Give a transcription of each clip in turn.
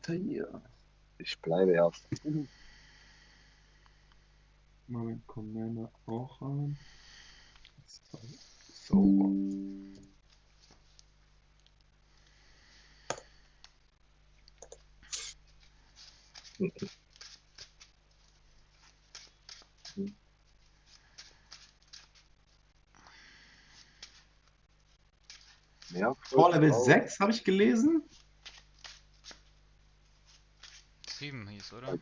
Erster hier. Ich bleibe erst. Moment, Commander auch rein. So. Mehr Power Level Volksbau. 6 habe ich gelesen. 7 hieß, oder?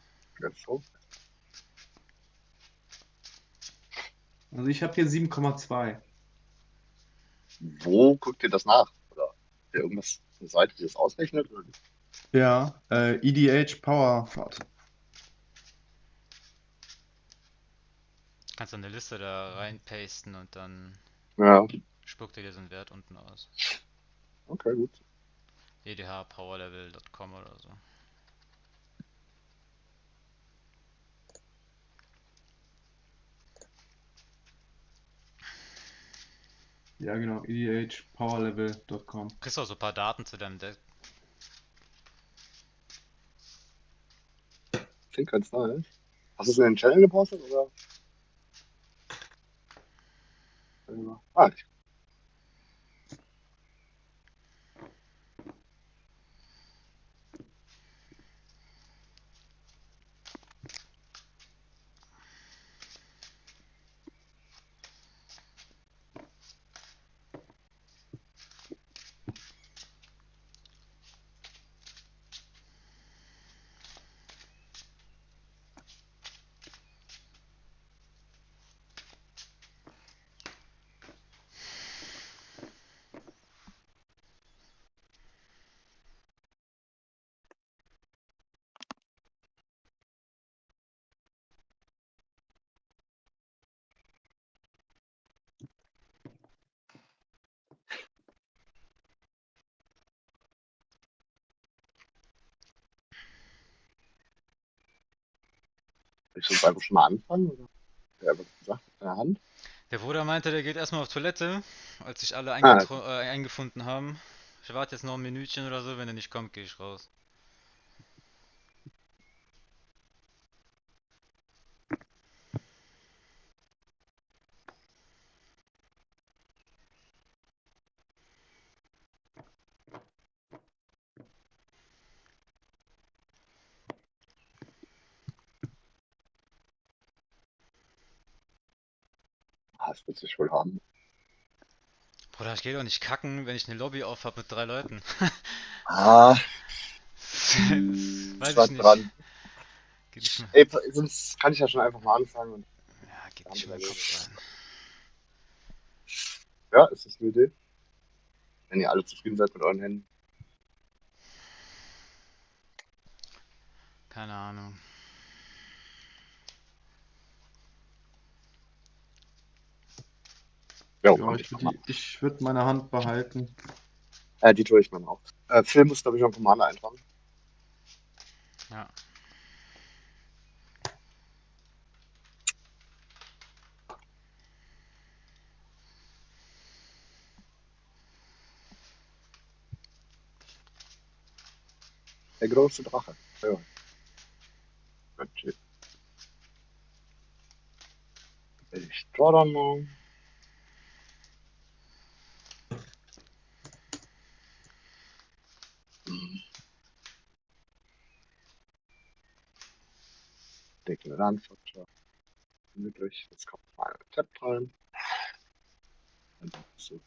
Also ich habe hier 7,2. Wo guckt ihr das nach? Oder habt ihr irgendwas, eine Seite, die das ausrechnet? Oder? Ja, EDH Power. Warte. Kannst du eine Liste da reinpasten und dann Ja, spuckt er dir so einen Wert unten aus. okay, gut. edhpowerlevel.com oder so. Ja, genau, edhpowerlevel.com. Kriegst auch so ein paar Daten zu deinem Deck. Klingt ganz nice. Hast du es in den Channel gepostet? Oder? Ah, ich soll einfach schon mal anfangen? Oder? Ja, was gesagt mit deiner Hand? Der Bruder meinte, der geht erstmal auf Toilette, als sich alle Ah, eingefunden haben. Ich warte jetzt noch ein Minütchen oder so, wenn er nicht kommt, gehe ich raus. das wird sich wohl haben. Bruder, ich gehe doch nicht kacken, wenn ich eine Lobby auf hab mit 3 Leuten. Ah, Das weiß ich stark nicht. dran. Geht nicht mehr. Ey, sonst kann ich ja schon einfach mal anfangen und Ja, geht dann nicht in meinen überlegen. Kopf rein. Ja, ist das eine Idee? Wenn ihr alle zufrieden seid mit euren Händen. Keine Ahnung. Ja, Ja, komm, ich mach mal. ich würd meine Hand behalten. Die tue ich mir auch. Phil muss, glaube ich, noch einen Commander eintragen. Ja. Der große Drache. Ja. Gut, ich draw dann mal. Deklarantfaktor. Möglich. Jetzt kommt mal ein Tab rein. Und dann so.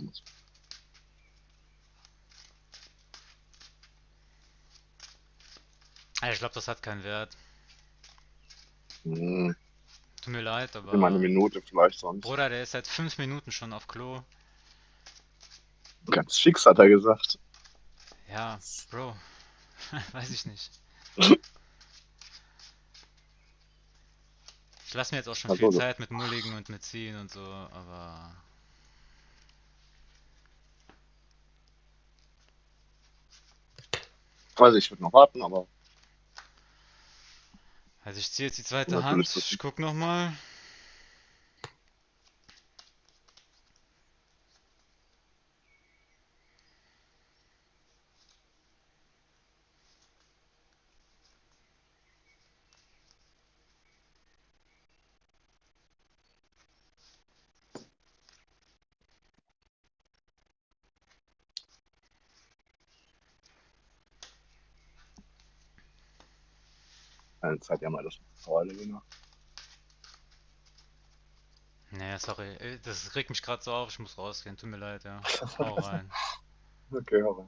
Muss. Ich glaube, das hat keinen Wert. Hm, Tut mir leid, immer eine aber. Minute vielleicht sonst. Bruder, der ist seit 5 Minuten schon auf Klo. Ganz fix hat er gesagt. Ja, Bro. Weiß ich nicht. Ich lasse mir jetzt auch schon viel Also, Zeit mit Mulligen und mit Ziehen und so, aber. weiß ich, würde noch warten, aber Also ich ziehe jetzt die zweite Oder Hand, würdest du es ich guck nochmal. Eine Zeit ja mal das Power-Level noch. Nee, sorry, das regt mich gerade so auf, ich muss rausgehen, tut mir leid, ja. Hau rein. Okay, aber.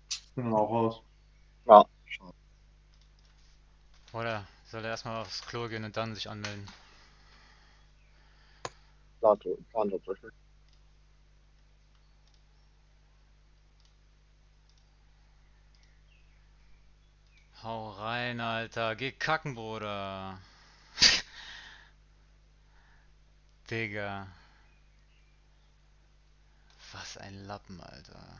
Ich bin dann auch raus. Ja, schade. Oder soll er erstmal aufs Klo gehen und dann sich anmelden? Plan tatsächlich. Hau rein, Alter, geh kacken, Bruder. Digga. Was ein Lappen, Alter.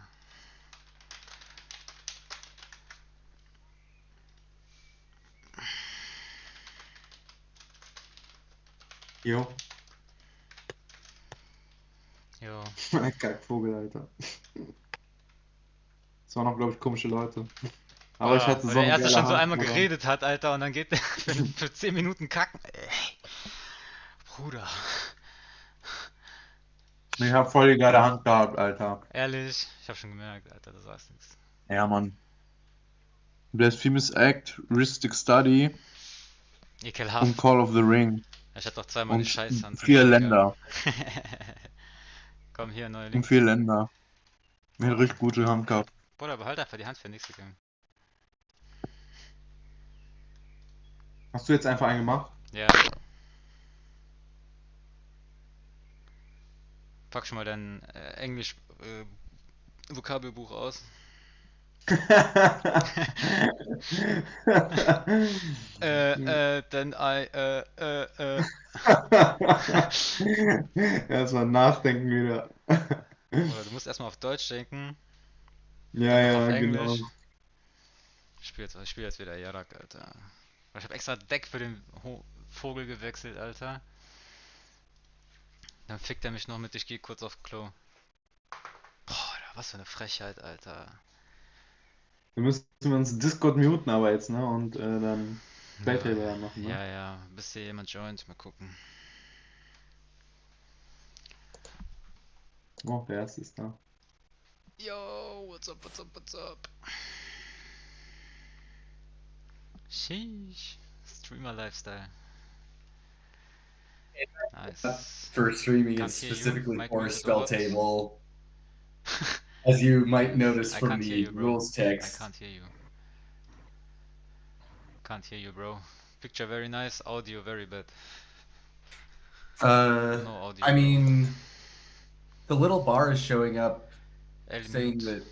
Jo. Jo. Ein Kackvogel, Alter. Das waren auch, glaube ich, komische Leute. Aber ich hatte Weil so der eine erste geile schon so Hand, einmal Alter. geredet hat, Alter, und dann geht der für 10 Minuten kacken. Ey, Bruder. Ich hab voll die geile Hand gehabt, Alter. Ehrlich, ich hab schon gemerkt, Alter, du sagst nichts. Ja, Mann. Blasphemous Act, Ristic Study und Ekelhaft. Call of the Ring. Ich hatte doch zweimal die Und Scheißhand, ist mir 4 doch egal. Länder. Komm hier, neuer Und Link. 4 Länder. Mir hat Boah. richtig gute Hand gehabt. Bruder, behalt einfach die Hand für nächste Game. Hast du jetzt einfach einen gemacht? Ja, pack schon mal dein Englisch-Vokabelbuch aus. Then I, Erstmal nachdenken wieder. Oder du musst erstmal auf Deutsch denken, Ja, dann noch auf ja, Englisch. genau. Ich spiel jetzt wieder Yarak, Alter. Ich habe extra Deck für den Vogel gewechselt, Alter. Dann fickt er mich noch mit, ich geh kurz auf Klo. Boah, Alter, was für eine Frechheit, Alter. Wir müssen uns Discord muten aber jetzt, ne? Und dann Ja, Spelltable machen, ne? ja, ja, bis hier jemand joint, mal gucken. Oh, der erste ist da. Yo, what's up, what's up, what's up? Sheesh. Streamer Lifestyle. Nice. For streaming Can't is hear you. specifically Mic for muted or what? Spelltable, as you might notice I from can't hear the you, bro. rules I text. can't hear you. Can't hear you, bro. Picture very nice, audio very bad. No audio, I bro. mean, the little bar is showing up L saying mute. that.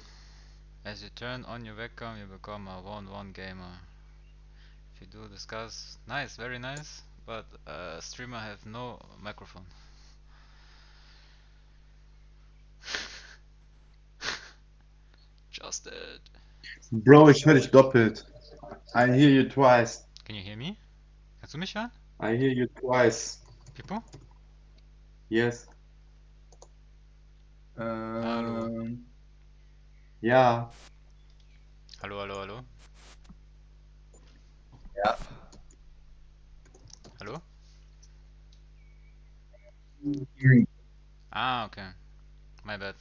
As you turn on your webcam, you become a 1-1 gamer. If you do discuss, nice, very nice. But streamer have no microphone. Just it. Bro, ich höre dich doppelt. I hear you twice. Can you hear me? Kannst du mich hören? I hear you twice. Pipo? Yes. Hallo. Ja. Hallo, hallo, hallo. Yeah. Hallo? Hearing. Ah, okay. My bad.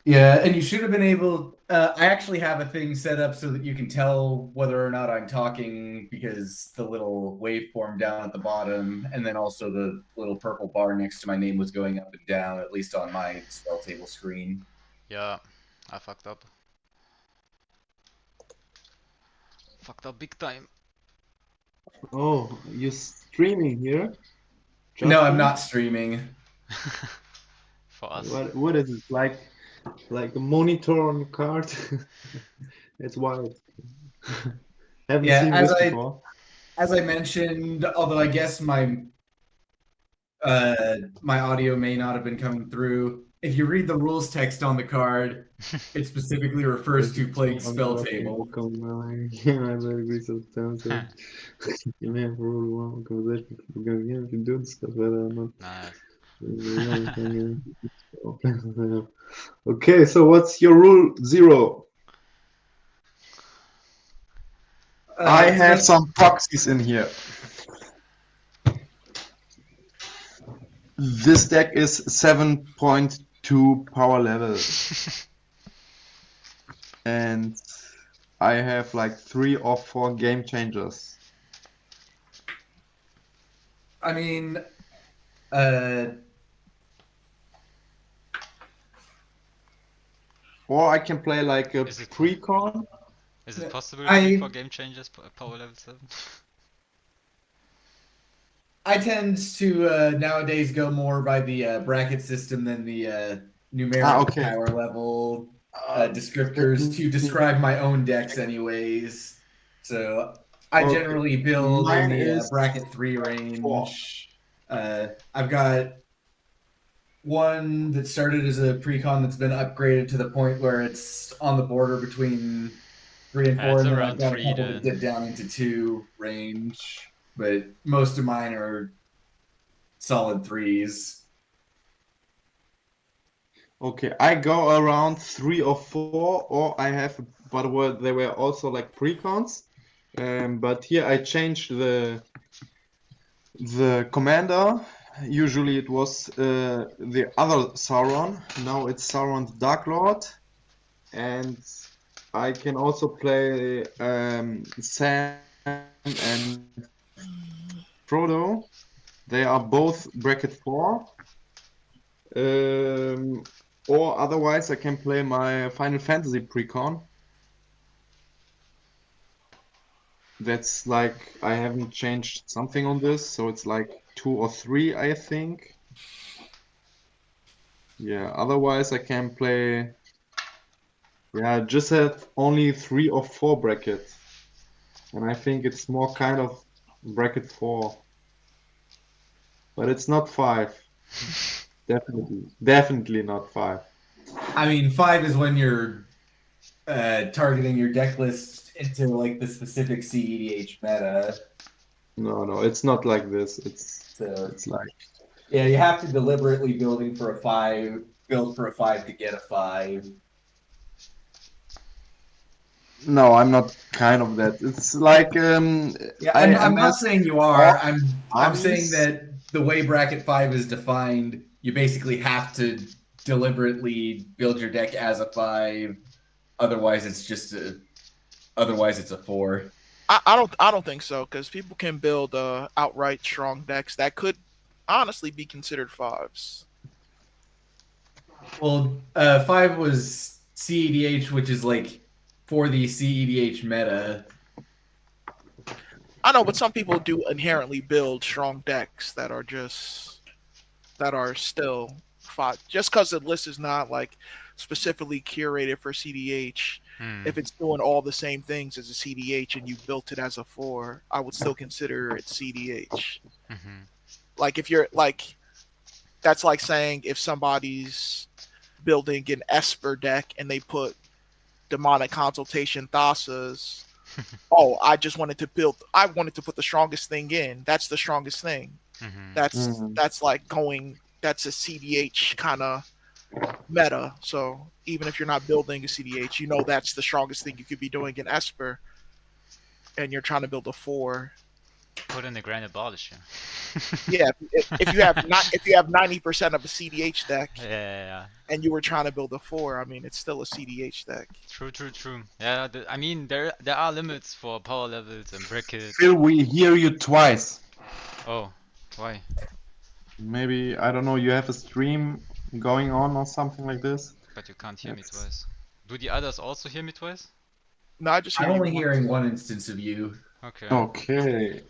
Yeah, and you should have been able. I actually have a thing set up so that you can tell whether or not I'm talking because the little waveform down at the bottom, and then also the little purple bar next to my name was going up and down, at least on my spell table screen. Yeah, I fucked up. Fucked up big time. Oh, you streaming here? No, I'm Justin? not streaming. For us. What is it? Like a monitor on your card? It's wild. Haven't Yeah, seen as this I before. as I mentioned, although I guess my audio may not have been coming through, if you read the rules text on the card, it specifically refers to playing Spelltable. Yeah, I agree sometimes. You may have rule one conversation because yeah, if you do discuss whether or not. Nice. Okay, so what's your rule 0? I have Take- some proxies in here. This deck is 7.2 power level, and I have like 3 or 4 game changers. I mean, Or I can play like a Is it pre-con. Is it possible I- for game changers power level 7? I tend to nowadays go more by the bracket system than the numeric okay. power level descriptors to describe my own decks, anyways. So I Okay. generally build Mine in the is bracket 3 range. I've got one that started as a precon that's been upgraded to the point where it's on the border between 3 and 4, It's and then around I've got a 3 couple that then. dip down into 2 range. But most of mine are solid 3s. Okay, I go around 3 or 4, or I have, but they were also like precons. But here I changed the commander. Usually it was the other Sauron. Now it's Sauron the Dark Lord, and I can also play Sam and Frodo. They are both bracket 4. Or otherwise I can play my Final Fantasy precon. That's like, I haven't changed something on this, so it's like 2 or 3, I think. Yeah, otherwise I can play, yeah, just have only 3 or 4 brackets. And I think it's more kind of bracket 4. But it's not 5. Definitely not 5. I mean, 5 is when you're targeting your deck list into like the specific CEDH meta. No, it's not like this. It's like, Yeah, you have to deliberately build for a 5 to get a 5. no, I'm not kind of that. It's like Yeah, I'm not IMS saying you are. all I'm saying armies. that the way bracket 5 is defined, you basically have to deliberately build your deck as a 5. Otherwise, it's a 4. I don't think so, because people can build outright strong decks that could honestly be considered 5s. Well, 5 was CEDH, which is like for the CEDH meta. I know, but some people do inherently build strong decks that are still 5. Just because the list is not like specifically curated for CDH, if it's doing all the same things as a CDH and you built it as a 4, I would still consider it CDH. Like if you're like, that's like saying if somebody's building an Esper deck and they put Demonic Consultation Thassa's, oh, I wanted to put the strongest thing in. That's the strongest thing. That's like going, that's a CDH kind of meta. So even if you're not building a CDH, you know that's the strongest thing you could be doing in Esper, and you're trying to build a 4. Put in the grand abolish. Yeah, if you have 90% of a CDH deck, Yeah. and you were trying to build a 4, I mean, it's still a CDH deck. True. Yeah, I mean there are limits for power levels and brackets. Phil, we hear you twice. Oh, why? Maybe, I don't know, you have a stream going on or something like this? But you can't hear me twice. Do the others also hear me twice? No, I just hear I'm you only once. hearing one instance of you. Okay. Okay,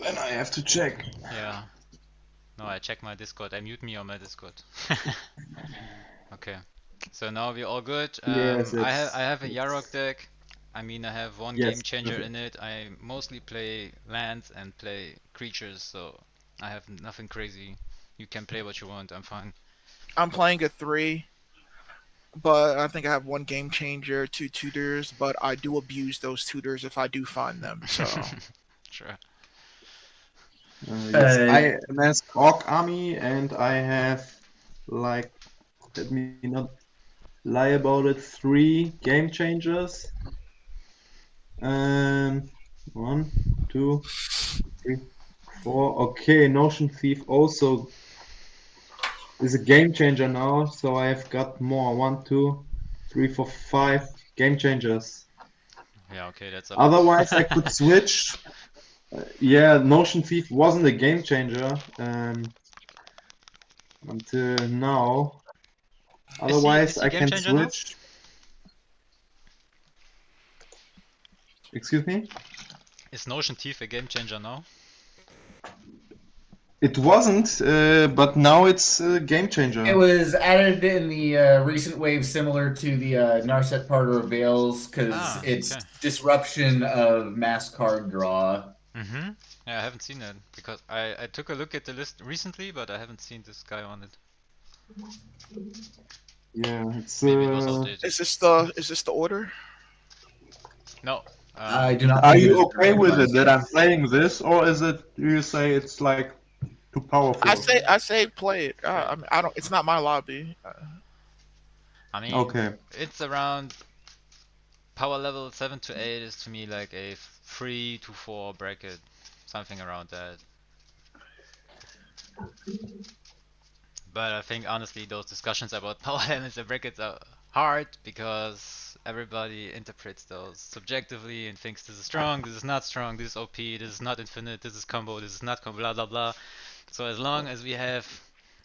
then I have to check. Yeah. No, I check my Discord. I mute me on my Discord. Okay. So now we're all good. Yes, I have a Yarok deck. I mean, I have one Yes, game changer perfect. in it. I mostly play lands and play creatures, so I have nothing crazy. You can play what you want. I'm fine. I'm playing a 3, but I think I have 1 game changer, 2 tutors, but I do abuse those tutors if I do find them. So Sure. Yes, I am as Orc Army, and I have like, let me not lie about it, 3 game changers. 1, 2, 3, 4. Okay, Notion Thief also is a game changer now, so I have got more. 1, 2, 3, 4, 5 game changers. Yeah, okay, that's a lot. Otherwise, I could switch. Yeah, Notion Thief wasn't a game changer until now. Otherwise, is he I game can changer now? switch. Excuse me? Is Notion Thief a game changer now? It wasn't, but now it's a game changer. It was added in the recent wave, similar to the Narset Part of Veils, because it's okay. disruption of mass card draw. Mm-hmm. Yeah, I haven't seen that because I took a look at the list recently, but I haven't seen this guy on it. Yeah, it's Maybe it was outdated. is this the order? No. I do not. Are think it you is okay with it randomized. that I'm playing this, or is it you say it's like too powerful? I say play it. I mean, I don't. It's not my lobby. I mean, Okay. it's around power level 7 to 8 is to me like a 3 to 4 bracket, something around that. But I think honestly those discussions about power limits and brackets are hard because everybody interprets those subjectively and thinks this is strong, this is not strong, this is OP, this is not infinite, this is combo, this is not combo, blah blah blah. So as long as we have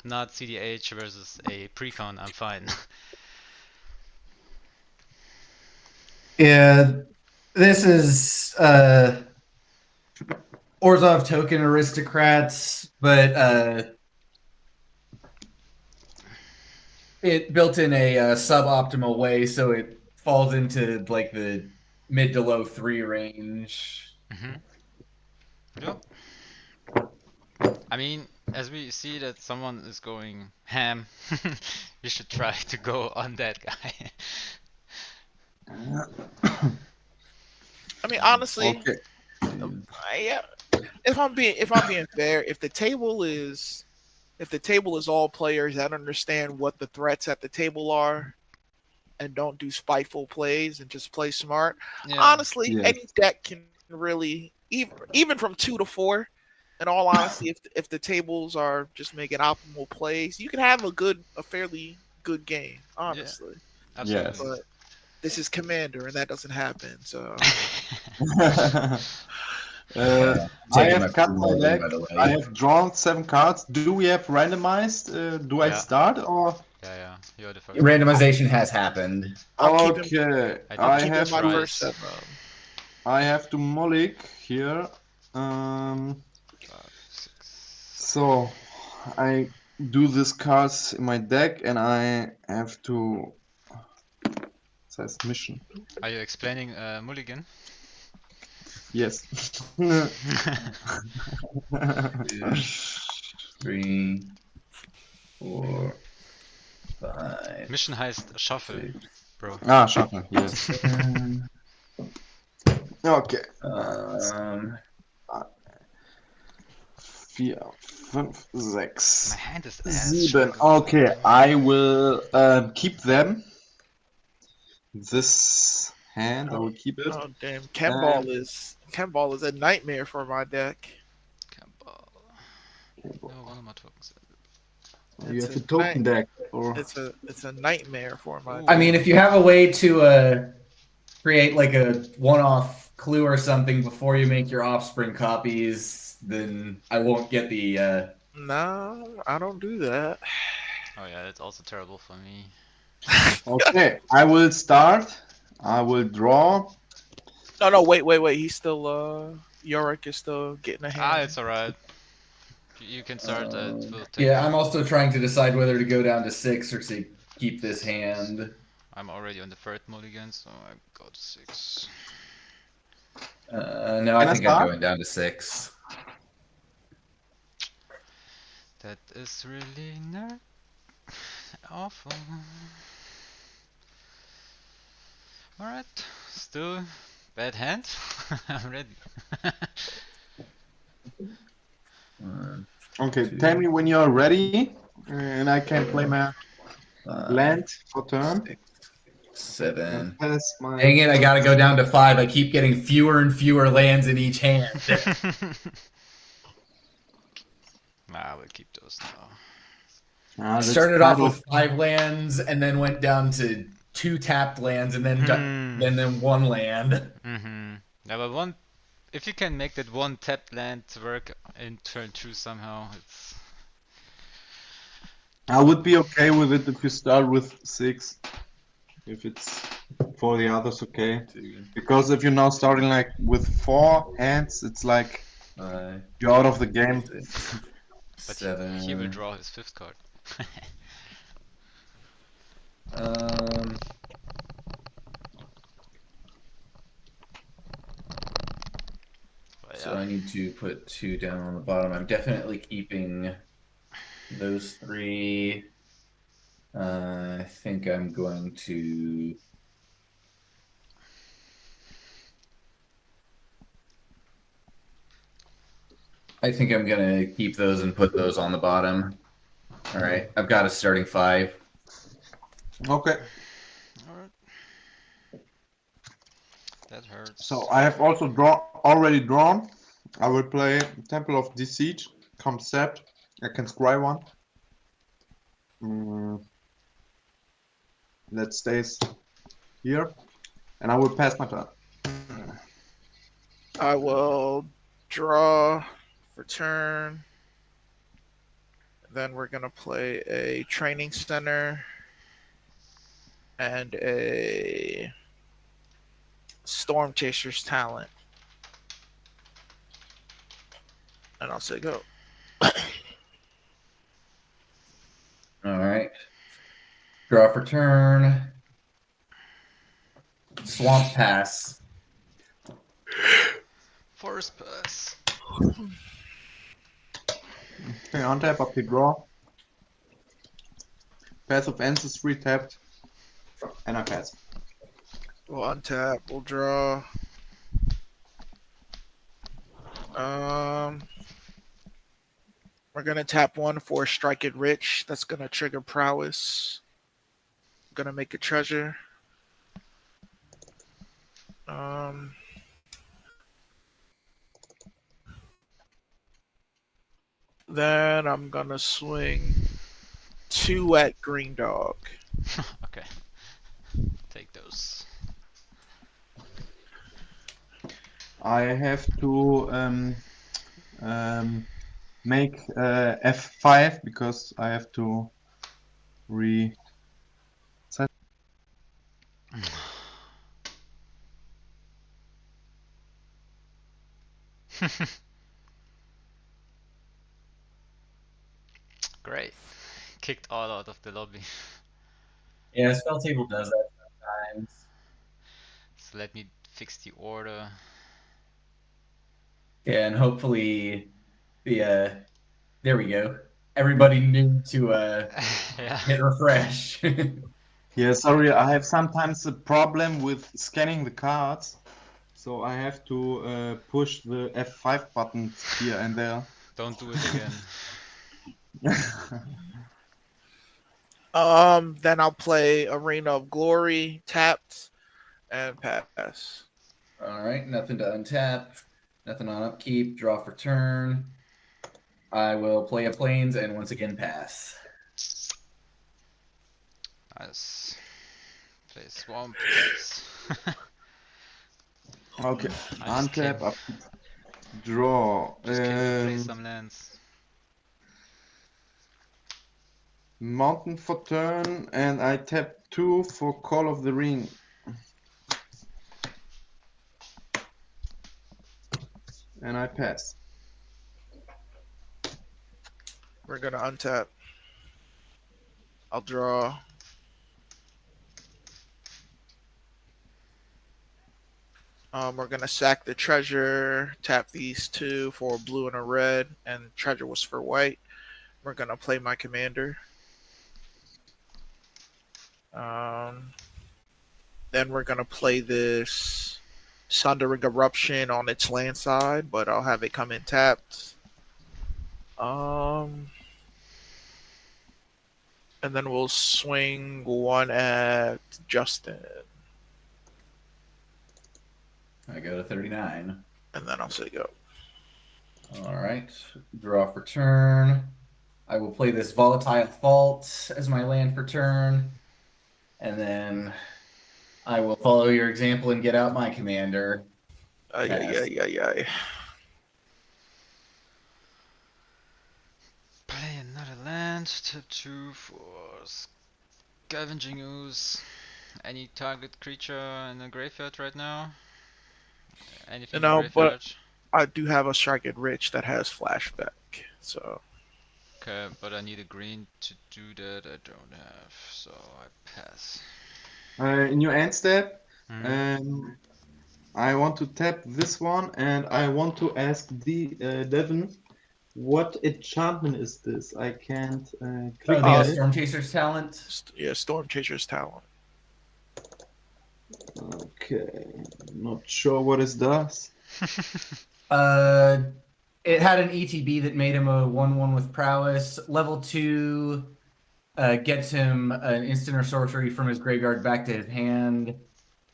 not CDH versus a precon, I'm fine. Yeah, this is Orzhov token aristocrats, but it built in a suboptimal way, so it falls into like the mid to low 3 range. Yep. I mean, as we see that someone is going ham, you should try to go on that guy. I mean, honestly, Okay. if I'm being fair, if the table is all players that understand what the threats at the table are and don't do spiteful plays and just play smart, honestly, Yes. any deck can really even from 2 to 4. In all honesty, if the tables are just making optimal plays, you can have a fairly good game. Honestly, Absolutely. Yes. but this is Commander, and that doesn't happen. So I Taking my have cut my food, deck. by the way. I have drawn 7 cards. Do we have randomized? Do I Yeah. start or? Yeah, you're the first. Randomization has happened. I'm keeping Okay, I keeping have my to. first 7. I have to Molik here. 5, 6. So I do these cards in my deck, and I have to. It says mission. Are you explaining Mulligan? Yes. 3, 4, 5. Mission heißt Shuffle, bro. Ah, shuffle. Yes. Okay. 4, 5, 6, My hand is 7. Okay, I will keep them. This hand, I will keep it. Oh damn! Ken Ball is a nightmare for my deck. Campbell. No, one of my tokens. You have a token deck, or It's a nightmare for my. I mean, if you have a way to create like a one-off clue or something before you make your offspring copies, then I won't get the. No, I don't do that. Oh yeah, that's also terrible for me. okay, I will start. I will draw. No, wait. He's still Yorick is still getting a hand. It's alright. You can start. We'll take Yeah, I'm also trying to decide whether to go down to 6 or to keep this hand. I'm already on the third mulligan, so I got 6. No, I think I'm going down to 6. That is really nerd. awful. Alright, still bad hand. I'm ready. One, Okay, two, tell me when you're ready, and I can play my land for turn. 6, And 7. pass my. Dang it, I gotta go down to 5. I keep getting fewer and fewer lands in each hand. Nah, we'll keep those now. That's Started kind off of. with 5 lands and then went down to 2 tapped lands and then then 1 land. Mm-hmm. Yeah, but if you can make that one tapped land work in turn 2 somehow, it's... I would be okay with it if you start with 6. If it's for the others, okay. Because if you're now starting like with 4 hands, it's like you're out of the game. 6, But 7. he will draw his 5th card. But So yeah. I need to put 2 down on the bottom. I'm definitely keeping those 3. I think I'm going to. I think I'm gonna keep those and put those on the bottom. All right, I've got a starting 5. Okay. Alright. That hurts. So I have also already drawn. I will play Temple of Deceit concept. I can scry one. That stays here, and I will pass my turn. I will draw for turn. Then we're gonna play a training center and a storm chaser's talent. And I'll say go. All right. Draw for turn. Swamp pass. Forest pass. Okay, untap, up to draw. Path of Ancestry tapped, and I pass. We'll untap. We'll draw. We're gonna tap 1 for Strike It Rich. That's gonna trigger prowess. Gonna make a treasure. Then I'm gonna swing 2 at Green Dog. Okay. Take those. I have to make F5 because I have to reset. Great. Kicked all out of the lobby. Yeah, Spelltable does that sometimes. So let me fix the order. Yeah, and hopefully the there we go. Everybody knew to Yeah. hit refresh. Yeah, sorry, I have sometimes a problem with scanning the cards, so I have to push the F5 buttons here and there. Don't do it again. Then I'll play Arena of Glory, tapped, and pass. All right, nothing to untap, nothing on upkeep, draw for turn. I will play a plains and once again pass. Nice. Play swamp, please. Okay, I just untap, came- up, draw. Just came to play some lands. Mountain for turn, and I tap 2 for Call of the Ring. And I pass. We're gonna untap. I'll draw. We're gonna sack the treasure, tap these 2 for a blue and a red, and treasure was for white. We're gonna play my commander. Then we're gonna play this Sundering Eruption on its land side, but I'll have it come in tapped. And then we'll swing one at Justin, I go to 39. and then I'll say go. All right. Draw for turn. I will play this Volatile Fault as my land for turn. And then I will follow your example and get out my commander. Ay. Play another land. Tip 2 for Scavenging Ooze. Any target creature in the graveyard right now? Anything in the But graveyard? I do have a Strike It Rich that has flashback, so Okay, but I need a green to do that. I don't have, so I pass. In your end step, Mhm. I want to tap this one, and I want to ask Devin, what enchantment is this? I can't click The on it. Storm Chaser's talent. yeah, Storm Chaser's talent. Okay, not sure what it does. It had an ETB that made him a 1/1 with prowess. Level 2 gets him an instant or sorcery from his graveyard back to his hand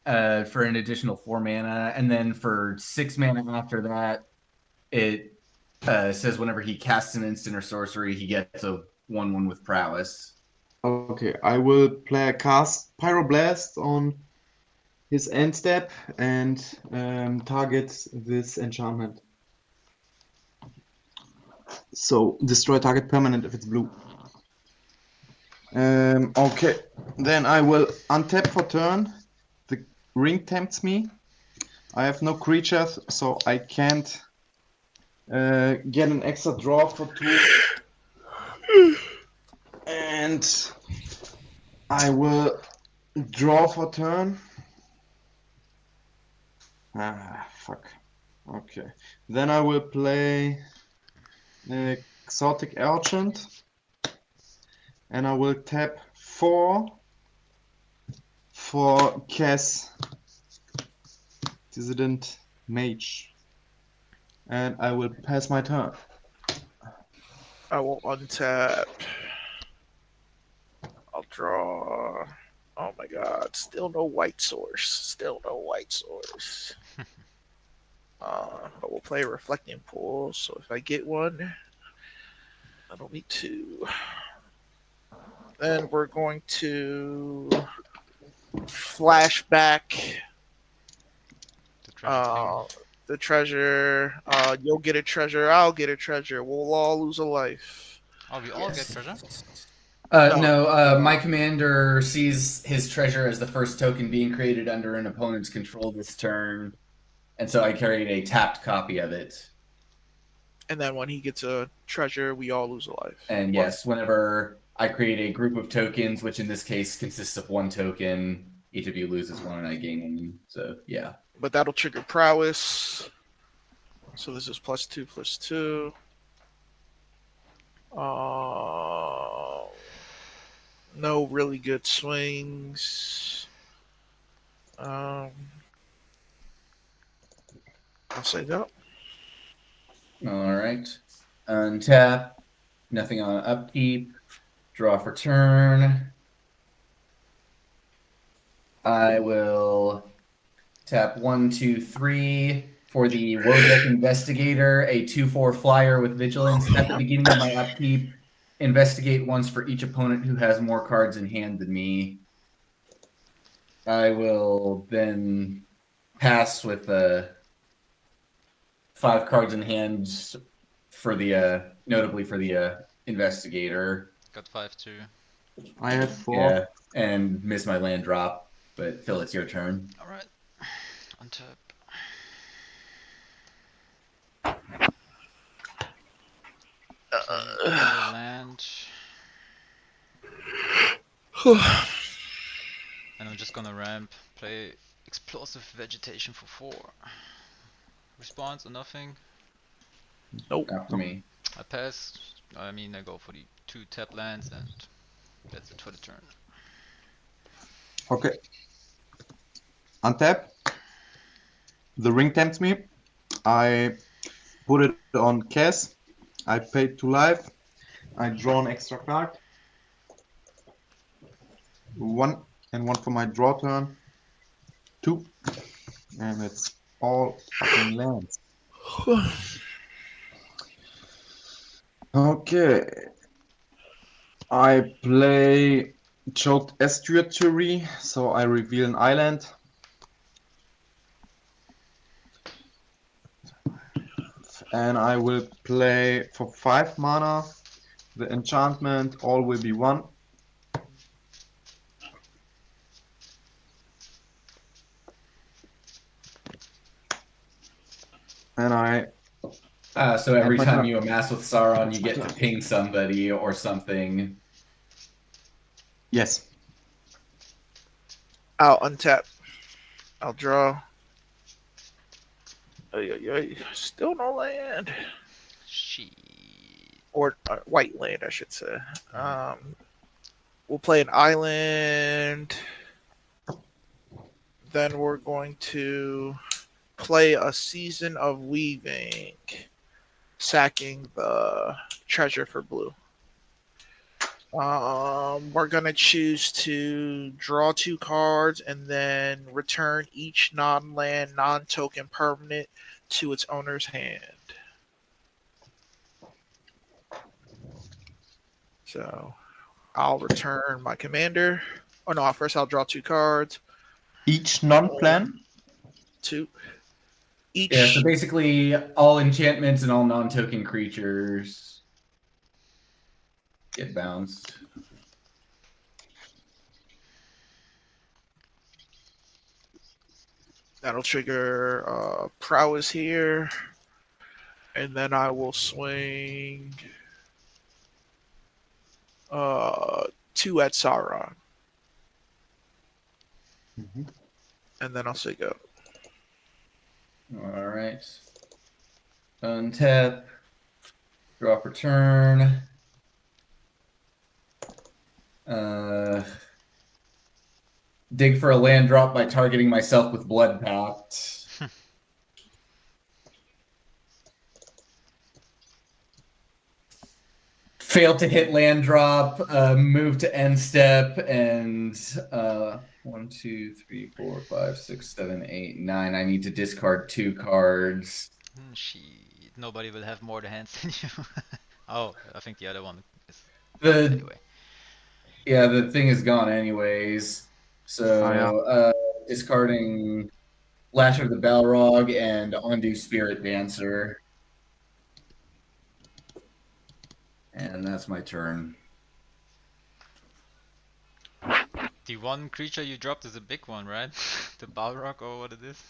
for an additional 4 mana. And then for 6 mana after that, it says whenever he casts an instant or sorcery, he gets a 1/1 with prowess. Okay, I will play a cast Pyroblast on his end step and target this enchantment. So destroy target permanent if it's blue. Okay, then I will untap for turn. The ring tempts me. I have no creatures, so I can't get an extra draw for 2. And I will draw for turn. Fuck. Okay. Then I will play Exotic Argent. And I will tap 4 for Cass Dissident Mage. And I will pass my turn. I will untap. I'll draw. Oh my god, still no white source. But we'll play Reflecting Pool, so if I get one, I don't need 2. Then we're going to flashback the treasure. You'll get a treasure, I'll get a treasure. We'll all lose a life. Oh, we all get treasure? No, my commander sees his treasure as the first token being created under an opponent's control this turn. And so I carried a tapped copy of it. And then when he gets a treasure, we all lose a life. And yes, whenever I create a group of tokens, which in this case consists of 1 token, each of you loses 1 and I gain 1. So yeah. But that'll trigger prowess. So this is +2/+2. No really good swings. I'll say go. All right. Untap. Nothing on upkeep. Draw for turn. I will tap 1, 2, 3 for the Wojek Investigator, a 2/4 flyer with vigilance. At the beginning of my upkeep, investigate once for each opponent who has more cards in hand than me. I will then pass with 5 cards in hand for the notably for the investigator. Got 5 too. I have 4. Yeah, and miss my land drop. But Phil, it's your turn. Alright. Untap. Land. And I'm just gonna ramp. Play Explosive Vegetation for 4. Response or nothing? Nope. After me. I pass. I mean, I go for the 2 tap lands, and that's it for the turn. Okay. Untap. The ring tempts me. I put it on cast. I pay 2 life. I draw an extra card. 1 and 1 for my draw turn. 2. And it's all fucking lands. Okay. I play Choked Estuary, so I reveal an island. And I will play for 5 mana the enchantment, all will be 1. And I So every my time turn. you amass with Sauron, you get to ping somebody or something. Yes. I'll untap. I'll draw. Still no land. Shit. Or white land, I should say. We'll play an island. Then we're going to play a Season of Weaving, sacking the treasure for blue. We're gonna choose to draw 2 cards and then return each non-land, non-token permanent to its owner's hand. So I'll return my commander. Oh no, first I'll draw 2 cards. Each non-plan? 2. Each. Yeah, so basically all enchantments and all non-token creatures get bounced. That'll trigger prowess here. And then I will swing 2 at Sauron. And then I'll say go. All right. Untap. Draw for turn. Dig for a land drop by targeting myself with Blood Pact. Fail to hit land drop, move to end step, and 1, 2, 3, 4, 5, 6, 7, 8, 9. I need to discard 2 cards. Shit. Nobody will have more to hands than you. Oh, I think the other one is anyway. Yeah, the thing is gone anyways. So discarding Lash of the Balrog and Undo Spirit Dancer. And that's my turn. The one creature you dropped is a big one, right? The Balrog or what it is?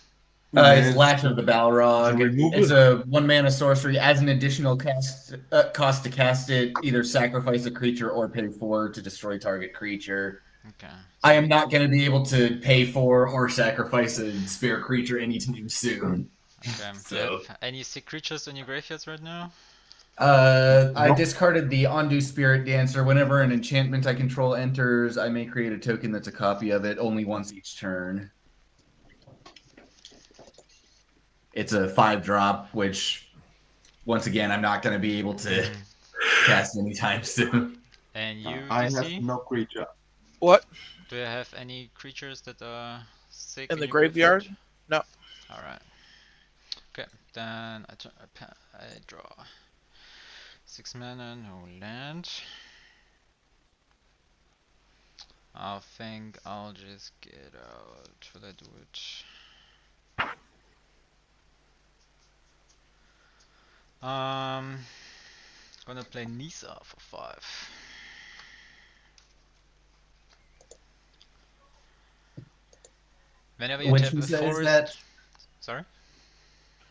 It's Lash of the Balrog. removal. It's a 1-mana sorcery. As an additional cost to cast it, either sacrifice a creature or pay 4 to destroy target creature. Okay. I am not going to be able to pay for or sacrifice a spare creature anytime soon. Okay. Do you have any sick creatures in your graveyards right now? I discarded the Undo Spirit Dancer. Whenever an enchantment I control enters, I may create a token that's a copy of it only once each turn. It's a 5-drop, which, once again, I'm not going to be able to cast anytime soon. And you, I DC? have no creature. What? Do you have any creatures that are sick In the your graveyard? No. Alright. Okay, then I draw 6 mana, no land. I think I'll just get out. Will I do it? Gonna play Nisa for 5. Whenever you Which tap a Nissa is forest. that? Sorry?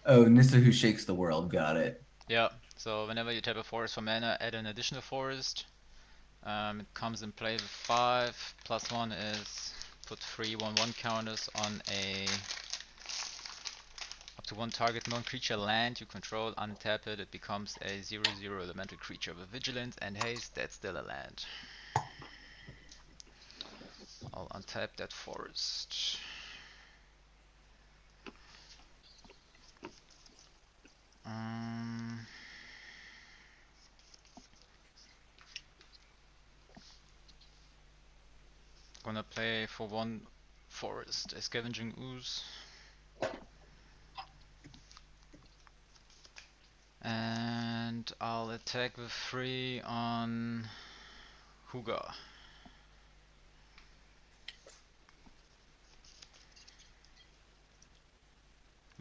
Oh, Nissa Who Shakes the World. Got it. Yeah, so whenever you tap a forest for mana, add an additional forest. It comes in play with 5. +1 is put 3 1/1 counters on up to 1 target non-creature land you control, untap it, it becomes a 0/0 elemental creature with vigilance and haste, that's still a land. I'll untap that forest. Gonna play for 1 forest, a scavenging ooze. And I'll attack with 3 on Huga.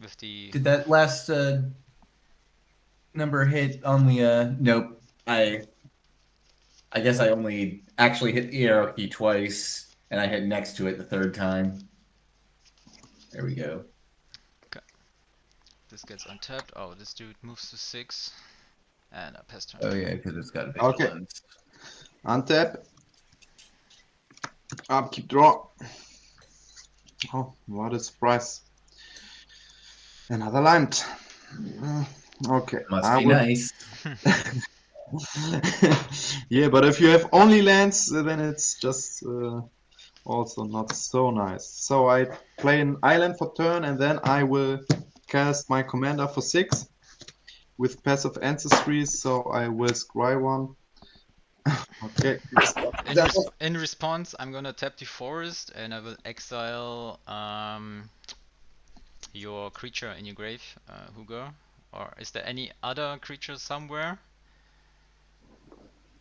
With the Did that last number hit on the nope. I guess I only actually hit the arrow key twice, and I hit next to it the third time. There we go. this gets untapped. Oh, this dude moves to 6. And I pass turn. Oh yeah, because it's got Okay. vigilance. Untap. Upkeep draw. Oh, what a surprise. Another land. Okay. Must I be will- nice. Yeah, but if you have only lands, then it's just also not so nice. So I play an island for turn, and then I will cast my commander for 6 with passive ancestry. So I will scry one. Okay. In response, I'm gonna tap the forest and I will exile your creature in your grave, Hugo. Or is there any other creature somewhere?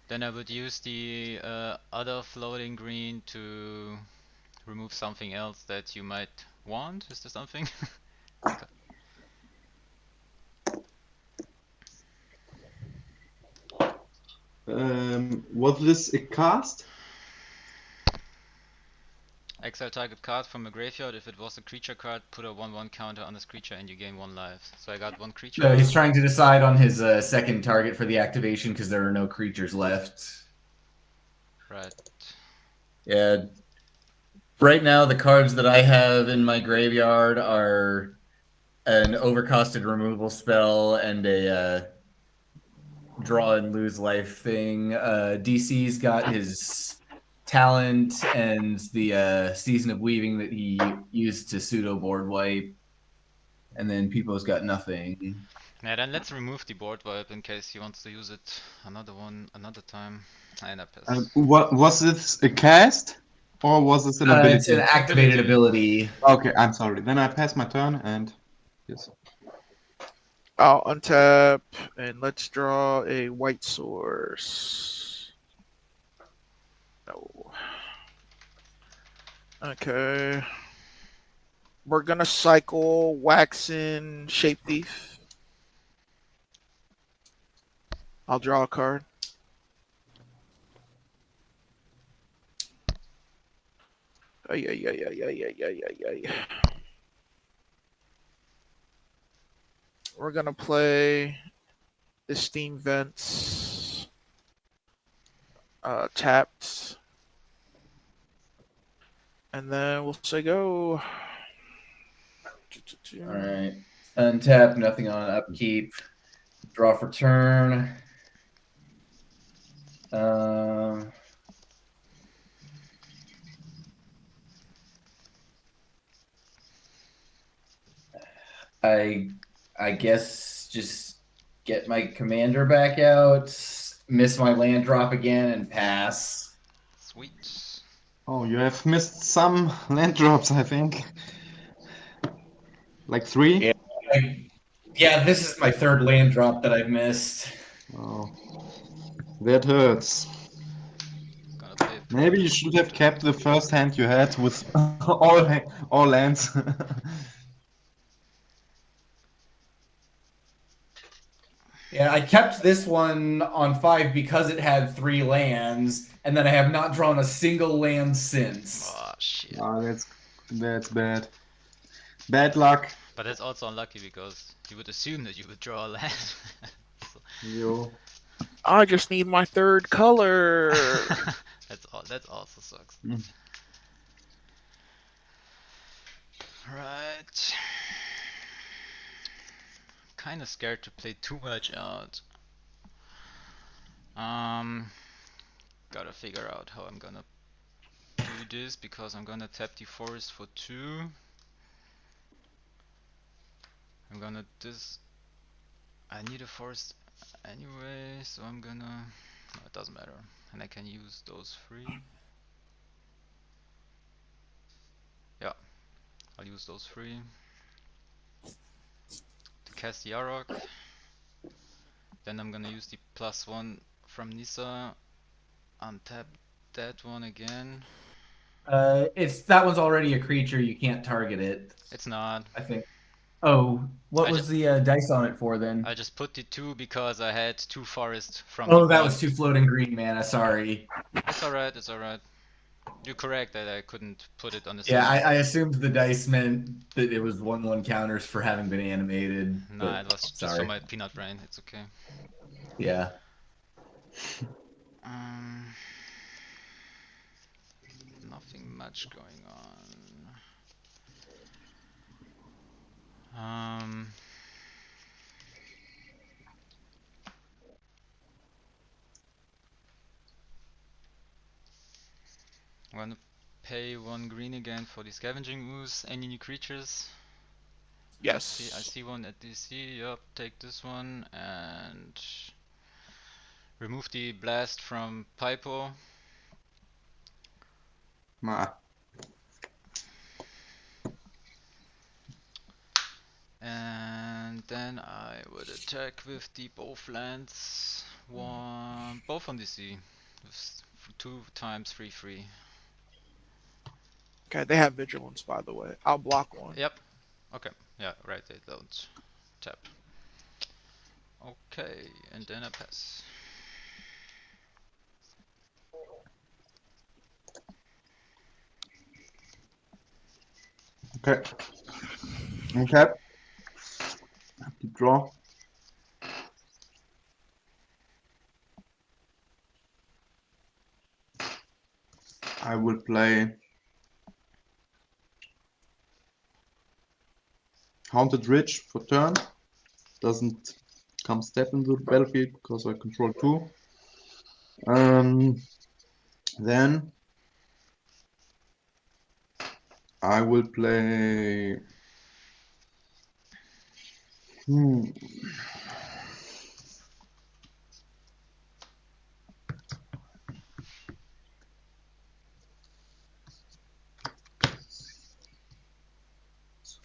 Then I would use the other floating green to remove something else that you might want. Is there something? Was this a cast? Exile target card from a graveyard. If it was a creature card, put a 1/1 counter on this creature and you gain 1 life. So I got 1 creature. So he's trying to decide on his second target for the activation because there are no creatures left. Right. Yeah. Right now, the cards that I have in my graveyard are an overcosted removal spell and a draw and lose life thing. DC's got his talent and the Season of Weaving that he used to pseudo board wipe. And then People's got nothing. Yeah, then let's remove the board wipe in case he wants to use it another time. And I pass. What was this a cast, or was this an ability? It's an activated ability. Okay, I'm sorry. Then I pass my turn, and yes. I'll untap and let's draw a white source. No. Okay. We're gonna cycle Waxen Shape Thief. I'll draw a card. We're gonna play the Steam Vents tapped. And then we'll say go. All right. Untap, nothing on upkeep. Draw for turn. I guess just get my commander back out, miss my land drop again, and pass. Sweet. Oh, you have missed some land drops, I think. Like 3? Yeah, this is my third land drop that I've missed. Oh, that hurts. Gonna play. Maybe you should have kept the first hand you had with all lands. Yeah, I kept this one on 5 because it had 3 lands, and then I have not drawn a single land since. Oh shit. Oh, that's bad. Bad luck. But that's also unlucky because you would assume that you would draw a land. Yo. I just need my third color. That also sucks. Mm. Right. Kinda scared to play too much out. Gotta figure out how I'm gonna do this because I'm gonna tap the forest for 2. I'm gonna I need a forest anyway, so I'm gonna, no, it doesn't matter. And I can use those 3. Yeah, I'll use those 3 to cast the Yarok. Then I'm gonna use the +1 from Nissa, untap that one again. That one's already a creature. You can't target it, It's not. I think. Oh, what I was the dice on it for then? I just put the 2 because I had 2 forests from Oh, the that 1. was 2 floating green mana. Sorry. It's alright, it's alright. You're correct that I couldn't put it on the Yeah, same. I assumed the dice meant that it was 1/1 counters for having been animated. Nah, But it was just sorry. for my peanut brain. It's okay. Yeah. Nothing much going on. I'm gonna pay 1 green again for the scavenging ooze. Any new creatures? Yes. I see one at DC. Yup, take this one and remove the blast from Pipo. And then I would attack with the both lands. Both on DC. With 2 times 3/3. Okay, they have vigilance, by the way. I'll block one. Yep. Okay. Yeah, right, they don't tap. Okay, and then I pass. Okay. Okay. Keep draw. I will play Haunted Ridge for turn. Doesn't come step into the battlefield because I control 2. Then I will play.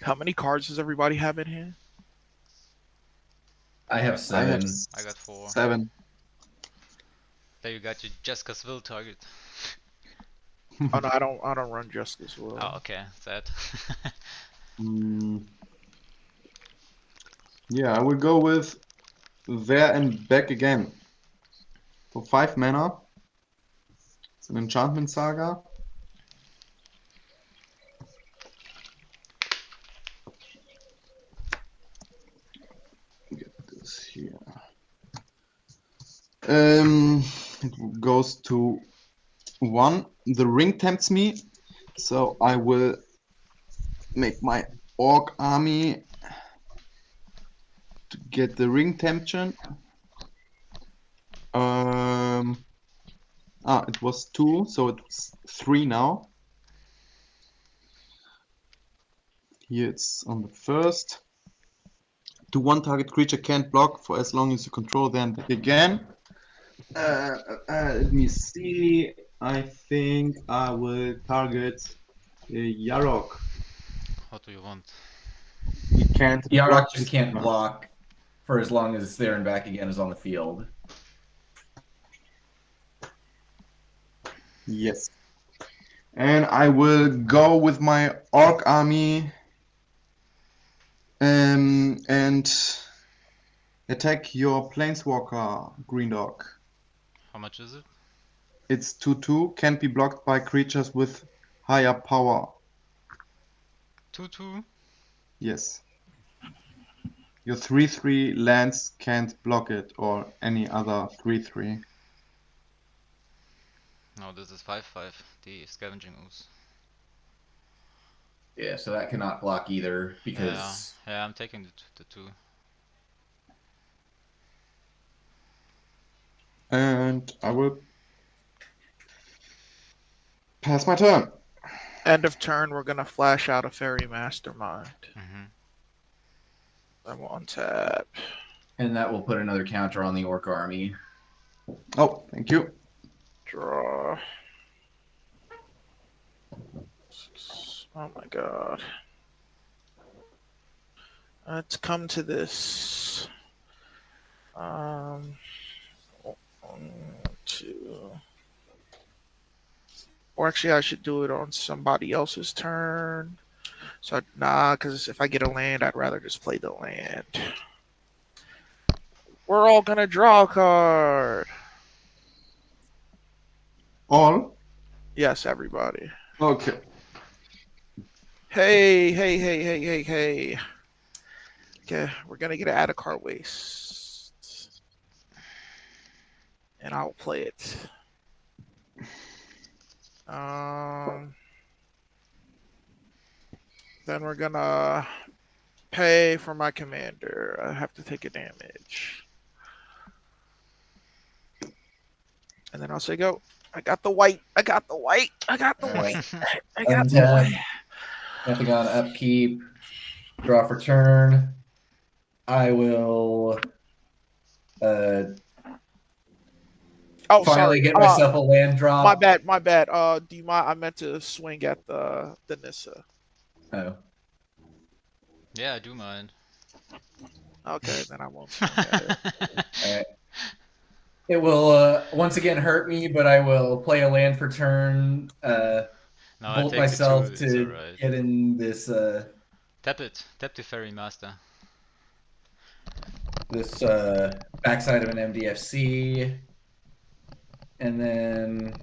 How many cards does everybody have in hand? I have I have 7. I got 4. 7. There you got your Jessica's will target. Oh no, I don't run just as well. Oh, okay, sad. Yeah, I will go with there and back again. For 5 mana. It's an enchantment saga. Get this here. It goes to 1. The ring tempts me, so I will make my orc army to get the ring temptation. It was 2, so it's 3 now. Here it's on the first. To 1 target creature can't block for as long as you control them again. Let me see. I think I will target Yarok. What do you want? He can't Yarok block just this can't turn. block for as long as there and back again is on the field. Yes. And I will go with my orc army and attack your planeswalker, Green Dog. How much is it? It's 2/2, can't be blocked by creatures with higher power. 2/2? Yes. Your 3/3 lands can't block it, or any other 3/3. No, this is 5/5. The scavenging ooze. Yeah, so that cannot block either because Yeah, I'm taking the 2. And I will Pass my turn. End of turn, we're gonna flash out a Fairy Mastermind. Mm-hmm. I'm on tap. And that will put another counter on the Orc army. Oh, thank you. Draw. Oh my god. Let's come to this. One, two. Or actually, I should do it on somebody else's turn. So, nah, because if I get a land, I'd rather just play the land. We're all gonna draw a card. All? Yes, everybody. Okay. Hey, hey, hey, hey, hey, hey. Okay, we're gonna get an add a card waste. And I'll play it. Then we're gonna pay for my commander. I have to take a damage. And then I'll say go. I got the white. I got the white. I got the white. I got the Untap. white. Nothing on upkeep. Draw for turn. I will Oh, finally sorry. get myself a land drop. My bad. My bad. Do you mind? I meant to swing at the Nissa. Oh. Yeah, I do mind. Okay, then I won't swing at it. All right. It will once again hurt me, but I will play a land for turn. No, I Bolt take myself the 2, it's to alright. get in this Tap it. Tap the Fairy Master. this backside of an MDFC, and then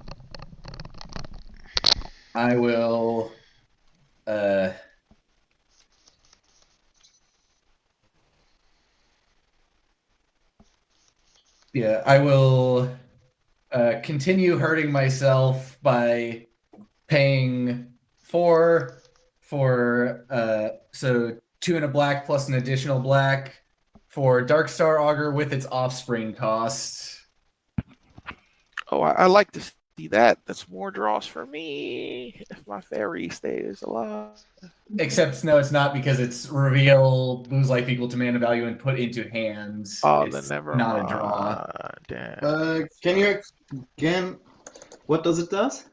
I will I will continue hurting myself by paying 4 for so 2 and a black plus an additional black for Darkstar Augur with its offspring cost. Oh, I like to see that. That's more draws for me if my fairy stays alive. Except no, it's not, because it's reveal, lose life equal to mana value, and put into hands. Oh, it's then never not mind. a draw. Damn. Can you again? What does it does?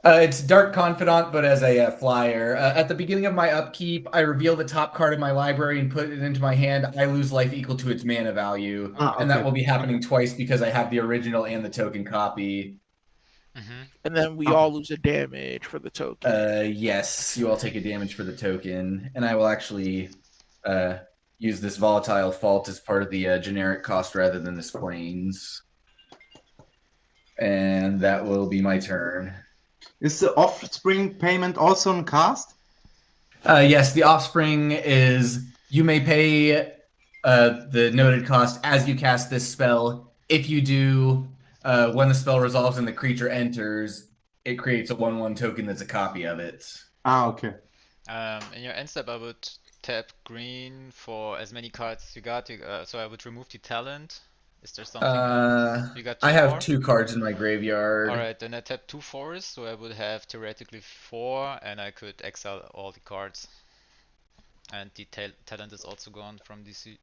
It's Dark Confidant, but as a flyer. At the beginning of my upkeep, I reveal the top card of my library and put it into my hand. I lose life equal to its mana value. And that will be happening twice because I have the original and the token copy. Mm-hmm. And then we all lose a damage for the token. Yes, you all take a damage for the token. And I will actually use this Volatile Fault as part of the generic cost rather than this Plains. And that will be my turn. Is the offspring payment also on cast? Yes, the offspring is you may pay the noted cost as you cast this spell. If you do, when the spell resolves and the creature enters, it creates a 1/1 token that's a copy of it. Ah, okay. In your end step, I would tap green for as many cards as you got. So I would remove the talent. Is there something? You got 2 I have more? 2 cards in my graveyard. Alright, then I tap 2 forests, so I would have theoretically 4, and I could exile all the cards. And the talent is also gone from DC.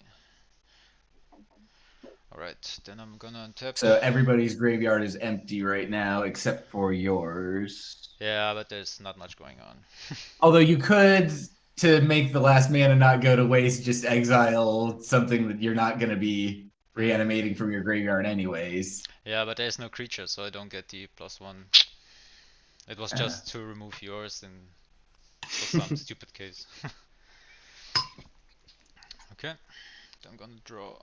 Alright, then I'm gonna untap. So everybody's graveyard is empty right now except for yours. Yeah, but there's not much going on. Although you could, to make the last mana not go to waste, just exile something that you're not going to be reanimating from your graveyard anyways. Yeah, but there's no creature, so I don't get the +1. It was just to remove yours for some stupid case. Okay, I'm gonna draw.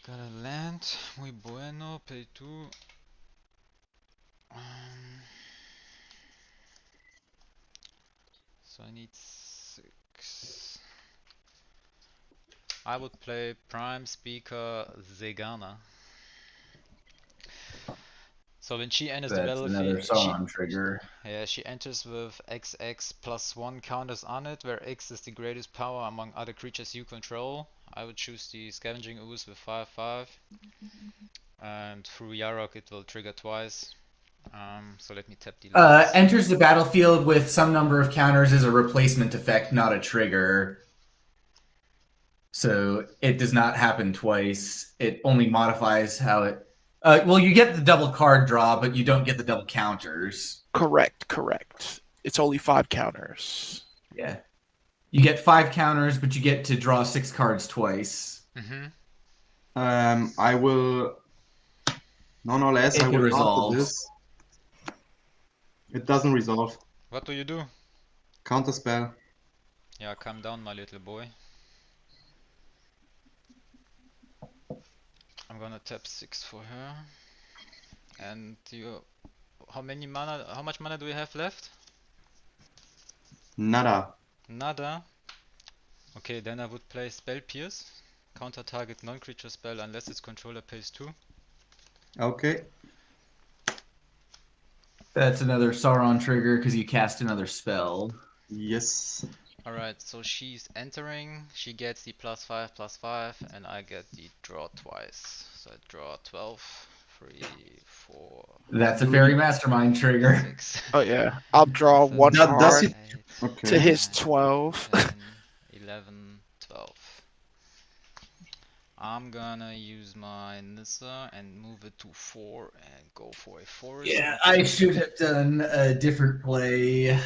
Got a land, muy bueno, pay 2. So I need 6. I would play Prime Speaker Zegana. So when she enters the That's another battlefield, Sauron trigger. she enters with XX +1 counters on it, where X is the greatest power among other creatures you control. I would choose the Scavenging Ooze with 5/5. And through Yarok it will trigger twice. So let me tap the lands. Enters the battlefield with some number of counters as a replacement effect, not a trigger. So it does not happen twice. It only modifies how it. Well, you get the double card draw, but you don't get the double counters. Correct. It's only 5 counters. Yeah. You get 5 counters, but you get to draw 6 cards twice. I will nonetheless It I will resolves. after this. It doesn't resolve. What do you do? Counterspell. Yeah, calm down, my little boy. I'm gonna tap 6 for her. And you, how much mana do you have left? Nada. Nada. Okay, then I would play Spell Pierce. Counter target non-creature spell unless its controller pays 2. Okay. That's another Sauron trigger because you cast another spell. Yes. Alright, so she's entering, she gets the +5/+5, and I get the draw twice. So I draw 12, 3, 4, That's a Fairy Mastermind trigger. 6. Oh yeah, I'll draw 1 Does card it- Okay. to his 12. 10, 11, 12. I'm gonna use my Nissa and move it to 4 and go for a forest. Yeah, I should have done a different play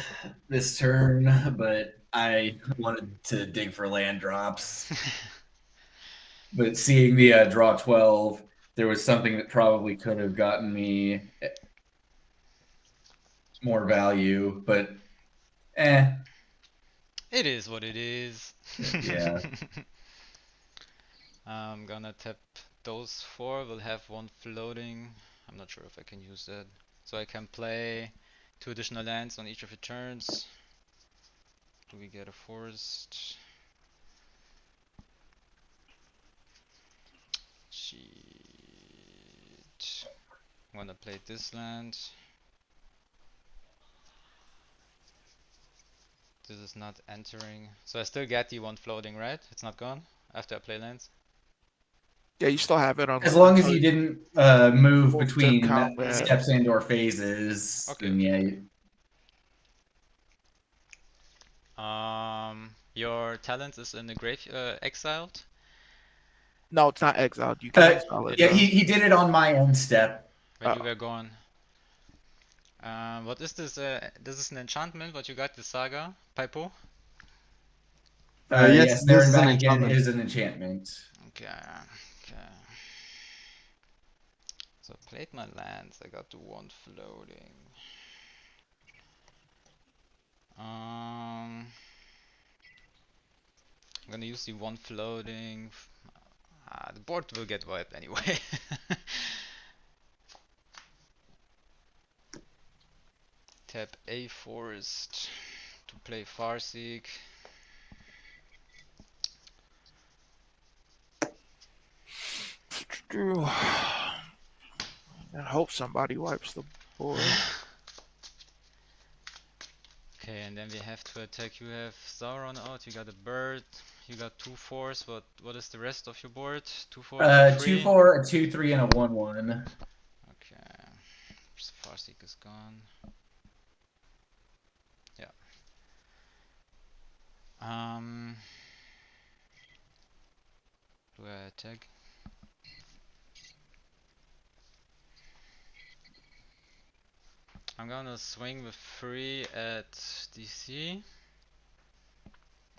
this turn, but I wanted to dig for land drops. But seeing the draw 12, there was something that probably could have gotten me more value, but It is what it is. Yeah. I'm gonna tap those 4, we'll have 1 floating. I'm not sure if I can use that. So I can play 2 additional lands on each of the turns. Do we get a forest? Cheat. I'm gonna play this land. This is not entering. So I still get the 1 floating, right? It's not gone after I play lands? Yeah, you still have it on. as long as until you didn't move Move to between combat. steps and or phases, Okay. then yeah. Your talent is in the grave exiled. No, it's not exiled. You can exile it. Yeah, though. he did it on my end step. When you Oh. were gone. What is this? This is an enchantment. What you got? The saga, Paipo. Yes, Yes, there this and is an back again enchantment. is an enchantment. Okay. Okay. So I played my lands. I got the 1 floating. I'm gonna use the 1 floating. The board will get wiped anyway. Tap a forest to play Farseek. I hope somebody wipes the board. Okay, and then we have to attack. You have Sauron out. You got a bird. You got 2 4s. What is the rest of your board? 2 4, 2 3. 2/4, a 2/3, and a 1/1. Okay, Farseek is gone. Yeah. Do I attack? I'm gonna swing with 3 at DC,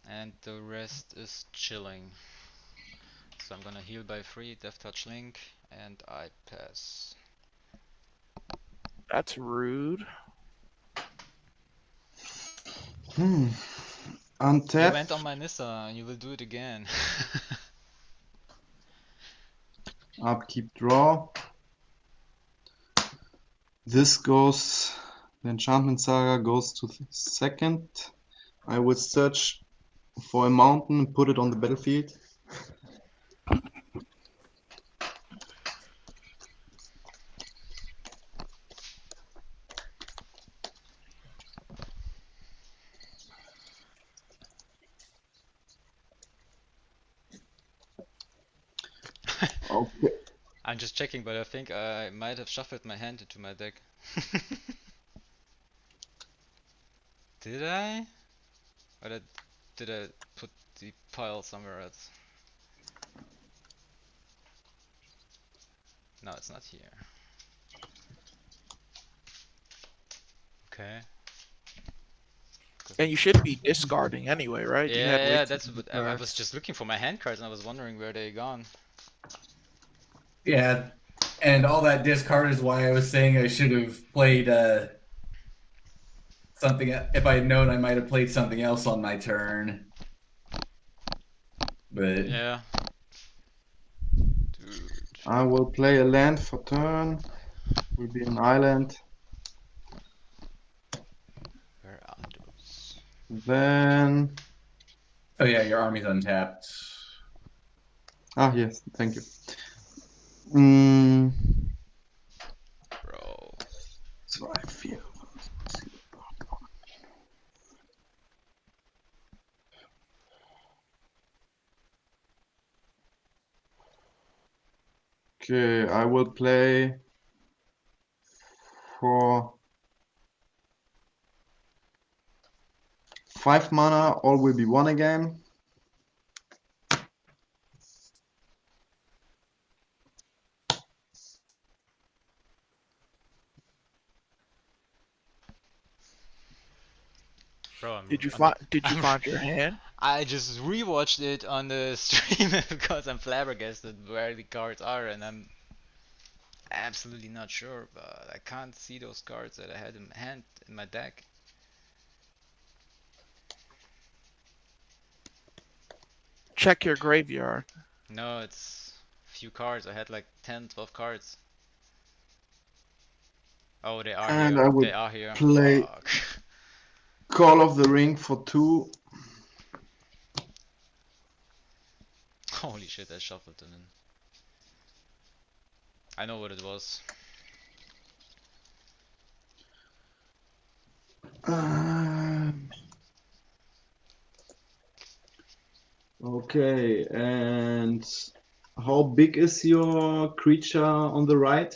and the rest is chilling. So I'm gonna heal by 3, Death Touch Link, and I pass. That's rude. You Untap. went on my Nissa, and you will do it again. Upkeep draw. This goes. The enchantment saga goes to the second. I would search for a mountain and put it on the battlefield. Okay. I'm just checking, but I think I might have shuffled my hand into my deck. Did I? Or did I put the pile somewhere else? No, it's not here. Okay. And you should be discarding anyway, right? You had Yeah, way too that's many what I was cards. just looking for my hand cards and I was wondering where they gone. Yeah, and all that discard is why I was saying I should have played something. If I had known, I might have played something else on my turn. But Yeah. Dude. I will play a land for turn. Will be an island. Where are those? Then oh yeah, your army's untapped. yes, thank you. Mm, Bro. 2, 4. Okay, I will play for 5 mana. All will be 1 again. Bro, Did you I'm find your hand? I just rewatched it on the stream because I'm flabbergasted where the cards are and I'm absolutely not sure, but I can't see those cards that I had in my hand in my deck. Check your graveyard. No, it's few cards. I had like 10, 12 cards. Oh, they are And here. I will They are here. play Fuck. Call of the Ring for 2. Holy shit, I shuffled them in. I know what it was. Okay, and how big is your creature on the right?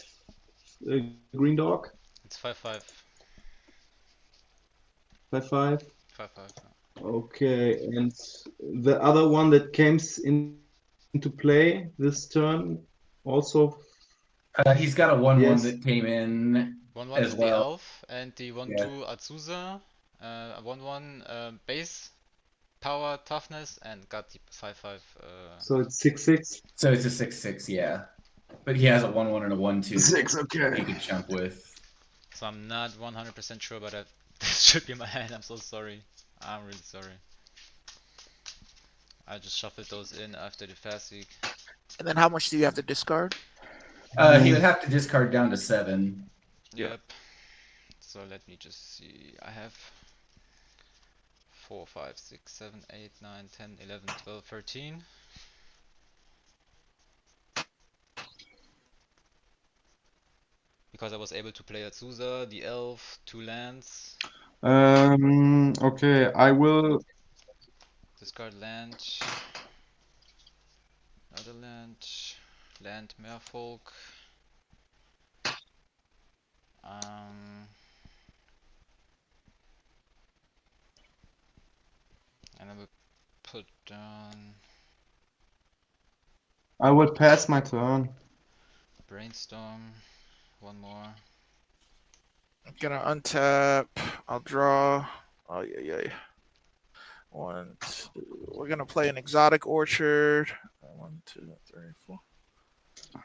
Green dog? It's 5/5. 5/5. 5/5. Okay, and the other one that came into play this turn also. He's got a 1/1 Yes. that came in 1/1 as is the well. elf and the 1/2 Azusa. 1/1 base, power, toughness, and got the 5/5. So it's 6/6. So it's a 6/6, yeah. But he has a 1/1 and a 1/2 6, he okay. could chunk with. So I'm not 100% sure, but this should be my hand. I'm so sorry. I'm really sorry. I just shuffled those in after the fast week. And then how much do you have to discard? He would have to discard down to 7. Yep. So let me just see. I have 4, 5, 6, 7, 8, 9, 10, 11, 12, 13. Because I was able to play Azusa, the elf, 2 lands, Okay, I will. discard land, another land Merfolk. And I will put down I will pass my turn. Brainstorm, one more. I'm gonna untap. I'll draw. Oh yeah. 1, 2. We're gonna play an exotic orchard. 1, 2, 3, 4,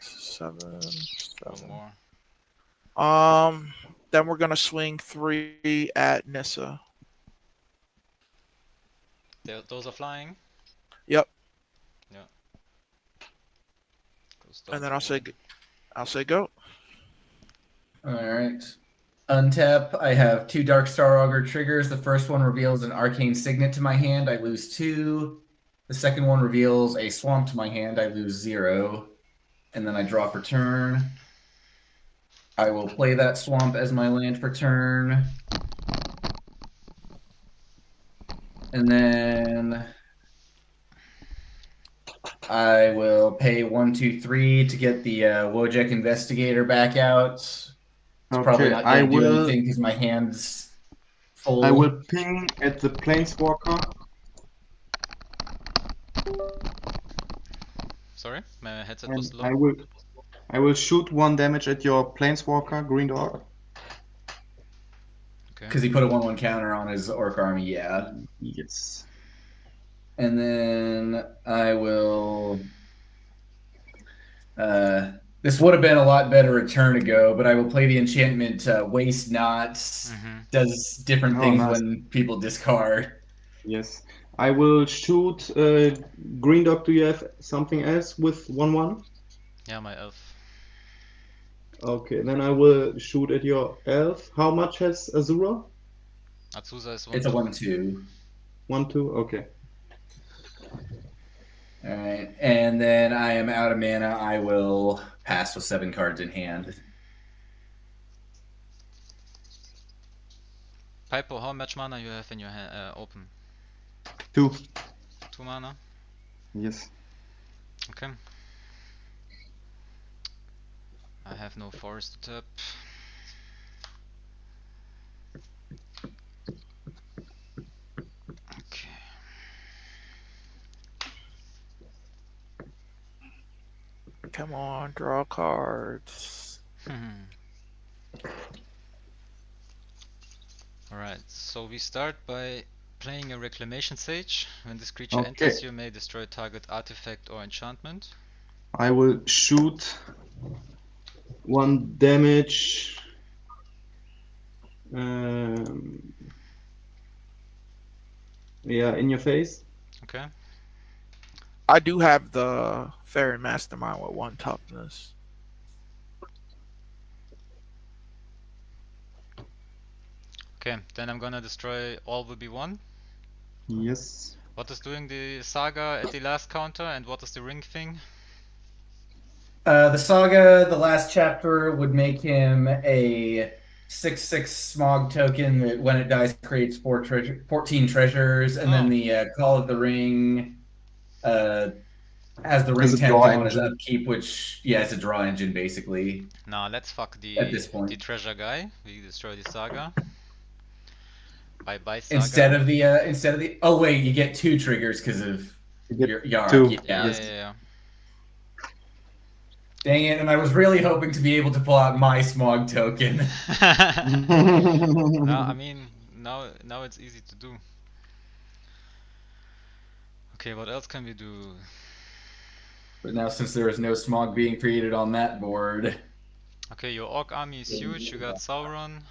7, One 7. more. Then we're gonna swing 3 at Nissa. Those are flying? Yep. Yeah. And then I'll say go. All right. Untap. I have 2 Dark Star Augur triggers. The first one reveals an arcane signet to my hand. I lose 2. The second one reveals a swamp to my hand. I lose 0. And then I draw for turn. I will play that swamp as my land for turn. And then I will pay 1, 2, 3 to get the Wojek Investigator back out. It's probably Okay, not I going to do will. anything because my hand's full. I will ping at the planeswalker. Sorry, my headset was And low. I will shoot 1 damage at your planeswalker, green dog. Okay. Because he put a 1/1 counter on his Orc army, yeah. Yes. And then I will. This would have been a lot better a turn ago, but I will play the enchantment Waste Not. Does different things nice. when people discard. Yes. I will shoot green dog. Do you have something else with 1/1? Yeah, my elf. Okay, then I will shoot at your elf. How much has Azura? Azusa is It's a 1/2. 1/2. 1/2. Okay. All right, and then I am out of mana. I will pass with 7 cards in hand. Pipo, how much mana you have in your hand open? 2. 2 mana? Yes. Okay. I have no forest to tap. Okay. Come on, draw cards. Alright, so we start by playing a Reclamation Sage. When this creature Okay. enters, you may destroy target artifact or enchantment. I will shoot 1 damage. Yeah, in your face. Okay. I do have the Fairy Mastermind with 1 toughness. Okay, then I'm gonna destroy all will be 1. Yes. What is doing the Saga at the last counter, and what is the ring thing? The Saga, the last chapter, would make him a 6/6 smog token that when it dies creates 14 treasures, and then the Call of the Ring has the ring As a tapped draw on his engine. upkeep, which, yeah, it's a draw engine basically. Now let's fuck At this point. the treasure guy. We destroy the Saga. Bye bye Saga. Instead of the oh wait, you get 2 triggers because of You your get Yarok. 2. Yeah. Yeah. Dang it, and I was really hoping to be able to pull out my smog token. No, I mean now it's easy to do. Okay, what else can we do? But now since there is no smog being created on that board. Okay, your Orc army is huge. You got Sauron.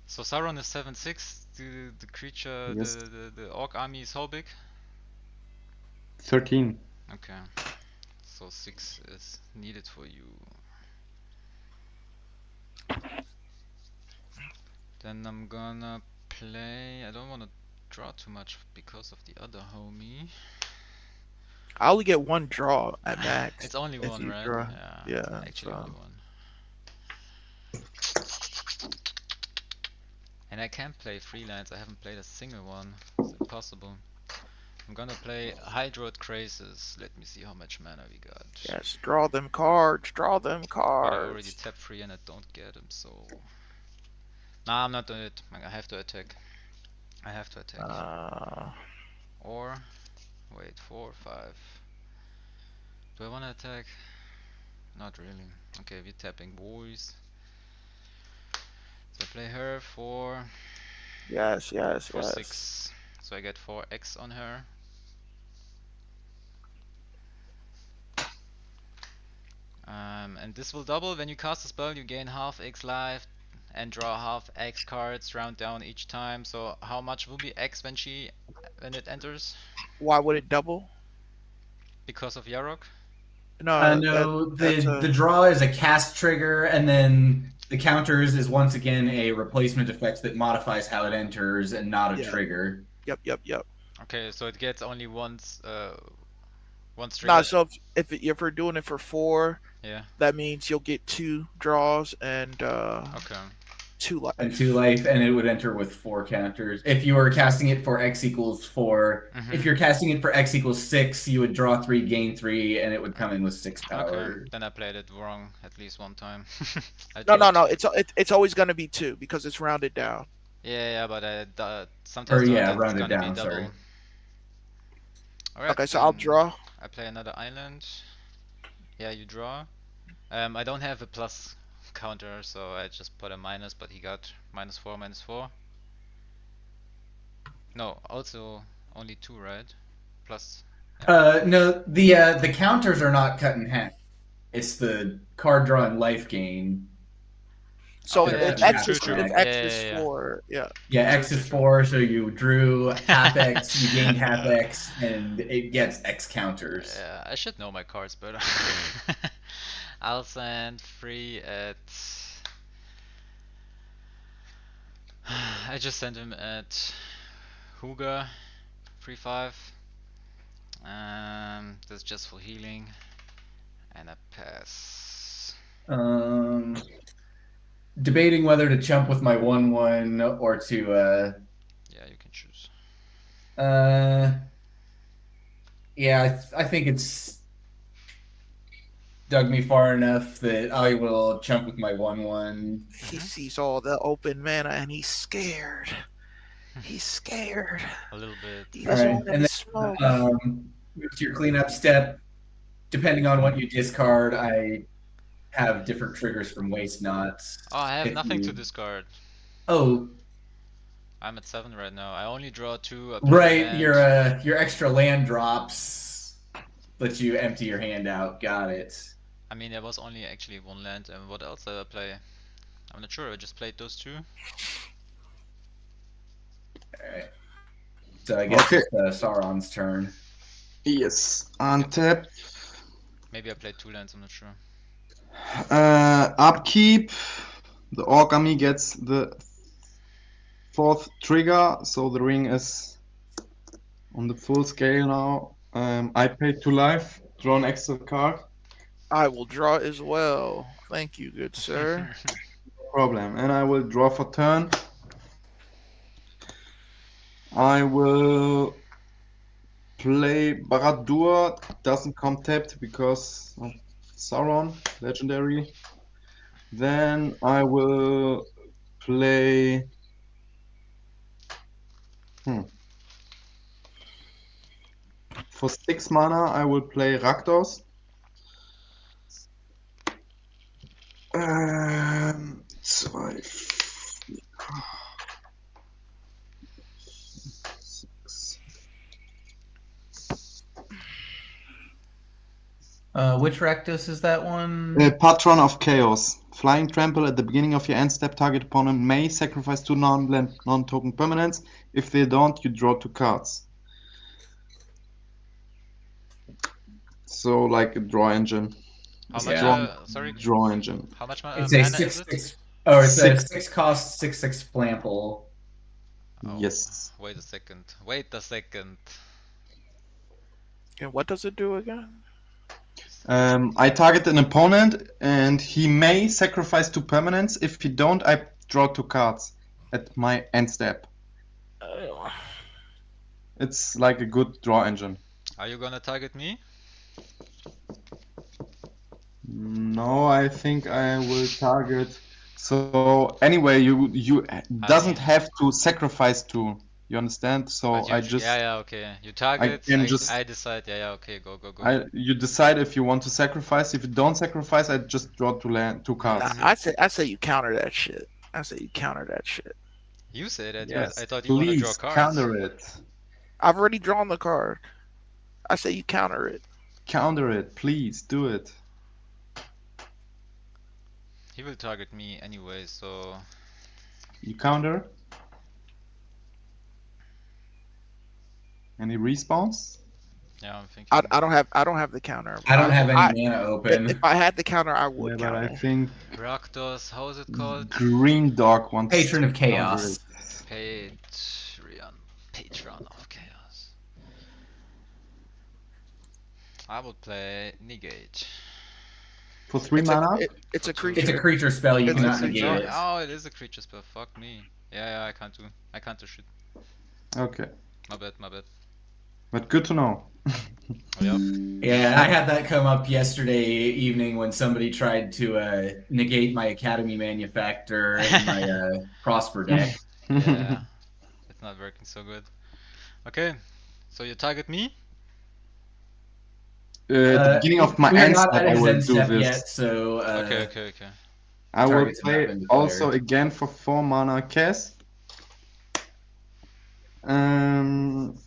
So Sauron is 7/6. The creature, Yes. the Orc army is how big? 13. Okay, so 6 is needed for you. Then I'm gonna play. I don't want to draw too much because of the other homie. I only get 1 draw at max. It's only if 1, you right? draw. Yeah. Yeah, Actually, so- only 1. And I can't play freelance. I haven't played a single one. It's impossible. I'm gonna play Hydroid Crazes. Let me see how much mana we got. Yes, draw them cards. Draw them But I already cards. tapped 3 and I don't get them, so... Nah, I'm not doing it. I have to attack. I have to attack. Or... Wait, 4, 5... Do I wanna attack? Not really. Okay, we're tapping boys. So I play her for... Yes. for 6. So I get 4x on her. And this will double. When you cast a spell, you gain half x life and draw half x cards, round down each time. So how much will be x when it enters? Why would it double? Because of Yarok? No, The draw is a cast trigger, and then the counters is once again a replacement effect that modifies how it enters and not a Yeah. trigger. Yep. Okay, so it gets only once trigger. Nah, so if we're doing it for 4, Yeah. that means you'll get 2 draws and Okay. 2 life. and 2 life, and it would enter with 4 counters. If you were casting it for X equals 4, if you're casting it for X equals 6, you would draw 3, gain 3, and it would come in with 6 power. Okay, then I played it wrong at least one time. I No, draw no, no. two. It's always gonna be 2 because it's rounded down. Yeah, but I sometimes Or thought yeah, that it's rounded gonna be down, double. sorry. Alright, Okay, so I'll draw. I play another island. Yeah, you draw. I don't have a plus counter, so I just put a minus, but he got -4, -4. No, also only 2, right? Plus. No, the counters are not cut in half. It's the card draw and life gain. So Oh, yeah, if true, X true, is true. if Yeah, X yeah, is yeah. 4, yeah. Yeah, True, X true, is true. 4, so you drew half X, you gained half X, and it gets X counters. Yeah, I should know my cards better. I'll send free at. I just sent him at Huga, 3-5. That's just for healing. And a pass. Debating whether to chump with my 1/1 or to Yeah, you can choose. yeah, I think it's dug me far enough that I will chump with my 1/1. He sees all the open mana and he's scared. He's scared. A little bit. He doesn't Alright, want and any smoke. move to your cleanup step. Depending on what you discard, I have different triggers from waste knots. Oh, I have If nothing to you- discard. Oh, I'm at 7 right now. I only draw 2. I play right. land. Your extra land drops let you empty your hand out. Got it. I mean, there was only actually 1 land, and what else did I play? I'm not sure. I just played those 2. Alright. So I guess Okay. it's Sauron's turn. Yes. Untap. Maybe I played 2 lands. I'm not sure. Upkeep. The Orc Army gets the 4th trigger, so the ring is on the full scale now. I pay 2 life, draw an extra card. I will draw as well. Thank you, good sir. No problem. And I will draw for turn. I will play Barad-dûr. Doesn't come tapped because of Sauron, legendary. Then I will play. For 6 mana, I will play Rakdos. 2, 6. Which Rectus is that one? Patron of Chaos. Flying Trample at the beginning of your end step. Target opponent may sacrifice 2 non-token permanents. If they don't, you draw 2 cards. So like a draw engine. How It's much? a Sorry. draw engine. How much It's a mana 6 is it? 6. Oh, it's a 6. 6 cost 6/6 flample. Oh, Yes. Wait a second. Wait a second. And what does it do again? I target an opponent and he may sacrifice 2 permanents. If he don't, I draw 2 cards at my end step. It's like a good draw engine. Are you gonna target me? No, I think I will target. So anyway, you doesn't mean- have to sacrifice 2. You understand? So But you, I just yeah, okay. You target. can just- I decide. Yeah, okay. Go. you decide if you want to sacrifice. If you don't sacrifice, I just draw 2 cards. I say you counter that shit. I say you counter that shit. You say that. Yes, I thought you wanna draw please cards. counter it. I've already drawn the card. I say you counter it. Counter it, please do it. He will target me anyway, so You counter. Any respawns? yeah, I'm thinking. I don't have the counter. I don't have any I- mana open. If I had the counter, I would Yeah, but I counter. think Rakdos, how is it called? Green Dog wants Patron of to counter Chaos. it. Patron of Chaos. I would play Negate. For 3 It's mana? it's a For two. creature. It's a creature spell. You It's a cannot creature. negate it. Oh, it is a creature spell. Fuck me. Yeah, I can't do shit. Okay. My bad. But good to know. Yep. Yeah, I had that come up yesterday evening when somebody tried to negate my Academy Manufactor in my Prosper deck. Yeah. It's not working so good. Okay. So you target me? At the beginning of my we are end not step, at I his will end do step this. yet, so Okay. I will targets have not play been declared. also again for 4 mana Cass. And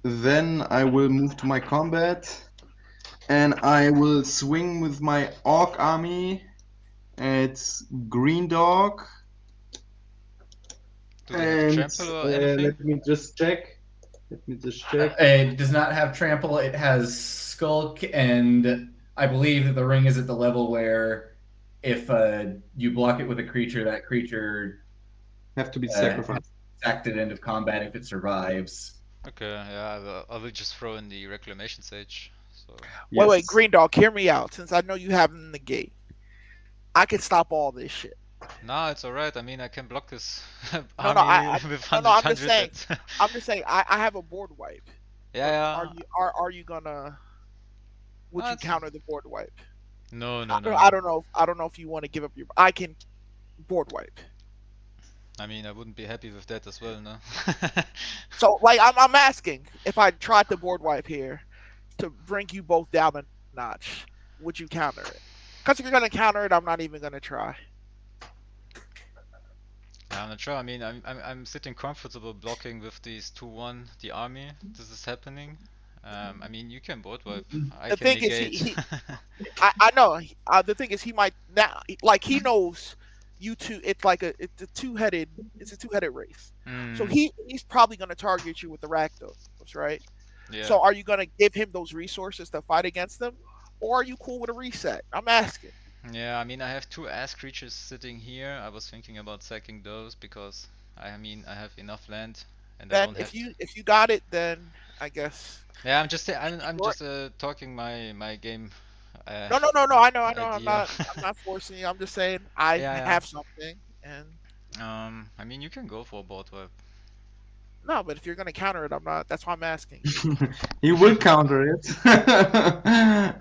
then I will move to my combat. And I will swing with my Orc army at Green Dog. Do they have And trample or anything? Let me just check. It does not have trample. It has skulk, and I believe that the ring is at the level where if you block it with a creature, that creature have to be sacrificed. sacked at end of combat if it survives. Okay, yeah, I will just throw in the Reclamation Sage. So Wait, Yes. Green Dog, hear me out. Since I know you have him in the gate, I can stop all this shit. nah, it's alright. I mean, I can block this No, army with 100. I'm just saying. I'm just saying. I have a board wipe. Yeah. Are you gonna? Would you What? counter the board wipe? No. I don't know. I don't know if you want to give up your. I can board wipe. I mean, I wouldn't be happy with that as well, no. So, like, I'm asking if I tried to board wipe here to bring you both down a notch, would you counter it? Because if you're gonna counter it, I'm not even gonna try. I'm not sure. I mean, I'm sitting comfortable blocking with these 2-1 the army. This is happening. I mean, you can board wipe. I The can thing is, negate. I know. The thing is, he might now, like, he knows you two. It's a two-headed race. So Mm, he's probably gonna target you with the Rakdos, right? yeah. So are you gonna give him those resources to fight against them, or are you cool with a reset? I'm asking. Yeah, I mean, I have 2 ass creatures sitting here. I was thinking about sacking those because I mean, I have enough land and I Then don't have. if you got it, then I guess. Yeah, I'm just talking my game. No. I know. Idea. I'm not forcing you. I'm just saying I Yeah. have something, and I mean, you can go for a board wipe. no. But if you're gonna counter it, I'm not. That's why I'm asking. He will counter it. I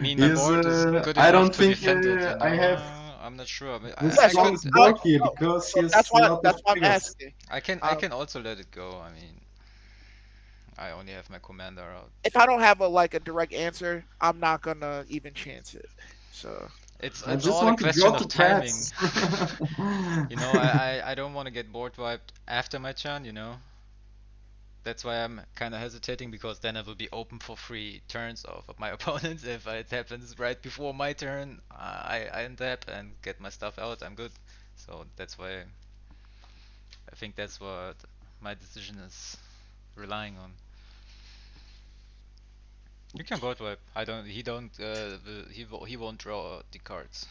mean, my board is good I enough don't to think defend it. I have I'm not sure. But the Yeah, so- strongest board here because So he has that's a why. lot That's of why I'm triggers. asking. I can also let it go. I mean, I only have my commander out. If I don't have a direct answer, I'm not gonna even chance it. So It's I just all a want to question draw of two timing. pads. You know, I don't want to get board wiped after my turn. You know. That's why I'm kind of hesitating because then I will be open for 3 turns of my opponents. If it happens right before my turn, I untap and get my stuff out. I'm good. So that's why I think that's what my decision is relying on. You can board wipe. I don't. He don't. He won't draw the cards.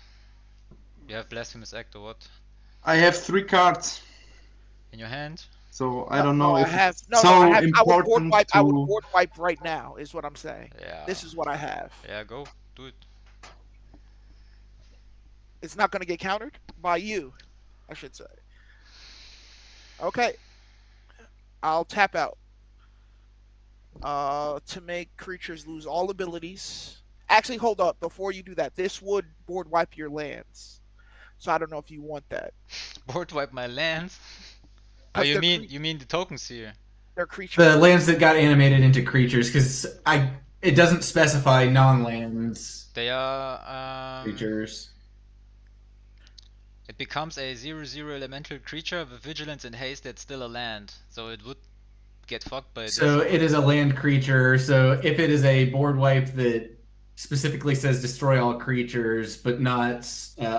You have blasphemous act or what I have 3 cards, in your hand? so I don't know I if have it's no. so I have. I would board important wipe. I would to. board wipe right now. Is what I'm saying. Yeah. This is what I have. Yeah. Go. Do it. It's not gonna get countered by you, I should say. Okay, I'll tap out. To make creatures lose all abilities. Actually, hold up. Before you do that, this would board wipe your lands. So I don't know if you want that. Board wipe my lands. Oh, 'Cause you they're mean you mean the tokens here? They're creatures. The lands that got animated into creatures, because it doesn't specify non-lands They are creatures. It becomes a 0/0 elemental creature with vigilance and haste that's still a land. So it would get fucked by So this. it is a land creature. So if it is a board wipe that specifically says destroy all creatures, but not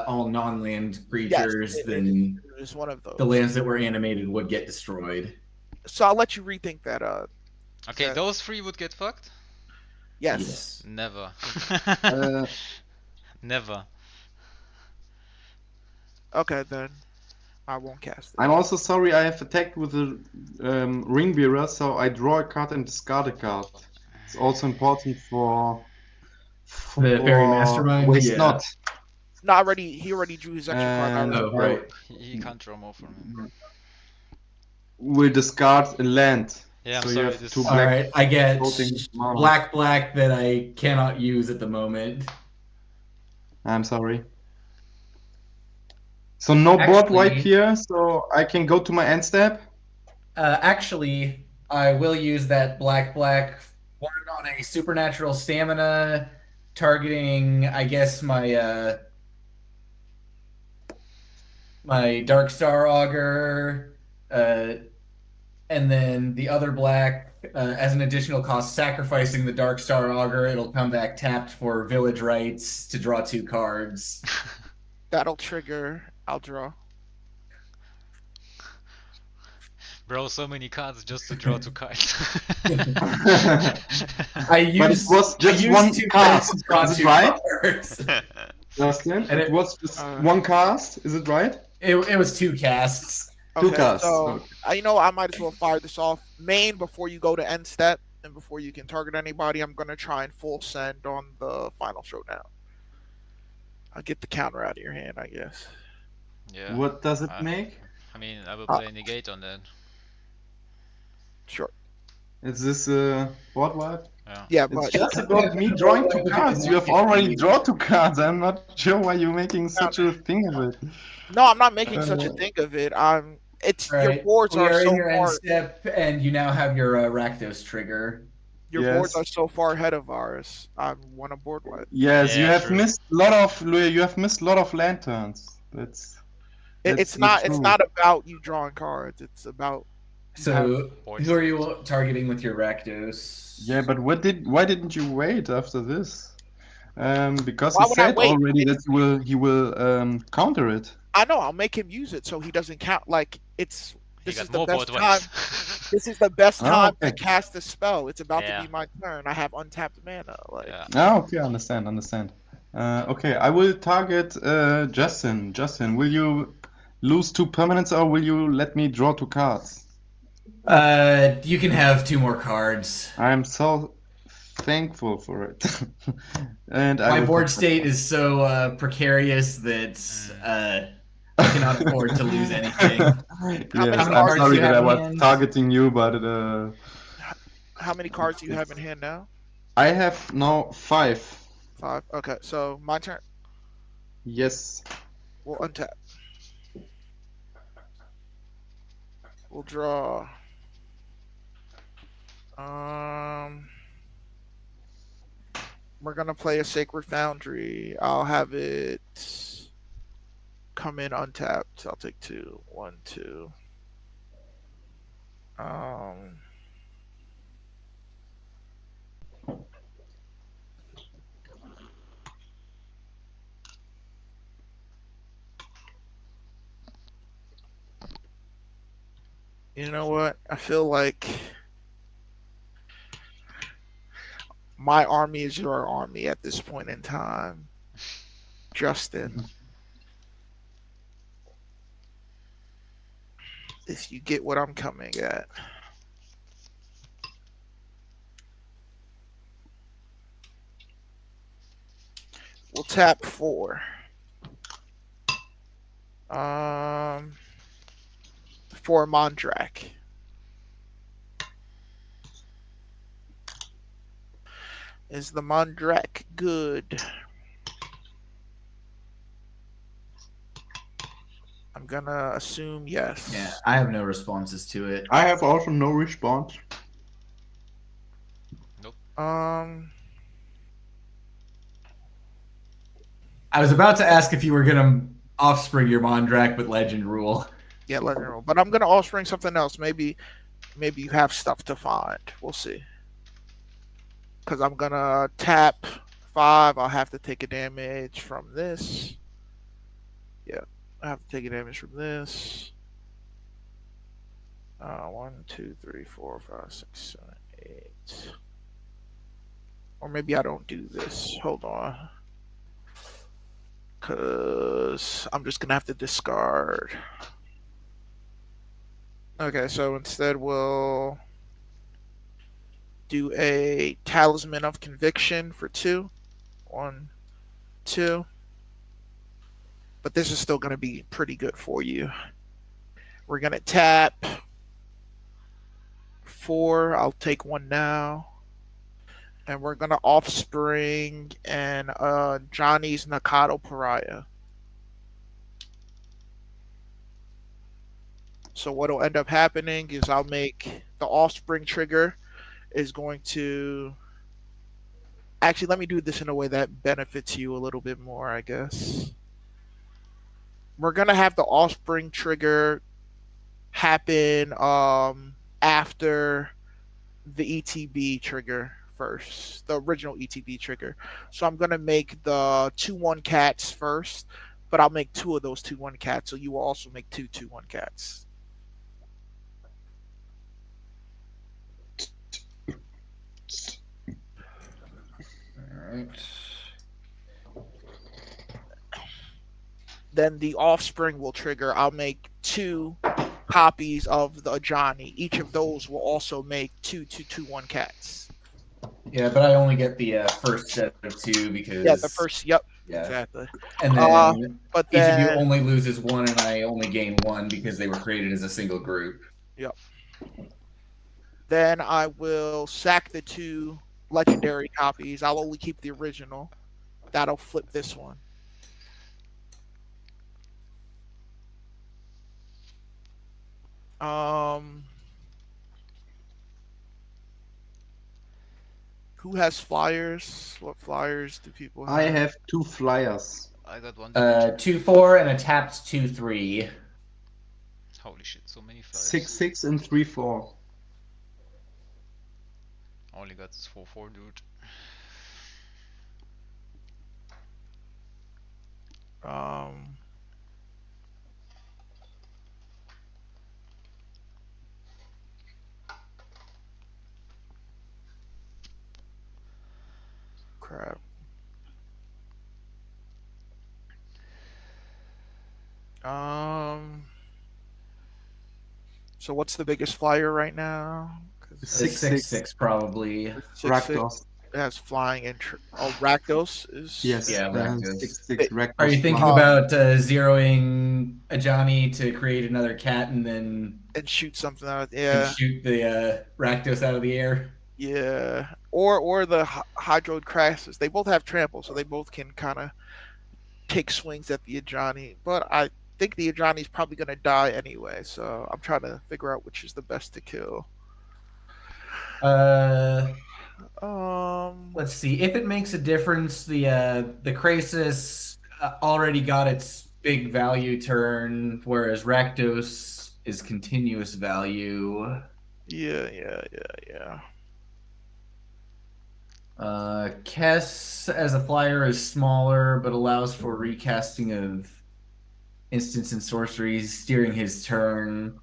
all non-land creatures, then It's one of those. the lands that were animated would get destroyed. So I'll let you rethink that. Okay, Yeah. those 3 would get fucked? Yes. Never. Uh, Never. Okay, then I won't cast it. I'm also sorry I have attacked with the ring bearer, so I draw a card and discard a card. It's also important for The fairy For mastermind. waste Yeah. not. No, he already drew his extra card. I And already Oh, right. He can't draw more from him. will discard a land. Yeah, I'm so you sorry, have this- two All All black. right, I get floating mana. black that I cannot use at the moment. I'm sorry. So no board wipe Actually- here, so I can go to my end step. Actually, I will use that black one on a supernatural stamina, targeting, I guess, my my Dark Star Augur, and then the other black as an additional cost, sacrificing the Dark Star Augur. It'll come back tapped for Village Rites to draw 2 cards. That'll trigger. I'll draw. Bro, so many cards just to draw 2 cards. I But it used was just one 2 cast, cards to draw is it 2 right? cards. Justin, And it it- was just one cast, is it right? It was 2 casts. Two Okay, casts. so Okay. you know I might as well fire this off. Main before you go to end step and before you can target anybody, I'm gonna try and full send on the final showdown. I'll get the counter out of your hand, I guess. Yeah. What does it Uh, make? I mean, I will play negate on that. Sure. Is this a board wipe? Yeah. Yeah, It's but just about me drawing 2 cards. You have already drawn 2 cards. I'm not sure why you're making such a thing of it. no, I'm not making such a thing of it. It's All your right, boards we are are in so your end far. step, and you now have your Rakdos trigger. Your boards Yes. are so far ahead of ours. I want a board wipe. Yes, you Yeah, have true. missed a lot of lanterns. That's It's the not. It's truth. not about you drawing cards. It's about So, Boards. who are you targeting with your Rakdos? Yeah, but why didn't you wait after this? Because Why he would I said wait? already that he will counter it. I know. I'll make him use it so he doesn't count. Like it's. He This got is the more best board time. wipes. This is the best Oh, time to okay. cast the spell. It's about Yeah. to be my turn. I have untapped mana. Like Yeah. Ah, okay, understand. Okay, I will target Justin. Justin, will you lose 2 permanents or will you let me draw 2 cards? You can have 2 more cards. I'm so thankful for it. And I My will board confirm. state is so precarious that I cannot afford to lose anything. Yes, many I'm cards sorry do you that I have in was hand? targeting you, but how many cards do you have in hand now? I have now 5. 5. Okay, so my turn. Yes. We'll untap. We'll draw. We're gonna play a Sacred Foundry. I'll have it come in untapped. I'll take 2. 1, 2. You know what? I feel like my army is your army at this point in time. Justin. If you get what I'm coming at. We'll tap 4. For Mondrak. Is the Mondrak good? I'm gonna assume yes. Yeah, I have no responses to it. I have also no response. Um, I was about to ask if you were gonna offspring your Mondrak with Legend Rule. yeah, Legend Rule. But I'm gonna offspring something else. Maybe you have stuff to find. We'll see. Because I'm gonna tap 5. I'll have to take a damage from this. Yeah, I have to take a damage from this. 1, 2, 3, 4, 5, 6, 7, 8. Or maybe I don't do this. Hold on. Because I'm just going to have to discard. Okay, so instead we'll do a Talisman of Conviction for 2. 1, 2. But this is still going to be pretty good for you. We're going to tap 4. I'll take 1 now. And we're going to Offspring and Johnny's Nakado Pariah. So what'll end up happening is I'll make the Offspring trigger is going to... Actually, let me do this in a way that benefits you a little bit more, I guess. We're going to have the Offspring trigger happen after the ETB trigger first, the original ETB trigger. So I'm going to make the 2/1 cats first, but I'll make 2 of those 2/1 cats, so you will also make 2 2/1 cats. Alright. Then the Offspring will trigger. I'll make 2 copies of the Johnny. Each of those will also make 2 2/1 cats. Yeah, but I only get the first set of 2 because... Yeah, the first, yep, Yeah. exactly. And then But each of you then, only loses 1 and I only gain 1 because they were created as a single group. yep. Then I will sack the 2 legendary copies. I'll only keep the original. That'll flip this one. Who has flyers? What flyers do people have? I have 2 flyers. I got 1. 2/4 and a tapped 2/3. Holy shit, so many flyers. 6/6 and 3/4. Only got this 4/4, dude. Crap. So what's the biggest flyer right now? 6/6 probably. 6/6 Rakdos. has flying and Rakdos is Yes. Yeah, Rakdos. 6/6 Rakdos. Are you thinking about zeroing a Johnny to create another cat and then and shoot something out? and Yeah, shoot the Rakdos out of the air? yeah. Or the Hydroid Crassus. They both have trample, so they both can kind of take swings at the Ajani. But I think the Ajani is probably going to die anyway, so I'm trying to figure out which is the best to kill. Let's see. If it makes a difference, the Krasis already got its big value turn, whereas Rakdos is continuous value. Yeah. Kess as a flyer is smaller, but allows for recasting of instants and sorceries during his turn.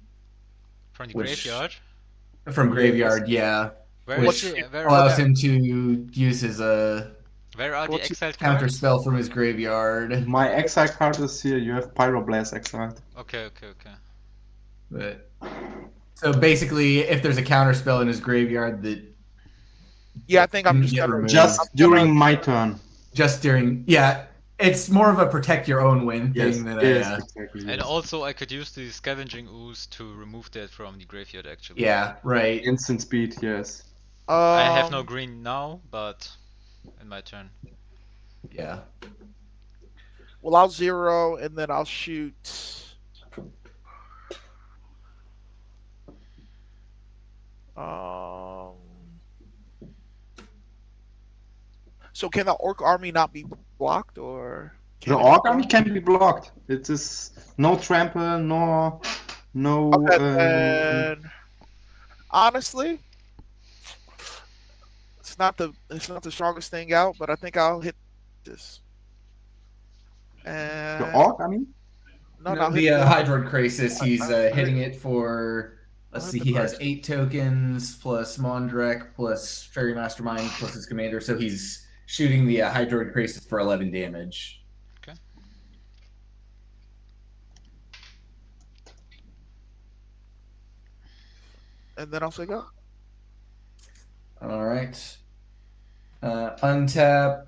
From the Which- graveyard? From graveyard, yeah. Where Which is where allows are him to use his where are the what's he- exiled counter cards? spell from his graveyard. My exile card is here. You have Pyroblast exiled. Okay. But so basically, if there's a counter spell in his graveyard that Yeah, I think I'm didn't just get gonna removed, Just during my turn. just during it's more of a protect your own win Yes. thing than Yes. Exactly. And Yes. also I could use the scavenging ooze to remove that from the graveyard actually. yeah, right. Instant speed. Yes. I have no green now, but in my turn. Yeah. Well, I'll zero and then I'll shoot. So can the Orc army not be blocked, or The can it Orc be army blocked? can be blocked. It is no trample, no. Okay, then honestly, it's not the strongest thing out, but I think I'll hit this. And The Orc army. no, No, I'll the hit the- Hydroid Krasis, he's I- hitting it for. Let's I'll see, hit he the has Krasis. 8 tokens plus Mondrek plus Fairy Mastermind plus his commander, so he's shooting the Hydroid Krasis for 11 damage. and then I'll say go. All right. Untap.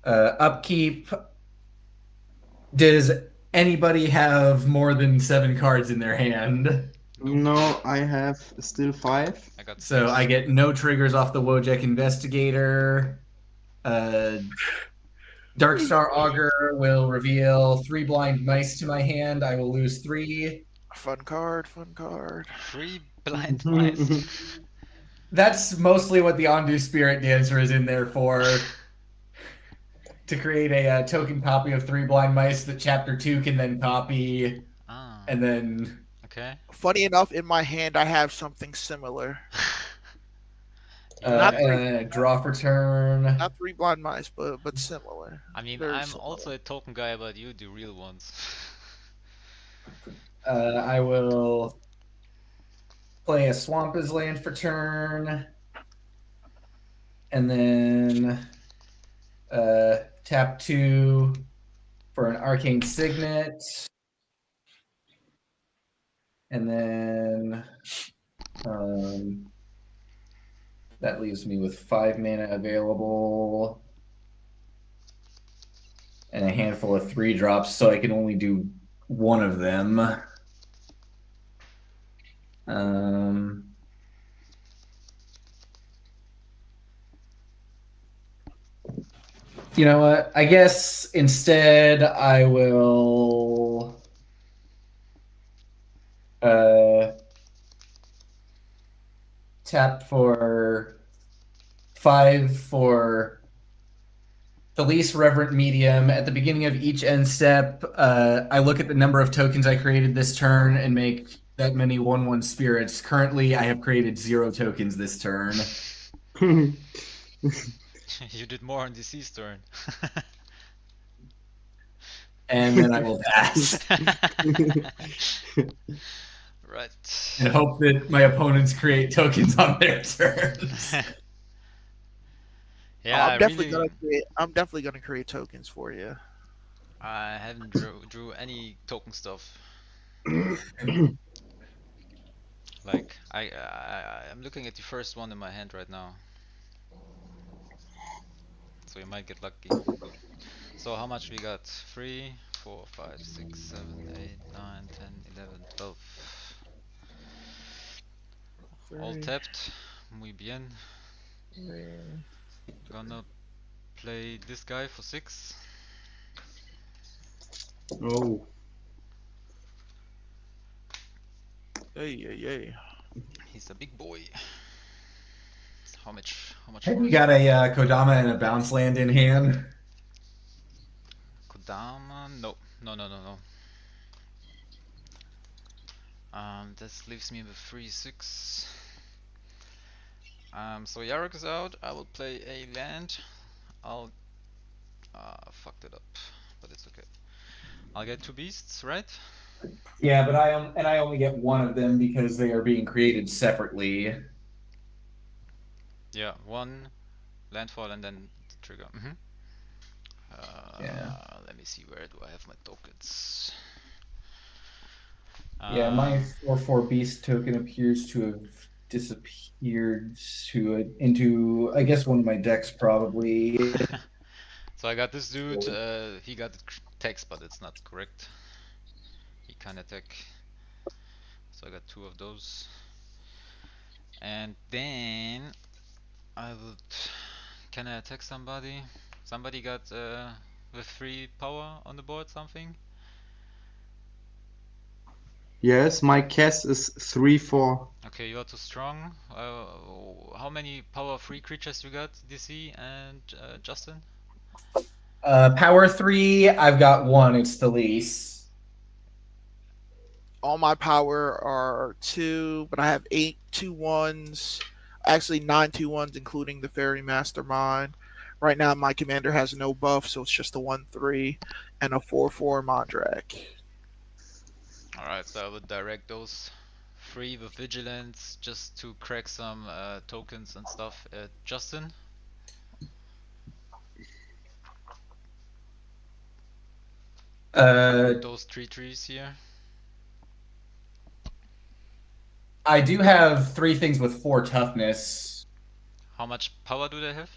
Upkeep. Does anybody have more than 7 cards in their hand? No, I have still 5. I got So 6. I get no triggers off the Wojek Investigator. Uh, Darkstar Augur will reveal 3 blind mice to my hand. I will lose 3. Fun card, fun card. 3 blind mice. That's mostly what the Ondu Spirit Dancer is in there for. To create a token copy of 3 blind mice that Chapter 2 can then copy. Ah, And then okay. Funny enough, in my hand I have something similar. Yeah. draw for turn. Not 3 blind mice, but similar. I mean, Very I'm similar. also a token guy, but you do real ones. I will play a Swamp as land for turn. And then tap 2 for an Arcane Signet. And then that leaves me with 5 mana available. And a handful of 3 drops, so I can only do one of them. You know what? I guess instead I will tap for 5 for the least reverent medium. At the beginning of each end step, I look at the number of tokens I created this turn and make that many 1/1 spirits. Currently, I have created 0 tokens this turn. You did more on DC's turn. And then I will pass. Right. And hope that my opponents create tokens on their turns. Yeah, I'm definitely really, gonna create tokens for you. I haven't drew any token stuff. Like I'm looking at the first one in my hand right now. So you might get lucky. So how much we got? 3, 4, 5, 6, 7, 8, 9, 10, 11, 12. All tapped. Muy bien. Gonna play this guy for 6. Oh. Yay. He's a big boy. How much? Have for you it? got a Kodama and a bounce land in hand? Kodama? No. This leaves me with 3/6. So Yarok is out. I will play a land. I'll fucked it up, but it's okay. I'll get 2 beasts, right? Yeah, but I only get one of them because they are being created separately. Yeah, 1 landfall and then the trigger. Yeah. Let me see, where do I have my tokens? Yeah, my 4/4 beast token appears to have disappeared into I guess one of my decks probably. So I got this dude. He got the text, but it's not correct. He can attack. So I got 2 of those. And then I would. Can I attack somebody? Somebody got with 3 power on the board. Something. Yes, my cast is 3/4. Okay, you are too strong. How many power 3 creatures you got, DC and Justin? Power 3, I've got 1. It's the least. All my power are 2, but I have 8 2/1s. Actually, 9 2/1s, including the Fairy Mastermind. Right now, my commander has no buff, so it's just a 1/3 and a 4/4 Mondrak. Alright, so I would direct those 3 with vigilance just to crack some tokens and stuff at Justin. Those 3 trees here. I do have 3 things with 4 toughness. How much power do they have?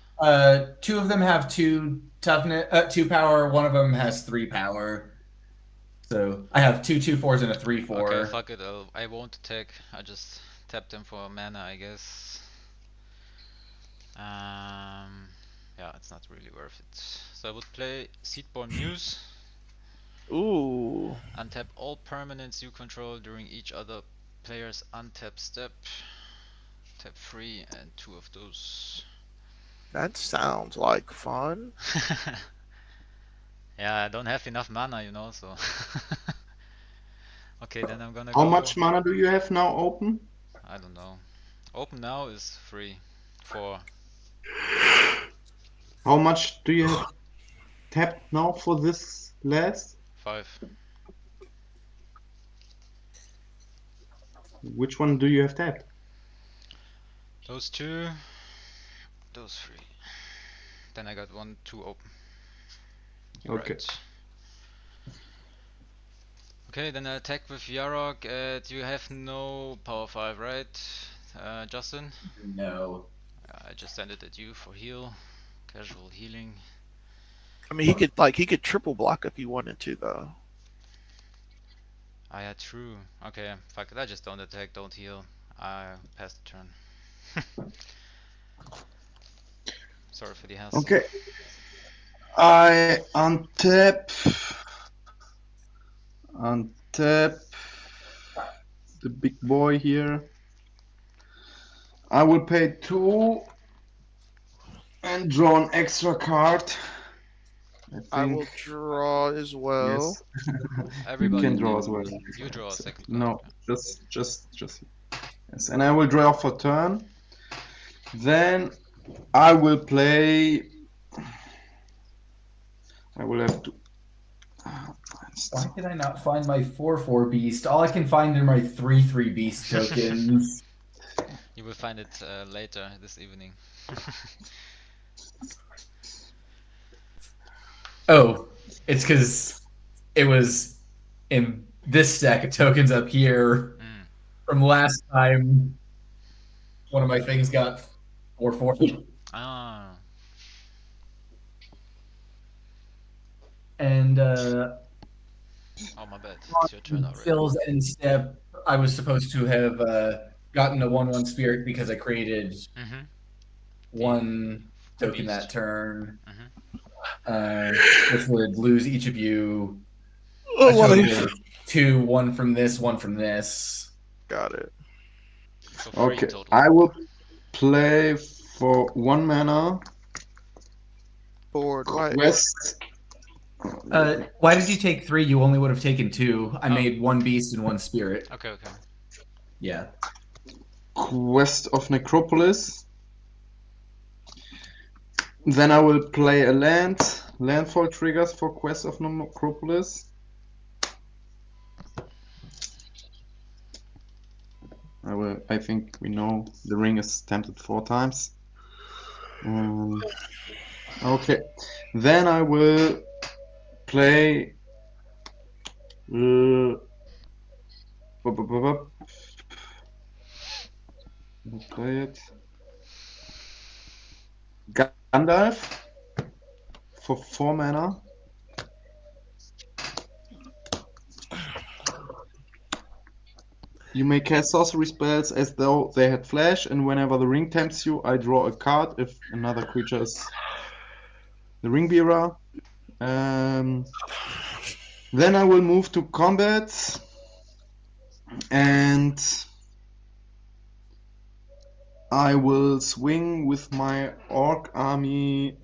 2 of them have 2 toughness, 2 power. One of them has 3 power. So I have 2 2/4s and a 3/4. Okay, fuck it. I won't attack. I just tap them for mana, I guess. Yeah, it's not really worth it. So I would play Seedborn Muse. Ooh, Untap all permanents you control during each other player's untap step. Tap 3 and 2 of those. that sounds like fun. Yeah, I don't have enough mana, you know, so. Okay, then I'm gonna How go. much mana do you have now open? I don't know. Open now is 3. 4. How much do you have tapped now for this last? 5. Which one do you have tapped? Those 2. Those 3. Then I got 1, 2 open. Okay. Right. Okay, then I attack with Yarok. You have no power 5, right, Justin? No. I just send it at you for heal. Casual healing. I mean, he could triple block if he wanted to, though. Ah, yeah, true. Okay, fuck it. I just don't attack, don't heal. I pass the turn. Sorry for the hassle. Okay. I untap the big boy here. I will pay 2 and draw an extra card. I think. will draw as well. Yes. Everybody You can draw as well. You draw a second card. No, just yes. And I will draw for turn. Then I will play. I will have to. Why can I not find my 4/4 beast? All I can find are my 3/3 beast tokens. You will find it later this evening. Oh, it's because it was in this stack of tokens up here from last time. One of my things got 4/4. Ah. And Oh, my bad. It's your turn already. Phil's end step, I was supposed to have gotten a 1/1 spirit because I created Mm-hmm. 1 token beast. that turn, Mm-hmm. which would lose each of you Oh, a what total a- of 2, 1 from this, 1 from this. Got it. So 3 Okay, total. I will play for 1 mana. Board. Why? Quest. Why did you take 3? You only would have taken 2. I Oh. made 1 beast and 1 spirit. Okay. Yeah. Quest of Necropolis. Then I will play a land. Landfall triggers for Quest of Necropolis. I think we know the ring is tempted 4 times. Okay. Then I will play. Play it. Gandalf for 4 mana. You may cast sorcery spells as though they had flash, and whenever the ring tempts you, I draw a card if another creature is the ring bearer. Then I will move to combat, and I will swing with my orc army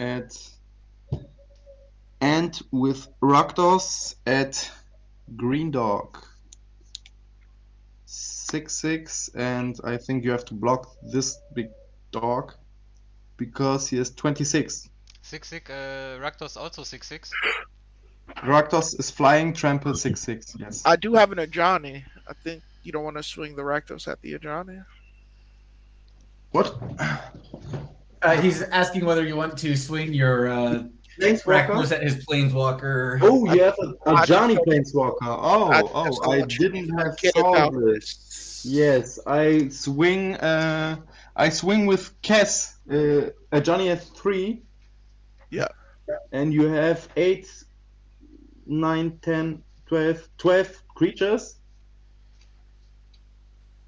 and with Rakdos at Green Dog. 6/6, and I think you have to block this big dog because he has 26. 6/6. Rakdos also 6/6. Rakdos is flying, trample 6/6. Yes. I do have an Ajani. I think you don't want to swing the Rakdos at the Ajani. What? He's asking whether you want to swing your Planeswalker? at his planeswalker. Oh, you have a I just Johnny don't- Planeswalker. I Oh, just I want you to didn't have forget saw about this. this. Yes, I swing with Kess. Johnny has 3. Yeah. And you have 8, 9, 10, 12 creatures.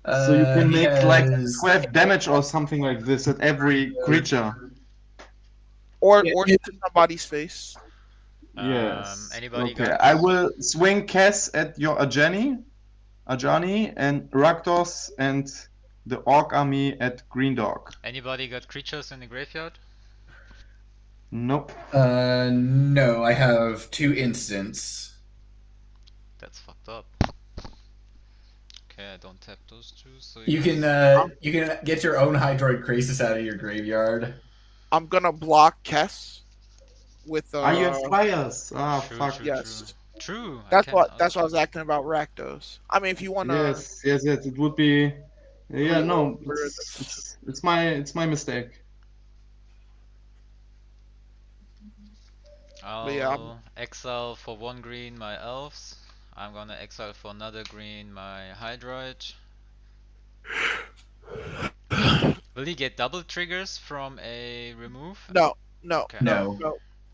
So you can He make like has 12 damage or something like this at every creature. Or Yeah, to somebody's face. Yes. Anybody Okay, got? I will swing Kess at your Ajani, and Rakdos and the Orc army at Green Dog. Anybody got creatures in the graveyard? Nope. no, I have 2 instants. That's fucked up. Okay, I don't tap those 2, so You can get your own Hydroid Krasis out of your graveyard. I'm gonna block Kess with Ah, you have flyers. Ah, True, fuck. true, yes. true. That's I what can that's what I was acting about Rakdos. I mean, if you wanna Yes. It would be. Yeah, no, reorder this. it's my mistake. I'll yeah, exile for 1 green my elves. I'm gonna exile for another green my Hydroid. Will he get double triggers from a remove? no, Okay. No.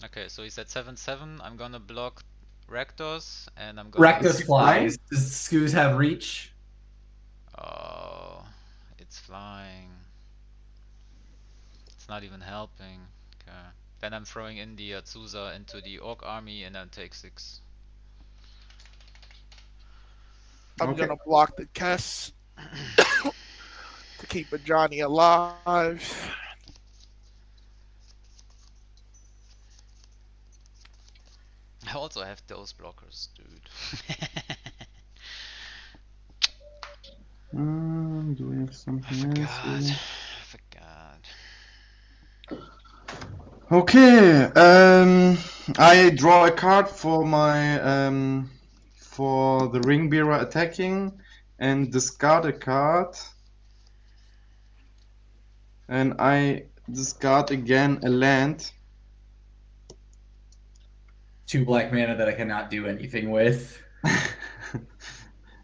Okay, so he's at 7/7. I'm gonna block Rakdos and I'm gonna. Rakdos flies. Does Skoos have reach? Oh, it's flying. It's not even helping. Okay. Then I'm throwing in the Azusa into the Orc army and then take 6. I'm Okay. gonna block the Kess to keep a Johnny alive. I also have those blockers, dude. Do we have something else? Forgot. Okay. I draw a card for my for the ring bearer attacking, and discard a card. And I discard again a land. 2 black mana that I cannot do anything with.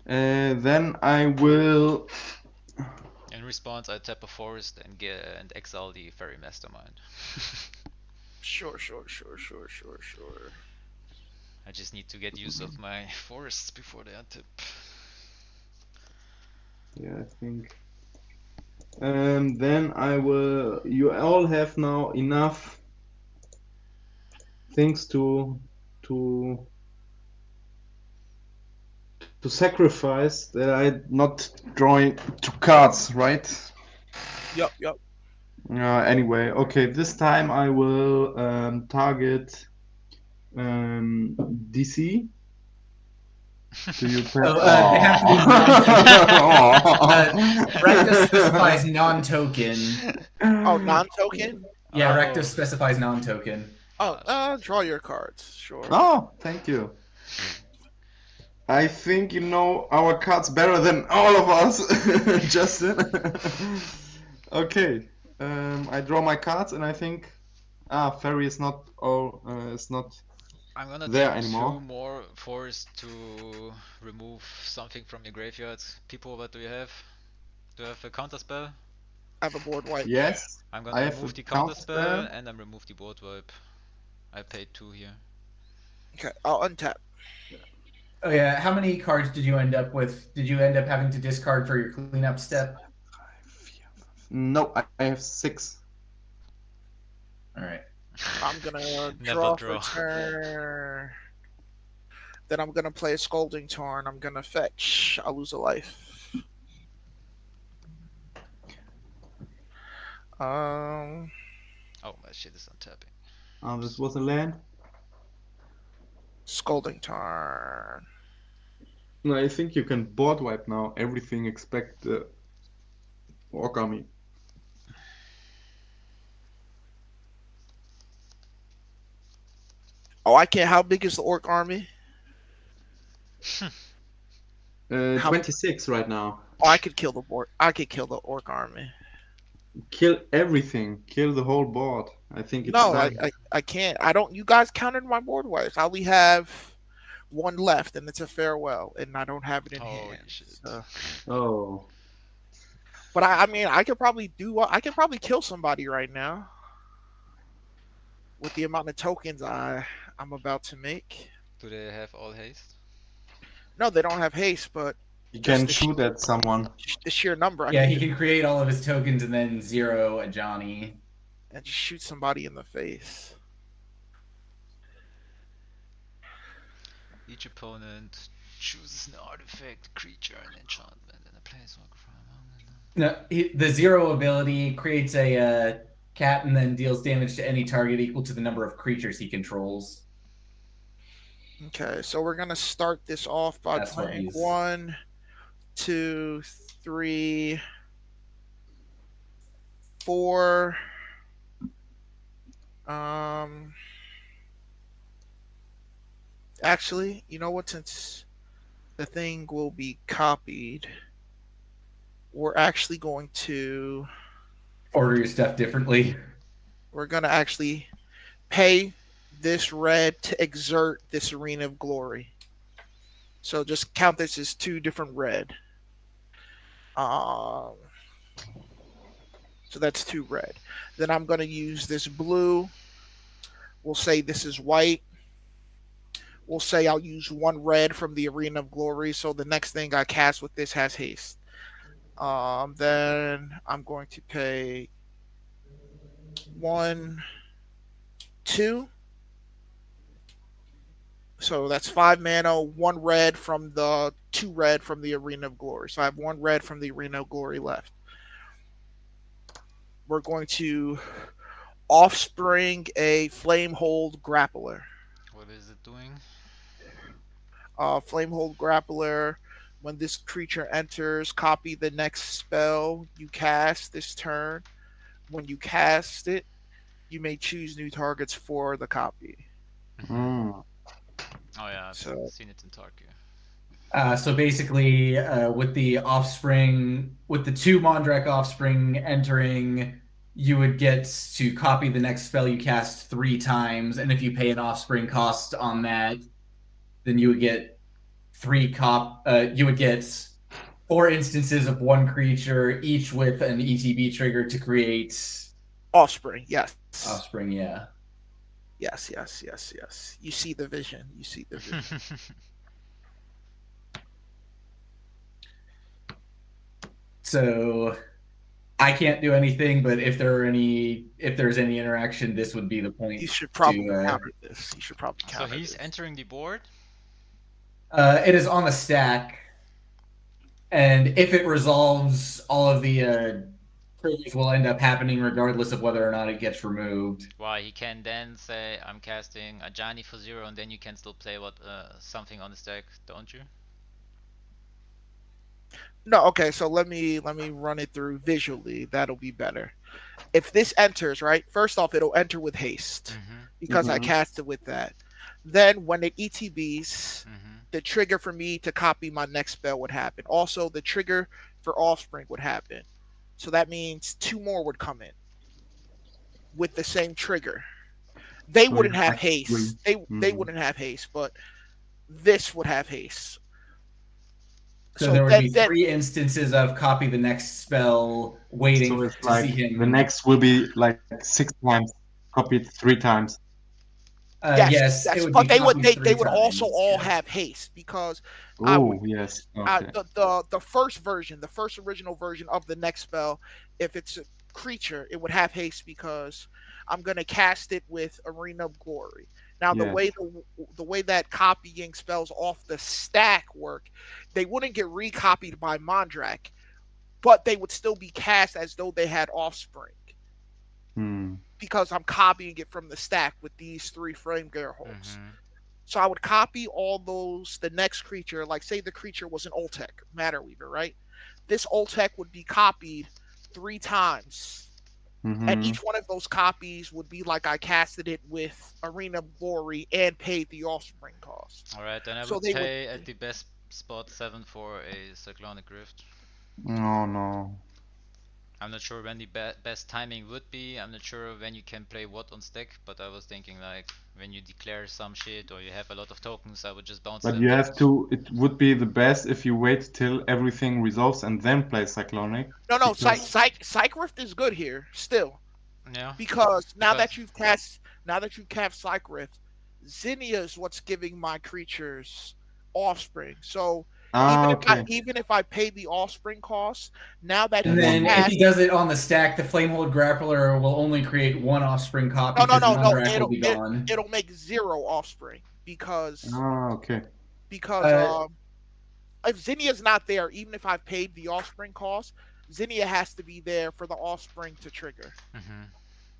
Then I will. In response, I tap a forest and exile the fairy mastermind. Sure. I just need to get use of my forests before they untip. Yeah, I think. Then I will. You all have now enough things to sacrifice that I'm not drawing 2 cards, right? Yup. Anyway, okay. This time I will target DC. Do you They have to be Rakdos specifies non-token. Oh, non-token? Yeah, Oh. Rakdos specifies non-token. Oh, draw your cards. Sure. Oh, thank you. I think you know our cards better than all of us, Justin. Okay, I draw my cards, and I think fairy is not I'm gonna there take anymore. 2 more forests to remove something from your graveyards. People, what do you have? Do you have a counter spell? I have a board wipe. Yes, I'm I gonna have remove a the counter counter spell spell. and then remove the board wipe. I paid 2 here. Okay, I'll untap. Oh yeah, how many cards did you end up with? Did you end up having to discard for your cleanup step? No, I have 6. All right. I'm gonna Never draw draw. for turn. Then I'm gonna play a Scolding Torn. I'm gonna fetch. I'll lose a life. Oh, my shit is untapping. This was a land. Scolding Torn. No, I think you can board wipe now. Everything except the Orc army. Oh, I can't. How big is the Orc army? 26 right now. Oh, I could kill the board. I could kill the Orc army. kill everything. Kill the whole board. I think it's No, fine. I can't. I don't. You guys counted my board wipes. I only have one left, and it's a farewell, and I don't have it in Holy hand. shit. So. Oh. But I mean, I could probably do. I could probably kill somebody right now with the amount of tokens I'm about to make. Do they have all haste? No, they don't have haste, but You just can the, shoot at someone. the sheer number. I Yeah, can he just, can create all of his tokens and then 0 a Johnny. and just shoot somebody in the face. Each opponent chooses an artifact, creature, and enchantment, and a planeswalker from among them. No, the 0 ability creates a cat and then deals damage to any target equal to the number of creatures he controls. Okay, so we're gonna start this off by That's what playing he's- 1, 2, 3, 4. Actually, you know what? Since the thing will be copied, we're actually going to. Order your stuff differently. We're gonna actually pay this red to exert this arena of glory. So just count this as 2 different red. So that's 2 red. Then I'm gonna use this blue. We'll say this is white. We'll say I'll use 1 red from the arena of glory. So the next thing I cast with this has haste. Then I'm going to pay 1, 2. So that's 5 mana, 1 red from the 2 red from the Arena of Glory. So I have 1 red from the Arena of Glory left. We're going to offspring a Flamehold Grappler. What is it doing? Flamehold Grappler. When this creature enters, copy the next spell you cast this turn. When you cast it, you may choose new targets for the copy. Mm. Oh yeah, I've So- seen it in Tarkir. So basically, with the offspring, with the 2 Mondrak offspring entering, you would get to copy the next spell you cast 3 times, and if you pay an offspring cost on that, then you would get 3 you would get 4 instances of 1 creature, each with an ETB trigger to create Offspring, yes. offspring. Yeah. Yes. You see the vision. You see the vision. So I can't do anything, but if there's any interaction, this would be the point. You should probably to, counter this. You should probably So counter he's this. entering the board? It is on the stack, and if it resolves, all of the triggers will end up happening regardless of whether or not it gets removed. Why, he can then say, I'm casting a Johnny for 0, and then you can still play what something on the stack, don't you? No, okay, so let me run it through visually. That'll be better. If this enters, right? First off, it'll enter with haste because I Mhm. cast it with that. Then when it ETBs, Mm-hmm. the trigger for me to copy my next spell would happen. Also, the trigger for offspring would happen. So that means 2 more would come in with the same trigger. They So wouldn't it's have like haste. 3. They Mhm. wouldn't have haste, but this would have haste. So there would be 3 instances of copy the next spell waiting So it's to like see him. the next will be like 6 times, copied 3 times. Yes, it would but be they would copied they 3 would also times, all yes. have haste because I would Oh, yes. Okay. the first version, the first original version of the next spell, if it's a creature, it would have haste because I'm gonna cast it with Arena of Glory. Now Yes. the way that copying spells off the stack work, they wouldn't get recopied by Mondrak, but they would still be cast as though they had offspring. Hmm. Because I'm copying it from the stack with these 3 frame Gerholds. Mm-hmm. So I would copy all those, the next creature, like say the creature was an Oltec, Matterweaver, right? This Oltec would be copied 3 times. Mhm. And each one of those copies would be like I casted it with Arena of Glory and paid the offspring cost. Alright, then I So would they pay at the best spot 7 for a Cyclonic Rift. Oh no. I'm not sure when the best timing would be. I'm not sure when you can play what on stack, but I was thinking like when you declare some shit or you have a lot of tokens, I would just bounce But them. you have to. It would be the best if you wait till everything resolves and then play Cyclonic. No, Because Psych Rift is good here still. Yeah. Because now Because- that you've cast Psych Rift, Zinnia is what's giving my creatures offspring. So okay. even if I pay the offspring cost, now that And he's then if cast, he does it on the stack, the Flamehold Grappler will only create one offspring copy no, because the non-rack will be gone. it'll make 0 offspring because Okay. if Zinnia's not there, even if I've paid the offspring cost, Zinnia has to be there for the offspring to trigger.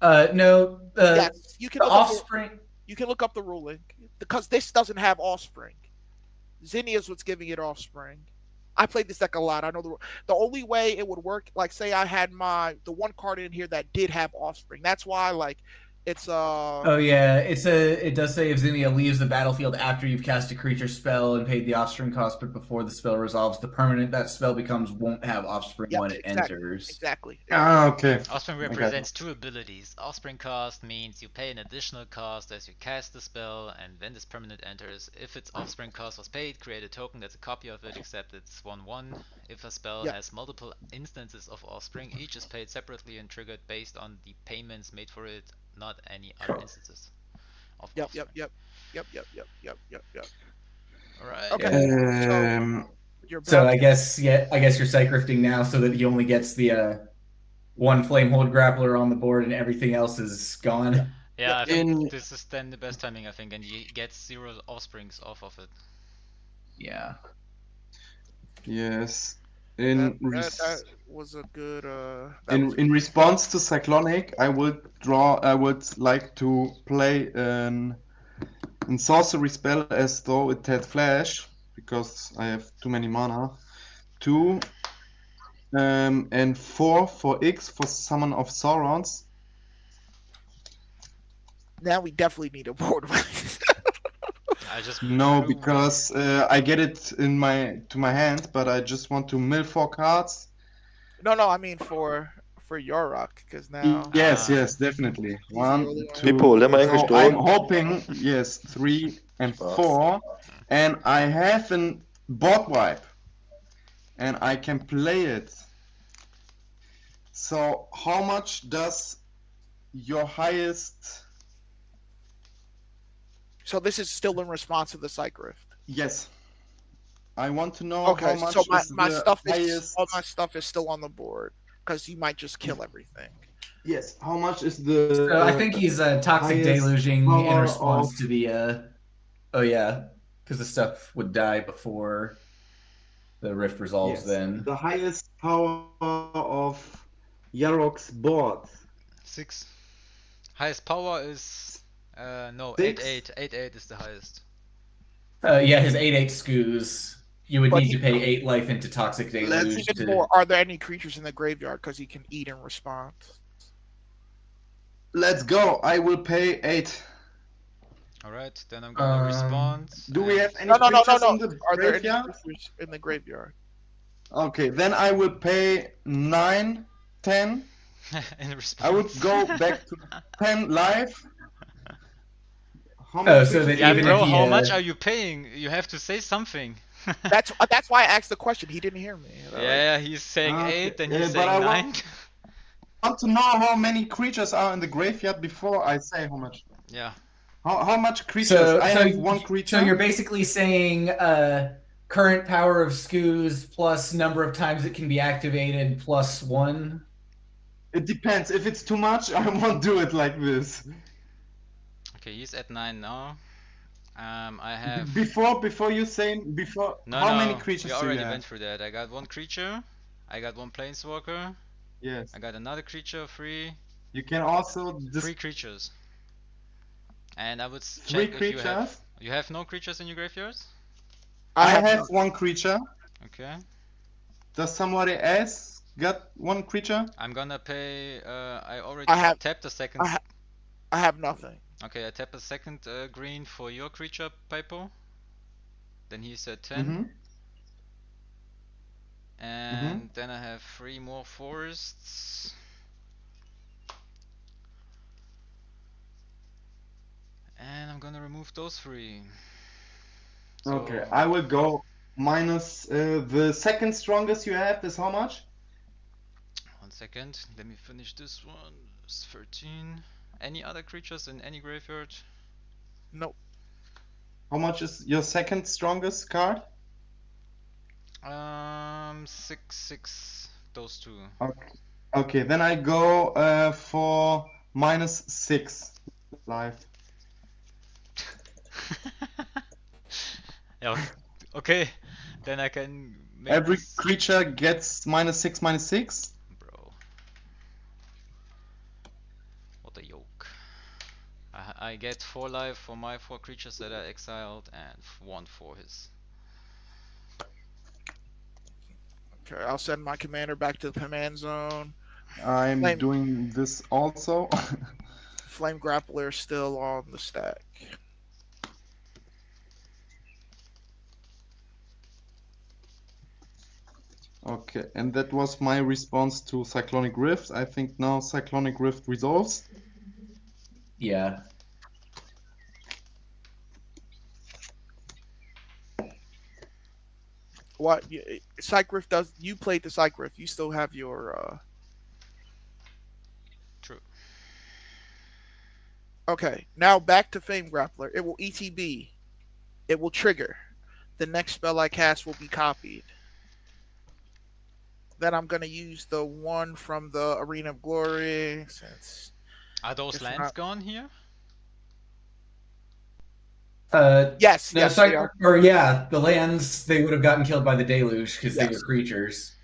No, Yes, you can the look offspring. you can look up the ruling because this doesn't have offspring. Zinnia is what's giving it offspring. I played this deck a lot. I know the only way it would work, like say I had the one card in here that did have offspring. That's why like it's Oh yeah, it does say if Zinnia leaves the battlefield after you've cast a creature spell and paid the offspring cost, but before the spell resolves, the permanent that spell becomes won't have offspring when it enters. Exactly. Okay. Offspring I got it. represents two abilities. Offspring cost means you pay an additional cost as you cast the spell, and when this permanent enters, if its offspring cost was paid, create a token that's a copy of it, except it's 1/1. If a spell Yep. has multiple instances of offspring, each is paid separately and triggered based on the payments made for it, not any other instances of offspring. Yep. Alright. Okay. You're So about I guess you're Psych Rifting now so that he only gets the one Flamehold Grappler on the board and everything else is gone. Yeah, I Yep. think this is then the best timing, I think, and he gets 0 offsprings off of it. Yeah. Yes. that was a good In response to Cyclonic, I would like to play an sorcery spell as though it had flash, because I have too many mana. 2 and 4 for X for Summon of Saurons. now we definitely need a board. I just No, blew because I get it to my hand, but I just want to mill 4 cards. No, I mean for Yorok, because now Yes, definitely. He's the only 1, one. 2. Pippo, leg maar So gestoord. I'm hoping, yes, 3 and 4, and I have a board wipe, and I can play it. So how much does your highest? So this is still in response to the Psych Rift. Yes, I want to know Okay, how much so is my the stuff highest. is all my stuff is still on the board because you might just kill everything. Yes, how much is the? So I think he's toxic highest deluging in power response of- to the oh yeah, because the stuff would die before the rift resolves. Yes, Then the highest power of Yarok's board. 6. Highest power is no, 6? 8/8. 8/8 is the highest. yeah, his 8/8 scoos. You would But need he- to pay 8 life into toxic Let's deluge Even to. more, are there any creatures in the graveyard because he can eat in response? Let's go. I will pay 8. Alright, then I'm gonna respond. Do we and- have any No. creatures in the Are there any graveyard? creatures in the graveyard? Okay, then I will pay 9, 10. in response? I would go back to 10 life. How Oh, so that Yeah, even bro, if he, how much are you paying? You have to say something. That's why I asked the question. He didn't hear me. Yeah, he's saying Okay, 8, then yeah, he's but saying I 9. want to know how many creatures are in the graveyard before I say how much. Yeah. How much creatures? So, I so, have one creature. so you're basically saying current power of scoos plus number of times it can be activated plus 1. It depends. If it's too much, I won't do it like this. Okay, he's at 9 now. I have... Before you say before. No, how no, many creatures we do already you have? went through that. I got 1 creature. I got 1 planeswalker. Yes. I got another creature, 3. You can also 3 creatures. And I would 3 check if creatures. you have no creatures in your graveyards? I have 1 creature. Okay. Does somebody else got 1 creature? I'm gonna pay. I already I have- tapped a second. I have nothing. Okay, I tap a second green for your creature, Paipo. Then he's at 10. Mhm. And then I have 3 more forests. And I'm gonna remove those 3. So, Okay, I will go minus the second strongest you have is how much? 1 second, let me finish this one. It's 13. Any other creatures in any graveyard? Nope. How much is your second strongest card? 6, 6. Those 2. Okay, okay, then I go for minus 6 life. Yeah, okay. Then I can make Every this... creature gets minus 6, minus 6. Bro. What a yoke. I get 4 life for my 4 creatures that are exiled and 1 for his. Okay, I'll send my commander back to the command zone. I'm Flame- doing this also. Flame Grappler still on the stack. Okay, and that was my response to Cyclonic Rift. I think now Cyclonic Rift resolves. Yeah. What? Cycriff does. You played the Cycriff. You still have your. True. Okay, now back to Flame Grappler. It will ETB. It will trigger. The next spell I cast will be copied. Then I'm gonna use the one from the Arena of Glory since. Are those If lands not- gone here? Yes, No, yes, they are. or yeah, the lands, they would have gotten killed by the deluge because they Yes. were creatures.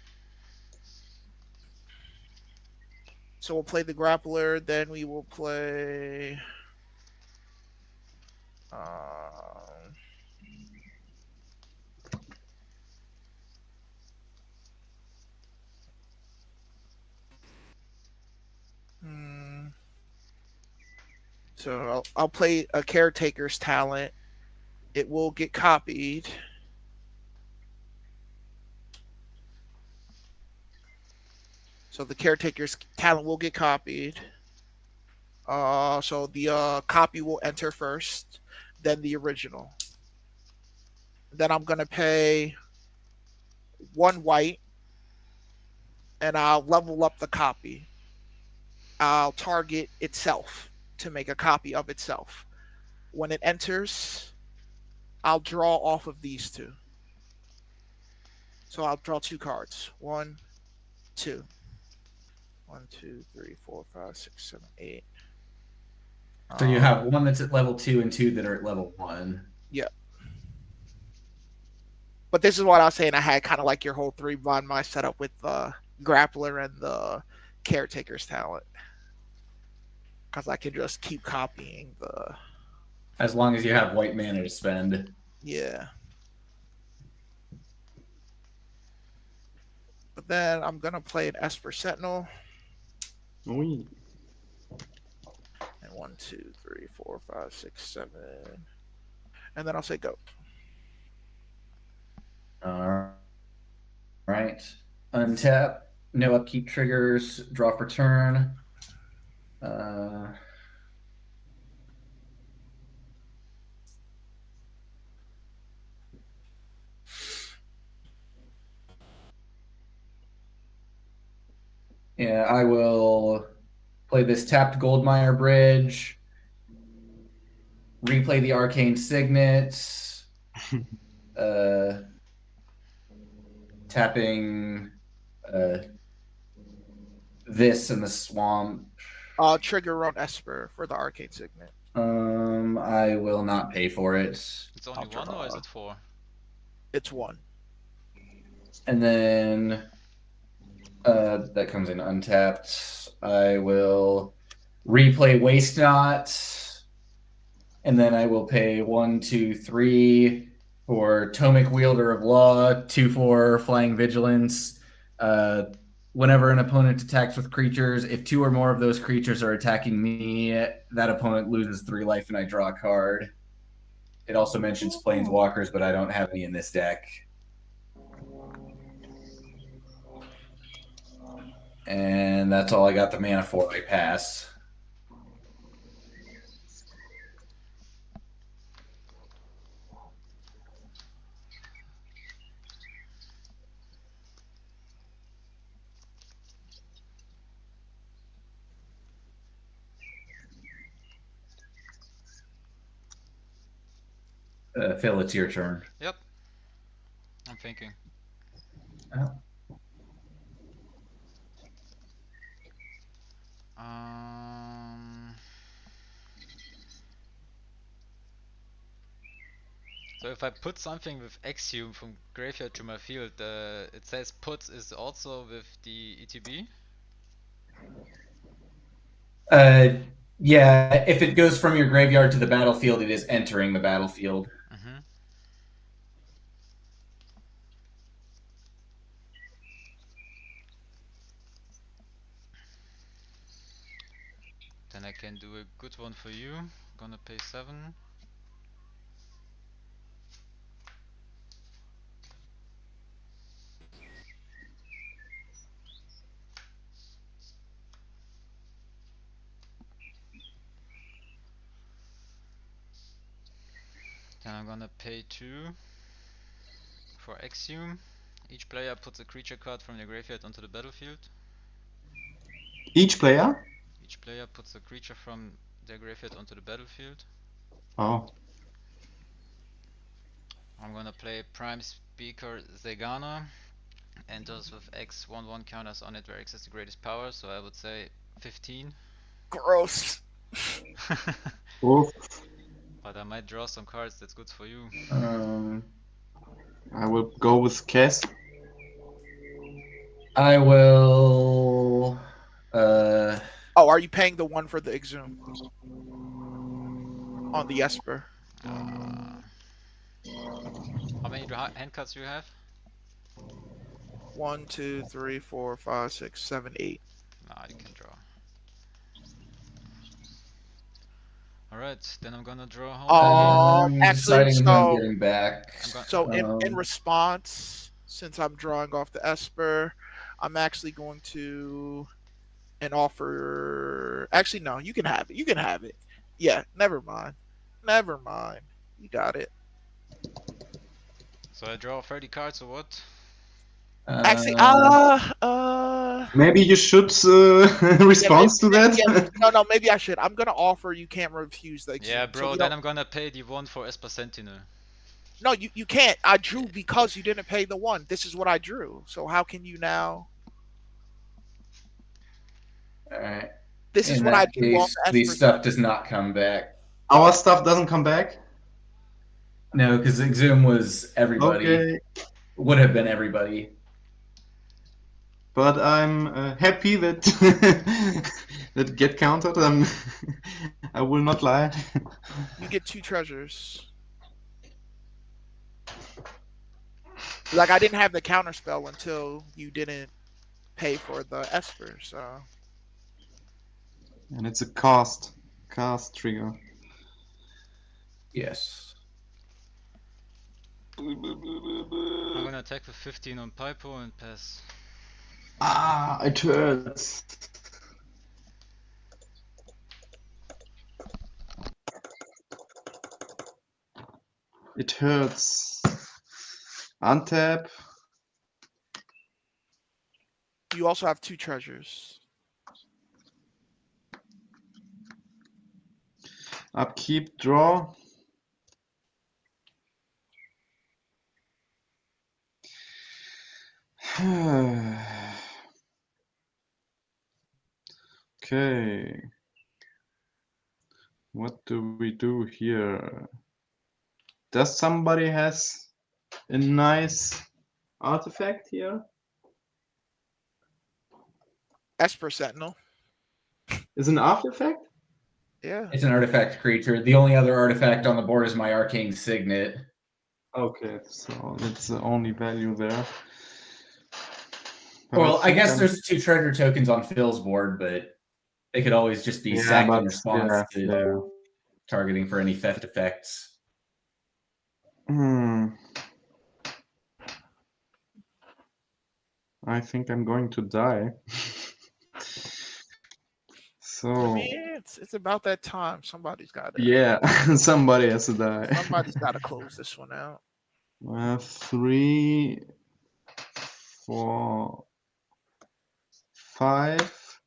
So we'll play the Grappler. Then we will play. So I'll play a Caretaker's Talent. It will get copied. So the Caretaker's Talent will get copied. So the copy will enter first, then the original. Then I'm gonna pay 1 white, and I'll level up the copy. I'll target itself to make a copy of itself. When it enters, I'll draw off of these 2. So I'll draw 2 cards. 1, 2. 1, 2, 3, 4, 5, 6, 7, 8. So you have one that's at level 2 and 2 that are at level 1. Yeah. But this is what I was saying. I had kind of like your whole 3 bond my setup with the Grappler and the Caretaker's Talent. Because I can just keep copying the... As long as you have white mana to spend. Yeah. But then I'm going to play an Esper Sentinel. Oui. And 1, 2, 3, 4, 5, 6, 7. And then I'll say go. All right. Untap. No upkeep triggers. Draw for turn. Yeah, I will play this tapped Goldmire Bridge. Replay the Arcane Signet. Tapping this in the swamp. Trigger on Esper for the Arcane Signet. I will not pay for it. It's only 1 or is it 4? It's 1. And then that comes in untapped. I will replay Waste Not. And then I will pay 1, 2, 3 for Tomic Wielder of Law, 2 for Flying Vigilance. Whenever an opponent attacks with creatures, if 2 or more of those creatures are attacking me, that opponent loses 3 life and I draw a card. It also mentions Planeswalkers, but I don't have any in this deck. And that's all I got the mana for. I pass. Phil, it's your turn. Yep. I'm thinking. Oh. So if I put something with Exhume from graveyard to my field, it says put is also with the ETB? Yeah, if it goes from your graveyard to the battlefield, it is entering the battlefield. Mm-hmm. Then I can do a good one for you. I'm gonna pay 7. Then I'm gonna pay 2 for Exhume. Each player puts a creature card from their graveyard onto the battlefield. Each player? Each player puts a creature from their graveyard onto the battlefield. Oh. I'm gonna play Prime Speaker Zegana. Enters with X 1/1 counters on it where X is the greatest power, so I would say 15. Gross. Oof. But I might draw some cards that's good for you. I will go with Cass. I will. Oh, are you paying the 1 for the Exhume on the Esper? How many hand cards do you have? 1, 2, 3, 4, 5, 6, 7, 8. Nah, you can draw. Alright, then I'm gonna draw home. I'm Actually, deciding who I'm getting back. So in response, since I'm drawing off the Esper, I'm actually going to offer. Actually, no, you can have it. You can have it. Yeah, never mind. Never mind. You got it. So I draw 30 cards or what? Actually, Maybe you should respond to that. No, maybe I should. I'm gonna offer. You can't refuse the Exhume. Yeah, bro. So then I'm gonna pay the 1 for Esper Sentinel. No, you can't. I drew because you didn't pay the 1. This is what I drew. So how can you now? Alright. This is what I drew. Case, the stuff does not come back. Our stuff doesn't come back? No, because Exhume was everybody. Okay. Would have been everybody. But I'm happy that that get countered. I will not lie. You get 2 treasures. Like I didn't have the counter spell until you didn't pay for the Esper, so. And it's a cast trigger. Yes. I'm gonna attack with 15 on Pipo and pass. Ah, it hurts. It hurts. Untap. You also have 2 treasures. Upkeep, draw. Okay. What do we do here? Does somebody has a nice artifact here? Esper Sentinel. Is an artifact? Yeah. It's an artifact creature. The only other artifact on the board is my Arcane Signet. Okay, so that's the only value there. But Well, I guess there's 2 treasure tokens on Phil's board, but they could always just be sacked in response to targeting for any theft effects. I think I'm going to die. So I mean, it's about that time. Somebody's got to. yeah, somebody has to die. Somebody's got to close this one out. 3, 4, 5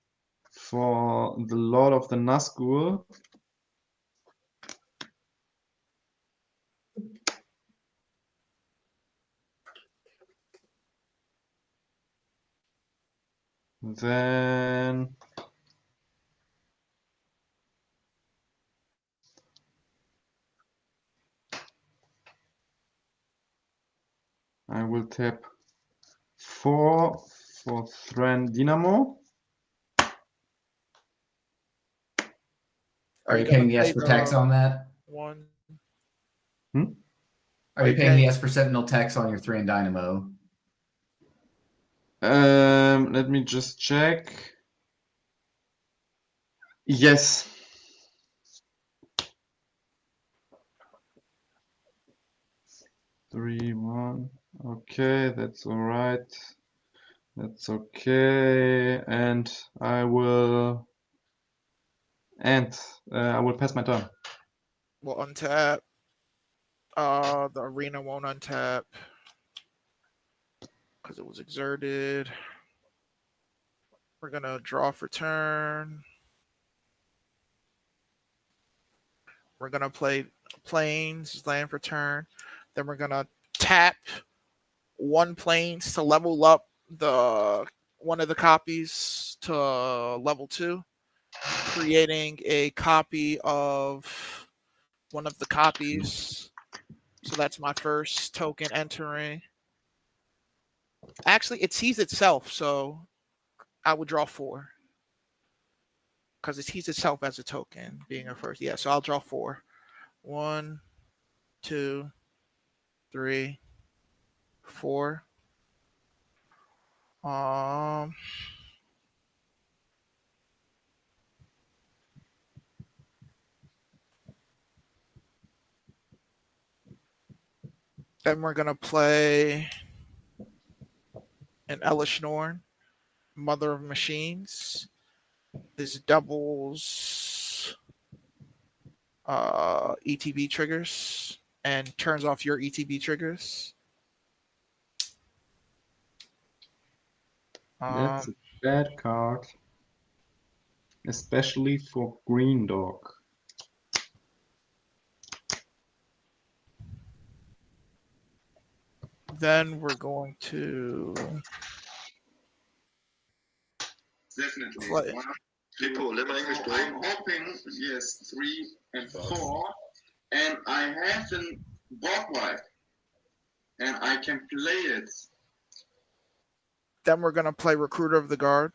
for the Lord of the Nazgul. Then I will tap 4 for Thran Dynamo. Are you gonna paying the play Esper tax on that? one? Are you paying the Esper Sentinel tax on your Thran Dynamo? Let me just check. Yes. Three, 1. Okay, that's all right. That's okay. And I will pass my turn. We'll untap. The arena won't untap because it was exerted. We're gonna draw for turn. We're gonna play planes, land for turn. Then we're gonna tap one planes to level up one of the copies to level 2, creating a copy of one of the copies. So that's my first token entering. Actually, it sees itself, so I would draw 4. Because it sees itself as a token, being a first. Yeah, so I'll draw 4. 1, 2, 3, 4. Then we're gonna play an Elishnorn, Mother of Machines. This doubles ETB triggers and turns off your ETB triggers. That's a bad card. Especially for Green Dog. Then we're going to Definitely. play. I'm hoping, yes, 3 and 4. And I have a bot wipe. And I can play it. Then we're gonna play Recruiter of the Guard.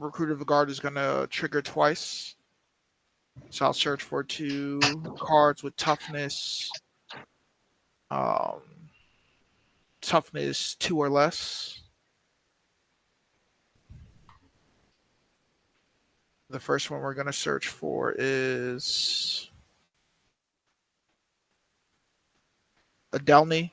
Recruiter of the Guard is gonna trigger twice. So I'll search for 2 cards with toughness. Toughness 2 or less. The first one we're going to search for is Adelny.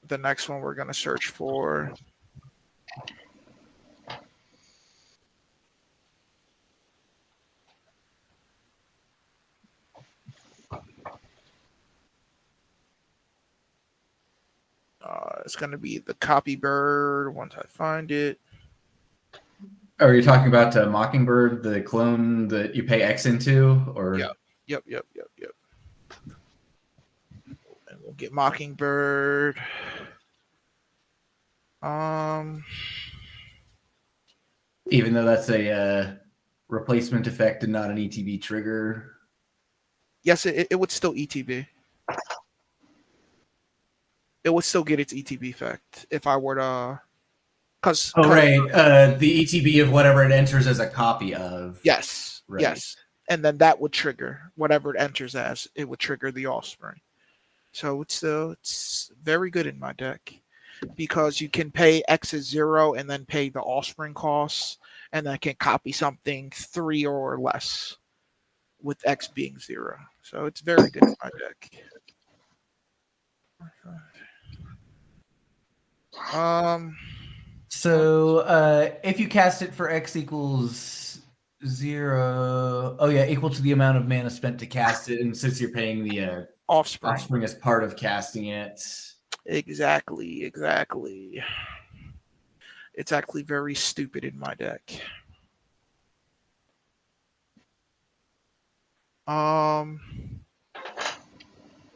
The next one we're going to search for it's going to be the Copy Bird once I find it. Are you talking about Mockingbird, the clone that you pay X into? Or Yep. And we'll get Mockingbird. Even though that's a replacement effect and not an ETB trigger? Yes, it would still ETB. It would still get its ETB effect if I were to... Right. The ETB of whatever it enters as a copy of. Yes. Right. Yes. And then that would trigger whatever it enters as. It would trigger the offspring. So it's very good in my deck because you can pay X as 0 and then pay the offspring costs, and then can copy something 3 or less with X being 0. So it's very good in my deck. So if you cast it for X equals 0, oh yeah, equal to the amount of mana spent to cast it, and since you're paying the offspring as part of casting it. Exactly. It's actually very stupid in my deck.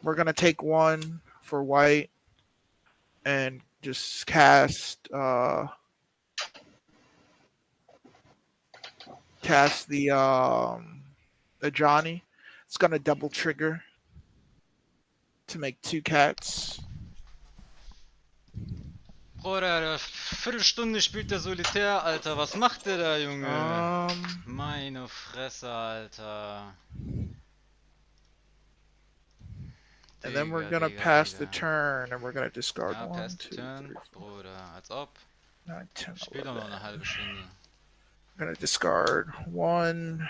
We're gonna take one for white and just cast the Johnny. It's gonna double trigger to make 2 cats. Bruder, Viertelstunde spielt der Solitär, Alter. Was macht der da, Junge? Meine Fresse, Alter. And then we're gonna pass the turn, and we're gonna discard ja, 1, 2, 3, 4, Bruder, als ob. 9, 10, Spiel doch noch eine halbe Stunde. I'm gonna discard 1.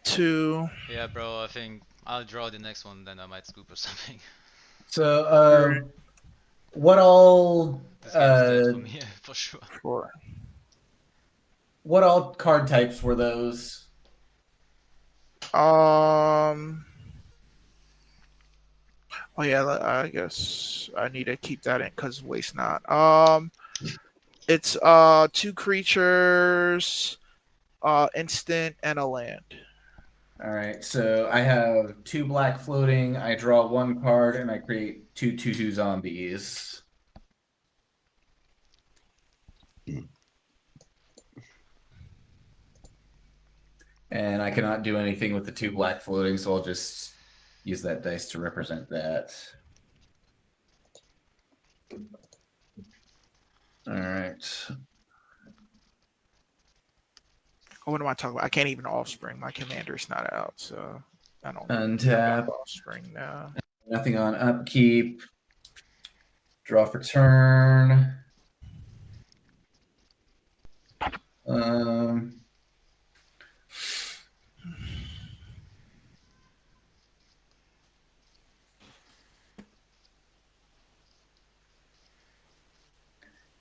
2. Yeah, bro, I think I'll draw the next one, then I might scoop or something. So, what all? This game is dead for me, for sure. 4. What all card types were those? Oh yeah, I guess I need to keep that in because waste not. It's 2 creatures, instant, and a land. All right, so I have 2 black floating. I draw 1 card, and I create 2 2/2 zombies. And I cannot do anything with the 2 black floating, so I'll just use that dice to represent that. All right. What am I talking about? I can't even offspring. My commander's not out, so I don't untap offspring now. Nothing on upkeep. Draw for turn.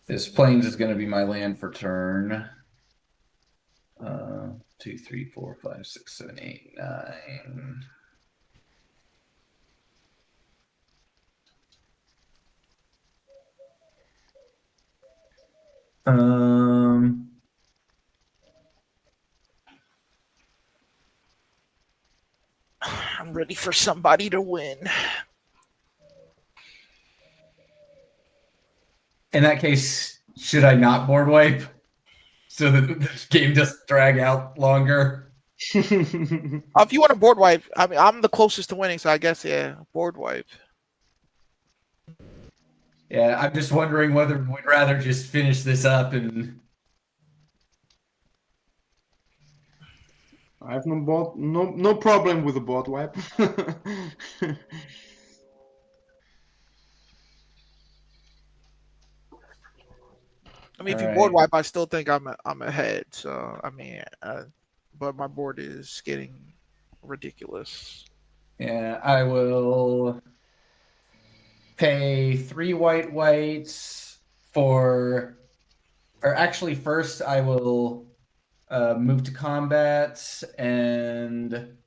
This plains is going to be my land for turn. 2, 3, 4, 5, 6, 7, 8, 9. I'm ready for somebody to win. In that case, should I not board wipe so that the game doesn't drag out longer? If you want to board wipe, I mean, I'm the closest to winning, so I guess, yeah, board wipe. Yeah, I'm just wondering whether we'd rather just finish this up and... I have no problem with the board wipe. I mean, if you board wipe, I still think I'm ahead. So I mean, but my board is getting ridiculous. Yeah, I will pay 3 whites for, or actually first I will move to combat and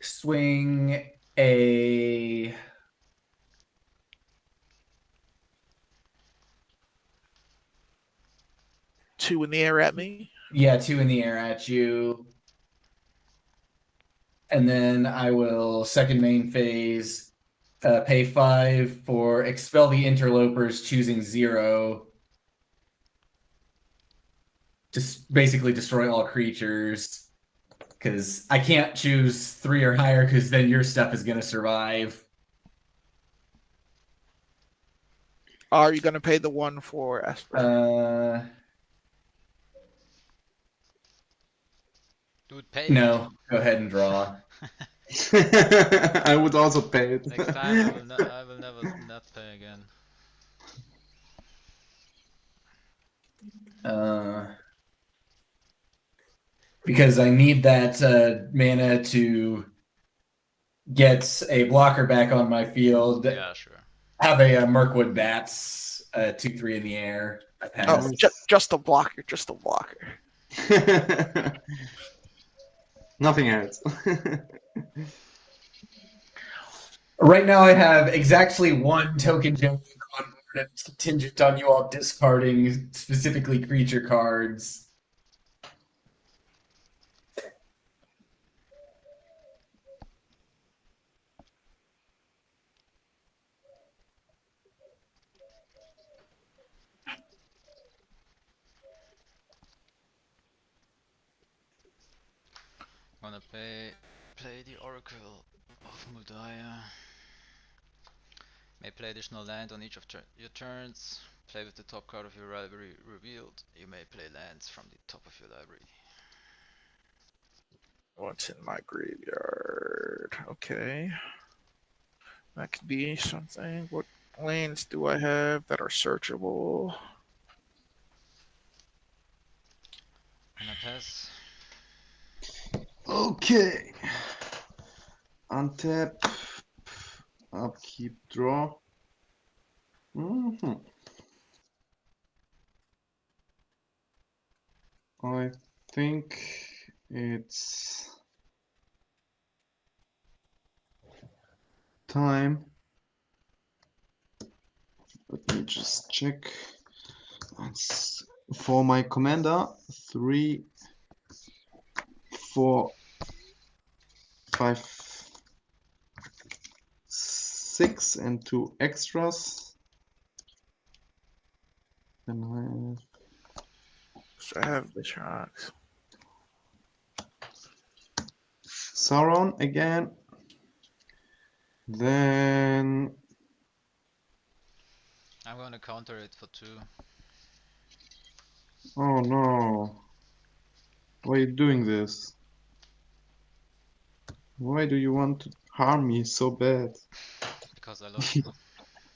swing a... Two in the air at me? Yeah, 2 in the air at you. And then I will second main phase, pay 5 for expel the interlopers, choosing 0. Just basically destroy all creatures. Because I can't choose 3 or higher, because then your stuff is going to survive. Are you going to pay the 1 for Esper? Dude, pay. No, go ahead and draw. I would also pay it. Next time I will never not pay again. because I need that mana to get a blocker back on my field. Yeah, sure. Have a Mirkwood Bats 2/3 in the air. I pass. Oh, just a blocker, just a blocker. Nothing else. Right now, I have exactly one token generating on board. It's contingent on you all discarding specifically creature cards. Gonna play the Oracle of Muldaya. May play additional land on each of your turns. Play with the top card of your library revealed. You may play lands from the top of your library. What's in my graveyard? Okay. That could be something. What lands do I have that are searchable? Gonna pass. Okay. Untap. Upkeep, draw. I think it's time. Let me just check. It's for my commander. 3, 4, 5, 6, and 2 extras. Then I have So I have the shocks. Sauron again. Then I'm gonna counter it for 2. oh no. Why are you doing this? Why do you want to harm me so bad? Because I love you.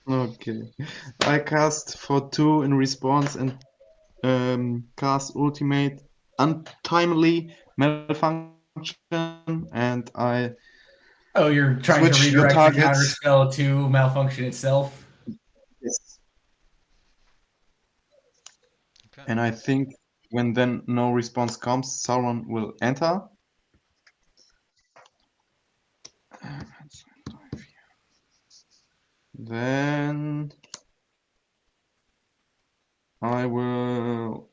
Okay. I cast for 2 in response and cast ultimate untimely malfunction, and I Oh, you're trying to switch the redirect the target. counter spell to malfunction itself? Yes. Okay. And I think when then no response comes, Sauron will enter. Then I will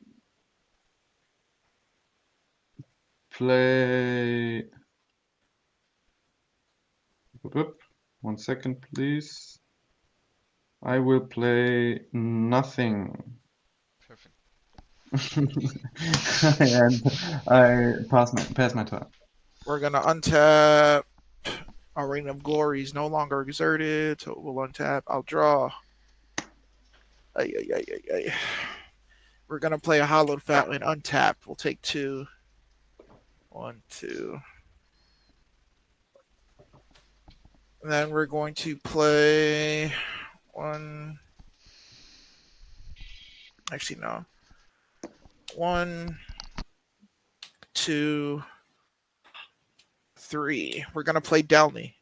play. 1 second, please. I will play nothing. Perfect. And I pass my turn. We're gonna untap. Our Ring of Glory is no longer exerted, so we'll untap. I'll draw. Ay, ay, ay, ay, ay. We're gonna play a Hallowed Fountain untapped. We'll take 2. 1, 2. And then we're going to play 1. Actually, no. 1, 2, 3. We're gonna play Delny.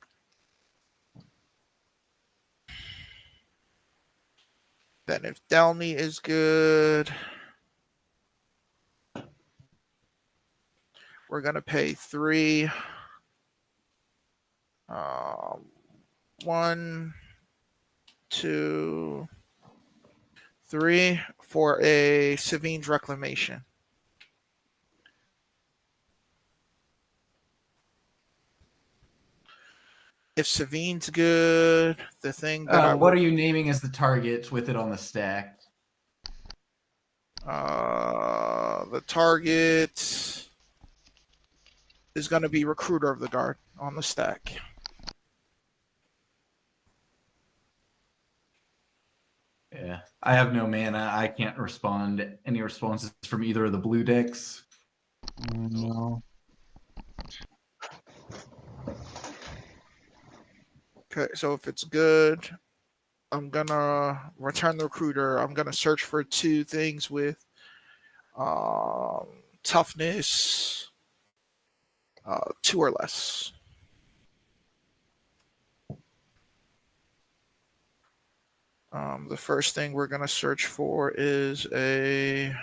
Then if Delny is good, we're gonna pay 3. 1, 2, 3 for a Savine's Reclamation. If Savine's good, the thing that What are you naming as the target with it on the stack? the target is going to be Recruiter of the Guard on the stack. Yeah, I have no mana. I can't respond any responses from either of the blue decks. No. Okay, so if it's good, I'm gonna return the Recruiter. I'm gonna search for 2 things with toughness 2 or less. The first thing we're going to search for is a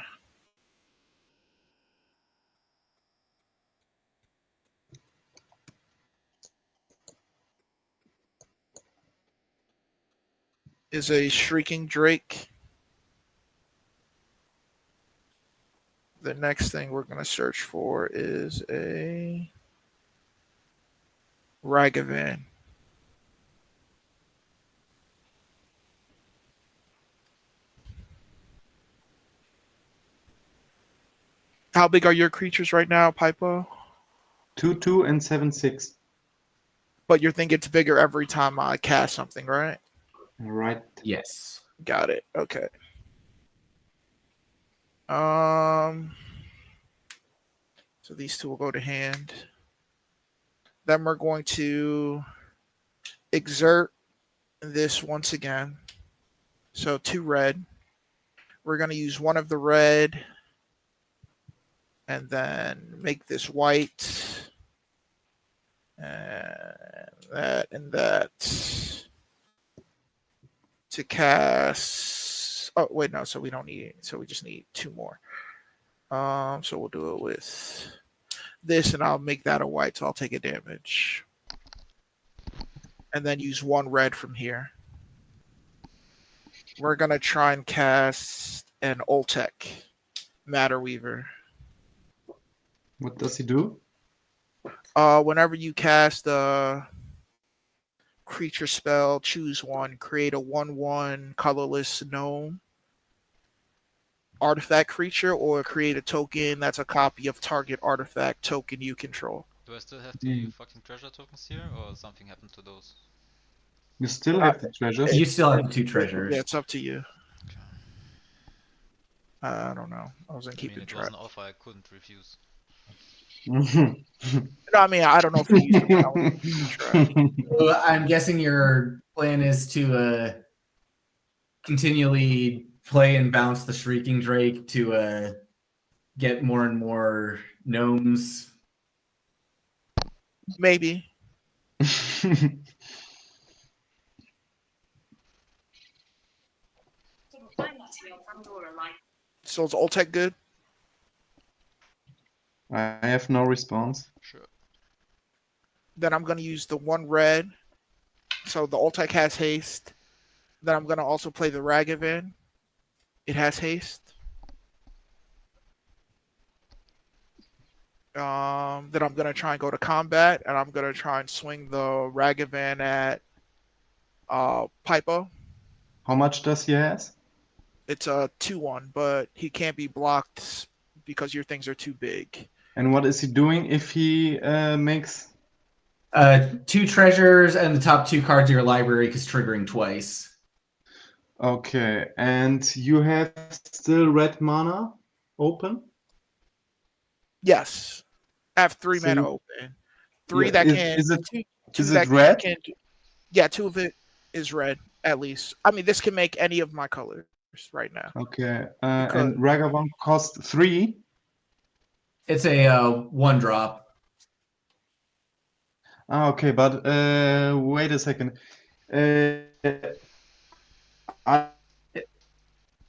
Shrieking Drake. The next thing we're going to search for is a Ragavan. How big are your creatures right now, Pipo? 2/2 and 7/6. But you're thinking it's bigger every time I cast something, right? Right. Yes. Got it. Okay. So these two will go to hand. Then we're going to exert this once again. So 2 red. We're going to use 1 of the red and then make this white. And that to cast. Oh wait, no. So we don't need. So we just need 2 more. So we'll do it with this, and I'll make that a white. So I'll take a damage, and then use 1 red from here. We're gonna try and cast an Oltec Matter Weaver. What does he do? Whenever you cast a creature spell, choose 1, create a 1/1 colorless gnome artifact creature, or create a token that's a copy of target artifact token you control. Do I still have the fucking treasure tokens here, or something happened to those? You still have the treasures? You still have the 2 treasures. Yeah, it's up to you. Okay. I don't know. I wasn't I mean, keeping it track. was an offer I couldn't refuse. No, I mean, I don't know if you used it. I wasn't keeping track. So I'm guessing your plan is to continually play and bounce the Shrieking Drake to get more and more gnomes. Maybe. So is Oltec good? I have no response. Sure. Then I'm going to use the 1 red. So the Oltec has haste. Then I'm going to also play the Ragavan. It has haste. Then I'm going to try and go to combat, and I'm going to try and swing the Ragavan at Pipo. How much does he have? It's a 2/1, but he can't be blocked because your things are too big. And what is he doing if he makes... 2 treasures and the top 2 cards of your library because triggering twice. Okay, and you have still red mana open? Yes. I have 3 So mana you- open. 3 Yeah, that is- can... is it- two is it that red? Can, yeah, 2 of it is red, at least. I mean, this can make any of my colors right now. Okay, Because- and Ragavan cost 3. It's a 1-drop. Okay, but wait a second. I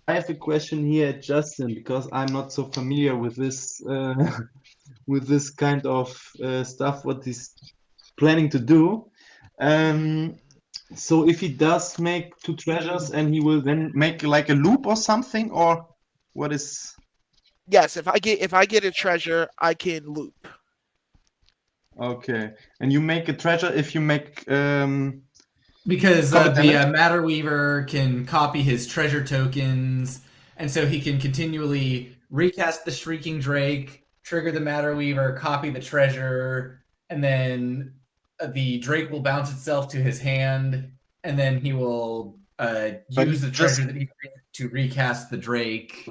have a question here, Justin, because I'm not so familiar with this with this kind of stuff. What he's planning to do. So if he does make 2 treasures, and he will then make like a loop or something, or what is? Yes, if I get a treasure, I can loop. Okay, and you make a treasure if you make Because Combat the damage? Matter Weaver can copy his treasure tokens, and so he can continually recast the Shrieking Drake, trigger the Matter Weaver, copy the treasure, and then the Drake will bounce itself to his hand, and then he will But use the just- treasure that he created to recast the Drake.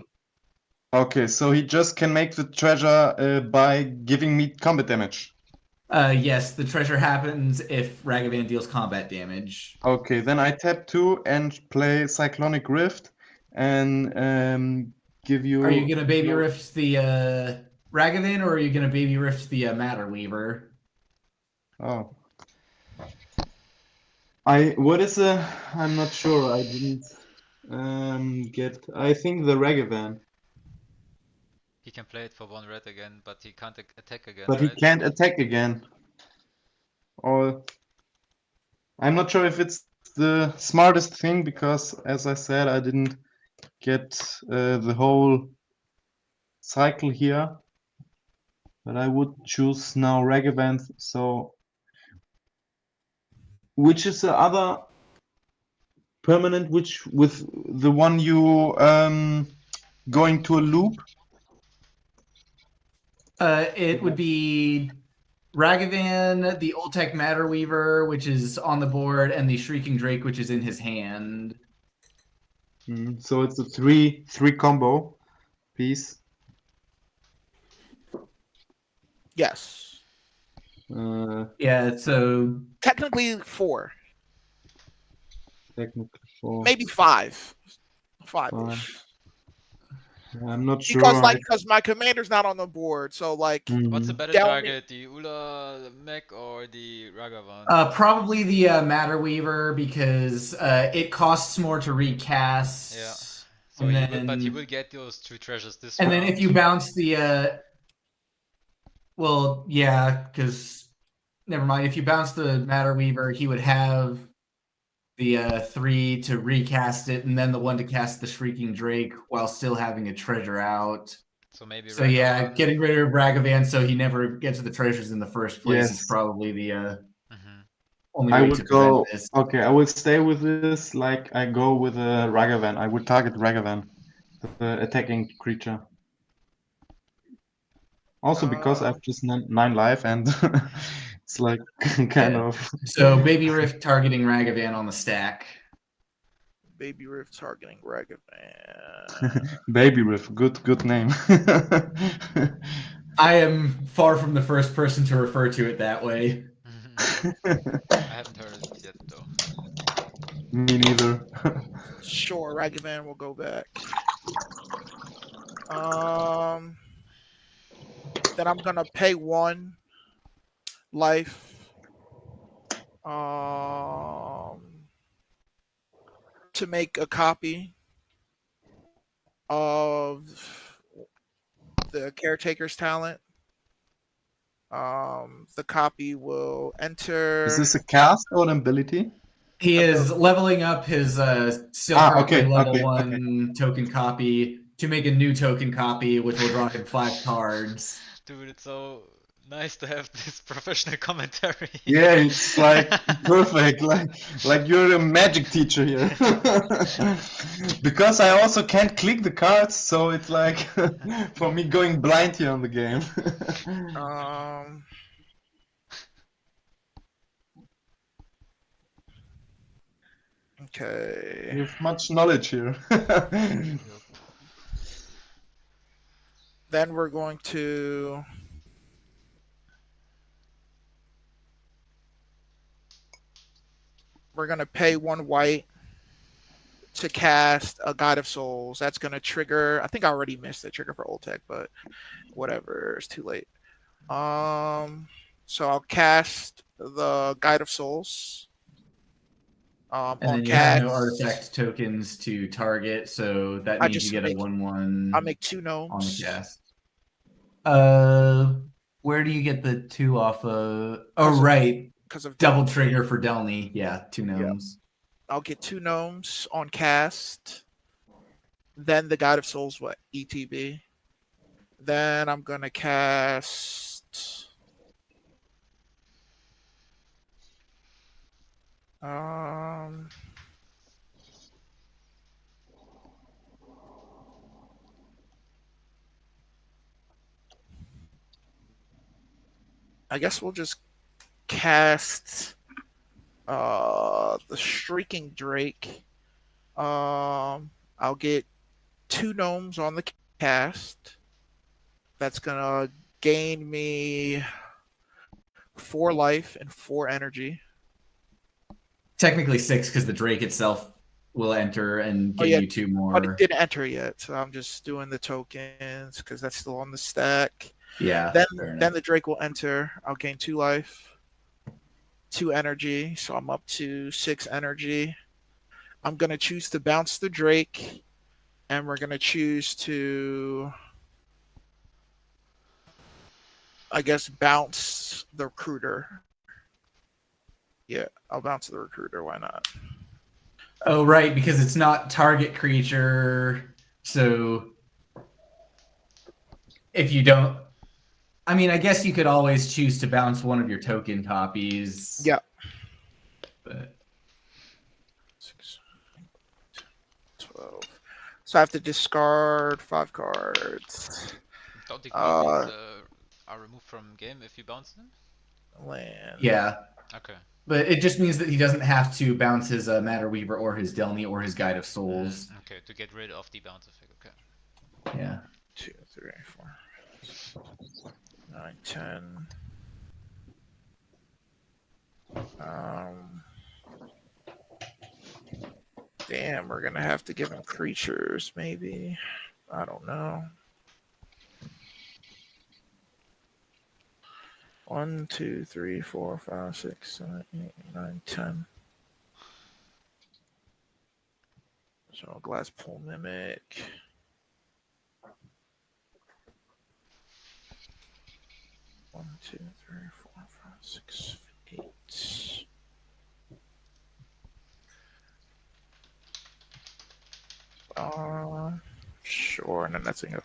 Okay, so he just can make the treasure by giving me combat damage. Yes, the treasure happens if Ragavan deals combat damage. Okay, then I tap 2 and play Cyclonic Rift and give you. Are you gonna Baby Rift the Ragavan, or are you gonna Baby Rift the Matter Weaver? Oh. I'm not sure. I didn't get. I think the Ragavan, He can play it for 1 red again, but he can't attack again, but he right? can't attack again. Or I'm not sure if it's the smartest thing because, as I said, I didn't get the whole cycle here. But I would choose now Ragavan. So, which is the other permanent? Which with the one you going to a loop? It would be Ragavan, the Old Tech Matter Weaver, which is on the board, and the Shrieking Drake, which is in his hand. So it's a three combo piece. Yes. Yeah, so Technically 4. Technically 4. Maybe 5. 5-ish. I'm not sure. Because my commander's not on the board, so like. What's the better Down- target, the Ula the mech or the Ragavan? probably the Matter Weaver because it costs more to recast. Yeah. So but he will get those 2 treasures this And round. then if you bounce the well, yeah, because never mind. If you bounce the Matter Weaver, he would have the 3 to recast it, and then the 1 to cast the Shrieking Drake while still having a treasure out. So maybe. So yeah, getting rid of Ragavan so he never gets to the treasures in the first place is probably the only way to prevent this. Okay, I will stay with this. Like I go with a Ragavan. I would target Ragavan, the attacking creature. Also because I have just 9 life and it's like kind of. So Baby Rift targeting Ragavan on the stack. Baby Rift targeting Ragavan. Baby Rift, good name. I am far from the first person to refer to it that way. I haven't heard it yet though. Me neither. Sure, Ragavan will go back. Then I'm gonna pay 1 life. To make a copy of the Caretaker's talent. The copy will enter. Is this a cast or an ability? He is leveling up his still currently level 1 token copy to make a new token copy, which will draw him 5 cards. Dude, it's so nice to have this professional commentary. Yeah, it's like perfect. Like you're a magic teacher here. Because I also can't click the cards, so it's like for me going blind here on the game. Okay. You have much knowledge here. Then we're going to pay 1 white to cast a God of Souls. That's going to trigger. I think I already missed the trigger for Old Tech, but whatever. It's too late. So I'll cast the Guide of Souls. And then you have no artifact tokens to target, so that means you get a 1/1. I'll make 2 gnomes on the cast. Where do you get the 2 off of? Oh, right. Because of double trigger for Delny. Yeah, 2 gnomes. Yeah. I'll get 2 gnomes on cast. Then the God of Souls, ETB. Then I'm gonna cast. I guess we'll just cast the Shrieking Drake. I'll get 2 gnomes on the cast. That's gonna gain me 4 life and 4 energy. Technically 6 because the Drake itself will enter and give you 2 more. But it didn't enter yet, so I'm just doing the tokens because that's still on the stack. Yeah. Then fair enough. then the Drake will enter. I'll gain 2 life, 2 energy, so I'm up to 6 energy. I'm gonna choose to bounce the Drake, and we're gonna choose to, I guess, bounce the recruiter. Yeah, I'll bounce the recruiter. Why not? Oh, right, because it's not target creature. So if you don't, I mean, I guess you could always choose to bounce one of your token copies. Yeah. But 6, 12. So I have to discard 5 cards. Don't the creatures are removed from game if you bounce them? Land. yeah. Okay. But it just means that he doesn't have to bounce his Matter Weaver or his Delny or his Guide of Souls. Okay, to get rid of the bounce effect. Okay. Yeah. 2, 3, 4, 9, 10. Damn, we're gonna have to give him creatures, maybe. I don't know. 1, 2, 3, 4, 5, 6, 7, 8, 9, 10. So glass pool mimic. One, two, three, four, five, six, 8. Sure, and then that's it.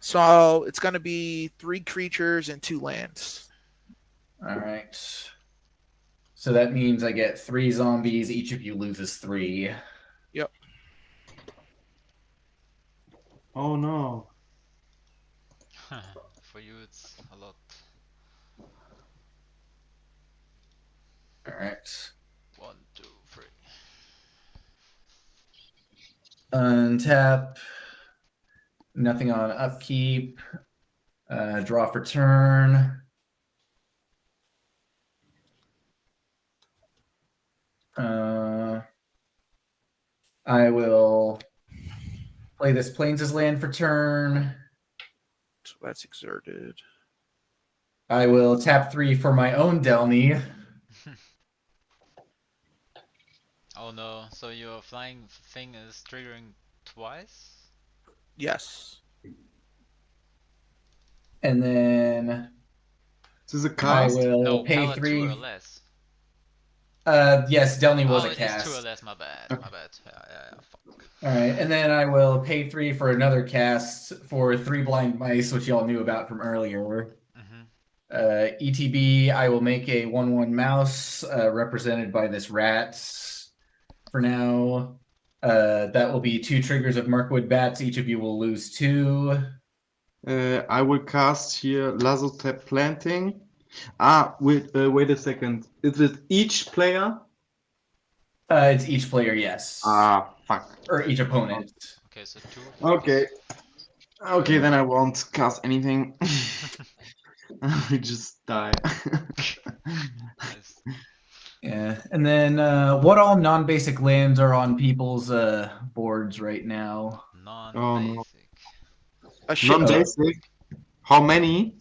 So it's gonna be 3 creatures and 2 lands. All right. So that means I get 3 zombies. Each of you loses 3. Yep. Oh no. For you, it's a lot. All right. 1, 2, 3. Untap. Nothing on upkeep. Draw for turn. I will play this Plains' Land for turn. So that's exerted. I will tap 3 for my own Delny. Oh no, so your flying thing is triggering twice? Yes. And then This is a I cast. will No, pay power 2 3. or less. Yes, Delny was Oh, a it is cast. 2 or less, my bad, my bad. Yeah, fuck. All right, and then I will pay 3 for another cast for 3 blind mice, which y'all knew about from earlier. ETB, I will make a 1/1 mouse represented by this rat for now. That will be 2 triggers of Mirkwood Bats. Each of you will lose 2. I will cast here Lazotep Planting. Wait a second. Is it each player? It's each player, yes. Fuck. Or each opponent. Okay, so 2. Okay. Okay, then I won't cast anything. I just die. Nice. Yeah, and then what all non-basic lands are on people's boards right now? Non-basic. A shit ton. Non-basic. How many?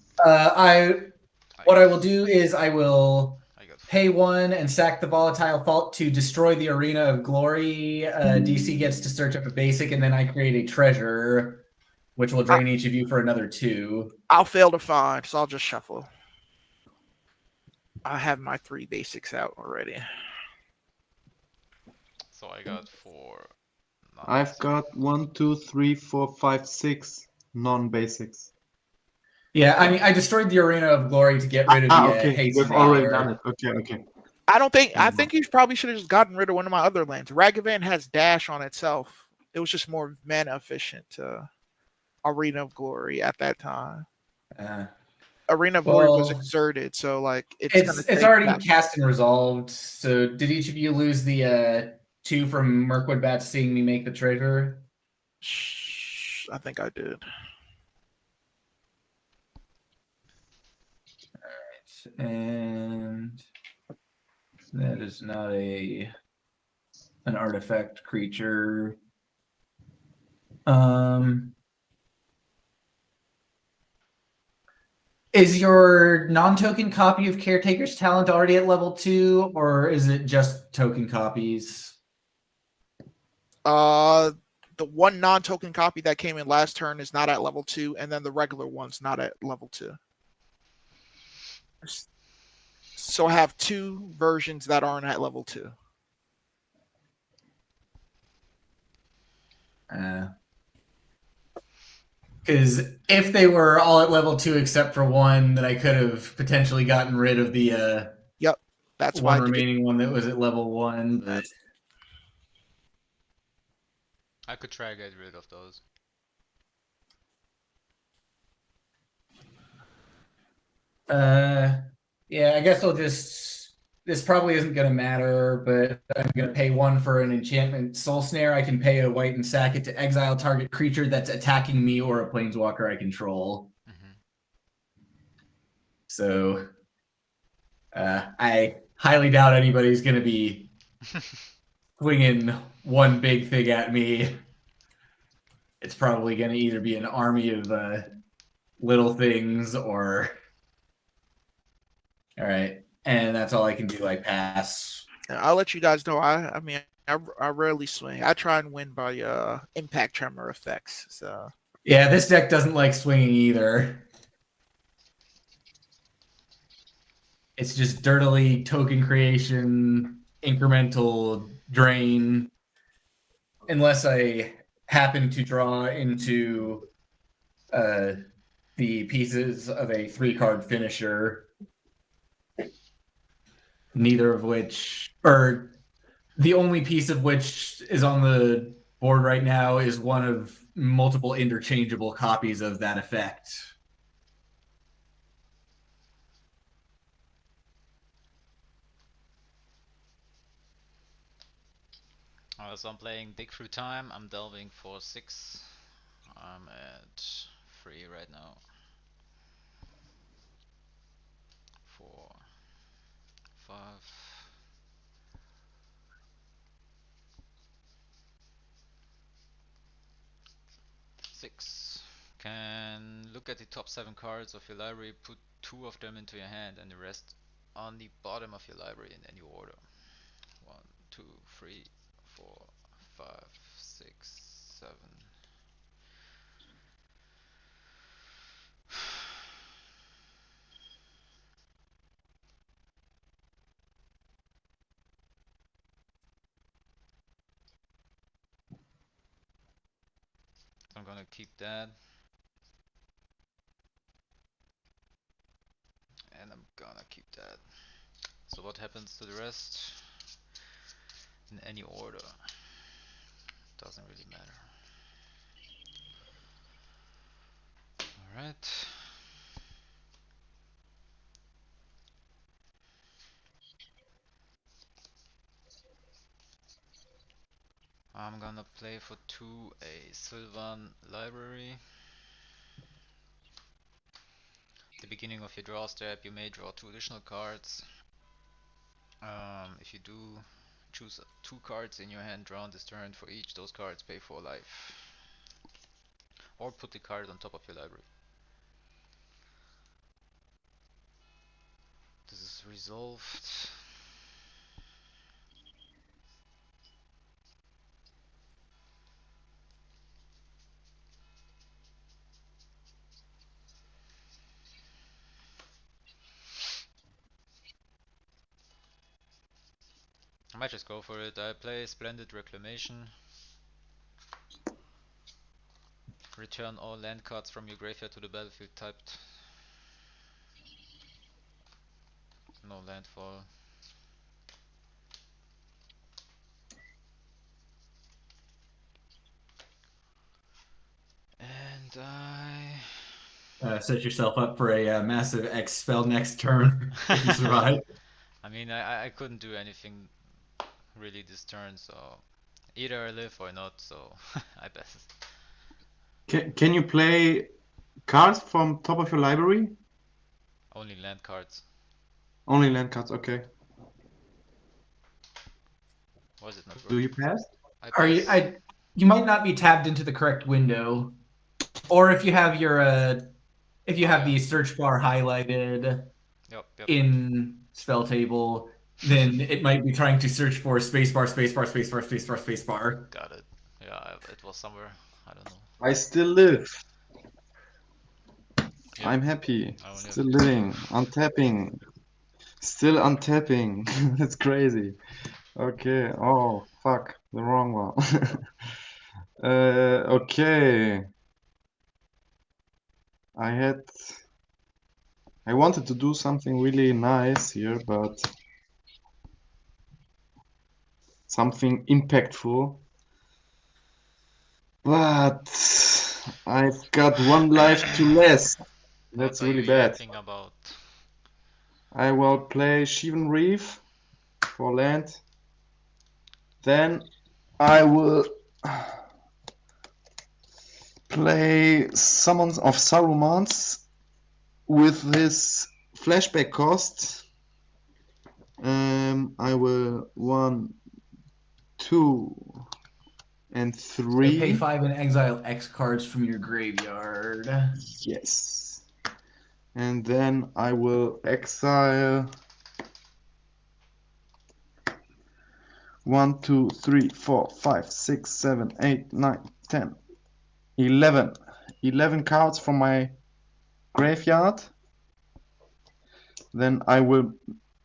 What I will do is I will I got pay 1 and sack the Volatile Fault to destroy the Arena of Glory. DC gets to search up a basic, and then I create a treasure, which will drain each of you for another 2. I'll fail to find, so I'll just shuffle. I have my 3 basics out already. So I got 4. I've got 1, 2, 3, 4, 5, 6 non-basics. Yeah, I mean, I destroyed the Arena of Glory to get rid of the Okay. haste. We've already done it. Okay. I think you probably should have just gotten rid of one of my other lands. Ragavan has dash on itself. It was just more mana efficient to Arena of Glory at that time. Arena of Glory was exerted, so like it's already cast and resolved. So did each of you lose the 2 from Mirkwood Bats seeing me make the treasure? I think I did. All right, and that is not an artifact creature. Is your non-token copy of Caretaker's Talent already at level 2, or is it just token copies? The one non-token copy that came in last turn is not at level 2, and then the regular one's not at level 2. So I have 2 versions that aren't at level 2. Because if they were all at level 2 except for one, then I could have potentially gotten rid of the That's one why remaining one that was at level 1. But I could try to get rid of those. yeah, I guess I'll just. This probably isn't going to matter, but I'm going to pay 1 for an enchantment Soul Snare. I can pay a white and sack it to exile target creature that's attacking me or a planeswalker I control. Mm-hmm. So I highly doubt anybody's going to be swinging one big thing at me. It's probably going to either be an army of little things or... All right. And that's all I can do. I pass. I'll let you guys know. I mean, I rarely swing. I try and win by impact tremor effects. So yeah, this deck doesn't like swinging either. It's just dirtily token creation, incremental drain. Unless I happen to draw into the pieces of a 3-card finisher. Neither of which, or the only piece of which is on the board right now is one of multiple interchangeable copies of that effect. So I'm playing Dig Through Time. I'm delving for 6. I'm at 3 right now. 4, 5. 6. Can look at the top 7 cards of your library, put 2 of them into your hand and the rest on the bottom of your library in any order. 1, 2, 3, 4, 5, 6, 7. So I'm gonna keep that. And I'm gonna keep that. So what happens to the rest? In any order. Doesn't really matter. Alright. I'm gonna play for 2 a Sylvan library. At the beginning of your draw step, you may draw 2 additional cards. If you do, choose 2 cards in your hand drawn this turn. For each, those cards pay 4 life. Or put the card on top of your library. This is resolved. I might just go for it. I play Splendid Reclamation. Return all land cards from your graveyard to the battlefield typed. No landfall. And I Set yourself up for a massive X spell next turn if you survive. I mean, I couldn't do anything really this turn, so either I live or not, so I pass. Can you play cards from top of your library? Only land cards. Only land cards, okay. Was it not Do you pass? I Are you? pass. You might not be tabbed into the correct window, or if you have your if you have the search bar highlighted Yep. in Spelltable, then it might be trying to search for spacebar, spacebar, spacebar, spacebar, spacebar. Got it. Yeah, it was somewhere. I don't know. I still live. Yeah. I'm happy. I don't Still living. Untapping. Still untapping. That's crazy. Okay. Oh, fuck. The wrong one. Okay. I wanted to do something really nice here, but something impactful. But I've got one life to less. That's What are really you bad. yapping about? I will play Shivan Reef for land. Then I will play Summons of Saruman's with his flashback cost. I will 1, 2, and So 3. pay 5 and exile X cards from your graveyard. Yes. And then I will exile 1, 2, 3, 4, 5, 6, 7, 8, 9, 10, 11. 11 cards from my graveyard. Then I will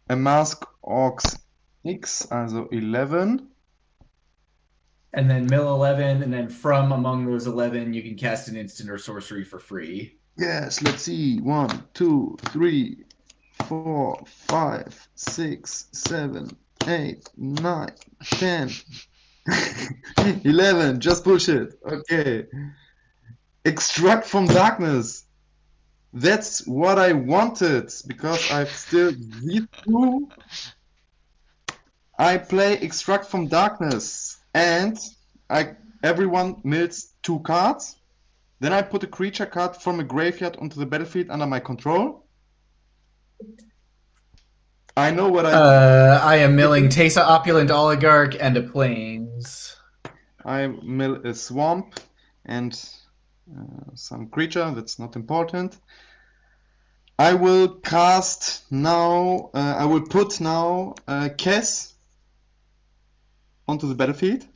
Mask Orcs X, also 11. And then mill 11, and then from among those 11, you can cast an instant or sorcery for free. Yes, let's see. 1, 2, 3, 4, 5, 6, 7, 8, 9, 10, 11. Just push it. Okay. Extract from darkness. That's what I wanted because I've still V2. I play Extract from Darkness and everyone mills 2 cards. Then I put a creature card from a graveyard onto the battlefield under my control. I know what I am milling Tesa Opulent Oligarch and a Plains. I mill a swamp and some creature, that's not important. I will cast now, I will put now Kess onto the battlefield.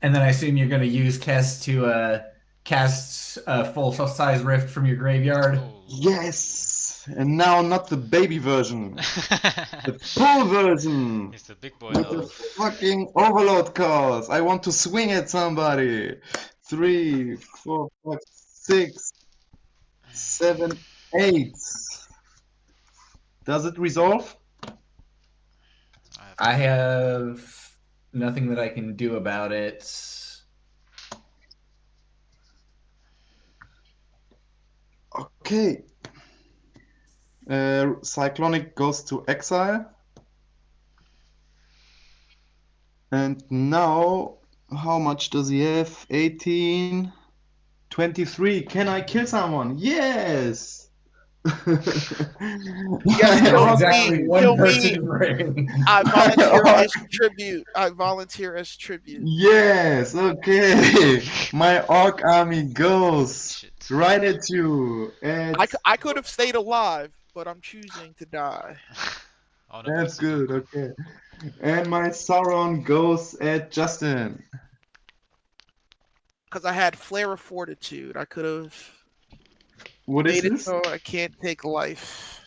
And then I assume you're going to use Kess to cast a full-size Rift from your graveyard. Oh. Yes! And now not the baby version, the full version! He's the big boy With now. the fucking overload cards. I want to swing at somebody. 3, 4, 5, 6, 7, 8. Does it resolve? I have nothing that I can do about it. Okay. Cyclonic goes to exile. And now, how much does he have? 18, 23. Can I kill someone? Yes! Yes, kill exactly me, one kill person me. ring. I volunteer as tribute. I volunteer as tribute. Yes, okay. My orc army goes Shit. right at you. And I could have stayed alive, but I'm choosing to die. that's good, okay. And my Sauron goes at Justin. Because I had Flare of Fortitude. I could have What is made it this? so I can't take life.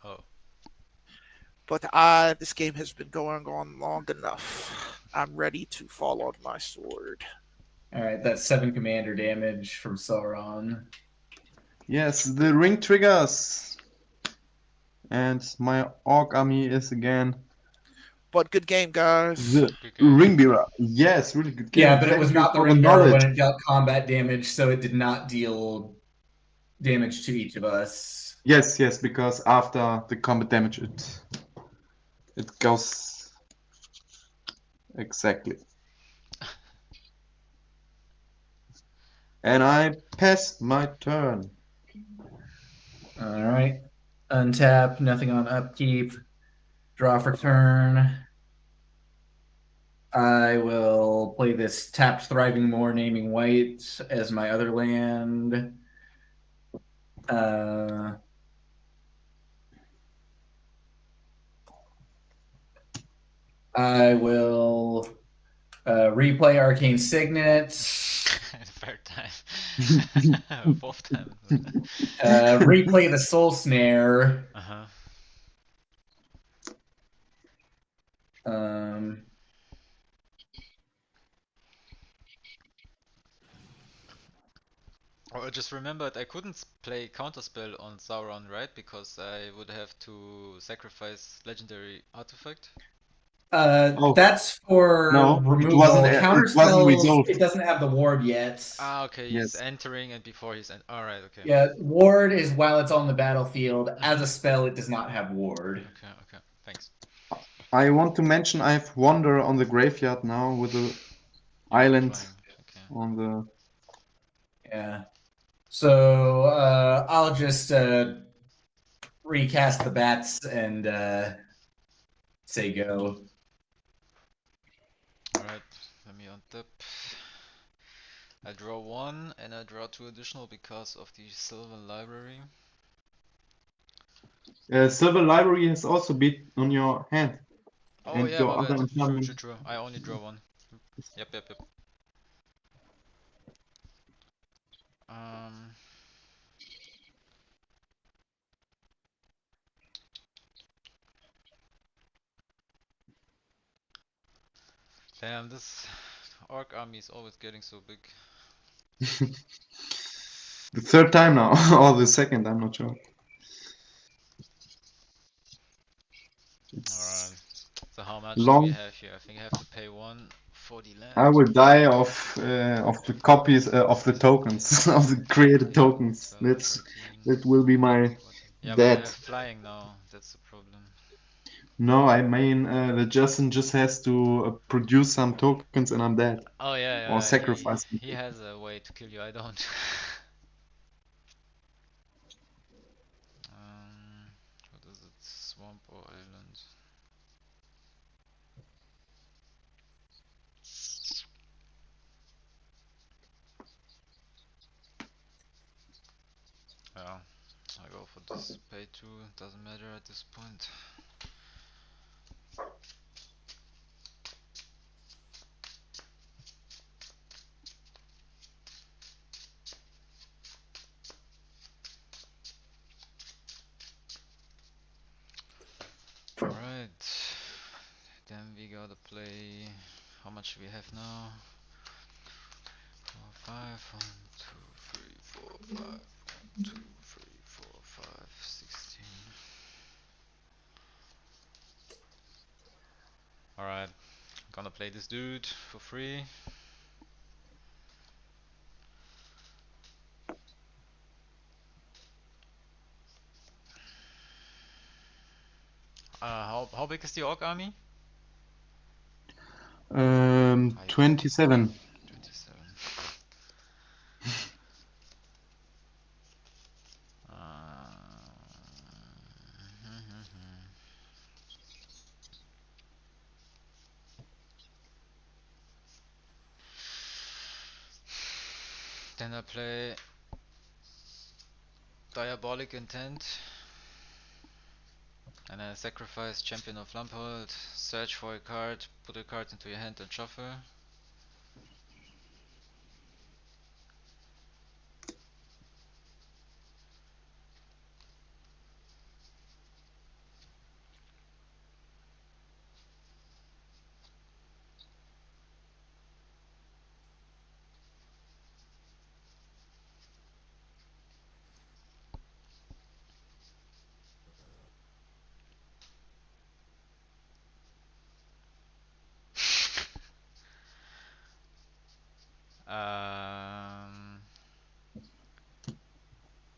Oh. But this game has been going on long enough. I'm ready to fall on my sword. All right, that's 7 commander damage from Sauron. Yes, the ring triggers. And my orc army is again But good game, guys. the ring bearer. Yes, really good game. Yeah, but it Thank was you not the for ring bearer when knowledge. it dealt combat damage, so it did not deal damage to each of us. Yes, yes, because after the combat damage it goes exactly. And I pass my turn. All right. Untap, nothing on upkeep. Draw for turn. I will play this tapped Thriving Moor, naming white as my other land. I will replay Arcane Signet. Third time. Fourth time. Replay the Soul Snare. Uh-huh. Oh, I just remembered I couldn't play Counterspell on Sauron, right? Because I would have to sacrifice legendary artifact. Oh. That's for No, removal. it wasn't Counterspells, resolved. it doesn't have the ward yet. Ah, okay, he's Yes. entering and before he's alright, okay. Yeah, ward is while it's on the battlefield. As a Mhm. spell, it does not have ward. Okay, thanks. I want to mention I have Wander on the graveyard now with the island Okay. on the. Yeah. So I'll just recast the bats and say go. Alright, let me untap. I draw one and I draw two additional because of the Silver Library. Silver Library has also been on your hand. Oh And yeah, your my other bad. enchantment. True. I only draw one. Yep. Um. Damn, this orc army is always getting so big. The third time now, or the second, I'm not sure. Alright. So how much do we Long. have here? I think I have to pay one for the land. I will die of the copies of the tokens of the created tokens. 12, 13, That will be my 14. Yeah, but you death. have flying now. That's the problem. No, I mean the Justin just has to produce some tokens and I'm dead. Oh yeah, Or sacrifice them. he has a way to kill you. I don't. What is it? Swamp or island? Yeah, I go for this. Pay 2, doesn't matter at this point. Alright, then we gotta play. How much do we have now? 4, 5, 1, 2, 3, 4, 5, 1, 2, 3, 4, 5, 16. Alright, gonna play this dude for free. How big is the orc army? 27. 27. Then I play Diabolic Intent. And I sacrifice Champion of Lamphold, search for a card, put a card into your hand and shuffle.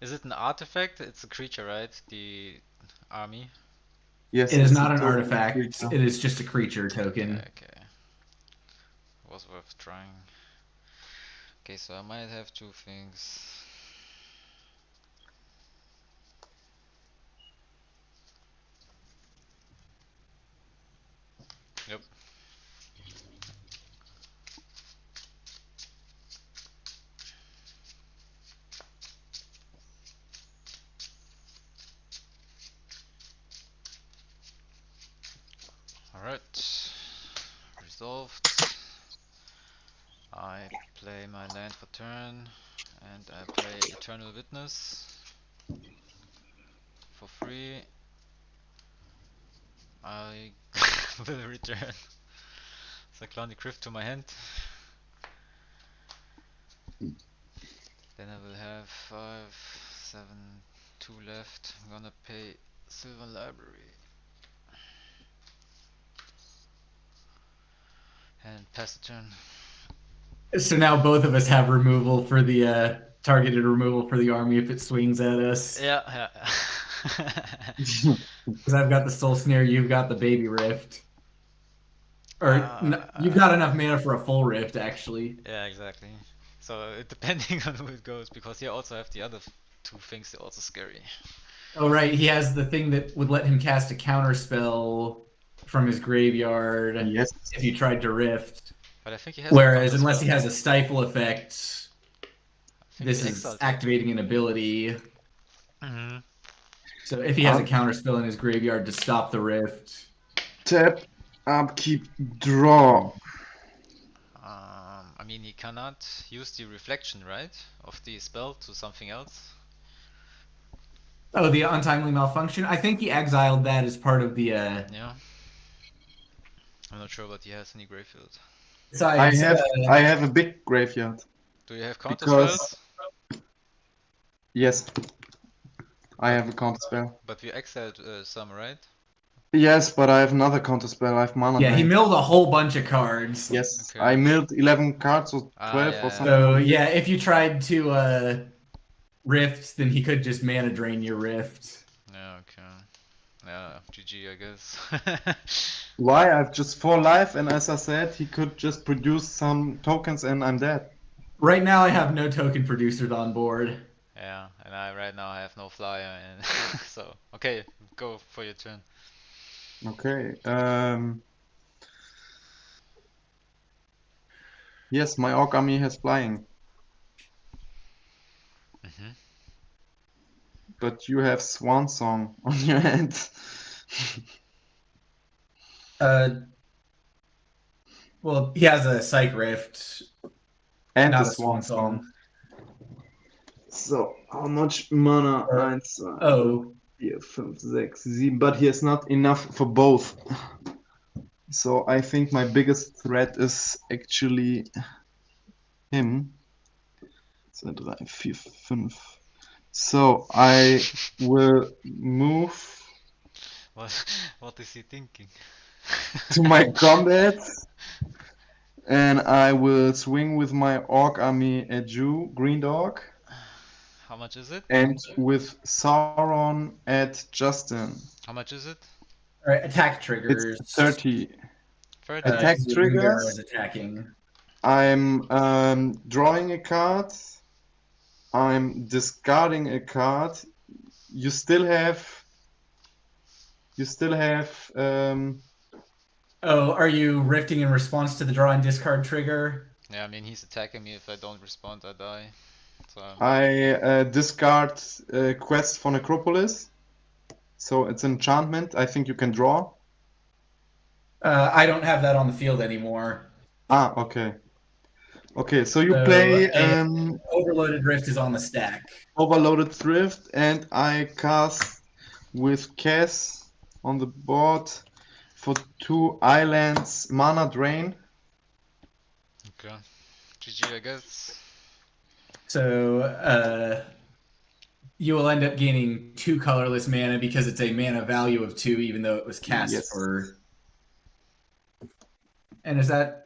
Is it an artifact? It's a creature, right? The army. Yes, It is it's not a an token artifact. creature. It is just a creature token. Okay. Was worth trying. Okay, so I might have two things. Yep. resolved. I play my land for turn, and I play Eternal Witness for free. I will return Cyclonic Rift to my hand. Then I will have 5, 7, 2 left. I'm gonna pay Silver Library. And pass the turn. So now both of us have removal for the targeted removal for the army if it swings at us. Yeah. Because I've got the Soul Snare, you've got the Baby Rift. Or you've got enough mana for a full Rift, actually. Yeah, exactly. So depending on who it goes, because here also have the other two things, they're also scary. Oh right, he has the thing that would let him cast a counter spell from his graveyard Yes. if you tried to Rift. But I think he has. Whereas unless he has a Stifle effect, this is exiled activating an ability. Mm-hmm. So if he has a counter spell in his graveyard to stop the Rift. Tap, upkeep, draw. I mean, he cannot use the reflection, right, of the spell to something else. Oh, the untimely malfunction? I think he exiled that as part of the Yeah. I'm not sure what he has in the graveyard. Besides, I have a big graveyard. Do you have counter Because- spells? Yes. I have a counter spell. But we exiled some, right? Yes, but I have another counter spell. I have mana yeah, he drain. milled a whole bunch of cards. Yes, Okay. I milled 11 cards or 12 yeah, or something. So yeah, if you tried to Rift, then he could just mana drain your Rift. Yeah, okay. Yeah, GG, I guess. Why? I've just 4 life, and as I said, he could just produce some tokens and I'm dead. Right now, I have no token producers on board. Yeah, and right now I have no flyer, and so okay, go for your turn. Okay. Yes, my orc army has flying, Mm-hmm. but you have Swan Song on your hand. Well, he has a Psych Rift, And not the a Swan Song. So, how much mana? Or- 1, 2, Oh, 4, 5, 6, 7. But he has not enough for both. So I think my biggest threat is actually him. 2, 3, 4, 5. So I will move What is he thinking? to my combat, and I will swing with my orc army at you, green dog, How much is it? and with Sauron at Justin. How much is it? all right, attack triggers. It's 30. 30. Attack the triggers. Moonbearer is attacking. I'm drawing a card. I'm discarding a card. You still have. Oh, are you rifting in response to the draw and discard trigger? Yeah, I mean he's attacking me. If I don't respond, I die. So I discard Quest for Necropolis. So it's an enchantment. I think you can draw. I don't have that on the field anymore. Ah, okay. Okay, so you So, play Overloaded Rift is on the stack. Overloaded Thrift, and I cast with Cass on the board for 2 islands mana drain. okay. GG, I guess. So you will end up gaining 2 colorless mana because it's a mana value of 2, even though it was cast Yes. for. And is that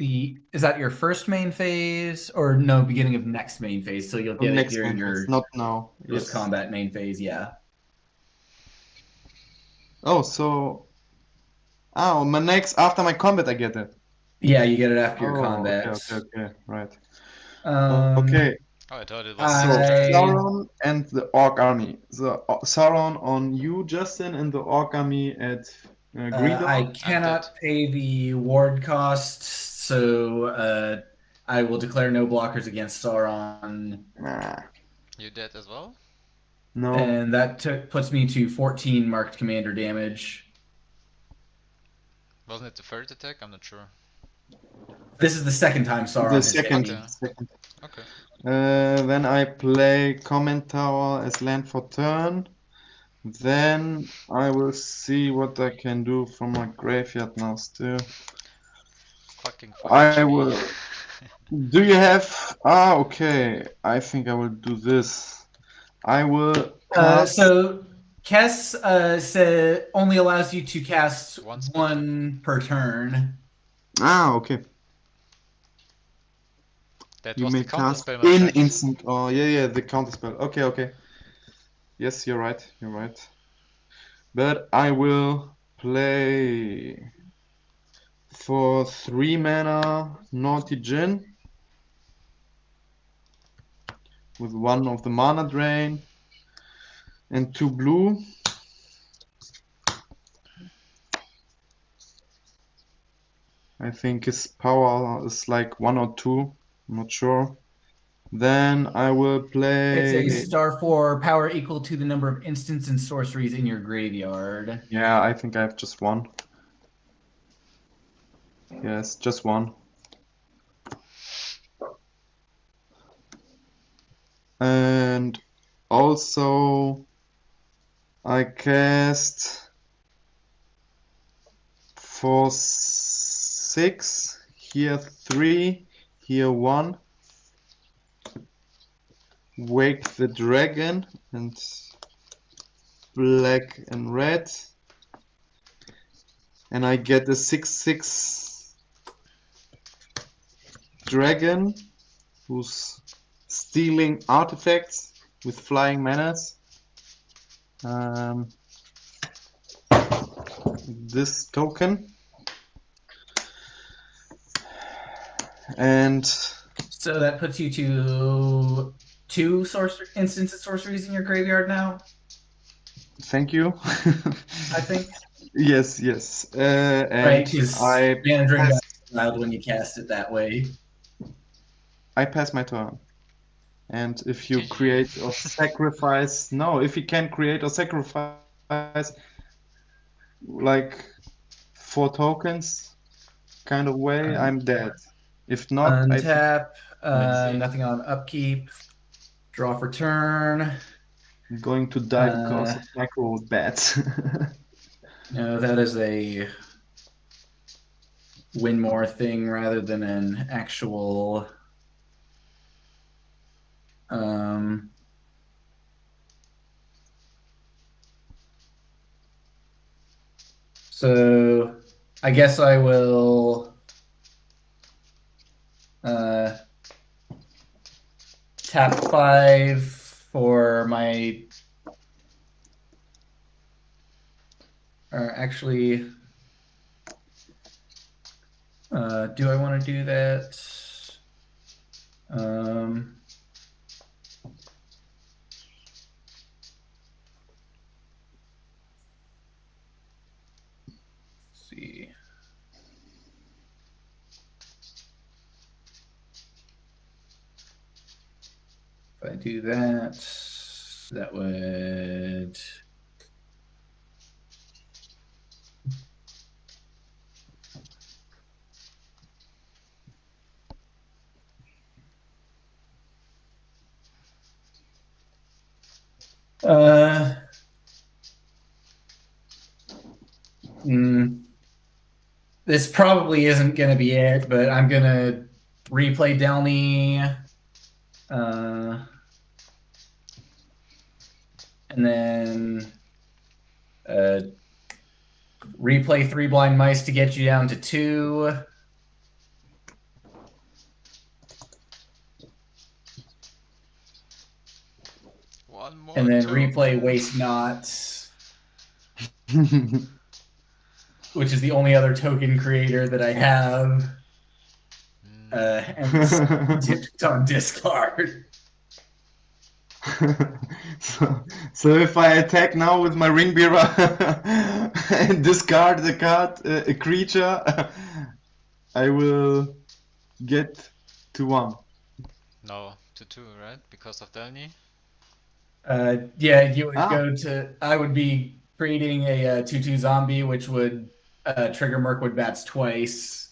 your first main phase or no beginning of next main phase? So you'll get it Next during one, your it's not now. post Yes. combat main phase, yeah. Oh, so. Oh, my next after my combat, I get it. Yeah, you get it after your Oh, combat. Okay, right. Okay. Oh, I thought it was. So I- Sauron and the Orc army. So Sauron on you, Justin, and the Orc army at Green Dog. I cannot pay the ward costs, so I will declare no blockers against Sauron, Nah, You dead as well? no. and that puts me to 14 marked commander damage. Wasn't it the third attack? I'm not sure. This is the second time Sauron The has hit second. me. Okay. second. Okay. Then I play Comment Tower as land for turn. Then I will see what I can do from my graveyard now still. Fucking I 5 will. Do you have... Ah, okay. I think I will do this. I will cast... So Kess only allows you to cast One spell. one per turn. Ah, okay. That You was may the counter cast spell, my in friend. instant. Oh, yeah, the counter spell. Okay. Yes, you're right. But I will play for 3 mana Naughty Djinn with one of the mana drain and 2 blue. I think his power is like 1 or 2. I'm not sure. Then I will play. It's a star 4 power equal to the number of instants and sorceries in your graveyard. Yeah, I think I have just one. Yes, just one. And also I cast for 6, here 3, here 1. Wake the Dragon and black and red. And I get a 6/6 dragon who's stealing artifacts with flying menace. This token. And so that puts you to 2 instants of sorceries in your graveyard now. Thank you. I think. Yes. And right, because I Mana Drain got pass, exiled when you cast it that way. I pass my turn. And if you GG. create or sacrifice, no, if you can create or sacrifice like 4 tokens kind of way, I'm dead. If not, I think Untap, Let's see. nothing on upkeep. Draw for turn. I'm going to die because of macro bats. No, that is a win more thing rather than an actual. So I guess I will tap 5 for my. Or actually, do I want to do that? Let's see. If I do that, that would. This probably isn't going to be it, but I'm going to replay Delny. And then replay 3 Blind Mice to get you down to 2. One more. And then token. replay Waste Not, which is the only other token creator that I have. And it's on discard. So if I attack now with my ring bearer and discard the card, a creature, I will get to 1. No, to 2, right? Because of Delny. Yeah, you would go to. I would be creating a 2/2 zombie, which would trigger Mirkwood Bats twice.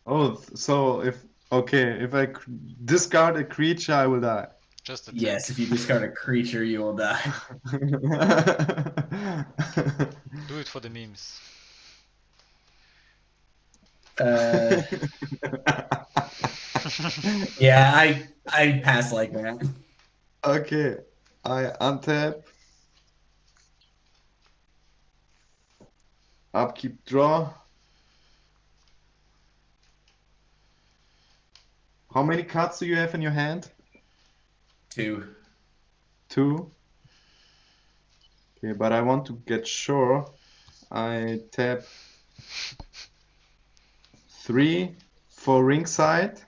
Oh, so if I discard a creature, I will die. Just a Yes, if you discard a creature, you will die. Do it for the memes. Yeah, I pass like that. Okay, I untap. Upkeep, draw. How many cards do you have in your hand? 2. 2. Okay, but I want to get sure. I tap 3 for ringside.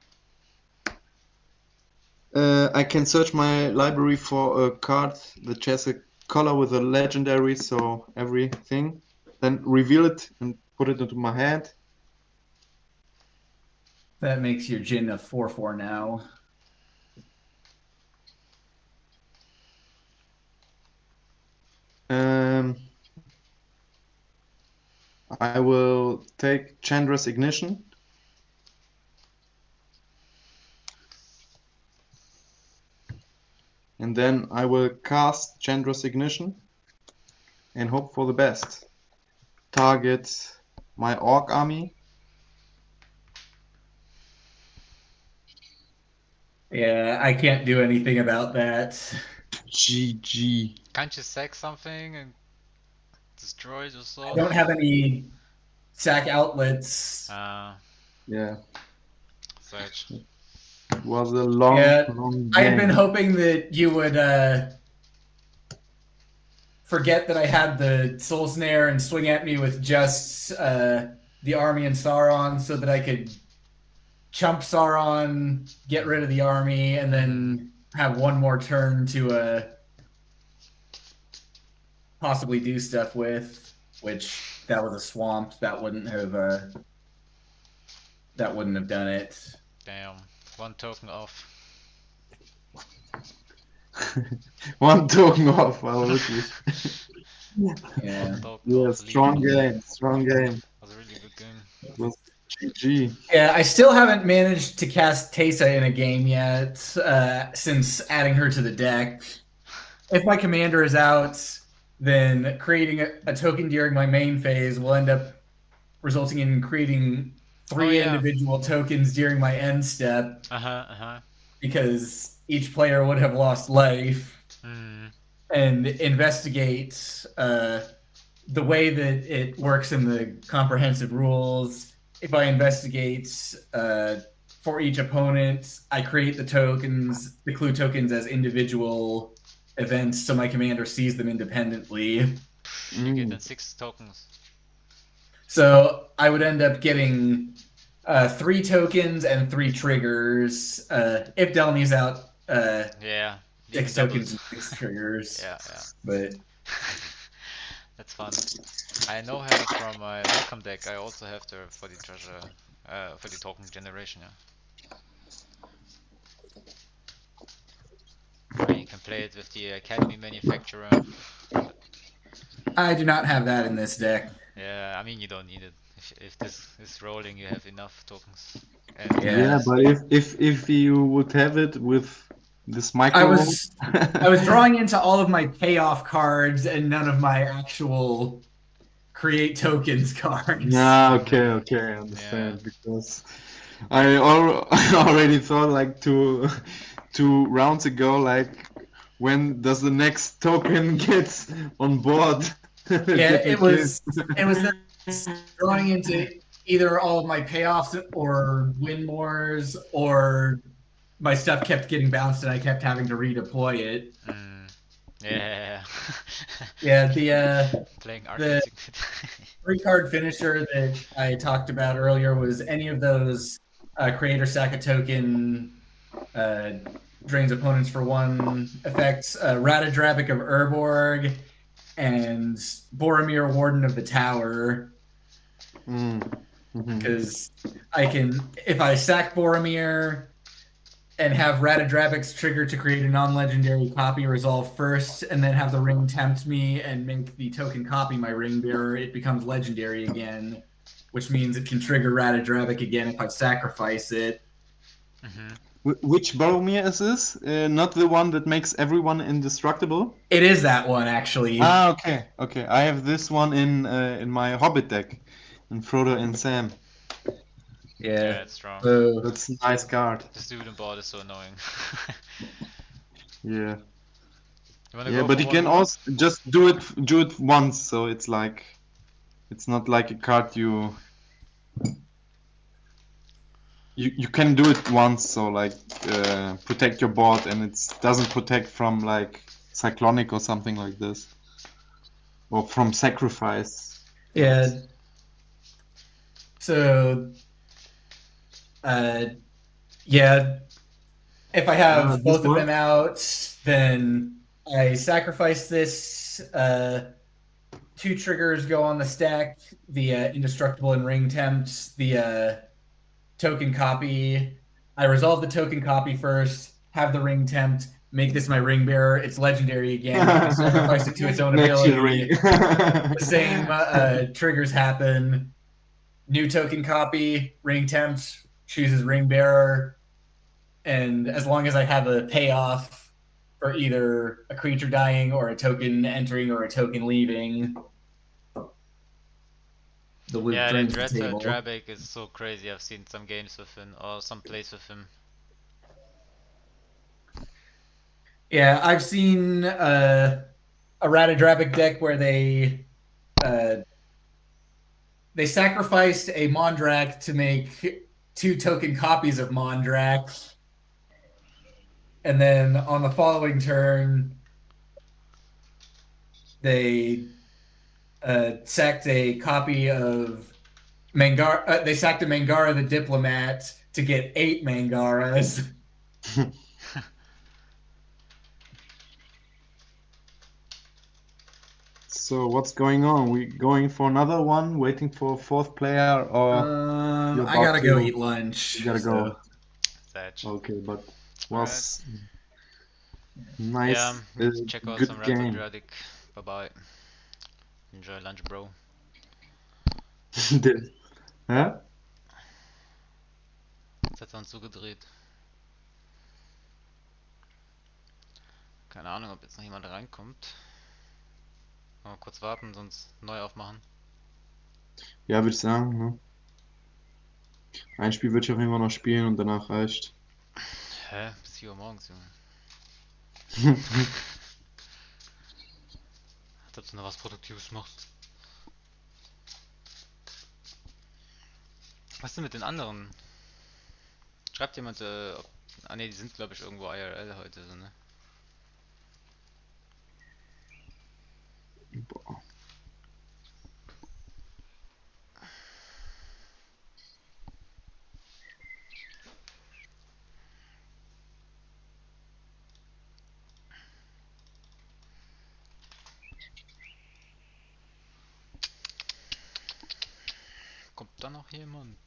I can search my library for a card that has a color with a legendary, so everything. Then reveal it and put it into my hand. That makes your Jin a 4/4 now. I will take Chandra's Ignition. And then I will cast Chandra's Ignition and hope for the best. Target my Orc army. Yeah, I can't do anything about that. GG. Can't you sack something and destroy it I yourself? don't have any sack outlets. Yeah, Search. it was a long, Yeah, long I had been game. hoping that you would forget that I had the Soul Snare and swing at me with just the army and Sauron so that I could chump Sauron, get rid of the army, and then have one more turn to possibly do stuff with, which that was a swamp. That wouldn't have done it. Damn. One token off. One token off, aber wirklich. Yeah. One token Yeah, off. strong Lead. game, strong game. Was a really good game. It was GG. Yeah, I still haven't managed to cast Teysa in a game yet since adding her to the deck. If my commander is out, then creating a token during my main phase will end up resulting in creating 3 individual tokens during my end step because each player would have lost life. And investigate the way that it works in the comprehensive rules. If I investigate for each opponent, I create the tokens, the clue tokens, as individual events, so my commander sees them independently. You get then 6 tokens. So I would end up getting 3 tokens and 3 triggers. If Delny's out, Yeah. 6 tokens and 6 triggers. Yeah. But that's fun. I know her from my welcome deck. I also have her for the treasure, for the token generation. Yeah. You can play it with the Academy manufacturer. I do not have that in this deck. Yeah, I mean you don't need it. If this is rolling, you have enough tokens. And Yeah, but if you would have it with this micro, I was drawing into all of my payoff cards and none of my actual create tokens cards. Yeah, okay, I understand. Because I already thought like two rounds ago, like when does the next token get on board? Yeah, it was drawing into either all of my payoffs or win mores, or my stuff kept getting bounced and I kept having to redeploy it. Yeah. Yeah, the playing 3-card finisher that I talked about earlier was any of those create or sack a token, drains opponents for 1 effects, Ratadrabic of Urborg, and Boromir, Warden of the Tower. Because I can, if I sack Boromir and have Ratadrabic's trigger to create a non-legendary copy resolve first, and then have the ring tempt me and make the token copy my ring bearer, it becomes legendary again. which means it can trigger Ratadrabic again if I sacrifice it. Mm-hmm. Which Boromir is this? Not the one that makes everyone indestructible? It is that one, actually. Ah, okay, okay. I have this one in my Hobbit deck, in Frodo and Sam. Yeah, it's strong. So That's a nice card. This dude on board is so annoying. Yeah, You wanna yeah, go but for you one can more? also just do it once, so it's like it's not like a card you can do it once, so like protect your board, and it doesn't protect from like Cyclonic or something like this, or from sacrifice. yeah. So yeah. If I have This both of one. them out, then I sacrifice this. 2 triggers go on the stack: the indestructible and ring tempt, the token copy. I resolve the token copy first, have the ring tempt, make this my ring bearer. It's legendary again. I sacrifice it to its own Natural ring. ability. The same triggers happen. New token copy, ring tempt, chooses ring bearer. And as long as I have a payoff for either a creature dying or a token entering or a token leaving, the loop Yeah, drains that the table. Drabic is so crazy. I've seen some games with him or some plays with him. Yeah, I've seen a Ratadrabic deck where they sacrificed a Mondrak to make 2 token copies of Mondrak, and then on the following turn they sacked a copy of Mangara. They sacked a Mangara the Diplomat to get 8 Mangaras. So what's going on? We going for another one, waiting for a fourth player, or you're I about gotta go to- eat lunch. You gotta go. Sag. Okay, but Alright. was Yeah, nice, check out some good game. Ratadradic. Bye bye. Enjoy lunch, bro. Hä? Jetzt hat er uns zugedreht. Keine Ahnung, ob jetzt noch jemand reinkommt. Mal kurz warten, sonst neu aufmachen. Ja, würde ich sagen. Ne? Ein Spiel würde ich auf jeden Fall noch spielen und danach reicht. Hä? Bis 4 Uhr morgens, Junge. Als ob du noch was Produktives machst. Was ist denn mit den anderen? Schreibt jemand, ob. Ah ne, die sind glaube ich irgendwo IRL heute, so, ne? Boah. Kommt da noch jemand?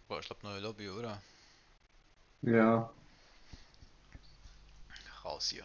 Boah, ich glaube neue Lobby, oder? Ja. Raus hier.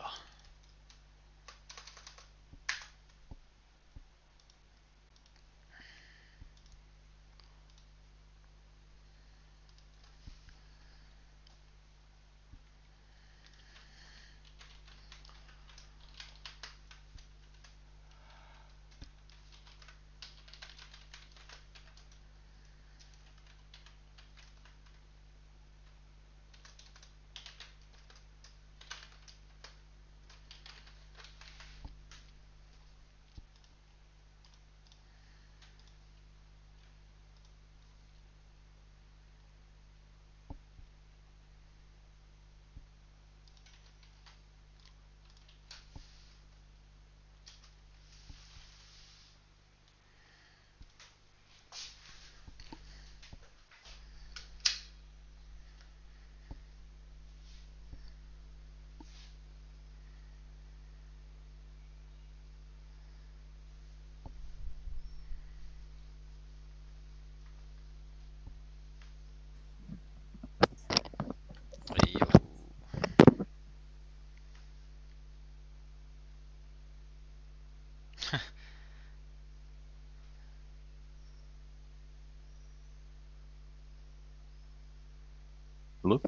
Hello?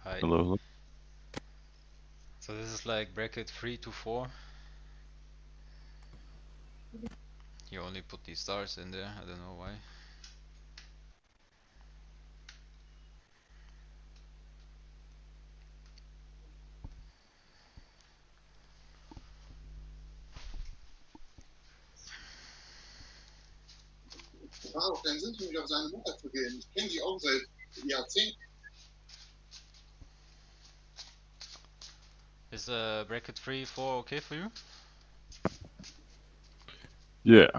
Hi. Hello, hello. So this is like bracket 3 to 4. You only put these stars in there, I don't know why. Auch keinen Sinn für mich, auf seine Mutter zu gehen. Ich kenne die auch seit Jahrzehnten. Is bracket 3, 4 okay for you? Yeah.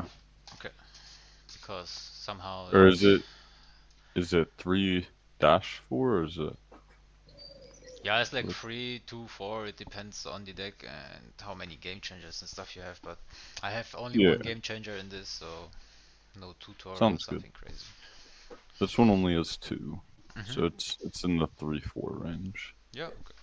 Because somehow Or like, is it 3-4 or is it? yeah, it's like What? 3, 2, 4, it depends on the deck and how many game changers and stuff you have, but I have only Yeah. one game changer in this, so no tutorial or Sounds good. something crazy. This one only has 2, Mhm. so it's in the 3-4 range. Yeah, okay.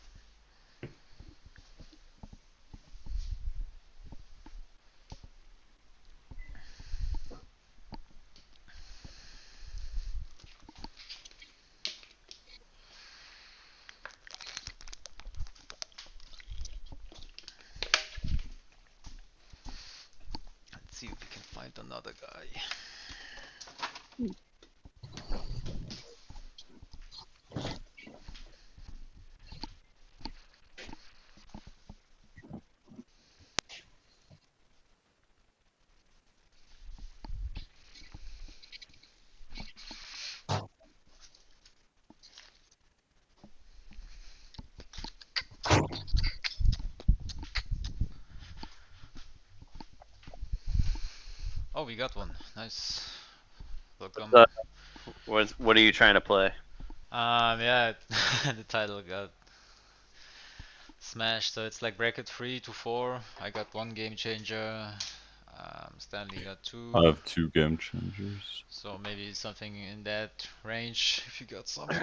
Let's see if we can find another guy. Oh, we got one. Nice. Welcome. What are you trying to play? Yeah, the title got smashed, so it's like bracket 3 to 4. I got one game changer. Stanley got 2. I have 2 game changers. So maybe something in that range if you got something.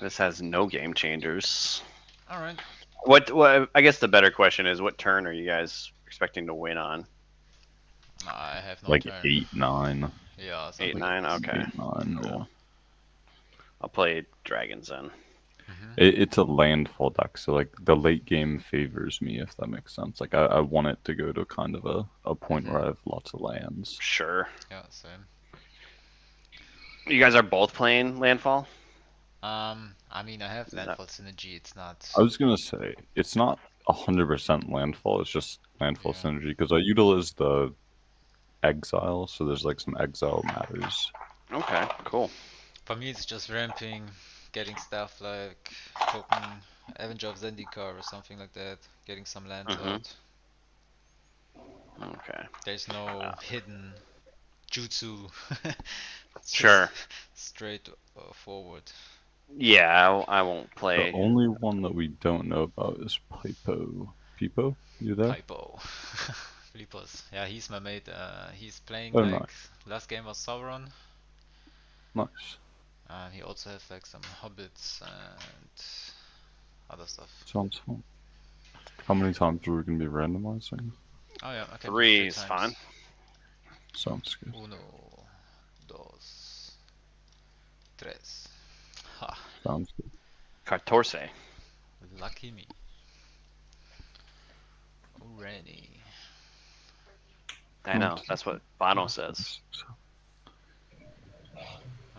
This has no game changers. Alright. What? I guess the better question is, what turn are you guys expecting to win on? I have no Like turn. 8-9. Yeah, 8, something. 9. Okay. 8-9, Cool. yeah. I'll play dragons then. It's a landfall deck, so like the late game favors me, if that makes sense. Like I want it to go to kind of a point where I have lots of lands. Sure. Yeah, same. You guys are both playing landfall. I mean, I have landfall synergy. It's not. I was gonna say it's not 100% landfall. It's just landfall Yeah. synergy because I utilize the exile, so there's like some exile matters. Okay. Cool. For me, it's just ramping, getting stuff like token Avenger of Zendikar or something like that. Getting some lands out. Okay. There's no hidden jutsu. It's Sure. just straight forward. Yeah, I won't play. The only one that we don't know about is Pipo. Pipo, you there? Typo. Filipos. Yeah, he's my mate. He's playing Oh, like nice. last game was Sauron. Nice. He also has like some hobbits and other stuff. Sounds fun. How many times are we gonna be randomizing? Oh yeah, I can do 3 3 is times. fine. Sounds good. 1, 2, 3. Ha, Sounds good. 14. lucky me. Already. I know. That's what Bono says.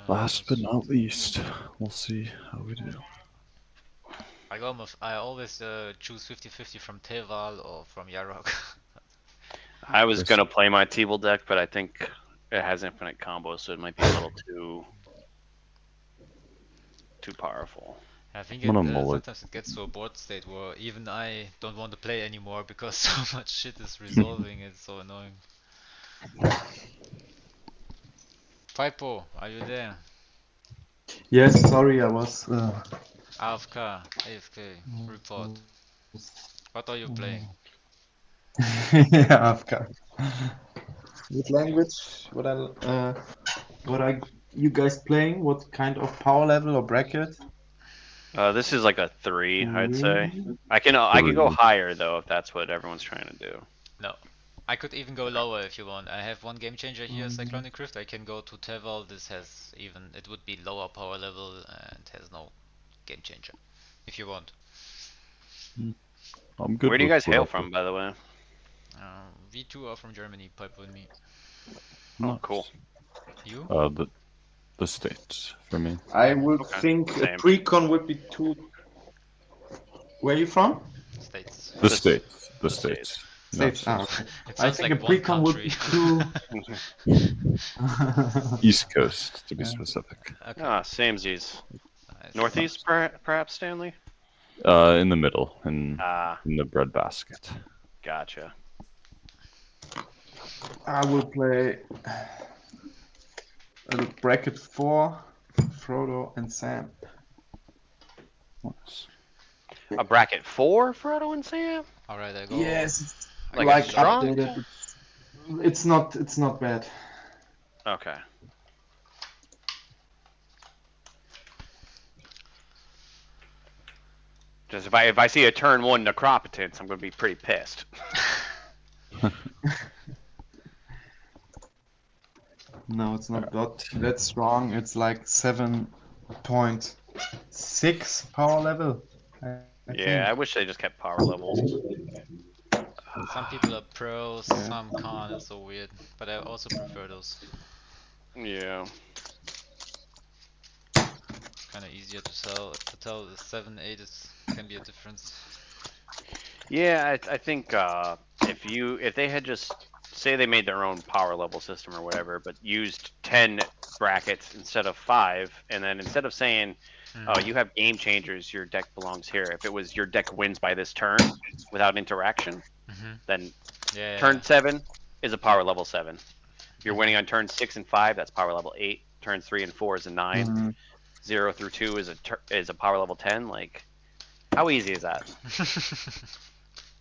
Last but not least, we'll see how we do. I always choose 50-50 from Teval or from Yarok. I was gonna play my T-Bull deck, but I think it has infinite combos, so it might be a little too powerful. I think sometimes it gets to a board state where even I don't want to play anymore because so much shit is resolving. It's so annoying. Pipo, are you there? Yes, sorry, I was. AFK, AFK, report. What are you playing? Yeah, I've got. What language? You guys playing? What kind of power level or bracket? This is like a 3, I'd say. I can go higher though if that's what everyone's trying to do. No, I could even go lower if you want. I have one game changer here, Cyclonic Rift. I can go to Teval. This has even, it would be lower power level and has no game changer. If you want. I'm good. Where do you with guys hail whatever. from, by the way? V2 are from Germany, pipe with me. Oh, Nice. cool. You? The States for me. I would Okay, think a same. pre-con would be too. Where are you from? States. The The States. The States. States. States. No, Ah, okay. It I sounds think like a one pre-con would country. be too. East Coast to be Yeah. specific. Okay. Ah, samesies. Nice. Northeast, perhaps, Stanley? In the middle, in Ah, the breadbasket. gotcha. I will play bracket 4, Frodo and Sam. Nice. A bracket 4, Frodo and Sam? Alright, I go. Yes, it's Like like a strong? updated. It's not bad. Okay. Just if I see a turn 1 Necropotence, I'm gonna be pretty pissed. No, it's not that strong. It's like 7.6 power level. I Yeah, I think. wish they just kept power levels. Some people are pros, Yeah. some can't. It's so weird. But I also prefer those. Yeah. Kind of easier to tell the 7, 8 can be a difference. Yeah, I think if they had just say they made their own power level system or whatever, but used 10 brackets instead of 5, and then instead of saying, "Oh, you have game changers, your deck belongs here," if it was your deck wins by this turn without interaction, then Yeah. turn 7 is a power level 7. If you're winning on turn 6 and 5, that's power level 8. Turns 3 and 4 is a 9. Mhm. 0 through 2 is a power level 10. Like, how easy is that?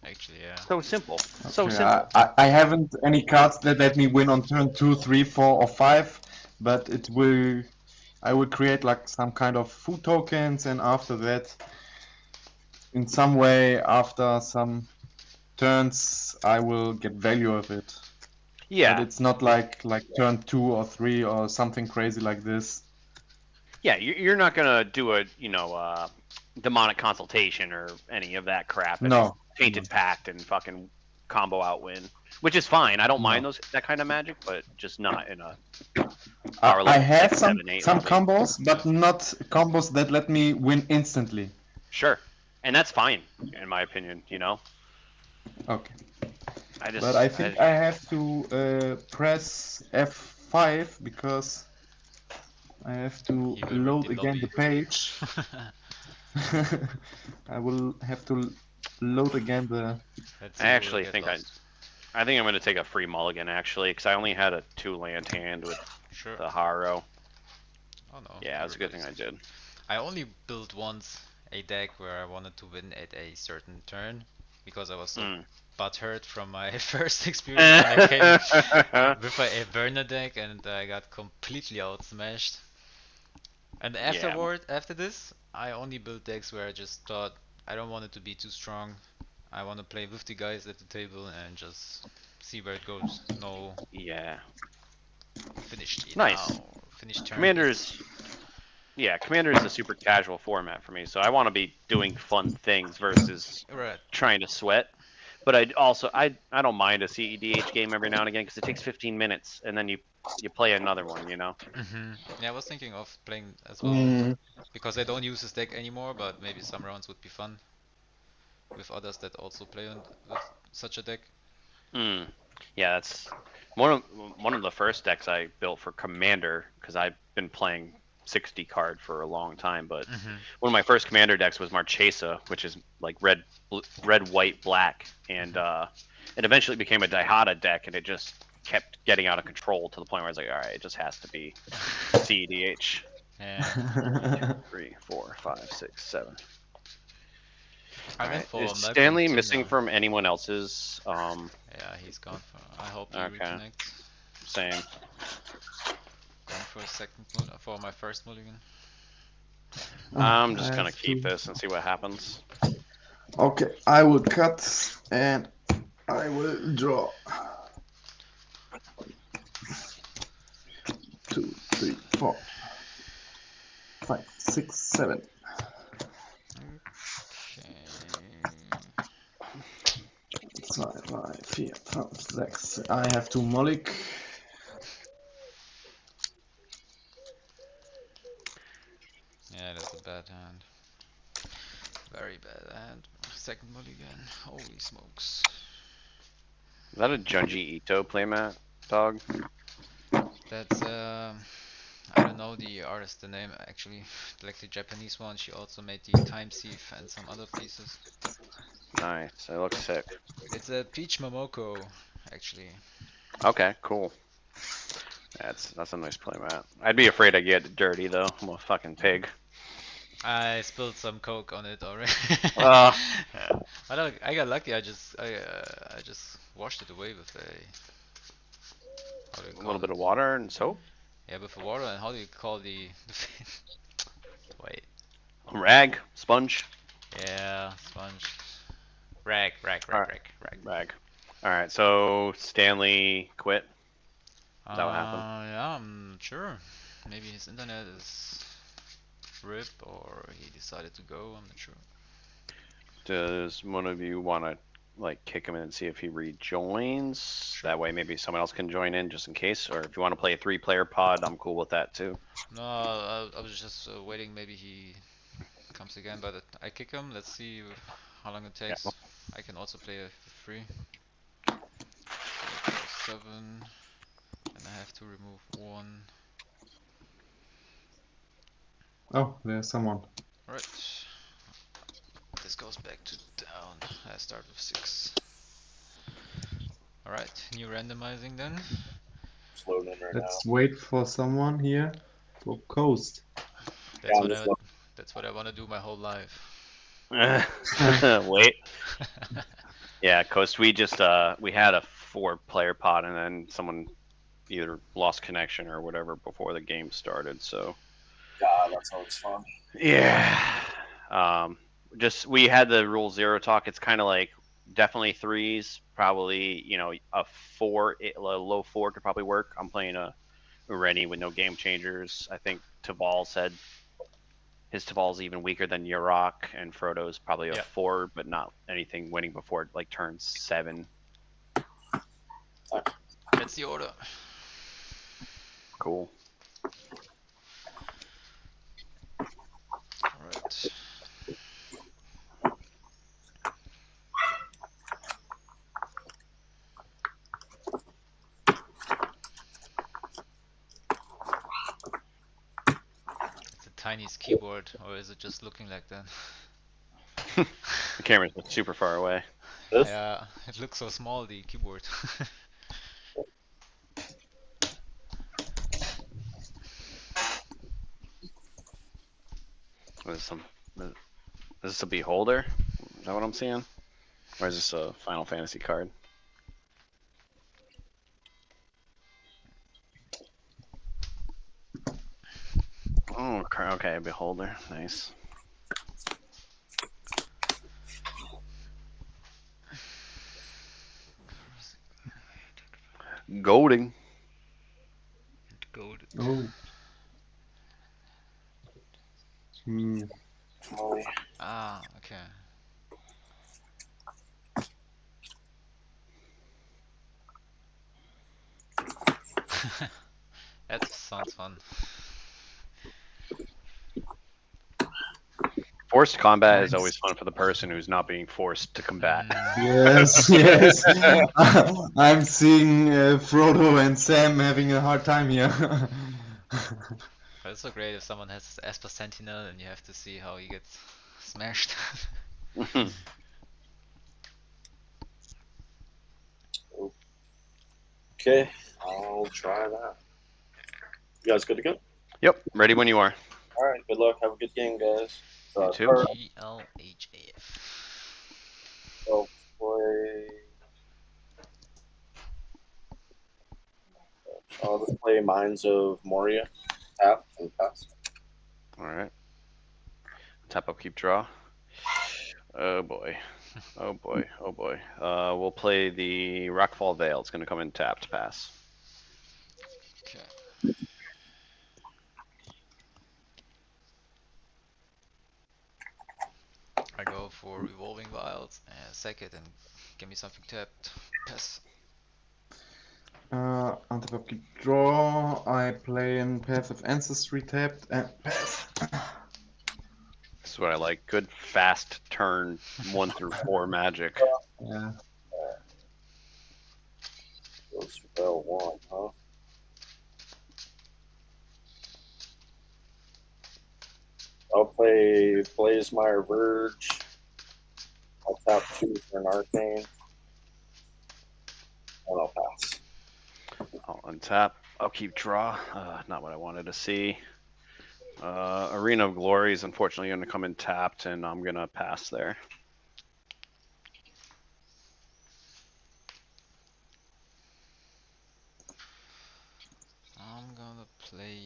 Actually, yeah. So simple. So Okay, simple. I haven't any cards that let me win on turn 2, 3, 4, or 5, but it will. I will create like some kind of food tokens, and after that, in some way, after some turns, I will get value of it. Yeah. But it's not like turn 2 or 3 or something crazy like this. Yeah, you're not gonna do a demonic consultation or any of that crap. And No. Tainted Pact and fucking combo outwin, which is fine. I don't mind No. that kind of magic, but just not in a I level have 6, some 7, 8 some lobby. combos, but not combos that let me win instantly. Sure, and that's fine in my opinion. Okay. I But I think I have to press F5 because I have to He will load read the again the lobby. page. I will have to load again the. Let's see I who will actually get think lost. I think I'm gonna take a free mulligan actually, because I only had a 2-land hand with Sure. the Haro. Oh no. Yeah, it's a good thing I everybody's- did. I only built once a deck where I wanted to win at a certain turn because I was so butthurt from my first experience when I came with a burner deck and I got completely outsmashed. And afterward, after this, I only built decks where I just thought I don't want it to be too strong. I want to play with the guys at the table and just see where it goes. No Yeah. finished Nice. now. Finished turn. Commander's Commander is a super casual format for me, so I want to be doing fun things versus Right. trying to sweat. But I don't mind a CEDH game every now and again because it takes 15 minutes and then you play another one, Yeah, I was thinking of playing as well because I don't use this deck anymore, but maybe some rounds would be fun with others that also play with such a deck. Yeah, that's one of the first decks I built for Commander because I've been playing 60 card for a long time. But one of my first Commander decks was Marchesa, which is like red, white, black, and it eventually became a Dihada deck, and it just kept getting out of control to the point where I was like, all right, it just has to be CEDH. Yeah. 3, 4, 5, 6, 7. I went for Is Malcolm Stanley Tina. missing from anyone else's? Yeah, he's gone for. I hope he reconnects. Same. Gone for a second for my first mulligan. I'm just gonna keep this and see what happens. Okay, I will cut and I will draw. 3, 4, 5, 6, 7. Okay. 2, 3, 4, 5, 6. I have to Molik. Yeah, that's a bad hand. Very bad hand. Second mulligan. Holy smokes. Is that a Junji Ito playmat, dog? That's I don't know the artist, the name actually. Like the Japanese one. She also made the Time Thief and some other pieces. Nice. It looks sick. It's a Peach Momoko, actually. Okay, cool. That's a nice playmat. I'd be afraid I'd get dirty though. I'm a fucking pig. I spilled some coke on it already. Uh, I got lucky. I just washed it away with a how do you a call little bit it? of water and soap. Yeah, with the water. And how do you call the wait? Rag, sponge. Yeah, sponge. Rag. Alright. Rag. Alright, so Stanley quit. Is that what happened? Yeah, I'm sure. Maybe his internet is rip or he decided to go. I'm not sure. Does one of you want to like kick him in and see if he rejoins? That way maybe someone else can join in just in case. Or if you want to play a 3-player pod, I'm cool with that too. No, I was just waiting. Maybe he comes again, but I kick him. Let's see how long it takes. Yeah. I can also play for free. 7, and I have to remove 1. Oh, there's someone. Right. This goes back to down. I start with 6. Alright, new randomizing then. Slow in right Let's wait for someone here for Coast. That's Yeah, what just I that's what I want to do my whole life. Wait. Yeah, Coast, we just we had a 4-player pod and then someone either lost connection or whatever before the game started, so God, that's always fun. yeah. Just we had the rule 0 talk. It's kind of like definitely 3s, probably, you know, a 4, a low 4 could probably work. I'm playing a Rennie with no game changers. I think Taval said his Taval's even weaker than Yurok, and Frodo's probably a 4, but not anything winning before like turn 7. That's the order. Cool. Alright. It's the tiniest keyboard, or is it just looking like that? The camera's super far away. This? Yeah, it looks so small, the keyboard. Is this a beholder? Is that what I'm seeing? Or is this a Final Fantasy card? Oh, okay, beholder. Nice. Golding. Gold. Oh. Hmm. Molly. Ah, okay. That sounds fun. Forced combat is always fun for the person who's not being forced to combat. Yes, yes. I'm seeing Frodo and Sam having a hard time here. But it's so great if someone has Esper Sentinel and you have to see how he gets smashed. Okay, I'll try that. You guys good to go? Yep, ready when you are. All right, good luck. Have a good game, guys. You too. Or GLHAF. I'll play. I'll just play Mines of Moria. Tap and pass. Alright. Tap up, keep draw. Oh boy. Oh boy. Oh boy. We'll play the Rockfall Vale. It's going to come in tapped pass. Okay. spells. Sack it and give me something tapped. Pass. Untap upkeep draw. I play in Path of Ancestry tapped and pass. This is what I like. Good fast turn 1 through 4 magic. Yeah. Go spell 1, huh? I'll play Blazemire Verge. I'll tap 2 for an arcane. And I'll pass. I'll untap. I'll keep draw. Not what I wanted to see. Arena of Glory is unfortunately going to come in tapped, and I'm going to pass there. I'm gonna play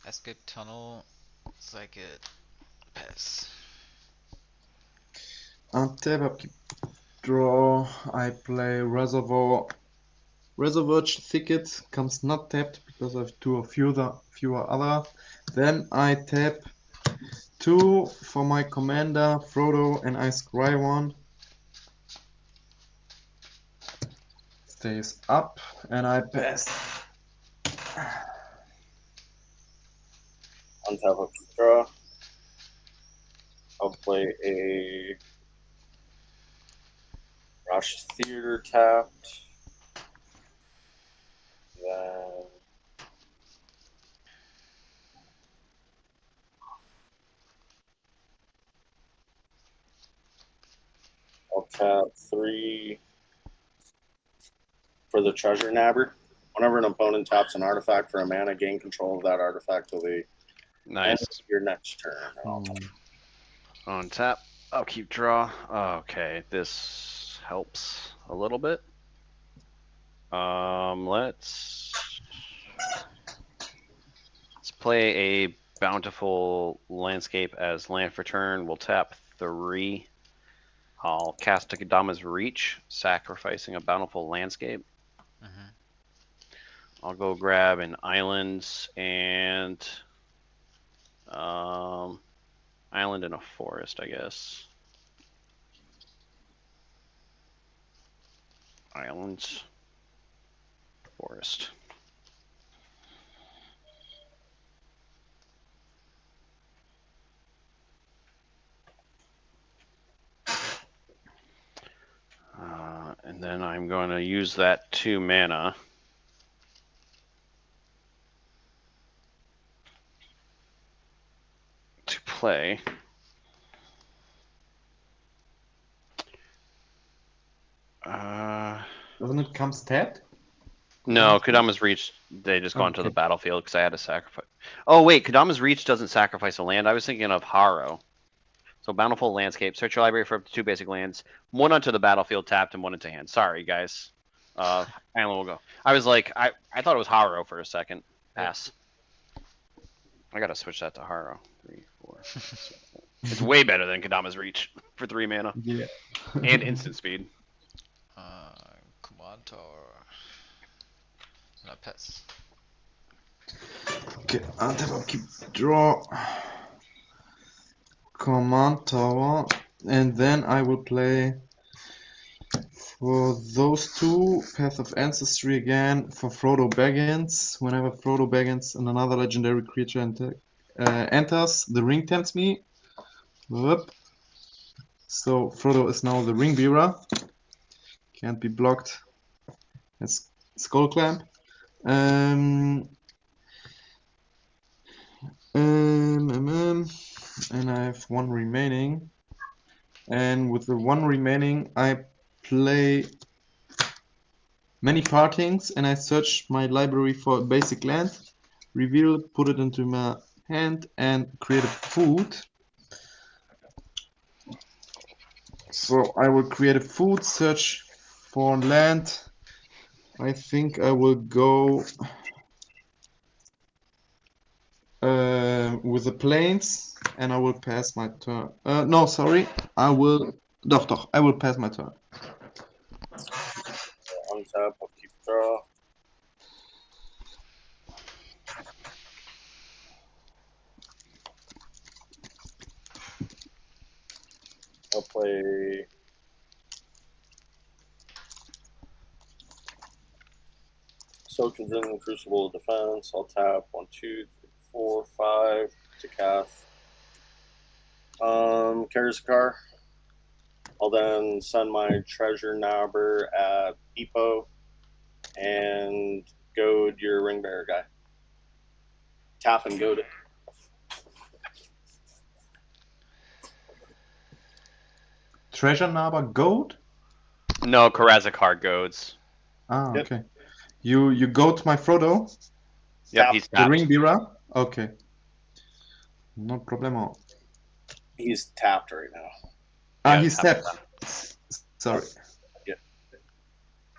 Escape Tunnel. Sack it. Pass. Untap upkeep draw. I play Reservoir. Reservoir Thicket comes not tapped because I have 2 or fewer other. Then I tap 2 for my commander Frodo, and I scry 1. Stays up, and I pass. Untap a draw. I'll play a Rush Theater tapped. Then I'll tap 3 for the Treasure Nabber. Whenever an opponent taps an artifact for a mana, gain control of that artifact till the end Nice. of your next turn. Untap. I'll keep draw. Okay, this helps a little bit. Let's play a Bountiful Landscape as land for turn. We'll tap 3. I'll cast Takadama's Reach, sacrificing a Bountiful Landscape. Mm-hmm. I'll go grab an island and island and a forest, I guess. Islands, forest. And then I'm going to use that 2 mana to play. Doesn't it come tapped? No, Kadama's Reach, they just go onto the Okay. battlefield because I had to sacrifice. Oh, wait, Kadama's Reach doesn't sacrifice a land. I was thinking of Harrow. So Bountiful Landscape. Search your library for up to 2 basic lands. 1 onto the battlefield tapped and 1 into hand. Sorry, guys. Island will go. I was like, I thought it was Harrow for a second. Pass. I gotta switch that to Harrow. 3, 4, 6, 7. It's way better than Kadama's Reach for 3 mana. Yeah. And instant speed. Command Tower. And I pass. Okay, Untap upkeep draw. Command Tower, and then I will play for those 2 Path of Ancestry again for Frodo Baggins. Whenever Frodo Baggins and another legendary creature enters, the ring tempts me. Whoop. So Frodo is now the ring bearer. Can't be blocked. It's Skull Clamp. And I have 1 remaining. And with the 1 remaining, I play many partings, and I search my library for a basic land, reveal it, put it into my hand, and create a food. So I will create a food, search for land. I think I will go with the plains, and I will pass my turn. No, sorry, I will. Doch, I will pass my turn. Untap, I'll keep draw. I'll play Soaked in the Crucible of Defense. I'll tap 1, 2, 3, 4, 5 to cast. Carries a car. I'll then send my Treasure Knobber at Depot and goad your Ring Bearer guy. Tap and goad it. Treasure Naba goat? No, Karazakar goads. Ah, Yep. okay. You goat my Frodo? Yep, Tap. he's The tapped. ring bearer? Okay. No problemo. He's tapped right now. Ah, Yeah, he's tap. tapped. Sorry.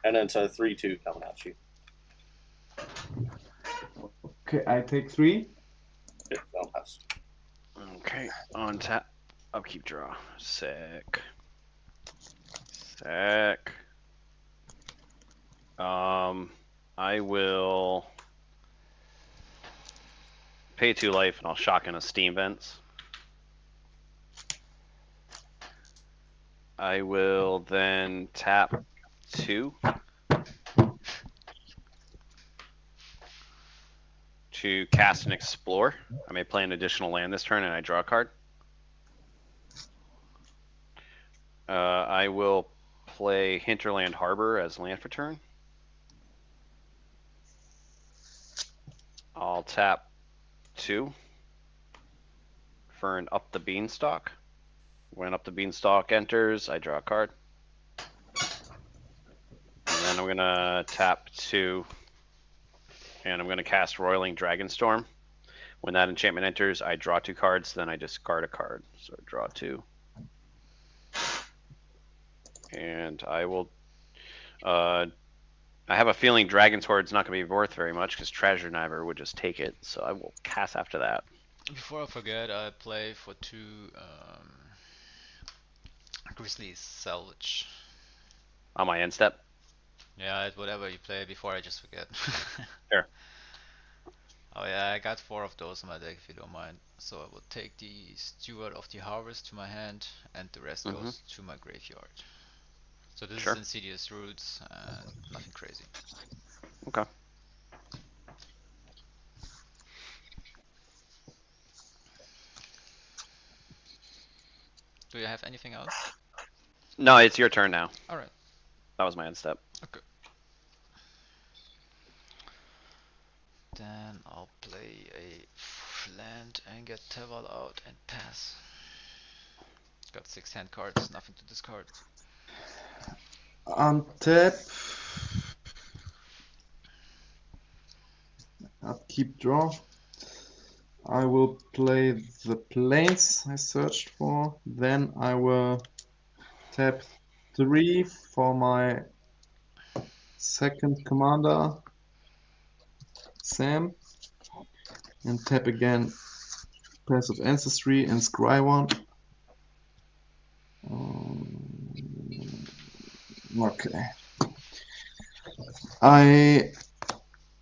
And then it's a 3/2 coming at you. Okay, I take 3. Yep, don't pass. Okay, on tap. Upkeep draw. Sick. Sick. I will pay 2 life and I'll shock in a steam vents. I will then tap 2 to cast and explore. I may play an additional land this turn and I draw a card. I will play Hinterland Harbor as land for turn. I'll tap 2 for an Up the Beanstalk. When Up the Beanstalk enters, I draw a card. And then I'm gonna tap 2 and I'm gonna cast Roiling Dragonstorm. When that enchantment enters, I draw 2 cards, then I discard a card. So I draw 2. And I will I have a feeling Dragon's Hoard's not going to be worth very much because Treasure Kniver would just take it, so I will cast after that. Before I forget, I play for 2 Grizzly Salvage. On my end step. Yeah, whatever you play before I just forget. Sure. Oh yeah, I got 4 of those in my deck if you don't mind. So I will take the Steward of the Harvest to my hand and the rest goes to my graveyard. So this Sure. is Insidious Roots and nothing crazy. Okay. Do you have anything else? No, it's your turn now. Alright. That was my end step. Okay. Then I'll play a land and get Teval out and pass. Got 6 hand cards, nothing to discard. Untap. Upkeep draw. I will play the planes I searched for. Then I will tap 3 for my second commander, Sam. And tap again Pass of Ancestry and Scry 1. Okay.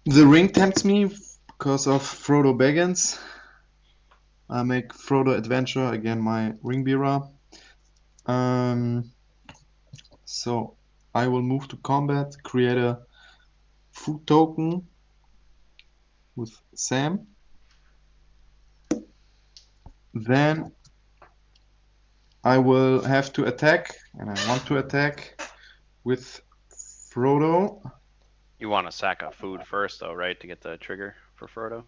The ring tempts me because of Frodo Baggins. I make Frodo Adventure again my ring bearer. So I will move to combat, create a food token with Sam. Then I will have to attack, and I want to attack with Frodo. You want to sack a food first, though, right, to get the trigger for Frodo?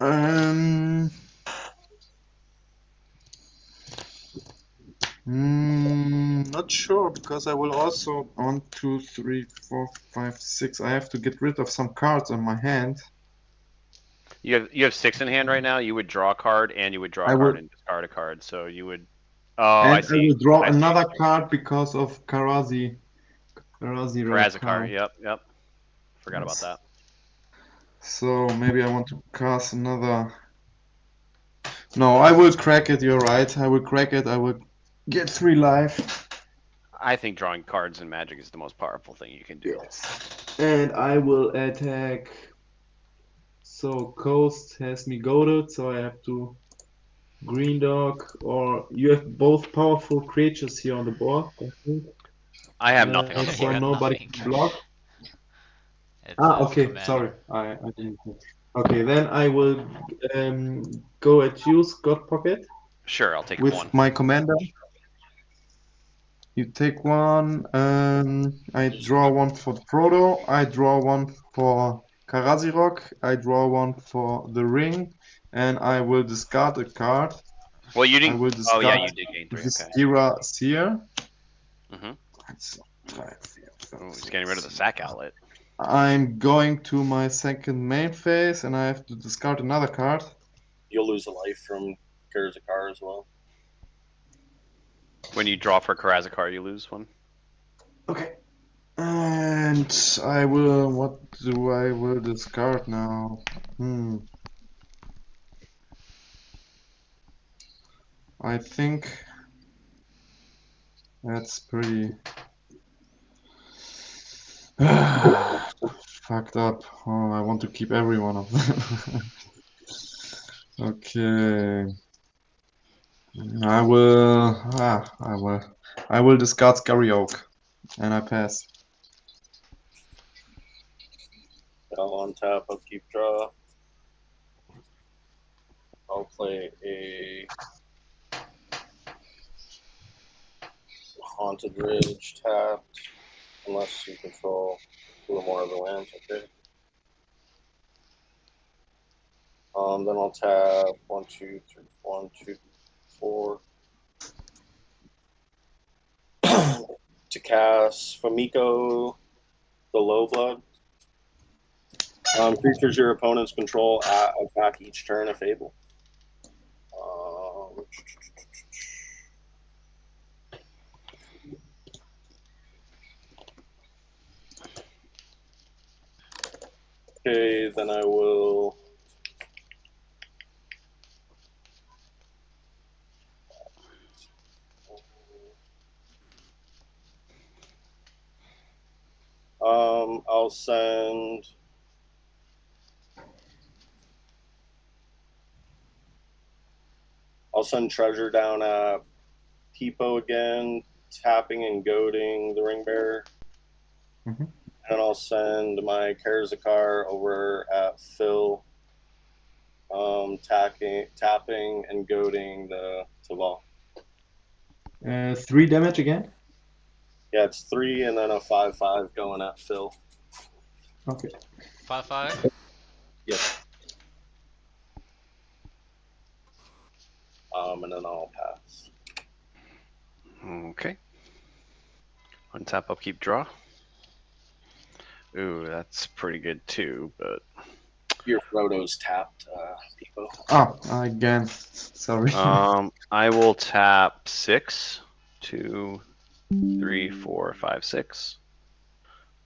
Not sure, because I will also 1, 2, 3, 4, 5, 6. I have to get rid of some cards on my hand. You have 6 in hand right now. You would draw a card, and you would draw a card and discard a card. So you would. Oh, And I see. I will draw I see. another card because of Karazi. Razakar. Yep. Forgot about that. So maybe I want to cast another. No, I will crack it. You're right. I will crack it. I will get 3 life. I think drawing cards in Magic is the most powerful thing you can do. Yes. And I will attack. So Coast has me goaded, so I have to green dog, or you have both powerful creatures here on the board, I think. I have nothing on the You board. got nobody nothing. can block. It's Ah, a okay, commander. sorry, I didn't. Okay, then I will go at you, Scott Pocket. Sure, I'll take With one. my commander, you take one. I draw one for Frodo. I draw one for Karazirok. I draw one for the ring, and I will discard a card. Well, you I didn't. will Oh yeah, discard you did gain 3. this Okay. Gira Seer. Mhm. Oh, He's getting rid of the sack outlet. I'm going to my second main phase, and I have to discard another card. You'll lose a life from Karazakar as well. When you draw for Karazakar, you lose one. Okay. And I will. What do I will discard now? I think that's pretty fucked up. Oh, I want to keep every one of them. Okay. I will. I will discard Scary Oak, and I pass. I'll untap, upkeep, draw. I'll play a Haunted Ridge tapped, unless you control 2 or more of the lands. Okay. Then I'll tap 1, 2, 3, 1, 2, 4 to cast Famiko, the Low Blood. Creatures your opponents control attack each turn if able. Okay, then I will. I'll send. I'll send Treasure down at Peepo again, tapping and goading the Ring Bearer. Mhm. And I'll send my Karazakar over at Phil, tapping and goading the Taval. 3 damage again. Yeah, it's 3 and then a 5/5 going at Phil. Okay. 5/5. Yes. And then I'll pass. Okay. Untap, upkeep, draw. Ooh, that's pretty good too, but Your Frodo's tapped, Peepo. Ah, again. Sorry. I will tap 6, 2, 3, 4, 5, 6.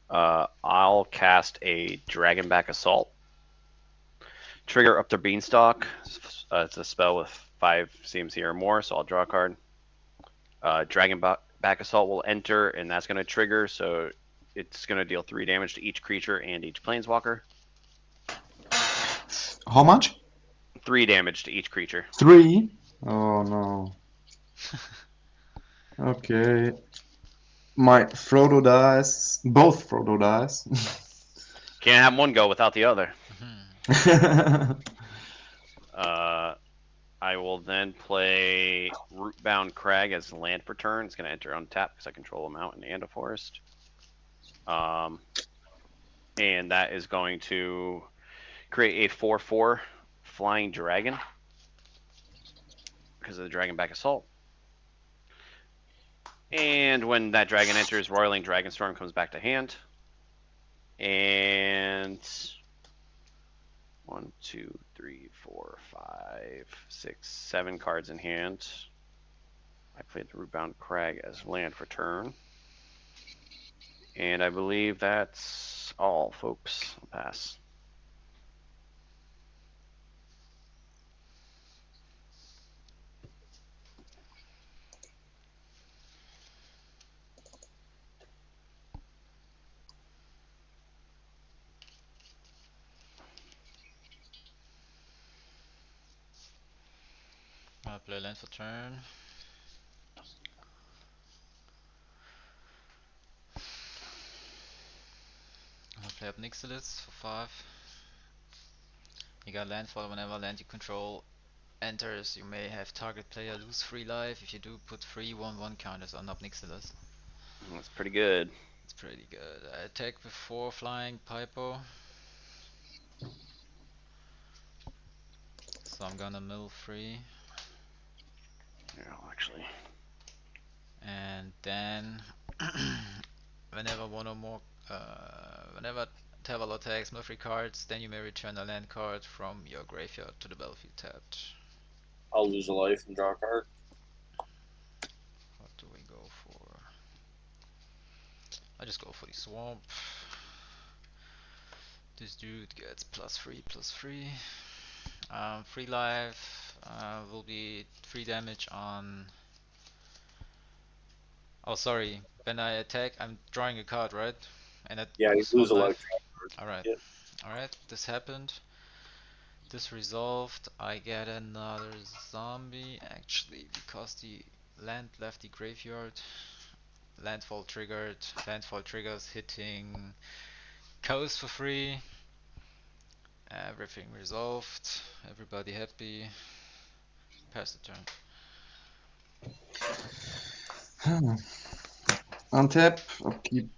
I'll cast a Dragonback Assault. Trigger up to Beanstalk. It's a spell with 5 CMC or more, so I'll draw a card. Dragonback Assault will enter, and that's going to trigger, so it's going to deal 3 damage to each creature and each planeswalker. How much? 3 damage to each creature. 3? Oh no. Okay. My Frodo dies. Both Frodo dies. Can't have one go without the other. I will then play Rootbound Crag as land for turn. It's going to enter on tap because I control a mountain and a forest. And that is going to create a 4/4 flying dragon because of the Dragonback Assault. And when that dragon enters, Roiling Dragonstorm comes back to hand. And 1, 2, 3, 4, 5, 6, 7 cards in hand. I played the Rootbound Crag as land for turn. And I believe that's all, folks. I'll pass. Play land for turn. I'll play up Nixilis for 5. You got landfall. Whenever land you control enters, you may have target player lose 3 life. If you do, put 3 1/1 counters on Nixilis. That's pretty good. It's pretty good. I attack with 4 flying Pipo. So I'm gonna mill 3. Yeah, actually. And then whenever one or more whenever Tavalor attacks mill 3 cards, then you may return a land card from your graveyard to the battlefield tapped. I'll lose a life and draw a card. What do we go for? I just go for the swamp. This dude gets +3/+3. 3 life will be 3 damage on. Oh, sorry. When I attack, I'm drawing a card, right? And that Yeah, you was lose a 1 life. Alright. Yeah. Alright, this happened. This resolved. I get another zombie, actually, because the land left the graveyard. Landfall triggered. Landfall triggers hitting coast for free. Everything resolved. Everybody happy. Pass the turn. Untap, upkeep,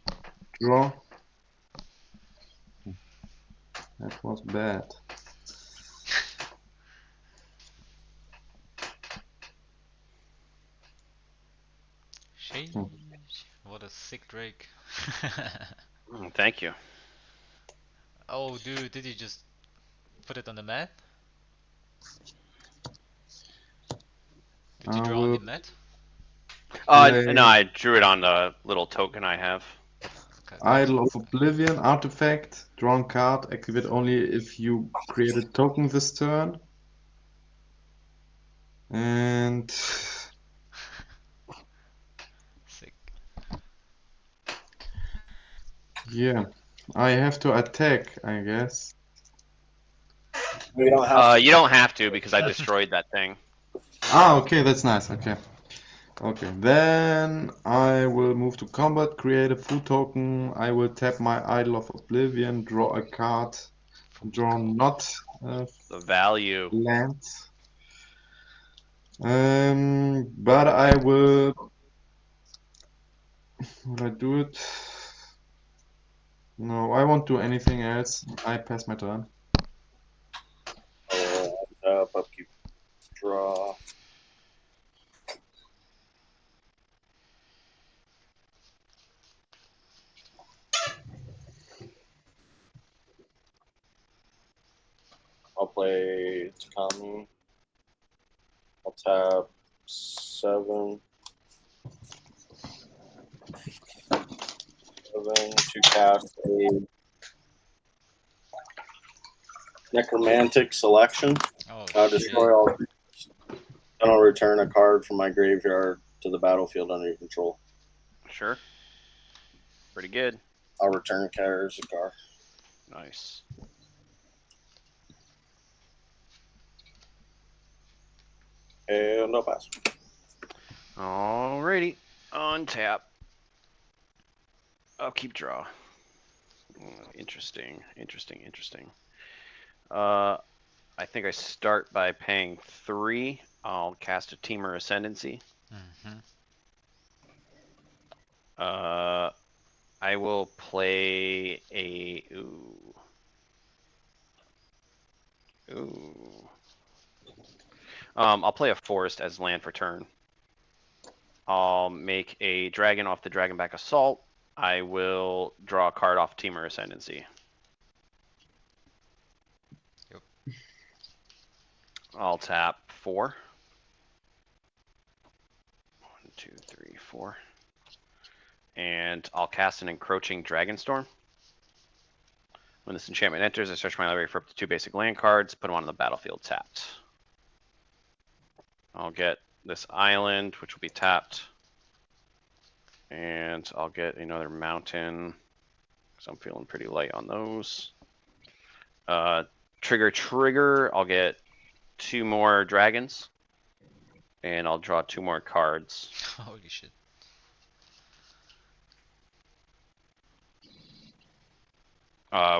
draw. That was bad. Sheesh. What a sick Drake. Thank you. Oh, dude, did you just put it on the mat? Did you I draw on the will mat? play No, I drew it on the little token I have. Okay, Idol of Oblivion, artifact, drawn card, activate only if you create a token this turn. And sick. yeah, I have to attack, I guess. We don't have You don't have to because I destroyed that thing. Ah, okay, that's nice. Okay. Okay, then I will move to combat, create a food token. I will tap my Idol of Oblivion, draw a card, draw not The value. land. But I will I do it? No, I won't do anything else. I pass my turn. upkeep, draw. I'll play Takami. I'll tap 7. 7 to cast a Necromantic Selection. Oh, I'll shit. destroy all. Then I'll return a card from my graveyard to the battlefield under your control. Sure. Pretty good. I'll return Karazakar. Nice. And no pass. Alrighty. On tap. Upkeep draw. Interesting. I think I start by paying 3. I'll cast a Teamer Ascendancy. Mm-hmm. I will play a I'll play a forest as land for turn. I'll make a dragon off the Dragonback Assault. I will draw a card off Teamer Ascendancy. Yep. I'll tap 4. 1, 2, 3, 4. And I'll cast an Encroaching Dragonstorm. When this enchantment enters, I search my library for up to 2 basic land cards, put them on the battlefield tapped. I'll get this island, which will be tapped. And I'll get another mountain, because I'm feeling pretty light on those. Trigger, I'll get 2 more dragons. And I'll draw 2 more cards. Holy shit.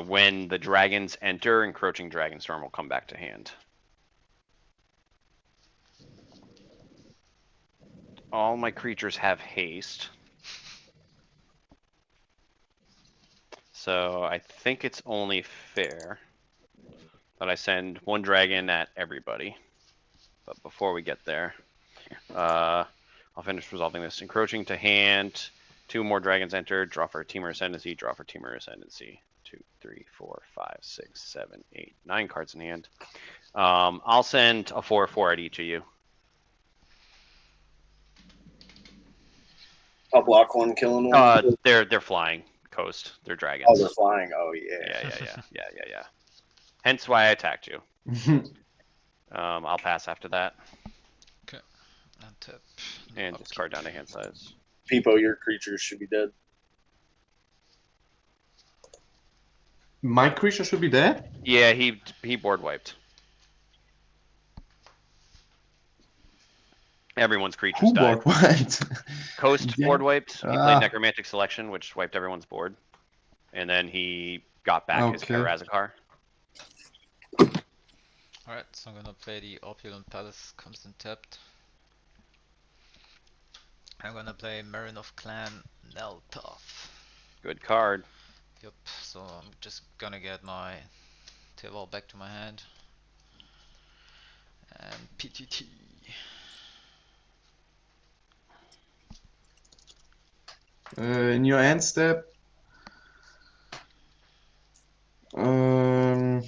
When the dragons enter, Encroaching Dragonstorm will come back to hand. All my creatures have haste. So I think it's only fair that I send 1 dragon at everybody. But before we get there, I'll finish resolving this. Encroaching to hand. 2 more dragons enter. Draw for Temur Ascendancy. Draw for Temur Ascendancy. 2, 3, 4, 5, 6, 7, 8, 9 cards in hand. I'll send a 4/4 at each of you. I'll block 1, killing 1. They're flying coast. They're dragons. Oh, they're flying. Oh, yeah. Yeah. Hence why I attacked you. I'll pass after that. Okay. Untap. And discard down to hand size. Peepo, your creatures should be dead. My creature should be dead? Yeah, he board wiped. Everyone's creatures Who died. board wiped? Coast Yeah. board wiped. He played Necromantic Selection, which wiped everyone's board. And then he got back his Okay. Karazakar. Alright, so I'm gonna play the Opulent Palace, comes in tapped. I'm gonna play Marin of Clan Neltoth. Good card. Yup, so I'm just gonna get my table back to my hand. And PTT. In your end step, oh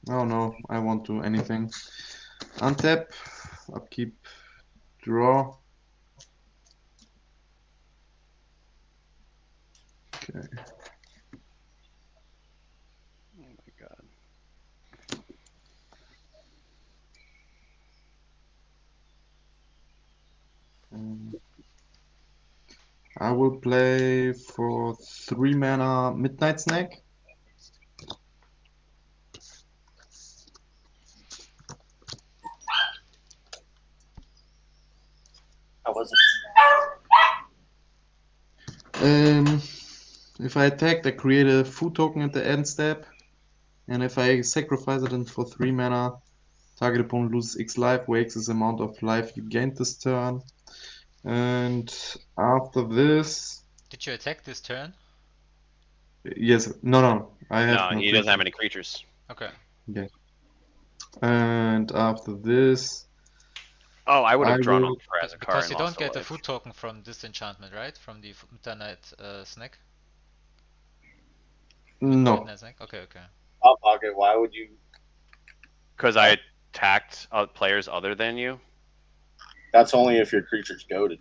no, I won't do anything. Untap, upkeep, draw. Okay. Oh my god. I will play for 3 mana Midnight Snack. How was it? If I attack, I create a food token at the end step, and if I sacrifice it for 3 mana, target opponent loses X life, where X is the amount of life you gained this turn. And after this, Did you attack this turn? yes, no, I have No, no he doesn't have creature. any creatures. Okay. Okay. And after this, Oh, I would have I drawn will- him for as a card. Because and you lost don't get a the life. food token from this enchantment, right? From the Midnight Snack? no. Midnight Snack? Okay, okay. Hot Pocket, why would you? Because I attacked players other than you. That's only if your creature's goaded.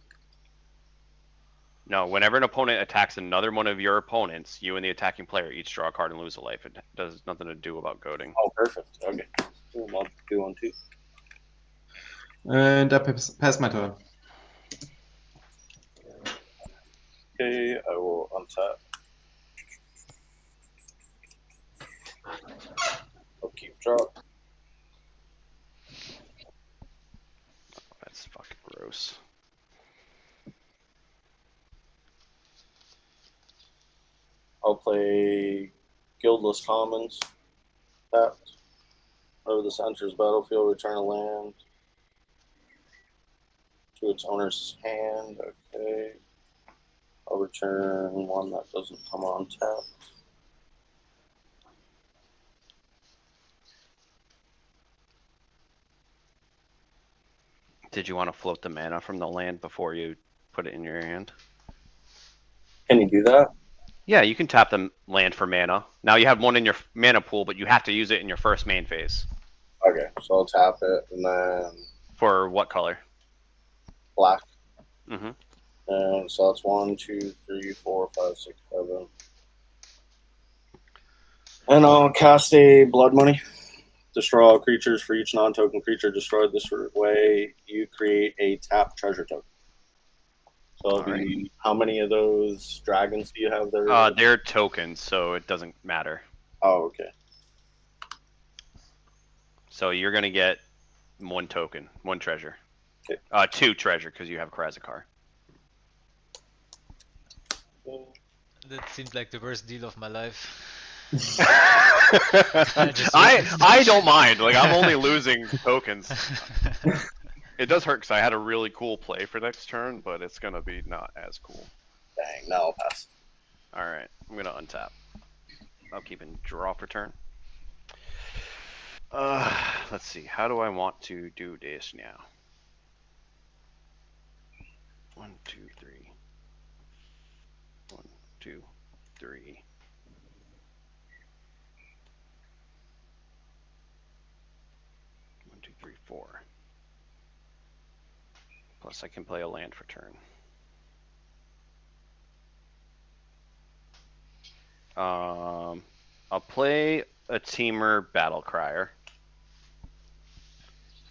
No, whenever an opponent attacks another one of your opponents, you and the attacking player each draw a card and lose a life. It does nothing to do about goading. Oh, perfect. Okay. I'll do 1 too. And I pass my turn. Okay, I will untap. I'll keep drop. That's fucking gross. I'll play Guildless Commons. Tapped. Over this enters battlefield, return a land to its owner's hand. Okay. I'll return 1 that doesn't come on tap. Did you want to float the mana from the land before you put it in your hand? Can you do that? Yeah, you can tap the land for mana. Now you have 1 in your mana pool, but you have to use it in your first main phase. Okay, so I'll tap it and then For what color? black. Mm-hmm. And so that's 1, 2, 3, 4, 5, 6, 7. And I'll cast a Blood Money. Destroy all creatures. For each non-token creature destroyed this way, you create a tap treasure token. So it'll be, how many of those dragons do you have there? They're tokens, so it doesn't matter. Oh, okay. So you're gonna get 1 token, 1 treasure. Okay. 2 treasure because you have Karazakar. That seems like the worst deal of my life. I don't mind. Like, I'm only losing tokens. It does hurt because I had a really cool play for next turn, but it's gonna be not as cool. Dang, now I'll pass. All right, I'm gonna untap. I'll keep in draw for turn. Let's see. How do I want to do this now? 1, 2, 3. 1, 2, 3. 1, 2, 3, 4. Plus, I can play a land for turn. I'll play a Teamer Battle Crier.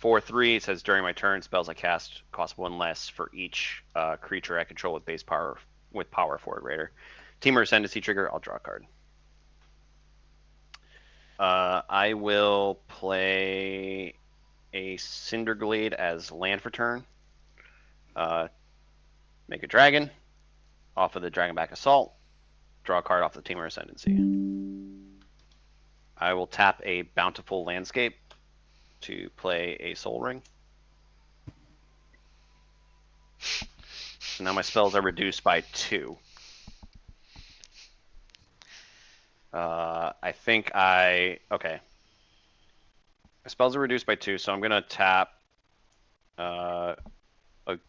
4/3, it says during my turn, spells I cast cost 1 less for each creature I control with base power power 4 or greater. Teamer Ascendancy trigger, I'll draw a card. I will play a Cinderglade as land for turn. Make a dragon off of the Dragonback Assault. Draw a card off the Teamer Ascendancy. I will tap a Bountiful Landscape to play a Soul Ring. So now my spells are reduced by 2. I think okay. My spells are reduced by 2, so I'm gonna tap a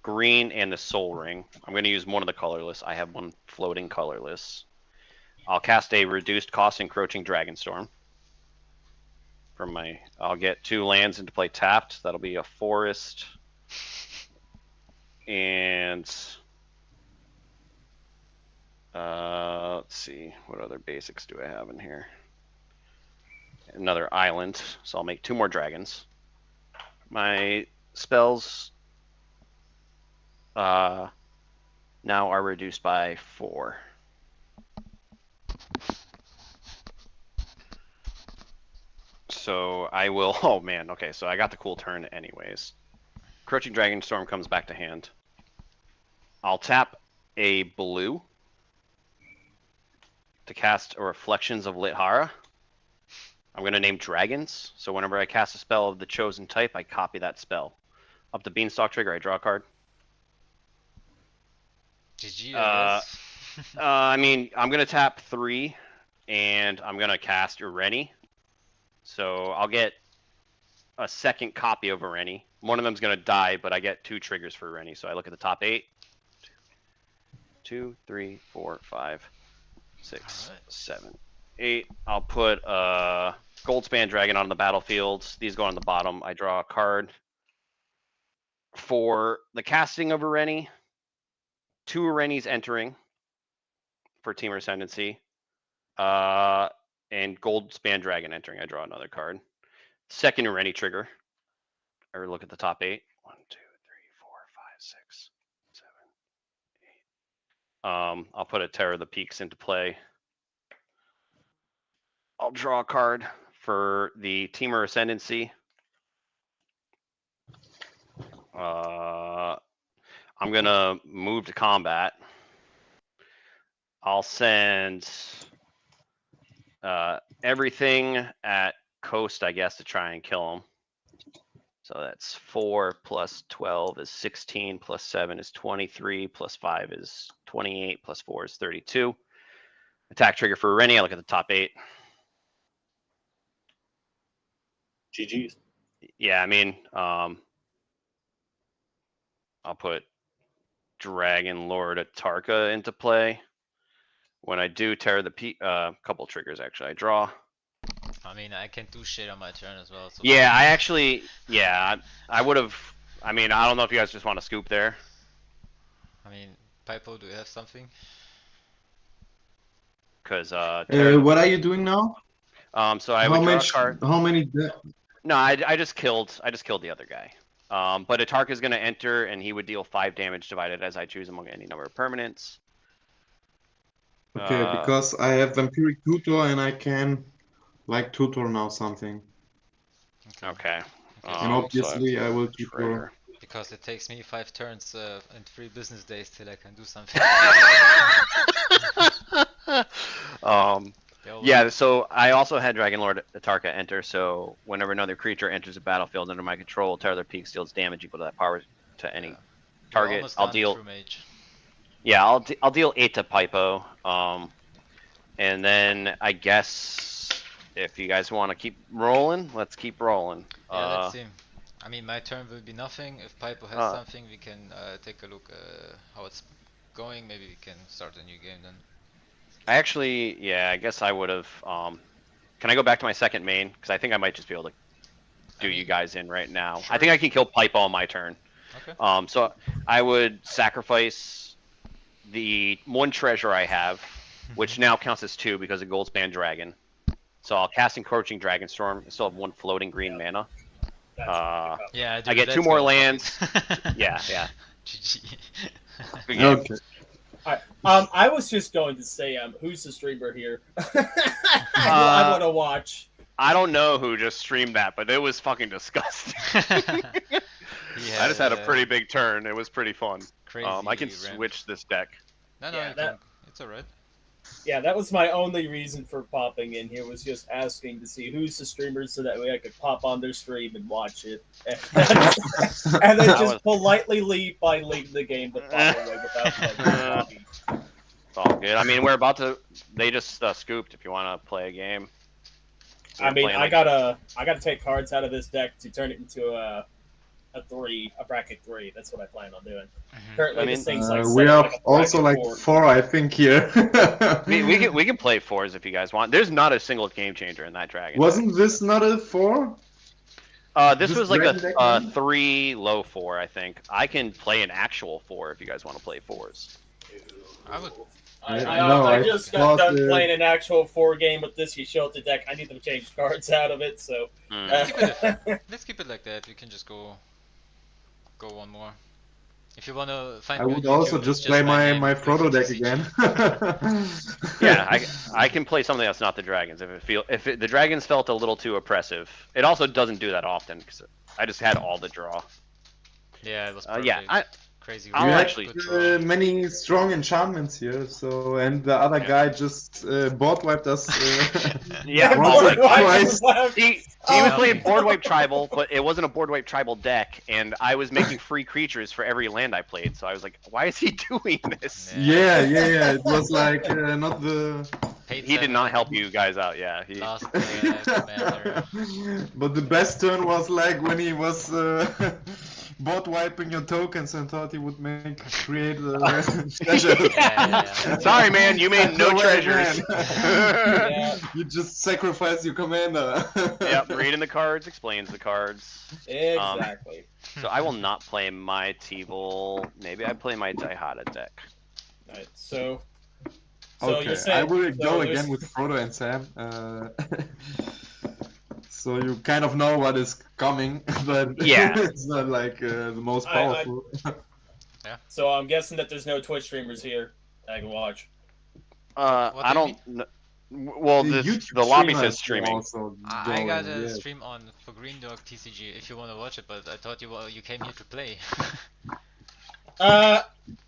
green and the Soul Ring. I'm gonna use one of the colorless. I have 1 floating colorless. I'll cast a reduced cost Encroaching Dragonstorm. From I'll get 2 lands into play tapped. That'll be a forest and let's see, what other basics do I have in here? Another island, so I'll make 2 more dragons. My spells now are reduced by 4. So I will, oh man, okay, so I got the cool turn anyways. Crouching Dragonstorm comes back to hand. I'll tap a blue to cast a Reflections of Lithara. I'm going to name dragons, so whenever I cast a spell of the chosen type, I copy that spell. Up the Beanstalk trigger, I draw a card. GG, I guess. I mean, I'm going to tap 3, and I'm going to cast Ireni. So I'll get a second copy of Ireni. One of them's going to die, but I get 2 triggers for Ireni. So I look at the top 8. 2, 3, 4, 5, 6, 7, 8. I'll put a Goldspan Dragon on the battlefield. These go on the bottom. I draw a card. For the casting of Ireni, 2 Irenis entering for Teamer Ascendancy. And Goldspan Dragon entering. I draw another card. Second Ireni trigger. I look at the top 8. 1, 2, 3, 4, 5, 6, 7, 8. I'll put a Terror of the Peaks into play. I'll draw a card for the Teamer Ascendancy. I'm gonna move to combat. I'll send everything at coast, I guess, to try and kill him. So that's 4 plus 12 is 16, plus 7 is 23, plus 5 is 28, plus 4 is 32. Attack trigger for Ireni. I look at the top 8. GG's. Yeah, I mean, I'll put Dragon Lord Atarka into play. When I do tear the couple triggers, actually, I draw. I mean, I can do shit on my turn as well. So Yeah, I actually, I would have. I mean, I don't know if you guys just want to scoop there. I mean, Pipo, do you have something? Because what are you doing now? so I would draw a card. How many? No, I just killed the other guy. But Atarka is going to enter, and he would deal 5 damage divided as I choose among any number of permanents. Okay, because I have Vampiric Tutor and I can like tutor now something. Okay. And obviously, I will keep your. Treasure. Because it takes me 5 turns and 3 business days till I can do something. Yeah, so I also had Dragon Lord Atarka enter, so whenever another creature enters the battlefield under my control, tear their peak deals damage equal to that power to any target. I'll deal. Yeah, I'll deal 8 to Pipo. And then I guess if you guys want to keep rolling, let's keep rolling. Yeah, let's see. I mean, my turn will be nothing. If Pipo has something, we can take a look how it's going. Maybe we can start a new game then. I actually, yeah, I guess I would have. Can I go back to my second main? Because I think I might just be able to do you guys in right now. Sure. I think I can kill Pipo on my turn. Okay. So I would sacrifice the 1 treasure I have, which now counts as 2 because of Goldspan Dragon. So I'll cast Encroaching Dragonstorm. I still have 1 floating green mana. Yeah, I get 2 more lands. Yeah. GG. Good game. Okay. Alright. I was just going to say, who's the streamer here? I want to watch. I don't know who just streamed that, but it was fucking disgusting. I just had a pretty big turn. It was pretty fun. Crazy I can switch this deck. No, Yeah, it's alright. Yeah, that was my only reason for popping in here, was just asking to see who's the streamer so that way I could pop on their stream and watch it. And then just politely leave by leaving the game the following way without playing. It's all good. I mean, we're about to. They just scooped. If you want to play a game. So I mean, I gotta take cards out of this deck to turn it into a bracket 3. That's what I plan on doing. Currently, this thing's like we have like also like 4, I think, here. we can play 4s if you guys want. There's not a single game changer in that dragon. Wasn't this not a 4? This was like a 3 low 4, I think. I can play an actual 4 if you guys want to play 4s. I just got done playing an actual 4 game with this Yashilta deck. I need to change cards out of it, so. Let's keep it like that. We can just go 1 more. If you want to find. I would also just play my Frodo deck again. Yeah, I can play something that's not the dragons if the dragons felt a little too oppressive. It also doesn't do that often because I just had all the draw. Yeah, it was perfect. Yeah, crazy. You had many strong enchantments here, so and the other guy just board wiped us. Yeah, twice. He was playing board wipe tribal, but it wasn't a board wipe tribal deck, and I was making free creatures for every land I played. So I was like, why is he doing this? Yeah. It was like not the. He did not help you guys out. Yeah. But the best turn was like when he was. Board wiping your tokens and thought he would create a treasure. Yeah. Sorry, man, you made no treasures. You just sacrifice your commander. Yep, reading the cards explains the cards. Exactly. So I will not play my Teevil. Maybe I play my Daihata deck. Alright, so okay, you're saying, I will go again with Frodo and Sam. So you kind of know what is coming, but yeah, it's not like the most powerful. Yeah. So I'm guessing that there's no Twitch streamers here that I can watch. I don't. Well, the lobby says streaming. I got a stream on for Green Dog TCG if you want to watch it, but I thought you came here to play. I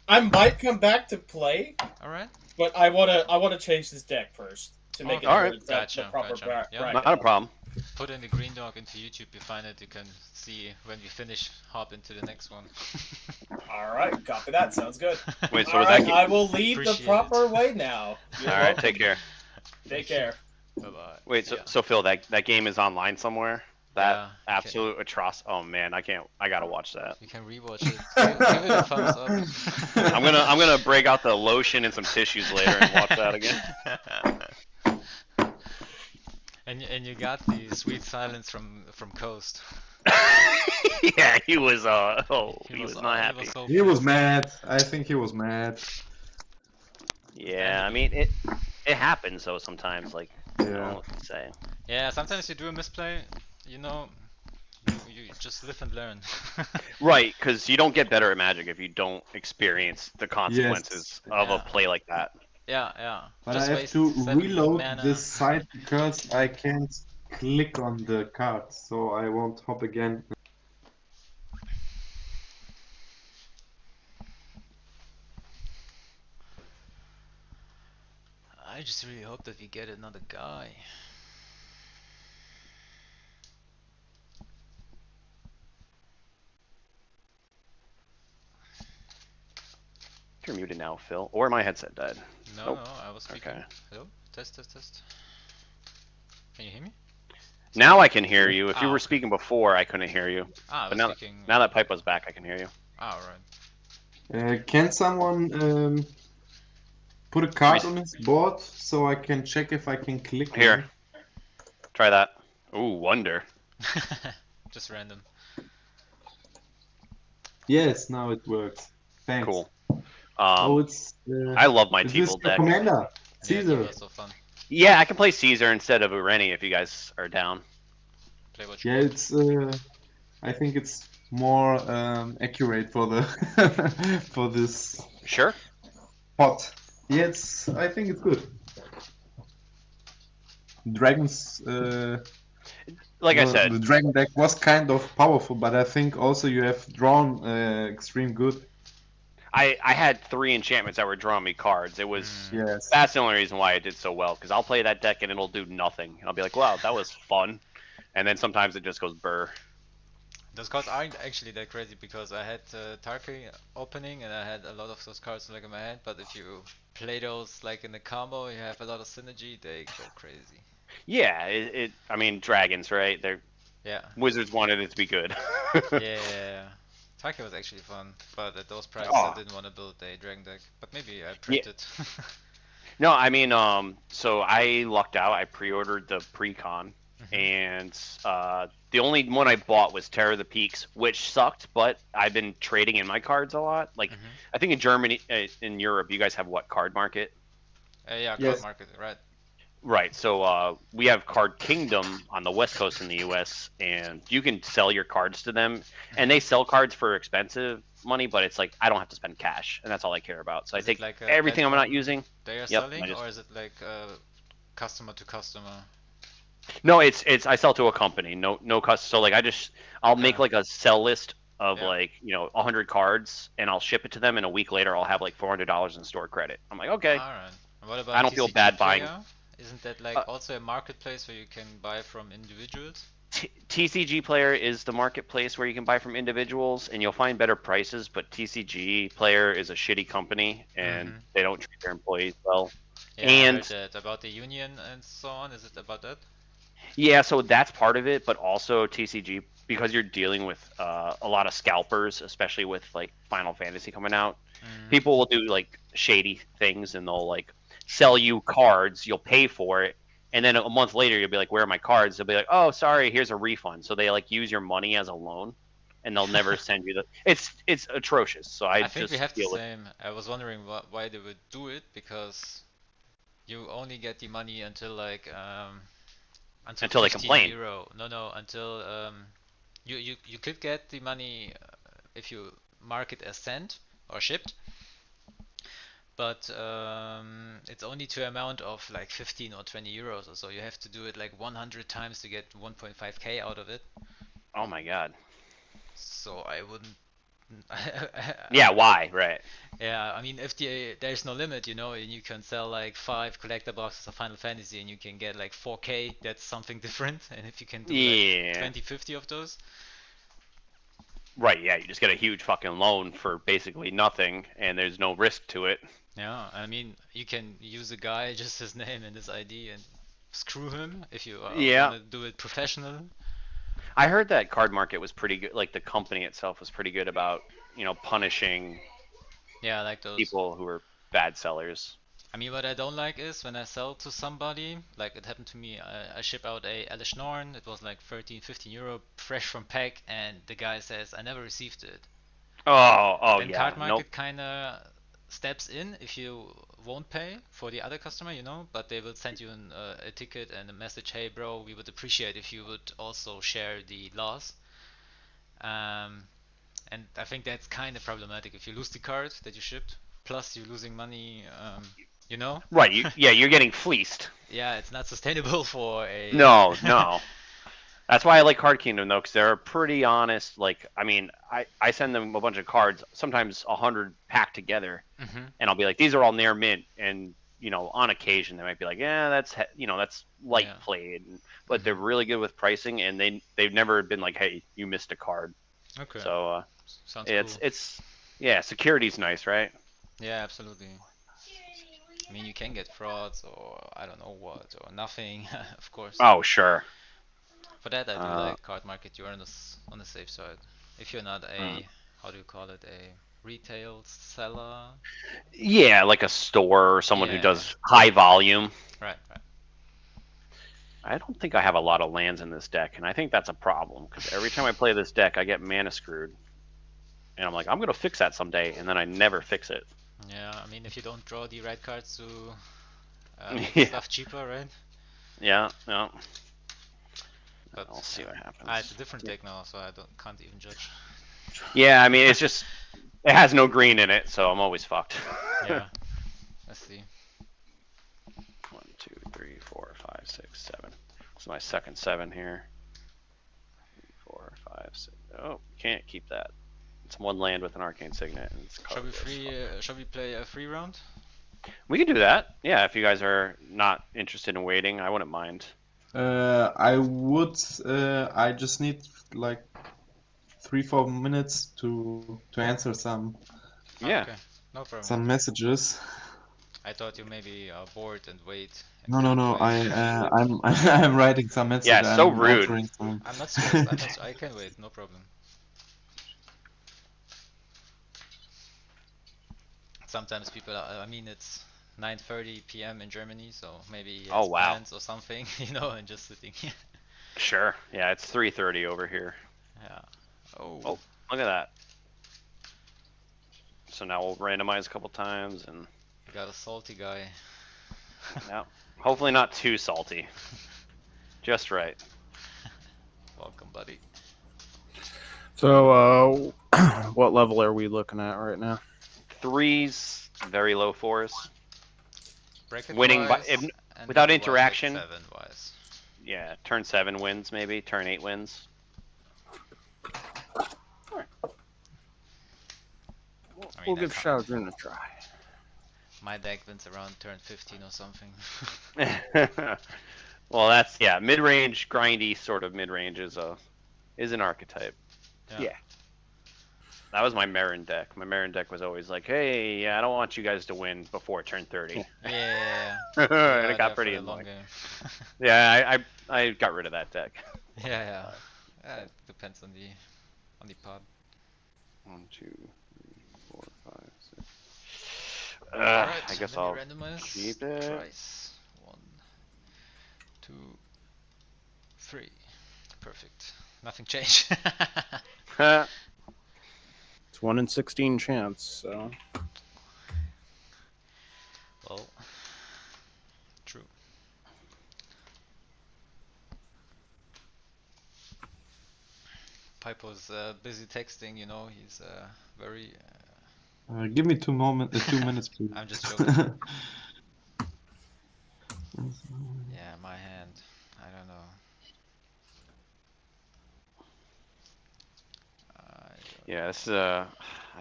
might come back to play. All right. But I wanna change this deck first to make it gotcha, the proper bracket. Not a problem. Put in the Green Dog into YouTube, you find it, you can see when we finish, hop into the next one. Alright, copy that, sounds good. Wait, so right, I will lead the proper way now. Alright, take care. Take care. Bye-bye. Wait, so Phil, that game is online somewhere? That absolute atrocity. Oh man, I gotta watch that. You can rewatch it. Give it a thumbs up. I'm gonna break out the lotion and some tissues later and watch that again. And you got the sweet silence from Coast. Yeah, he was he was not happy. He was mad. I think he was mad. Yeah, I mean it happens though sometimes. Like I don't know what to say. Yeah, sometimes you do a misplay. You know, you just live and learn. Right, because you don't get better at Magic if you don't experience the consequences of a play like that. Yeah. But just I have to reload this site because I can't click on the card, so I won't hop again. I just really hope that we get another guy. You're muted now, Phil. Or my headset died. No, Nope. no, I was speaking. Okay. Hello? Test. Can you hear me? Now I can hear you. If you were Okay. speaking before, I couldn't hear you. I But was now, speaking. now that pipe was back, I can hear you. Alright. Can someone put a card on his board so I can check if I can click Here. on it? Try that. Ooh, wonder. Just random. Yes, now it works. Thanks. Cool. It's. I love my Is this T-Bolt your deck. commander? Yeah, Caesar. that was so fun. Yeah, I can play Caesar instead of Ureni if you guys are down. Play what you Yeah, want. it's. I think it's more accurate for the for this Sure. pot. Yeah, I think it's good. Dragons. Like I said, the dragon deck was kind of powerful, but I think also you have drawn extreme good. I had 3 enchantments that were drawing me cards. It was Yes. That's the only reason why I did so well, because I'll play that deck and it'll do nothing. I'll be like, wow, that was fun, and then sometimes it just goes burr. Those cards aren't actually that crazy because I had Tarki opening and I had a lot of those cards like in my hand, but if you play those like in the combo, you have a lot of synergy, they go crazy. Yeah, I mean, dragons, right? Yeah. Wizards wanted it to be good. Yeah. Tarki was actually fun, but at those prices Oh. I didn't want to build a dragon deck. But maybe I print it. No, I mean, so I lucked out. I pre-ordered the pre-con, and the only one I bought was Terror of the Peaks, which sucked. But I've been trading in my cards a lot. Like, I think in Germany, in Europe, you guys have what, Card Market? Yeah, Yes. Card Market, right? Right. So we have Card Kingdom on the West Coast in the U.S., and you can sell your cards to them, and they sell cards for expensive money, but it's like I don't have to spend cash, and that's all I care about. So I take like everything I'm not using. They are Yep, selling, or is it like customer to customer? No, it's I sell to a company. No cost. So like I'll make like a sell list of like 100 cards, and I'll ship it to them, and a week later I'll have like $400 in store credit. I'm like, okay. All right. What about I don't feel TCG bad buying. Player? Isn't that like also a marketplace where you can buy from individuals? TCG Player is the marketplace where you can buy from individuals, and you'll find better prices. But TCG Player is a shitty company, and they don't treat their employees well. Yeah, and I heard that about the union and so on. Is it about that? Yeah, so that's part of it, but also TCG, because you're dealing with a lot of scalpers, especially with like Final Fantasy coming out. People will do like shady things, and they'll like sell you cards. You'll pay for it, and then a month later you'll be like, "Where are my cards?" They'll be like, "Oh, sorry, here's a refund." So they like use your money as a loan, and they'll never send you the. It's atrocious. So I think just we have the feel it. same. I was wondering why they would do it, because you only get the money until like Until they 15 complain. euro. No, until you could get the money if you mark it as sent or shipped, but it's only to amount of like 15 or 20 euros or so. You have to do it like 100 times to get 1.5k out of it. Oh my god. So I wouldn't. Yeah, why? Right. Yeah, I mean, if there's no limit, and you can sell like 5 collector boxes of Final Fantasy and you can get like 4k, that's something different. And if you can do like 20, 50 of those. Right, yeah, you just get a huge fucking loan for basically nothing, and there's no risk to it. Yeah, I mean, you can use a guy, just his name and his ID, and screw him if you want to do it professional. I heard that Card Market was pretty good. Like the company itself was pretty good about punishing. Yeah, like those people who are bad sellers. I mean, what I don't like is when I sell to somebody, like it happened to me. I ship out a Elish Norn. It was like 13, 15 euro, fresh from pack, and the guy says I never received it. Then yeah. Card Market kind of steps in if you won't pay for the other customer, but they will send you a ticket and a message, hey bro, we would appreciate if you would also share the loss. And I think that's kind of problematic. If you lose the card that you shipped, plus you're losing money, You know? Right. You're getting fleeced. Yeah, it's not sustainable for a. No. That's why I like Card Kingdom though, because they're pretty honest. Like, I mean, I send them a bunch of cards, sometimes 100 packed together, and I'll be like, these are all near mint, and on occasion they might be like, yeah, that's that's light played, but they're really good with pricing, and they've never been like, hey, you missed a card. Okay. So sounds cool. Security's nice, right? Yeah, absolutely. I mean, you can get frauds or I don't know what or nothing, of course. Oh, sure. For that, I do like card market. You're on the safe side. If you're not a how do you call it, a retail seller? Yeah, like a store or someone who does high volume. Right. I don't think I have a lot of lands in this deck, and I think that's a problem because every time I play this deck, I get mana screwed, and I'm like, I'm gonna fix that someday, and then I never fix it. Yeah, I mean, if you don't draw the right cards to make stuff cheaper, right? Yeah. But I'll see what happens. It's a different deck now, so I can't even judge. Yeah, I mean, it's just it has no green in it, so I'm always fucked. Yeah. Let's see. 1, 2, 3, 4, 5, 6, 7. This is my second 7 here. 3, 4, 5, 6. Oh, can't keep that. It's one land with an arcane signet. And it's Shall we play a free round? We can do that. Yeah, if you guys are not interested in waiting, I wouldn't mind. I would. I just need like 3-4 minutes to answer some. Yeah. Okay. No problem. Some messages. I thought you maybe are bored and wait. No. I'm writing some messages. Yeah, so rude. I'm not stressed. I can wait. No problem. Sometimes people I mean, it's 9:30 p.m. in Germany, so maybe he has plans or something, and just sitting here. Sure. Yeah, it's 3:30 over here. Yeah. Oh, look at that. So now we'll randomize a couple times, and we got a salty guy. Yeah. Hopefully not too salty. Just right. Welcome, buddy. So, what level are we looking at right now? 3s, very low 4s. Winning without interaction. 7-wise. Yeah, turn 7 wins maybe, turn 8 wins. We'll give Shadowrun a try. My deck wins around turn 15 or something. Well, that's mid-range, grindy sort of mid-range is an archetype. Yeah. That was my Marin deck. My Marin deck was always like, hey, I don't want you guys to win before turn 30. Yeah. And it got pretty annoying. Yeah, I got rid of that deck. Yeah. It depends on the pod. 1, 2, 3, 4, 5, 6. Alright, I guess I'll keep it. Price. 1, 2, 3. Perfect. Nothing changed. It's 1 in 16 chance, so. Well, true. Pipo's busy texting, he's very... Give me 2 minutes, please. I'm just joking. Yeah, my hand. I don't know. Yeah, this is I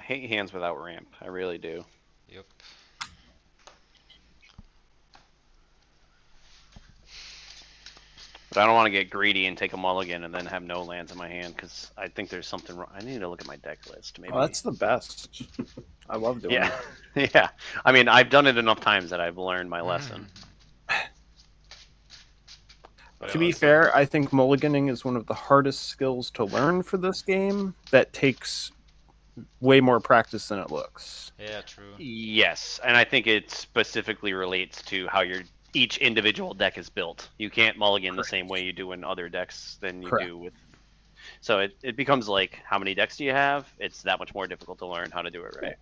hate hands without ramp. I really do. Yep. But I don't want to get greedy and take a mulligan and then have no lands in my hand because I think there's something wrong. I need to look at my deck list. Maybe. Oh, that's the best. I love doing it. Yeah. I mean, I've done it enough times that I've learned my lesson. To be fair, I think mulliganing is one of the hardest skills to learn for this game that takes way more practice than it looks. Yeah, true. Yes, and I think it specifically relates to how each individual deck is built. You can't mulligan the same way you do in other decks than you do with... So it becomes like, how many decks do you have? It's that much more difficult to learn how to do it right.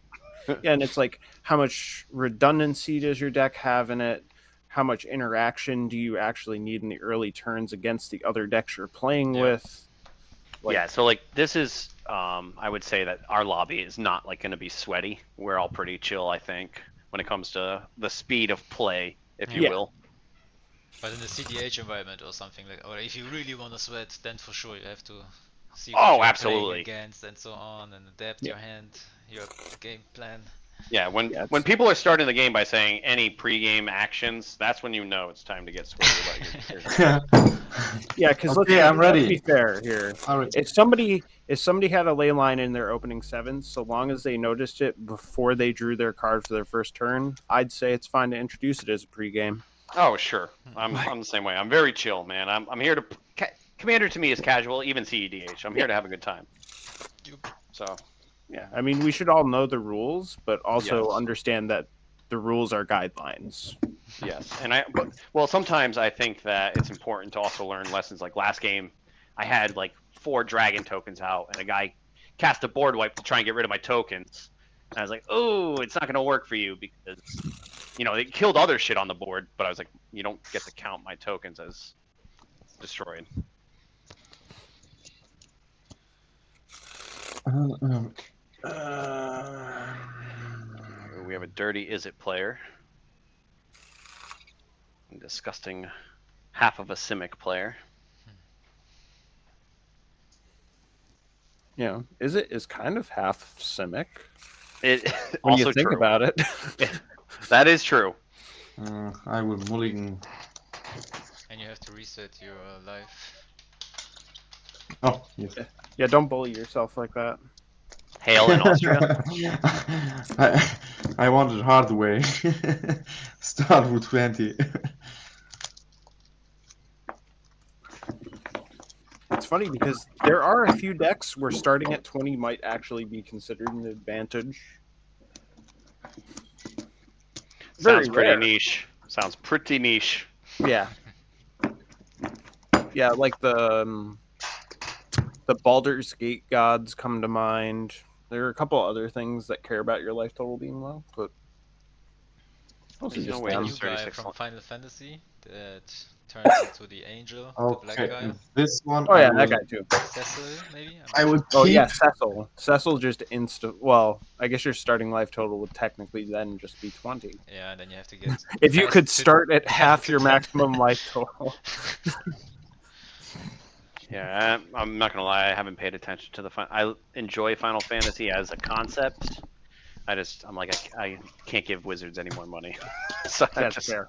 Yeah, and it's like, how much redundancy does your deck have in it? How much interaction do you actually need in the early turns against the other decks you're playing with? So like this is, I would say that our lobby is not like going to be sweaty. We're all pretty chill, I think. when it comes to the speed of play, if you Yeah. will. But in the CDH environment or something like, or if you really want to sweat, then for sure you have to see what Oh, you're absolutely. playing against and so on, and adapt your hand, your game plan. Yeah, when people are starting the game by saying any pre-game actions, that's when you know it's time to get sweaty about your Yeah, because Okay, I'm ready. let's be fair here. All right. If somebody had a ley line in their opening 7, so long as they noticed it before they drew their card for their first turn, I'd say it's fine to introduce it as a pregame. Oh, sure. I'm the same way. I'm very chill, man. I'm here to Commander to me is casual, even CEDH. I'm here to have a good time. So, yeah, I mean, we should all know the rules, but also Yes. understand that the rules are guidelines. Yes, and sometimes I think that it's important to also learn lessons. Like last game, I had like 4 dragon tokens out, and a guy cast a board wipe to try and get rid of my tokens. And I was like, "Oh, it's not going to work for you because, it killed other shit on the board." But I was like, "You don't get to count my tokens as destroyed." We have a dirty is it player. A disgusting half of a Simic player. Yeah, is kind of half Simic. It when also you think true. about it. That is true. I will mulligan. And you have to reset your life. Oh, yes. Yeah, don't bully yourself like that. Hail in Austria. I wanted hard way. Start with 20. It's funny because there are a few decks where starting at 20 might actually be considered an advantage. Sounds pretty niche. Sounds pretty niche. Yeah. Yeah, like the Baldur's Gate gods come to mind. There are a couple other things that care about your life total being low, but There's just a them. new guy from Final Fantasy that turns into the angel, the black Okay, guy. this one. Oh yeah, I that will, guy too. Cecil, maybe? I would Oh keep. yeah, Cecil. Cecil just well, I guess your starting life total would technically then just be 20. Yeah, and then you have to get. If you fast could to- start at half to your 10. maximum life total. Yeah, I'm not gonna lie. I haven't paid attention to I enjoy Final Fantasy as a concept. I'm like I can't give Wizards any more money. So That's fair.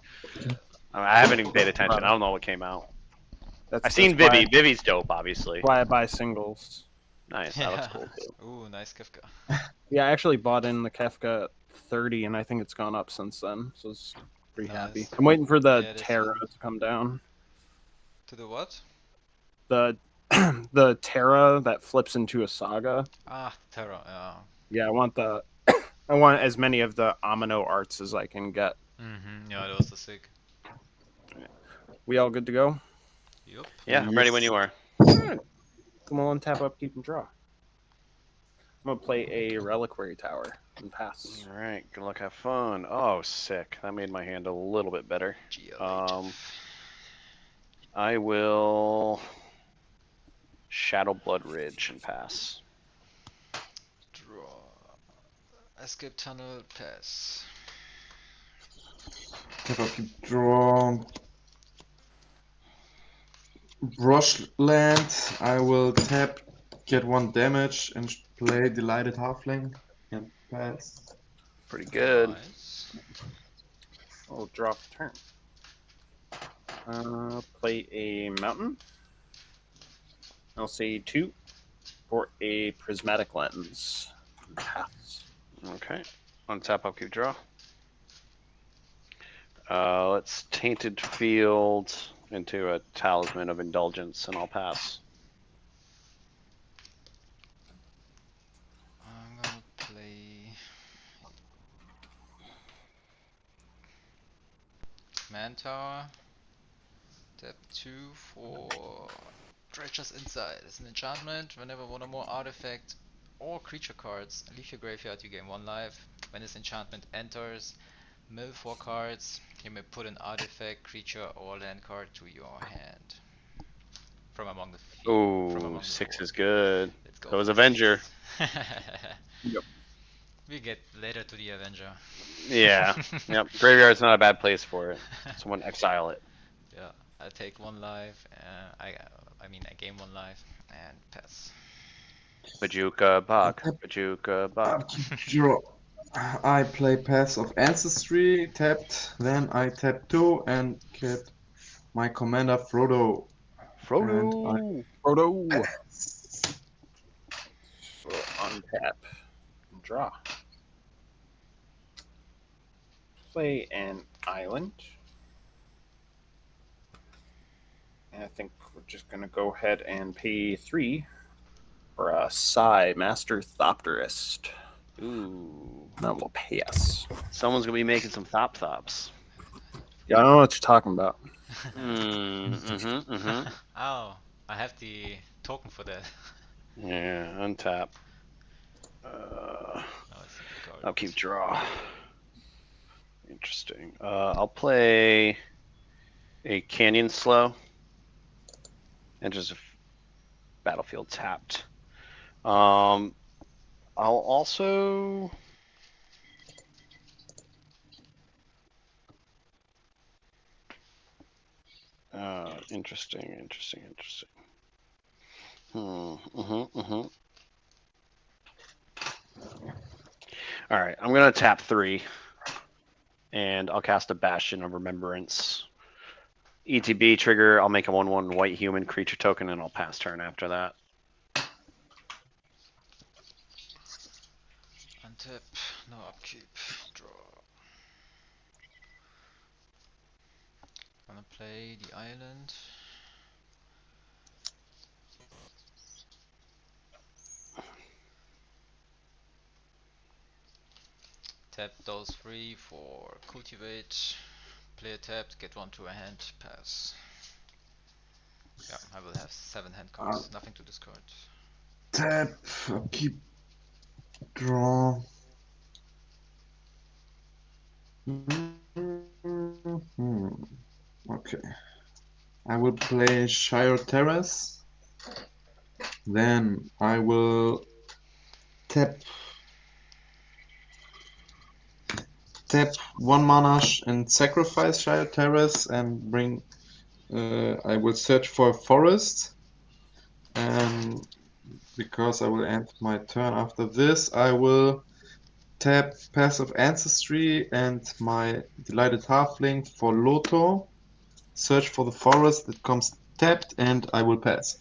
I haven't even paid attention. I don't know what came out. That's I've seen why- Vivi. Vivi's dope, obviously. Why I buy singles. Nice. That looks cool too. Ooh, nice Kafka. Yeah, I actually bought in the Kefka at 30, and I think it's gone up since then. So I was pretty happy. Nice. I'm waiting for the Yeah, that's Terra to come down. To the what? The the Terra that flips into a saga. Ah, Terra. Yeah. Yeah, I want as many of the Amino arts as I can get. Mm-hmm. Yeah, those are sick. We all good to go? Yup. Yeah, I'm ready when you are. Alright. Come on, tap up, keep and draw. I'm gonna play a Reliquary Tower and pass. All right. Good luck. Have fun. Oh, sick. That made my hand a little bit better. I will Shadow Blood Ridge and pass. Draw. Escape tunnel. Pass. If I keep draw. Brushland, I will tap, get 1 damage, and play Delighted Halfling and pass. Pretty good. Nice. I'll draw for turn. Play a Mountain. I'll say 2 for a Prismatic Lens. Pass. Okay. Untap, I'll keep draw. Let's Tainted Field into a Talisman of Indulgence, and I'll pass. I'm gonna play Mantower. Tap 2 for Treacherous Insight. It's an enchantment. Whenever one or more artifact or creature cards leave your graveyard, you gain 1 life. When this enchantment enters, mill 4 cards. You may put an artifact, creature, or land card to your hand. From among the field. Ooh, 6 is good. Let's go. That was Avenger. Yep. We get later to the Avenger. Yeah. Yep. Graveyard's not a bad place for it. Someone exile it. Yeah, I take 1 life. I gain 1 life and pass. Bajuka Buck. Bajuka Buck. Draw. I play Pass of Ancestry, tapped, then I tap 2 and get my commander Frodo. Frodo. Frodo. So untap. Draw. Play an island. And I think we're just going to go ahead and pay 3 for a Psy Master Thopterist. Ooh. That will pay us. Someone's gonna be making some thops. Yeah, I don't know what you're talking about. Oh, I have the token for that. Yeah, untap. I'll keep draw. Interesting. I'll play a Canyon Slow. Enters a battlefield tapped. I'll also interesting. All right, I'm gonna tap 3, and I'll cast a Bastion of Remembrance. ETB trigger. I'll make a 1/1 white human creature token, and I'll pass turn after that. Untap, no upkeep, draw. Gonna play the island. Tap those 3 for cultivate. Play a tapped, get 1 to a hand, pass. Yeah, I will have 7 hand cards, nothing to discard. Tap, upkeep, draw. Okay. I will play Shire Terrace. Then I will tap 1 mana and sacrifice Shire Terrace and bring. I will search for a forest, and because I will end my turn after this, I will tap Pass of Ancestry and my Delighted Halfling for Loto. Search for the forest that comes tapped, and I will pass.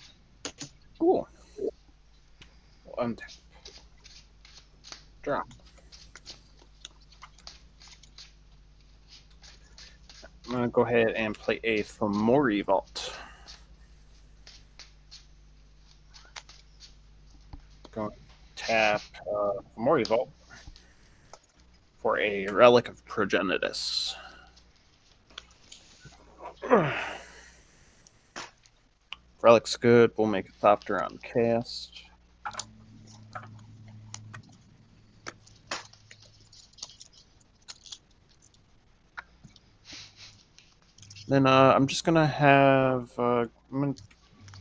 Cool. Untap. Draw. I'm going to go ahead and play a Fomori Vault. Going to tap Fomori Vault for a Relic of Progenitus. Relic's good. We'll make a Thopter on cast. Then I'm just gonna have I'm gonna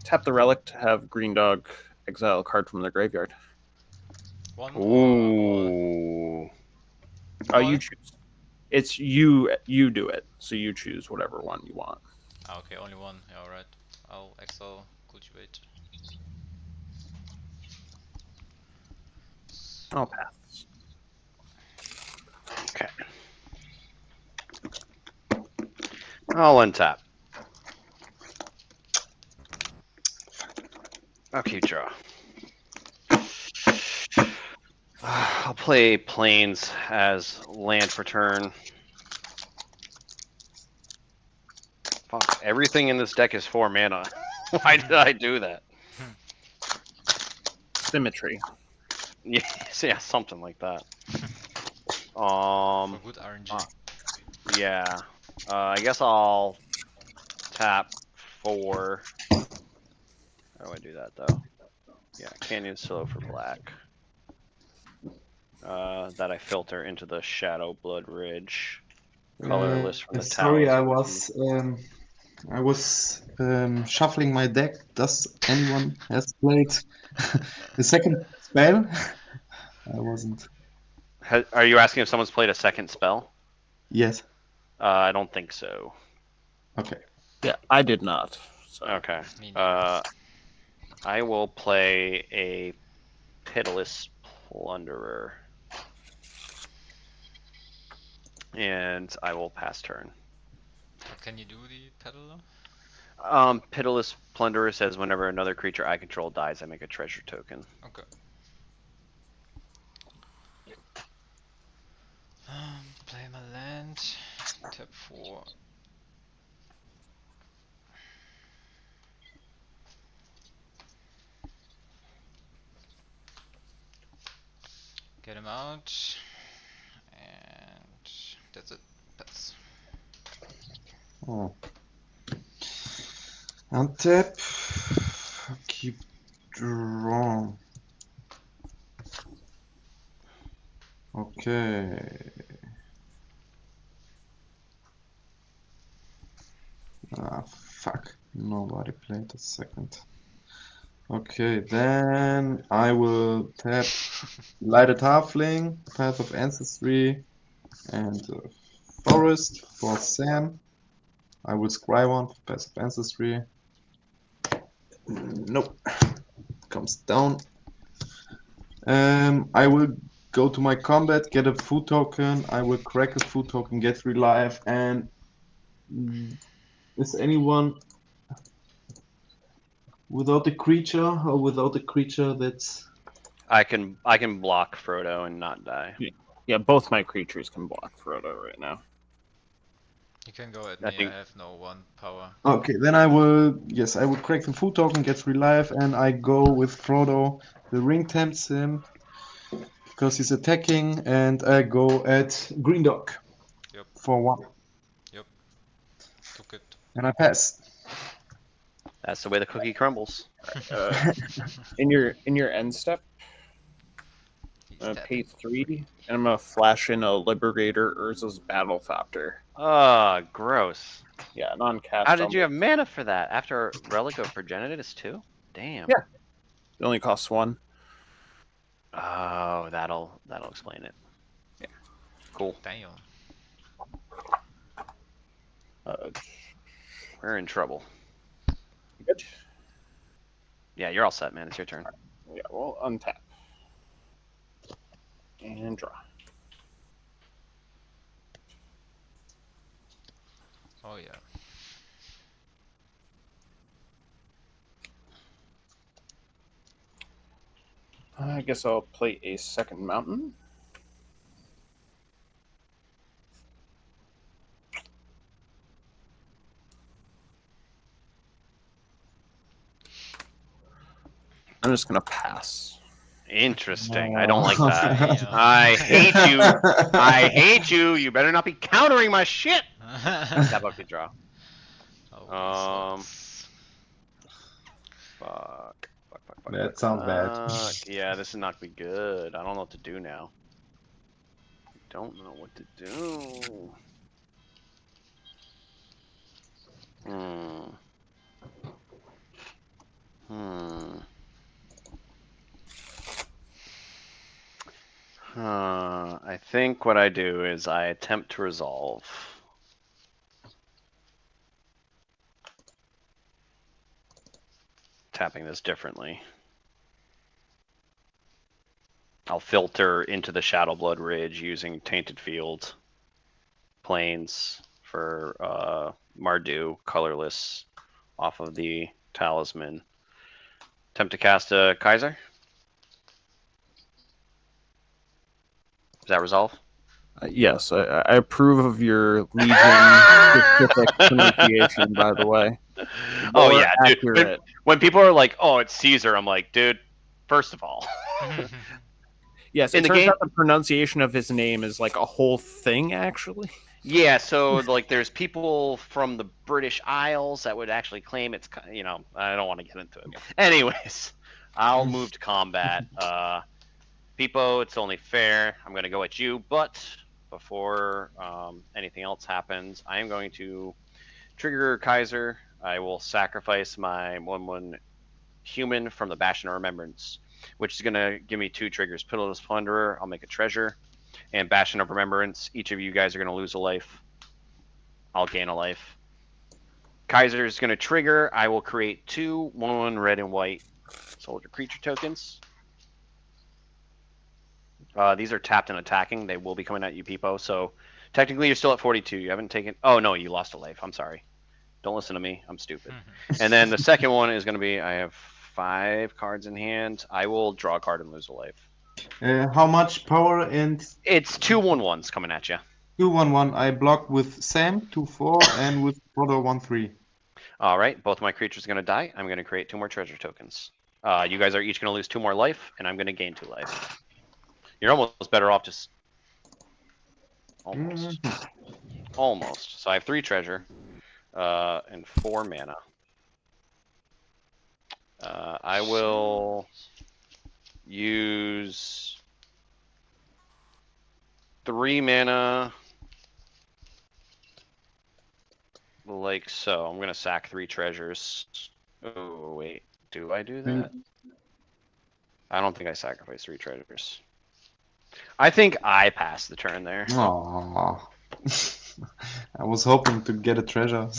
tap the relic to have Green Dog exile a card from the graveyard. Ooh. You choose. It's you do it, so you choose whatever one you want. Okay, only 1. Yeah, alright. I'll exile, cultivate. I'll pass. Okay. I'll untap. I'll keep draw. I'll play Plains as land for turn. Fuck, everything in this deck is 4 mana. Why did I do that? Symmetry. Yeah, something like that. For good RNG. Yeah. I guess I'll tap 4. How do I do that though? Yeah, Canyon Slow for black. That I filter into the Shadow Blood Ridge. Colorless from the Sorry, Talons. I was shuffling my deck. Does anyone has played the second spell? I wasn't. Are you asking if someone's played a second spell? Yes. I don't think so. Okay. Yeah, I did not. So. Okay. Me neither. I will play a Pitiless Plunderer. And I will pass turn. What can you do with the peddler? Pitiless Plunderer says whenever another creature I control dies, I make a treasure token. Okay. Play my land. Tap 4. Get him out. And that's it. Pass. Oh. Untap. Keep draw. Okay. Ah, fuck. Nobody played a second. Okay, then I will tap Lighted Halfling, Path of Ancestry, and Forest for Sam. I will scry one for Path of Ancestry. Nope. Comes down. I will go to my combat, get a food token. I will crack a food token, get relive, and is anyone without a creature or without a creature that's... I can block Frodo and not die. Yeah, both my creatures can block Frodo right now. You can go at I me, think- I have no 1 power. Okay, then I will crack the food token, get relive, and I go with Frodo. The ring tempts him because he's attacking, and I go at Green Dog. Yep. For 1. Yep. Took it. And I pass. That's the way the cookie crumbles. In your end step, He's pay 3, and I'm gonna flash in a Liberator Urza's Battlethopter. Gross. Yeah, non-cast. How did you have mana for that? After Relic of Progenitus too? Damn. Yeah. It only costs 1. Oh, that'll explain it. Yeah. Cool. Damn. We're in trouble. Good. Yeah, you're all set, man. It's your turn. Yeah, we'll untap. And draw. Oh yeah. I guess I'll play a second mountain. I'm just gonna pass. Interesting. I don't like that. I hate you. I hate you. You better not be countering my shit. Tap up to draw. Fuck. That sounds bad. Yeah, this is not gonna be good. I don't know what to do now. Don't know what to do. I think what I do is I attempt to resolve. Tapping this differently. I'll filter into the Shadowblood Ridge using Tainted Field Plains for Mardu, colorless, off of the Talisman. Attempt to cast a Kaiser. Does that resolve? Yes, I approve of your Legion-specific pronunciation, by the way. Oh, More yeah, dude. accurate. When people are like, oh, it's Caesar, I'm like, dude, first of all. Yes, In it the turns game- out the pronunciation of his name is like a whole thing, actually. Yeah, so like there's people from the British Isles that would actually claim it's, you know, I don't want to get into it. Anyways, I'll move to combat. Pipo, it's only fair. I'm going to go at you, but before anything else happens, I am going to trigger Kaiser. I will sacrifice my 1/1 human from the Bastion of Remembrance, which is going to give me 2 triggers. Pitiless Plunderer, I'll make a treasure. And Bastion of Remembrance. Each of you guys are going to lose a life. I'll gain a life. Kaiser is going to trigger. I will create 2 1/1 red and white soldier creature tokens. These are tapped and attacking. They will be coming at you, Peepo. So technically, you're still at 42. You haven't taken. Oh no, you lost a life. I'm sorry. Don't listen to me. I'm stupid. And then the second one is going to be. I have 5 cards in hand. I will draw a card and lose a life. How much power and It's 2 1/1s coming at you. 2/1/1. I block with Sam 2/4 and with Frodo 1/3. All right, both my creatures are going to die. I'm going to create 2 more treasure tokens. You guys are each going to lose 2 more life, and I'm going to gain 2 life. You're almost better off just almost. Almost. So I have 3 treasure and 4 mana. I will use 3 mana like so. I'm going to sack 3 treasures. Oh, wait. Do I do that? I don't think I sacrifice 3 treasures. I think I passed the turn there. Aww. I was hoping to get a treasure.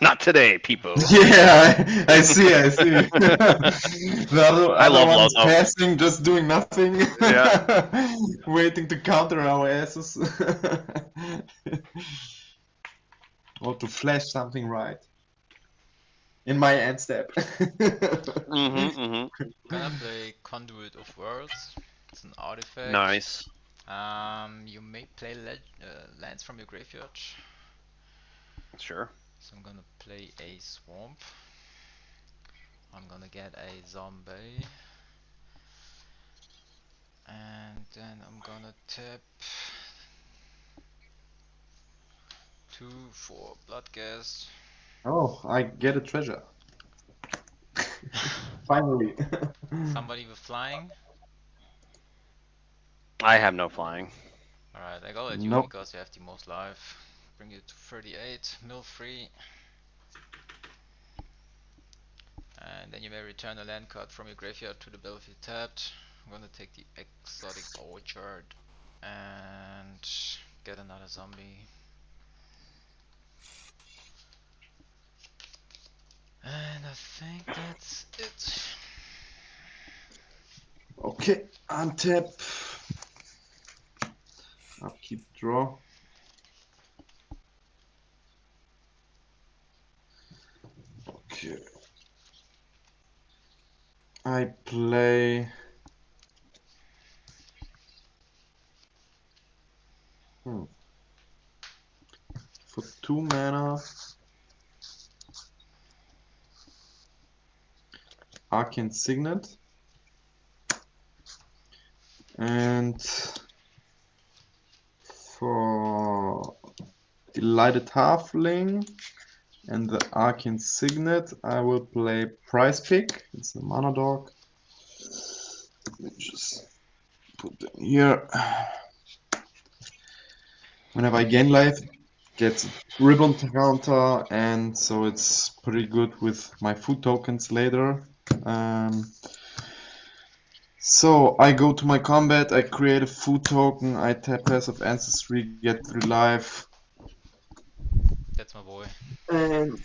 Not today, people. Yeah, I see. The other one's Lodo. passing, just doing nothing. Yeah. Waiting to counter our asses. Or to flash something right. In my end step. Gonna play Conduit of Worlds. It's an artifact. Nice. You may play lands from your graveyard. Sure. So I'm gonna play a swamp. I'm gonna get a zombie. And then I'm gonna tap 2 for Bloodghast. Oh, I get a treasure. Finally. Somebody with flying? I have no flying. Alright, I go at you Nope. because you have the most life. Bring you to 38, mill free. And then you may return a land card from your graveyard to the battlefield tapped. I'm gonna take the Exotic Orchard and get another zombie. And I think that's it. Okay, untap. Upkeep, draw. Okay. I play. For 2 mana. Arcane Signet. And for Delighted Halfling and the Arcane Signet, I will play Prize Pick. It's a mana dog. Let me just put them here. Whenever I gain life, it gets a ribbon counter, and so it's pretty good with my food tokens later. So I go to my combat, I create a food token, I tap Passive Ancestry, get 3 life. That's my boy. And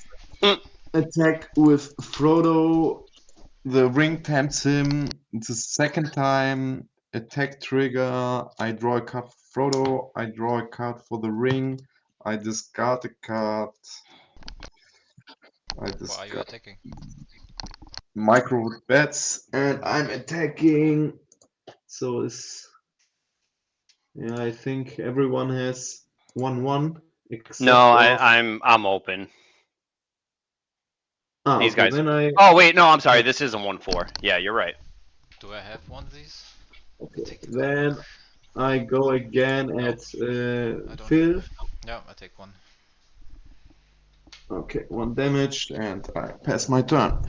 attack with Frodo. The ring tempts him. It's the second time. Attack trigger. I draw a card for Frodo. I draw a card for the ring. I discard a card. Why are you attacking? Micro with bats, and I'm attacking. So it's I think everyone has 1/1 except No, for... I'm open. These okay, guys. then I... Oh wait, no, I'm sorry. This is a 1/4. Yeah, you're right. Do I have one of these? Okay, then I go again at Phil. Yeah, I take one. Okay, 1 damage, and I pass my turn.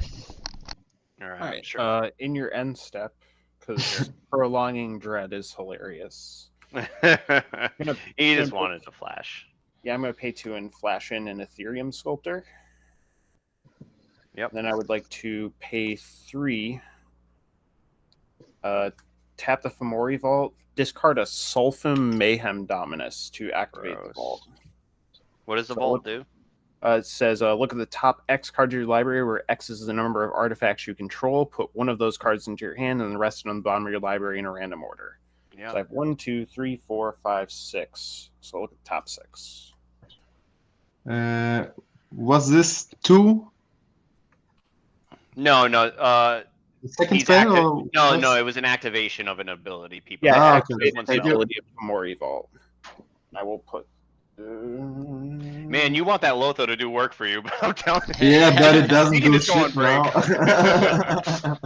All right. Alright, Sure. in your end step, because prolonging dread is hilarious. He just wanted to flash. Yeah, I'm going to pay 2 and flash in an Ethereum Sculptor. Yep. Then I would like to pay 3 Tap the Fomori Vault. Discard a Sulfim Mayhem Dominus to activate the Gross. vault. What does the So vault do? It says, look at the top X cards of your library, where X is the number of artifacts you control. Put one of those cards into your hand, and the rest on the bottom of your library in a random order. Yeah. So I have 1, 2, 3, 4, 5, 6. So look at the top 6. Was this 2? No. The second He's spell? active. Or No, it was an activation of an ability. People. Yeah, Ah, okay. activate the Thank you. ability of Fomori Vault. I will put. Man, you want that Lotho to do work for you, but I'm telling you. Yeah, but it doesn't You can do just go on shit now.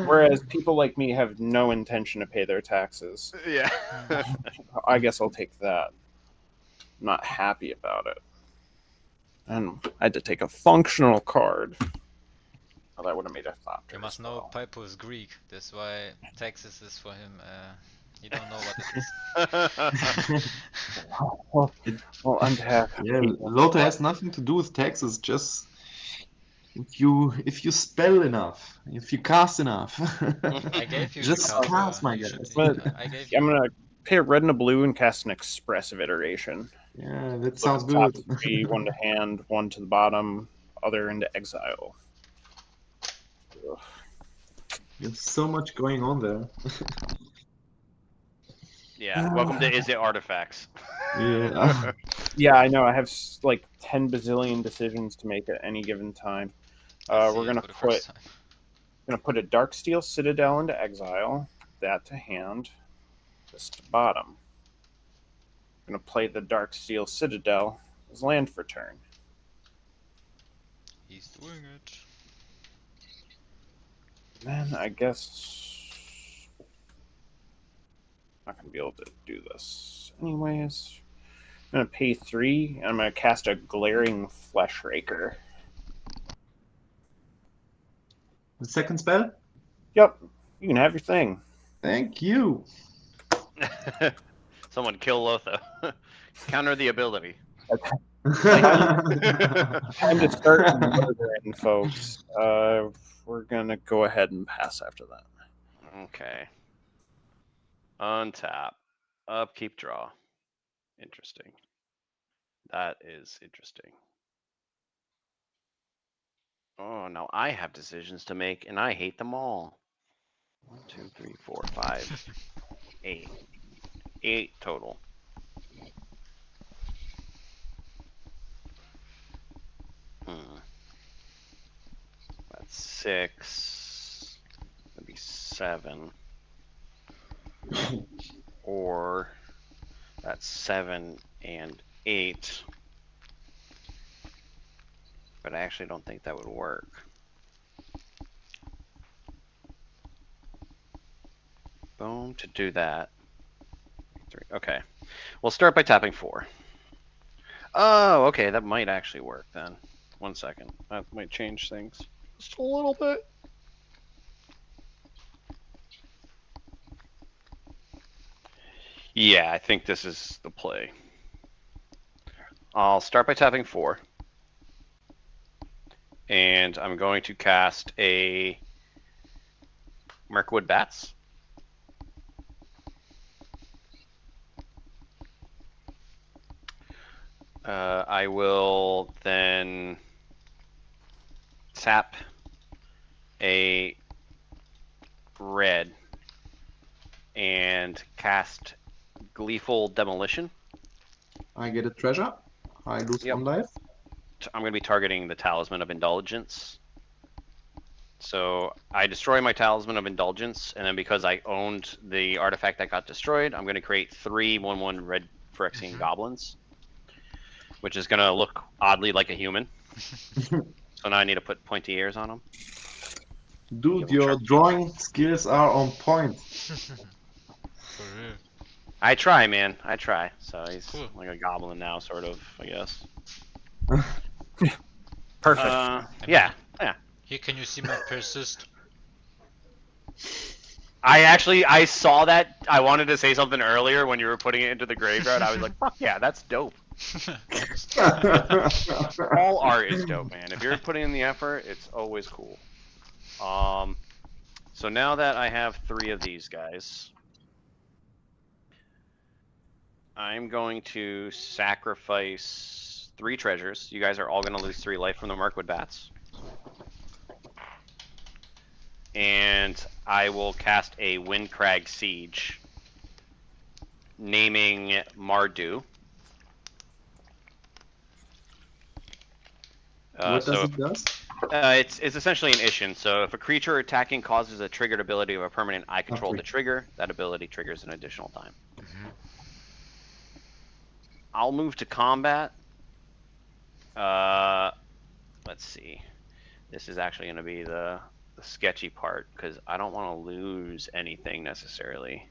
Whereas people like me have no intention to pay their taxes. Yeah. I guess I'll take that. Not happy about it. And I had to take a functional card. Oh, that would have made a flop. You must know Pipo is Greek. That's why Texas is for him. You don't know what it is. Well, I'm happy. Yeah, Lotto has nothing to do with taxes. Just if you spell enough, if you cast enough, I gave you just the cast, my you guys. should- But I gave I'm you. gonna pay a red and a blue and cast an expressive iteration. Yeah, that Look sounds at the top good. 3, 1 to hand, 1 to the bottom, other into exile. Ugh. There's so much going on there. Yeah. Welcome to Is It Artifacts. Yeah. Yeah, I know. I have like 10 bazillion decisions to make at any given time. Let's We're see it gonna for the first time. put a Darksteel Citadel into exile. That to hand. This to bottom. Gonna play the Darksteel Citadel as land for turn. He's doing it. Then I guess not gonna be able to do this anyways. I'm gonna pay 3 and I'm gonna cast a Glaring Flesh Raker. The second spell? Yep, you can have your thing. Thank you. Someone kill Lotho. Counter the ability. Time to start murdering, folks. We're gonna go ahead and pass after that. Okay. Untap. Upkeep, draw. Interesting. That is interesting. Oh, now I have decisions to make, and I hate them all. 1, 2, 3, 4, 5, 8. 8 total. That's 6. That'd be 7. Or that's 7 and 8. But I actually don't think that would work. Boom, to do that. 3. Okay. We'll start by tapping 4. Oh, okay, that might actually work then. 1 second. That might change things just a little bit. Yeah, I think this is the play. I'll start by tapping 4. And I'm going to cast a Mirkwood Bats. I will then tap a red and cast Gleeful Demolition. I get a treasure. I lose Yep. 1 life. I'm going to be targeting the Talisman of Indulgence. So I destroy my Talisman of Indulgence, and then because I owned the artifact that got destroyed, I'm going to create 3 1/1 red Phyrexian goblins, which is going to look oddly like a human. So now I need to put pointy ears on them. Dude, your drawing skills are on point. For real. I try, man. I try. So he's Cool. like a goblin now, sort of, I guess. Perfect. Yeah. Here, can you see my persist? I saw that. I wanted to say something earlier when you were putting it into the graveyard. I was like, fuck yeah, that's dope. All art is dope, man. If you're putting in the effort, it's always cool. So now that I have 3 of these guys, I'm going to sacrifice 3 treasures. You guys are all going to lose 3 life from the Mirkwood Bats. And I will cast a Windcrag Siege, naming Mardu. What does it do? It's essentially an Ishin. So if a creature attacking causes a triggered ability of a permanent I control the trigger, that ability triggers an additional time. I'll move to combat. Let's see. This is actually going to be the sketchy part because I don't want to lose anything necessarily.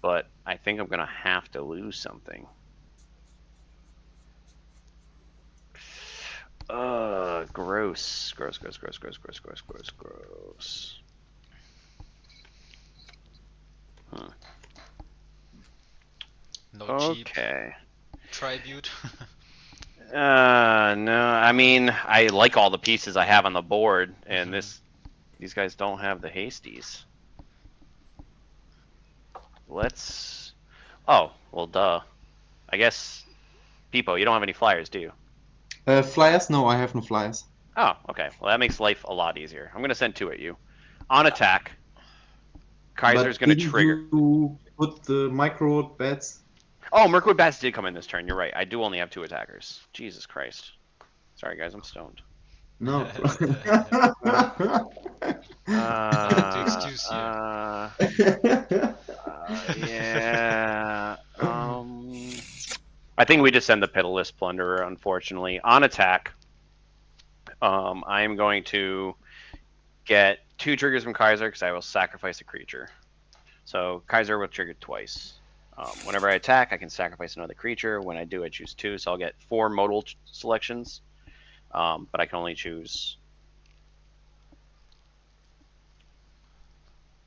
But I think I'm going to have to lose something. Gross. Gross. Huh. No Okay. cheap tribute. No, I mean, I like all the pieces I have on the board, and these guys don't have the hasties. Let's... Oh, well, duh. I guess, Peepo, you don't have any flyers, do you? Flyers? No, I have no flyers. Oh, okay. Well, that makes life a lot easier. I'm going to send 2 at you. On attack, Kaiser's going to trigger. You put the micro bats. Oh, Mirkwood Bats did come in this turn. You're right. I do only have 2 attackers. Jesus Christ. Sorry, guys. I'm stoned. No. To excuse you. Yeah. I think we just send the Pitiless Plunderer, unfortunately. On attack, I am going to get 2 triggers from Kaiser because I will sacrifice a creature. So Kaiser will trigger twice. Whenever I attack, I can sacrifice another creature. When I do, I choose 2, so I'll get 4 modal selections. But I can only choose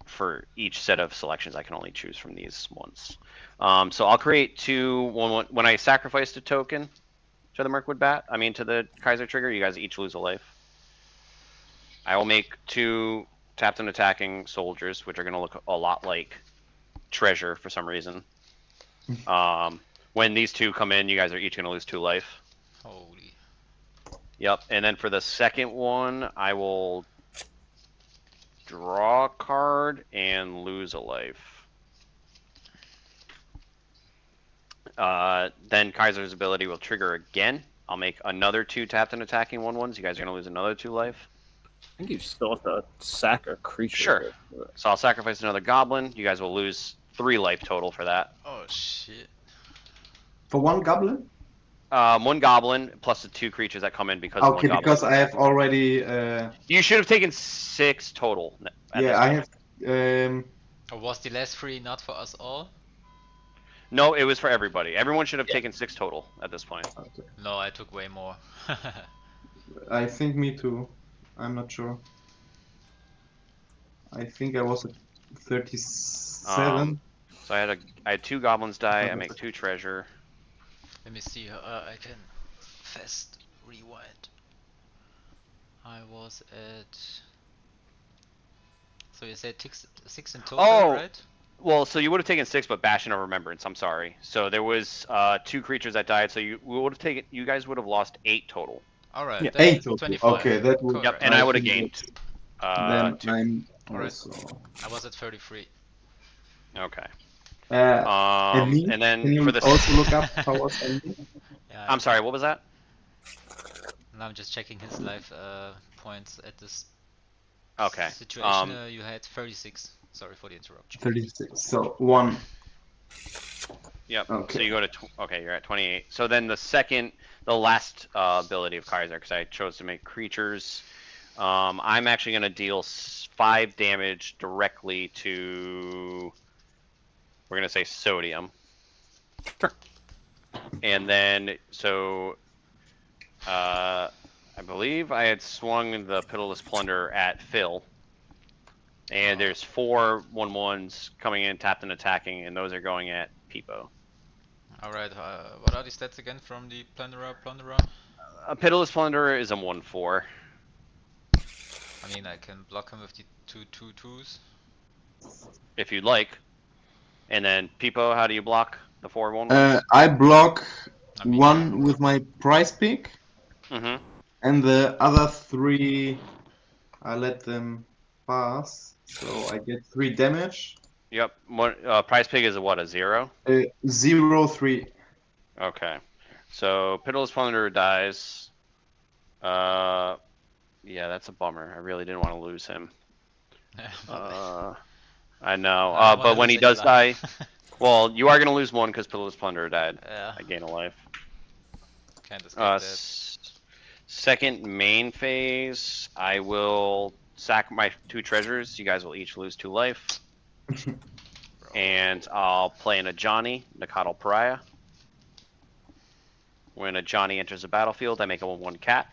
for each set of selections. I can only choose from these once. So I'll create 2. When I sacrificed a token to the Mirkwood Bat, to the Kaiser trigger, you guys each lose a life. I will make 2 tapped and attacking soldiers, which are going to look a lot like treasure for some reason. When these 2 come in, you guys are each going to lose 2 life. Holy. Yep, and then for the second one, I will draw a card and lose a life. Then Kaiser's ability will trigger again. I'll make another 2 tapped and attacking 1/1s. You guys are going to lose another 2 life. I think you still have to sack a creature. Sure. So I'll sacrifice another goblin. You guys will lose 3 life total for that. Oh shit. For 1 goblin? 1 goblin plus the 2 creatures that come in because of 1 Okay, goblin. because I have already. You should have taken 6 total. Yeah, I have. Or was the last 3 not for us all? No, it was for everybody. Everyone should have taken 6 total at this point. Okay. No, I took way more. I think me too. I'm not sure. I think I was at 37. So I had 2 goblins die. I make 2 treasure. Let me see. I can fast rewind. I was at. So you said 6 in total, right? Well, so you would have taken 6, but Bastion of Remembrance. I'm sorry. So there was 2 creatures that died. So you guys would have lost 8 total. All right. Yeah, 8 total. 25. Okay, that would. Yep, and I would have gained. Then 2. I'm Alright. also. I was at 33. Okay. Envy? And then Can you for the also look up how was Envy? Yeah, I'm sorry. What was that? now I'm just checking his life points at this Okay. situation. You had 36. Sorry for the interruption. 36. So 1. Yep. Okay. So you go to you're at 28. So then the last ability of Kaiser, because I chose to make creatures. I'm actually going to deal 5 damage directly to. We're going to say sodium. Sure. And then I believe I had swung the Pitiless Plunder at Phil. And there's 4 1/1s coming in, tapped and attacking, and those are going at Peepo. Alright, what are the stats again from the Plunderer? A Pitiless Plunderer is a 1/4. I mean, I can block him with the 2/2/2s. If you'd like. And then Peepo, how do you block the 4/1? I block I mean, one with my prize pick, Mm-hmm. and the other 3 I let them pass, so I get 3 damage. Yep. What prize pig is a 0? 0-3. Okay. So Pitiless Plunder dies. Yeah, that's a bummer. I really didn't want to lose him. I know. I don't wanna But when lose he any does die, life. well, you are gonna lose one because Pitiless Plunder died. Yeah, I gain a life. can't escape that. Second main phase, I will sack my 2 treasures. You guys will each lose 2 life. And I'll play in a Johnny, Nakatl Pariah. When a Johnny enters the battlefield, I make a 1/1 cat.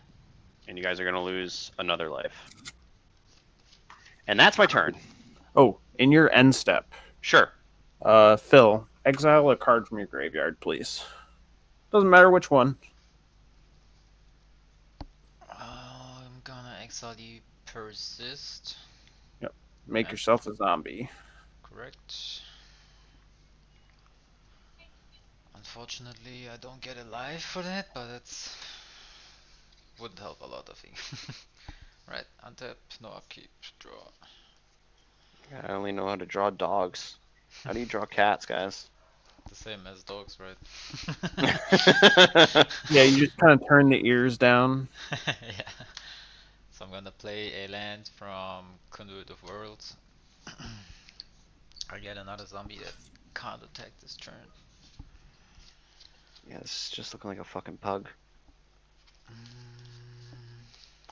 And you guys are going to lose another life. And that's my turn. Oh, in your end step, Sure. Phil, exile a card from your graveyard, please. Doesn't matter which one. I'm gonna exile the Persist. Yep. Make yourself a zombie. Correct. Unfortunately, I don't get a life for that, but it's would help a lot, I think. Right, untap, no upkeep, draw. I only know how to draw dogs. How do you draw cats, guys? The same as dogs, right? Yeah, you just kind of turn the ears down. Yeah. So I'm gonna play a land from Conduit of Worlds. I get another zombie that can't attack this turn. Yeah, it's just looking like a fucking pug.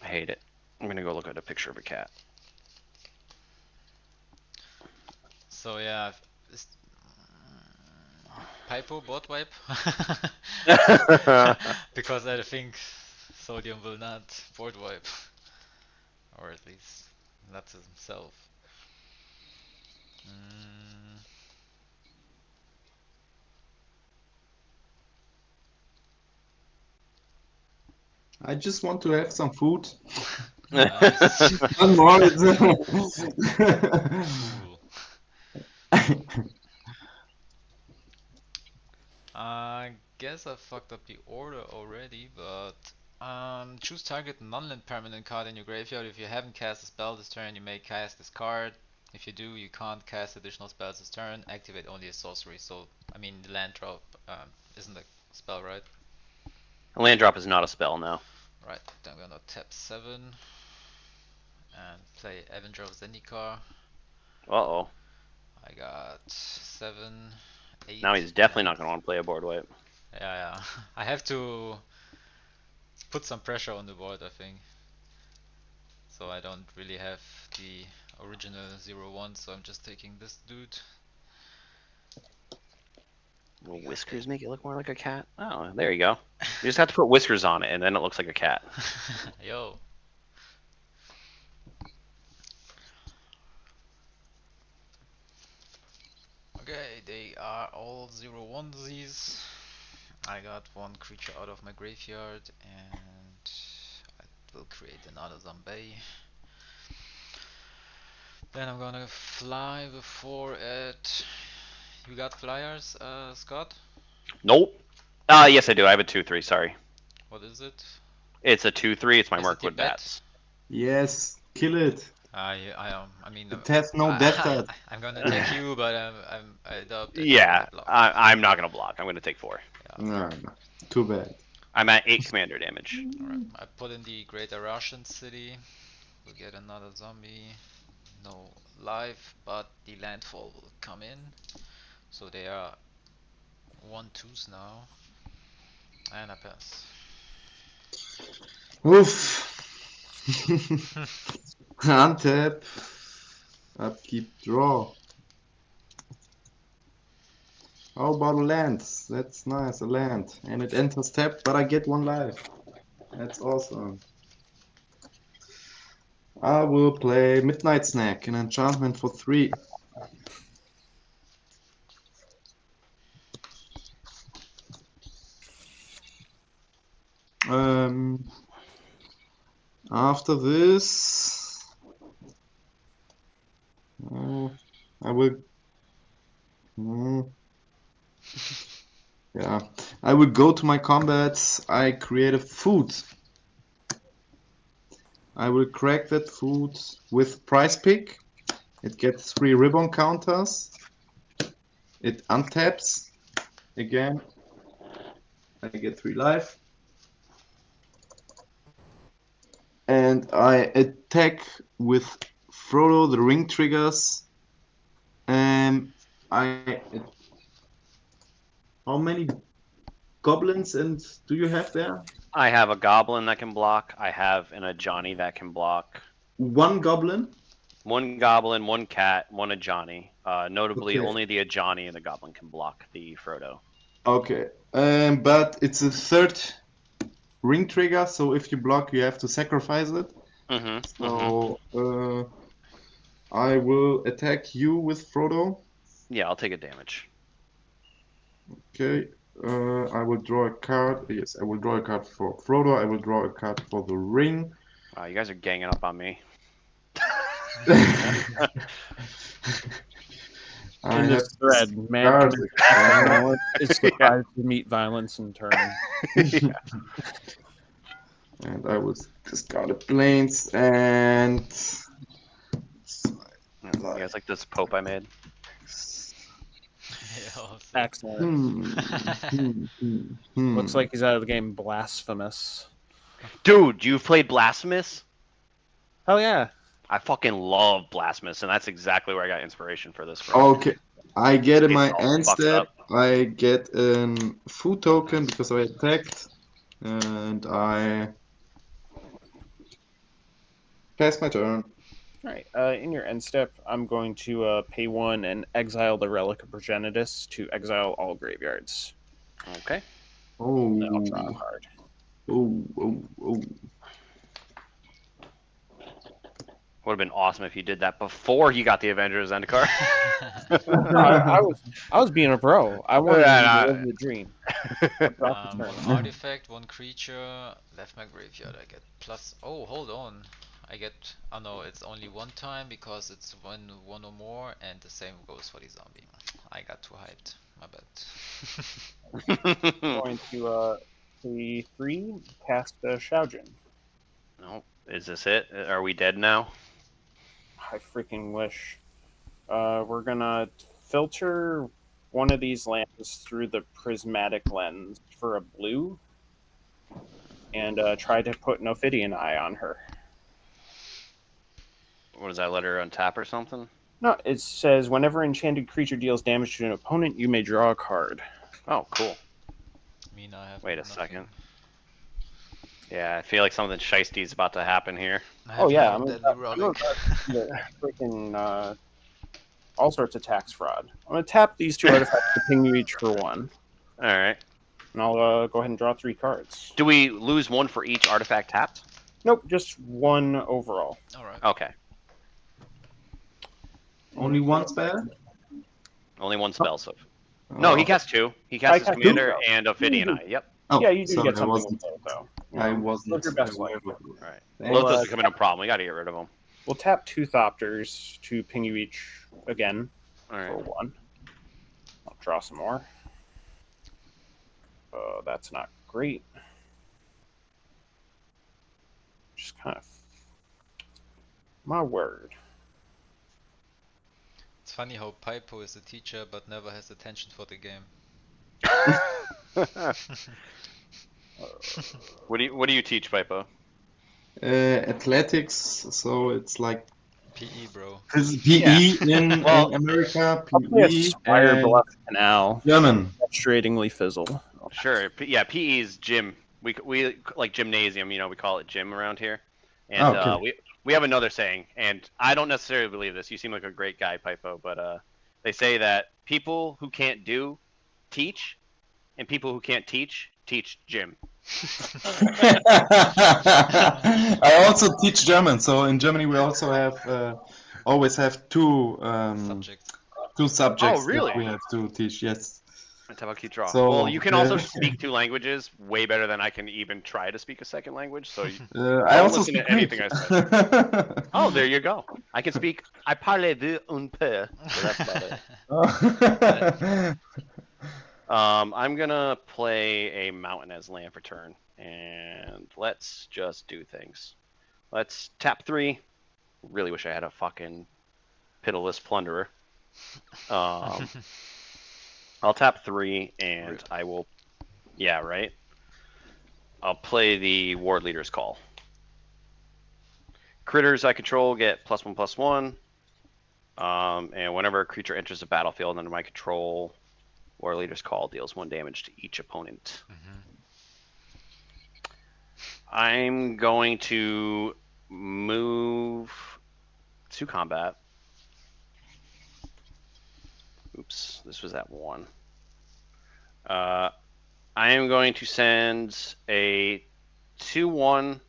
I hate it. I'm gonna go look at a picture of a cat. So yeah, Pipo bot wipe because I think Sodium will not board wipe, or at least not to himself. I just want to have some food. Nice. One more. Cool. I guess I fucked up the order already, but choose target non-land permanent card in your graveyard. If you haven't cast a spell this turn, you may cast this card. If you do, you can't cast additional spells this turn. Activate only a sorcery. So, I mean, the land drop isn't a spell, right? A land drop is not a spell now. Right, then I'm gonna tap 7 and play Avenger of Zendikar. Uh-oh. I got 7, 8. Now he's definitely not going to want to play a board wipe. Yeah. I have to put some pressure on the board, I think. So I don't really have the original 0/1, so I'm just taking this dude. Will whiskers make it look more like a cat? Oh, there you go. You just have to put whiskers on it, and then it looks like a cat. Yo. Okay, they are all 0/1s. I got one creature out of my graveyard, and I will create another zombie. Then I'm gonna fly before it. You got flyers, Scott? Nope. Yes, I do. I have a 2/3. Sorry. What is it? It's a 2/3. It's my Is it Mirkwood the bat? bats. Yes, kill it. I mean, It has no death touch. I'm gonna attack you, but I doubt that Yeah, you're gonna block. I'm not gonna block. I'm gonna take 4. No, too bad. I'm at 8 commander damage. Alright, I put in the Greater Russian City. We'll get another zombie. No life, but the landfall will come in. So they are 1/2s now. And I pass. Oof. Untap. Upkeep, draw. How about a land? That's nice, a land. And it enters tap, but I get 1 life. That's awesome. I will play Midnight Snack, an enchantment for 3. After this, I will. Mm, yeah, I will go to my combats. I create a food. I will crack that food with prize pick. It gets 3 ribbon counters. It untaps again. I get 3 life. And I attack with Frodo. The ring triggers. How many goblins and do you have there? I have a goblin that can block. I have a Johnny that can block. 1 goblin? 1 goblin, 1 cat, 1 Ajani. Notably, Okay. only the Ajani and the goblin can block the Frodo. Okay. But it's a 3rd ring trigger, so if you block, you have to sacrifice it. So I will attack you with Frodo. Yeah, I'll take a damage. Okay. I will draw a card. Yes, I will draw a card for Frodo. I will draw a card for the ring. Wow, you guys are ganging up on me. In this thread, man is surprised to meet violence in turn. And I will discard the planes and. You guys like this Pope I made? Excellent. Looks like he's out of the game Blasphemous. Dude, you've played Blasphemous? Hell yeah. I fucking love Blasphemous, and that's exactly where I got inspiration for this. Okay. I get in my It's all end fucked step, up. I get a food token because I attacked, and I pass my turn. Alright, in your end step, I'm going to pay 1 and exile the Relic of Progenitus to exile all graveyards. Okay. Oh. Then I'll draw a card. Oh. Would have been awesome if you did that before you got the Avengers End card. I was being a bro. I wanted to live the dream. 1 artifact, 1 creature, left my graveyard. I get plus. Oh, hold on. I get. Oh no, it's only 1 time because it's one or more, and the same goes for the zombie. I got too hyped. My bad. I'm going to pay 3, cast Shaojin. No, is this it? Are we dead now? I freaking wish. We're gonna filter one of these lands through the prismatic lens for a blue, and try to put an Ophidian Eye on her. What does that, let her untap or something? No, it says whenever enchanted creature deals damage to an opponent, you may draw a card. Oh, cool. Wait a second. Yeah, I feel like something shiesty is about to happen here. Oh yeah, I'm gonna freaking all sorts of tax fraud. I'm gonna tap these 2 artifacts to ping you each for 1. All right. And I'll go ahead and draw 3 cards. Do we lose 1 for each artifact tapped? Nope, just 1 overall. Alright. Okay. Only 1 spell? Only 1 spell, so. No, he casts 2. He casts his commander and Ophidian Eye. Yep. Oh, yeah, you do sorry, get something with it, though. I wasn't. Live your best life. Alright. Well, Lothos is becoming a problem. We gotta get rid of him. We'll tap 2 Thopters to ping you each again Alright. for 1. I'll draw some more. That's not great. Just kind of... My word. It's funny how Pipo is a teacher but never has attention for the game. What do you teach, Pipo? Athletics, so it's like PE, bro. This is PE in America. PE and Canal. German. Frustratingly fizzle. Sure. Yeah, PE is gym. We like gymnasium. You know, we call it gym around here. And we have another saying, and I don't necessarily believe this. You seem like a great guy, Pipo, but they say that people who can't do teach, and people who can't teach gym. I also teach German, so in Germany we also have always have 2 subjects. 2 subjects Oh, really? that we have to teach. Yes. Let's have a keep draw. So, Well, you can also speak 2 languages way better than I can even try to speak a second language. So I don't also listen speak to anything Greek. I say. Oh, there you go. I can speak. I parle un peu. So that's about it. I'm gonna play a mountain as land for turn, and let's just do things. Let's tap 3. Really wish I had a fucking pitiless plunderer. I'll tap 3, and I will. Yeah, right. I'll play the Ward Leader's Call. Critters I control get +1/+1. And whenever a creature enters the battlefield under my control, War Leader's Call deals 1 damage to each opponent. I'm going to move to combat. Oops, this was at 1. I am going to send a 2/1.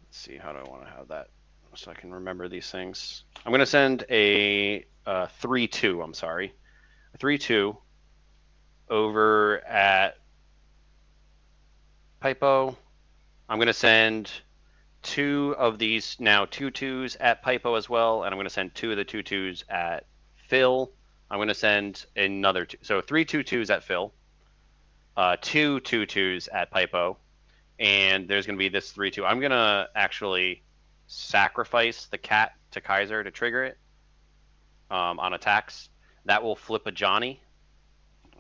Let's see, how do I want to have that so I can remember these things? I'm going to send a 3/2. I'm sorry, a 3/2 over at Pipo. I'm going to send 2 of these now 2/2s at Pipo as well, and I'm going to send 2 of the 2/2s at Phil. I'm going to send another 2, so 3 2/2s at Phil, 2 2/2s at Pipo, and there's going to be this 3/2. I'm going to actually sacrifice the cat to Kaiser to trigger it on attacks. That will flip a Johnny.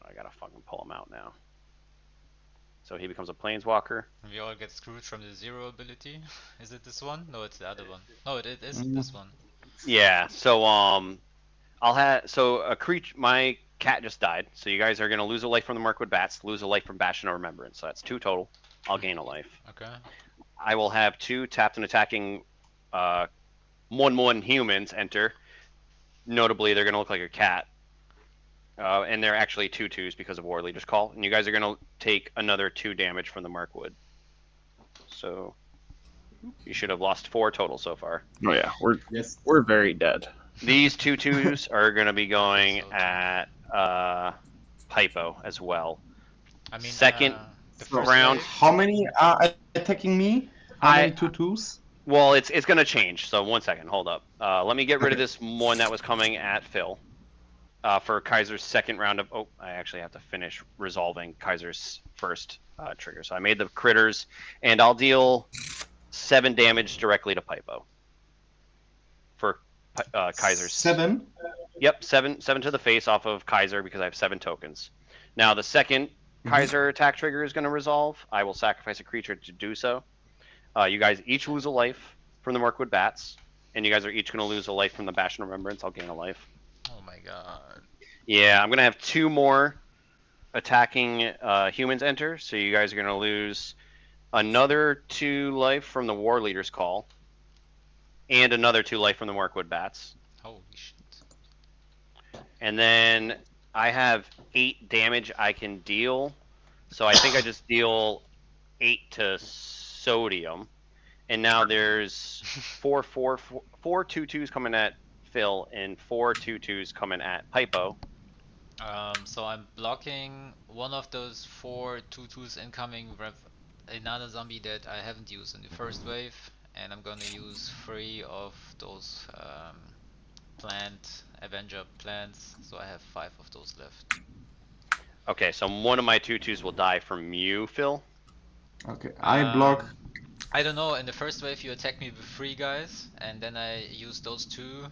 I gotta fucking pull him out now. So he becomes a Planeswalker. We all get screwed from the 0 ability. Is it this one? No, it's the other one. No, it isn't this one. Yeah. So I'll have a creature. My cat just died. So you guys are gonna lose a life from the Mirkwood Bats, lose a life from Bastion of Remembrance. So that's 2 total. I'll gain a life. Okay. I will have 2 tapped and attacking 1/1 humans enter. Notably, they're gonna look like a cat. And they're actually 2/2s because of War Leader's Call. And you guys are going to take another 2 damage from the Mirkwood. So you should have lost 4 total so far. Oh yeah, we're very dead. These 2/2s are going to be going at Pipo as well. I mean, second the round. wave? How many are attacking me? How many 2/2s? Well, it's going to change. So 1 second, hold up. Let me get rid of this one that was coming at Phil. For Kaiser's second round of... Oh, I actually have to finish resolving Kaiser's first trigger. So I made the critters, and I'll deal 7 damage directly to Pipo. For Kaiser's... 7? Yep, 7 to the face off of Kaiser because I have 7 tokens. Now the second Kaiser attack trigger is going to resolve. I will sacrifice a creature to do so. You guys each lose a life from the Mirkwood Bats, and you guys are each going to lose a life from the Bastion of Remembrance. I'll gain a life. Oh my god. Yeah, I'm going to have 2 more attacking humans enter, so you guys are going to lose another 2 life from the War Leader's Call, and another 2 life from the Mirkwood Bats. Holy shit. And then I have 8 damage I can deal, so I think I just deal 8 to Sodium. And now there's 4 2/2s coming at Phil and 4 2/2s coming at Pipo. So I'm blocking one of those 4 2/2s incoming with another zombie that I haven't used in the first wave, and I'm gonna use 3 of those Avenger plants, so I have 5 of those left. Okay, so one of my 2/2s will die from you, Phil. Okay, I block. I don't know, in the first wave you attacked me with 3 guys, and then I used those 2,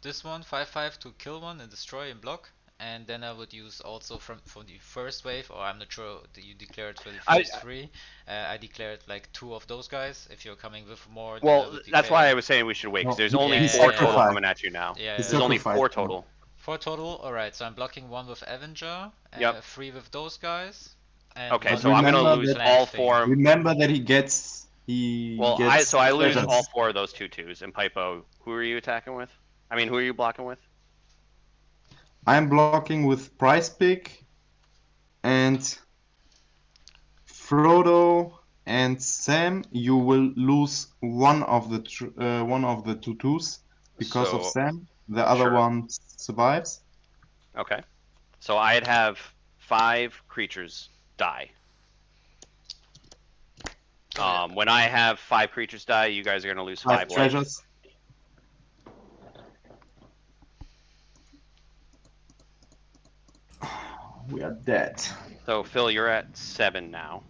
this one, 5/5, to kill one and destroy and block, and then I would use also from the first wave, or I'm not sure that you declared for the first 3, I declared like 2 of those guys. If you're coming with more, well, that's why I was saying we should wait, because there's only 4 total coming at you now. Yeah, there's only 4 total. 4 total, alright, so I'm blocking 1 with Avenger, 3 with those guys. And okay, so I'm gonna lose all 4. Remember that he gets. I lose all 4 of those 2/2s. And Pipo, who are you attacking with? I mean, who are you blocking with? I'm blocking with Price Pick and Frodo And Sam, you will lose one of the 2/2s because of So- Sam. The other Sure. one survives. Okay. So I'd have 5 creatures die. When I have 5 creatures die, you guys are gonna lose 5 life. treasures. We are dead. So Phil, you're at 7 now.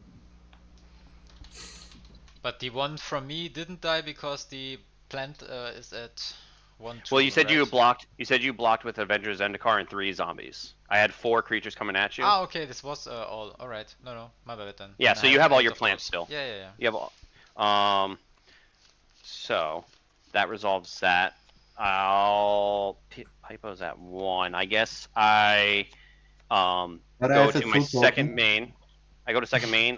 But the one from me didn't die because the plant is at 1, 2. Well, you said right? you blocked. You said you blocked with Avengers Zendikar and 3 zombies. I had 4 creatures coming at you. Ah, okay, this was all. Alright, no, my bad then. Yeah, Then so I you have all lots your of plants those. still. Yeah. You have all. So that resolves that. Pipo's at 1. I guess I But I go have a to my full second token. main. I go to second main.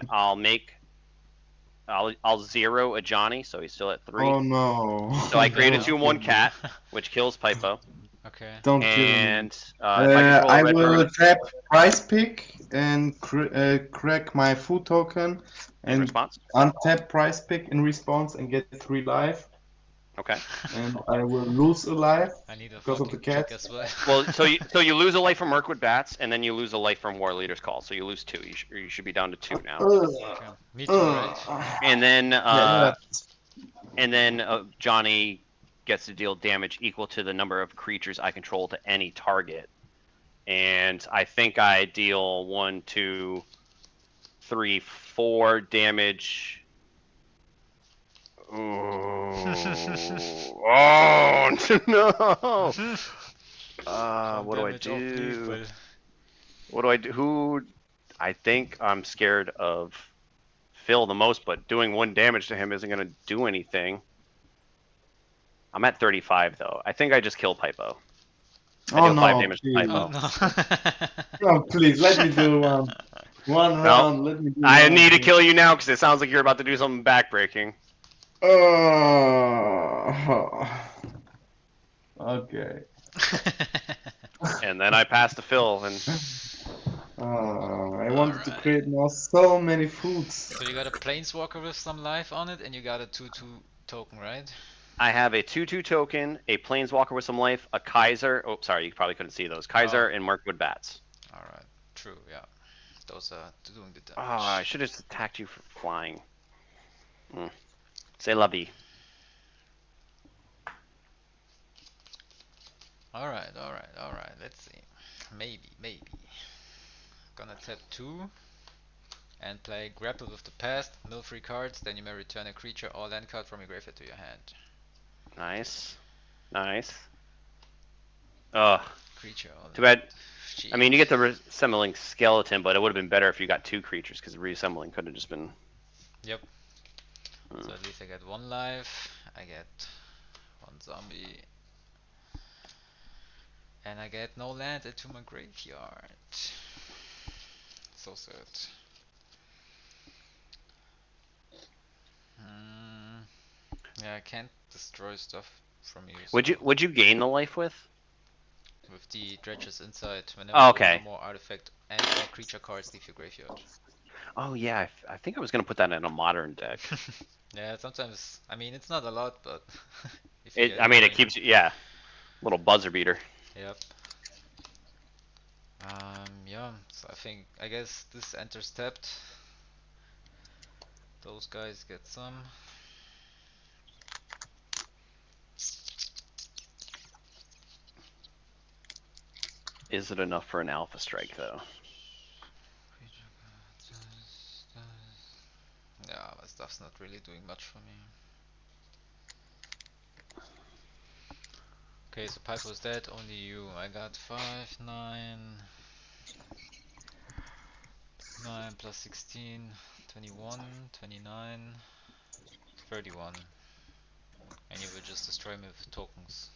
I'll 0 a Johnny, so he's still at 3. Oh no. So I create a Don't 2/1 kill me. cat, which kills Pipo. Okay. Don't kill me. And if I control I a red will permanent, tap price pick and crack my food token in and response. untap price pick in response and get 3 life. Okay. And I will lose a life I need a because of the fucking kick cat. as well. Well, so you lose a life from Mirkwood Bats, and then you lose a life from War Leader's Call. So you lose 2. You should be down to 2 now. Okay. Me too, right? And then Yeah. Johnny gets to deal damage equal to the number of creatures I control to any target. And I think I deal 1, 2, 3, 4 damage. Oh no! What do I do? What do I do? I think I'm scared of Phil the most, but doing 1 damage to him isn't going to do anything. I'm at 35 though. I think I just kill Pipo. I deal 5 damage to please. Pipo. Oh, please, let me do one round. Let me do I one. need to kill you now because it sounds like you're about to do something backbreaking. Okay. And then I pass to Phil, and I wanted to create now so many foods. So you got a planeswalker with some life on it, and you got a 2/2 token, right? I have a 2/2 token, a Planeswalker with some life, a Kaiser. Oh, sorry, you probably couldn't see those. Kaiser and Mirkwood Bats. Alright, true, yeah. Those are doing the damage. Oh, I should have just attacked you for flying. C'est la vie. Alright, let's see. Maybe. Gonna tap 2 and play Grapple with the Past, mill 3 cards, then you may return a creature or land card from your graveyard to your hand. Nice. Ugh. Creature or Too bad. Jeez. I mean, you get the reassembling skeleton, but it would have been better if you got 2 creatures, because the reassembling could have just been... Yep. So at least I get 1 life, I get 1 zombie, and I get no land into my graveyard. So sad. Yeah, I can't destroy stuff from you. Would you gain the life with? With the dredges inside, whenever Okay. no more artifact and or creature cards leave your graveyard. Oh yeah, I think I was gonna put that in a modern deck. Yeah, sometimes. I mean, it's not a lot, but if It keeps you, yeah, little buzzer beater. Yep. Yeah. So I guess this enters tapped. Those guys get some. Is it enough for an alpha strike though? Yeah, my stuff's not really doing much for me. Okay, so Pipe was dead, only you. I got 5, 9 plus 16, 21, 29, 31. And you will just destroy me with tokens.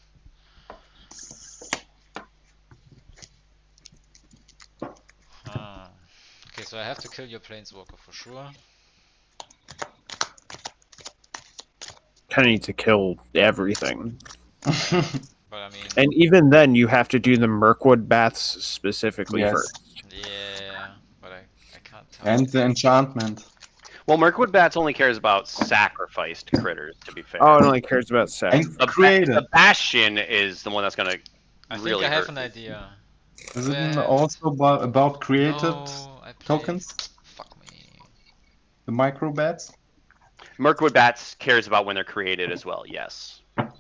Okay, so I have to kill your planeswalker for sure. Kind of need to kill everything. But I mean, and even then, you have to do the Mirkwood Baths specifically first. Yeah, but I can't tell. And the enchantment. Well, Mirkwood Bats only cares about sacrificed critters, to be fair. Oh, it only cares about sex. The Bastion is the one that's gonna I think really I have hurt. an idea. Is it Where- also about created No, I played... tokens? Fuck me. The micro bats? Mirkwood Bats cares about when they're created as well, yes. Well,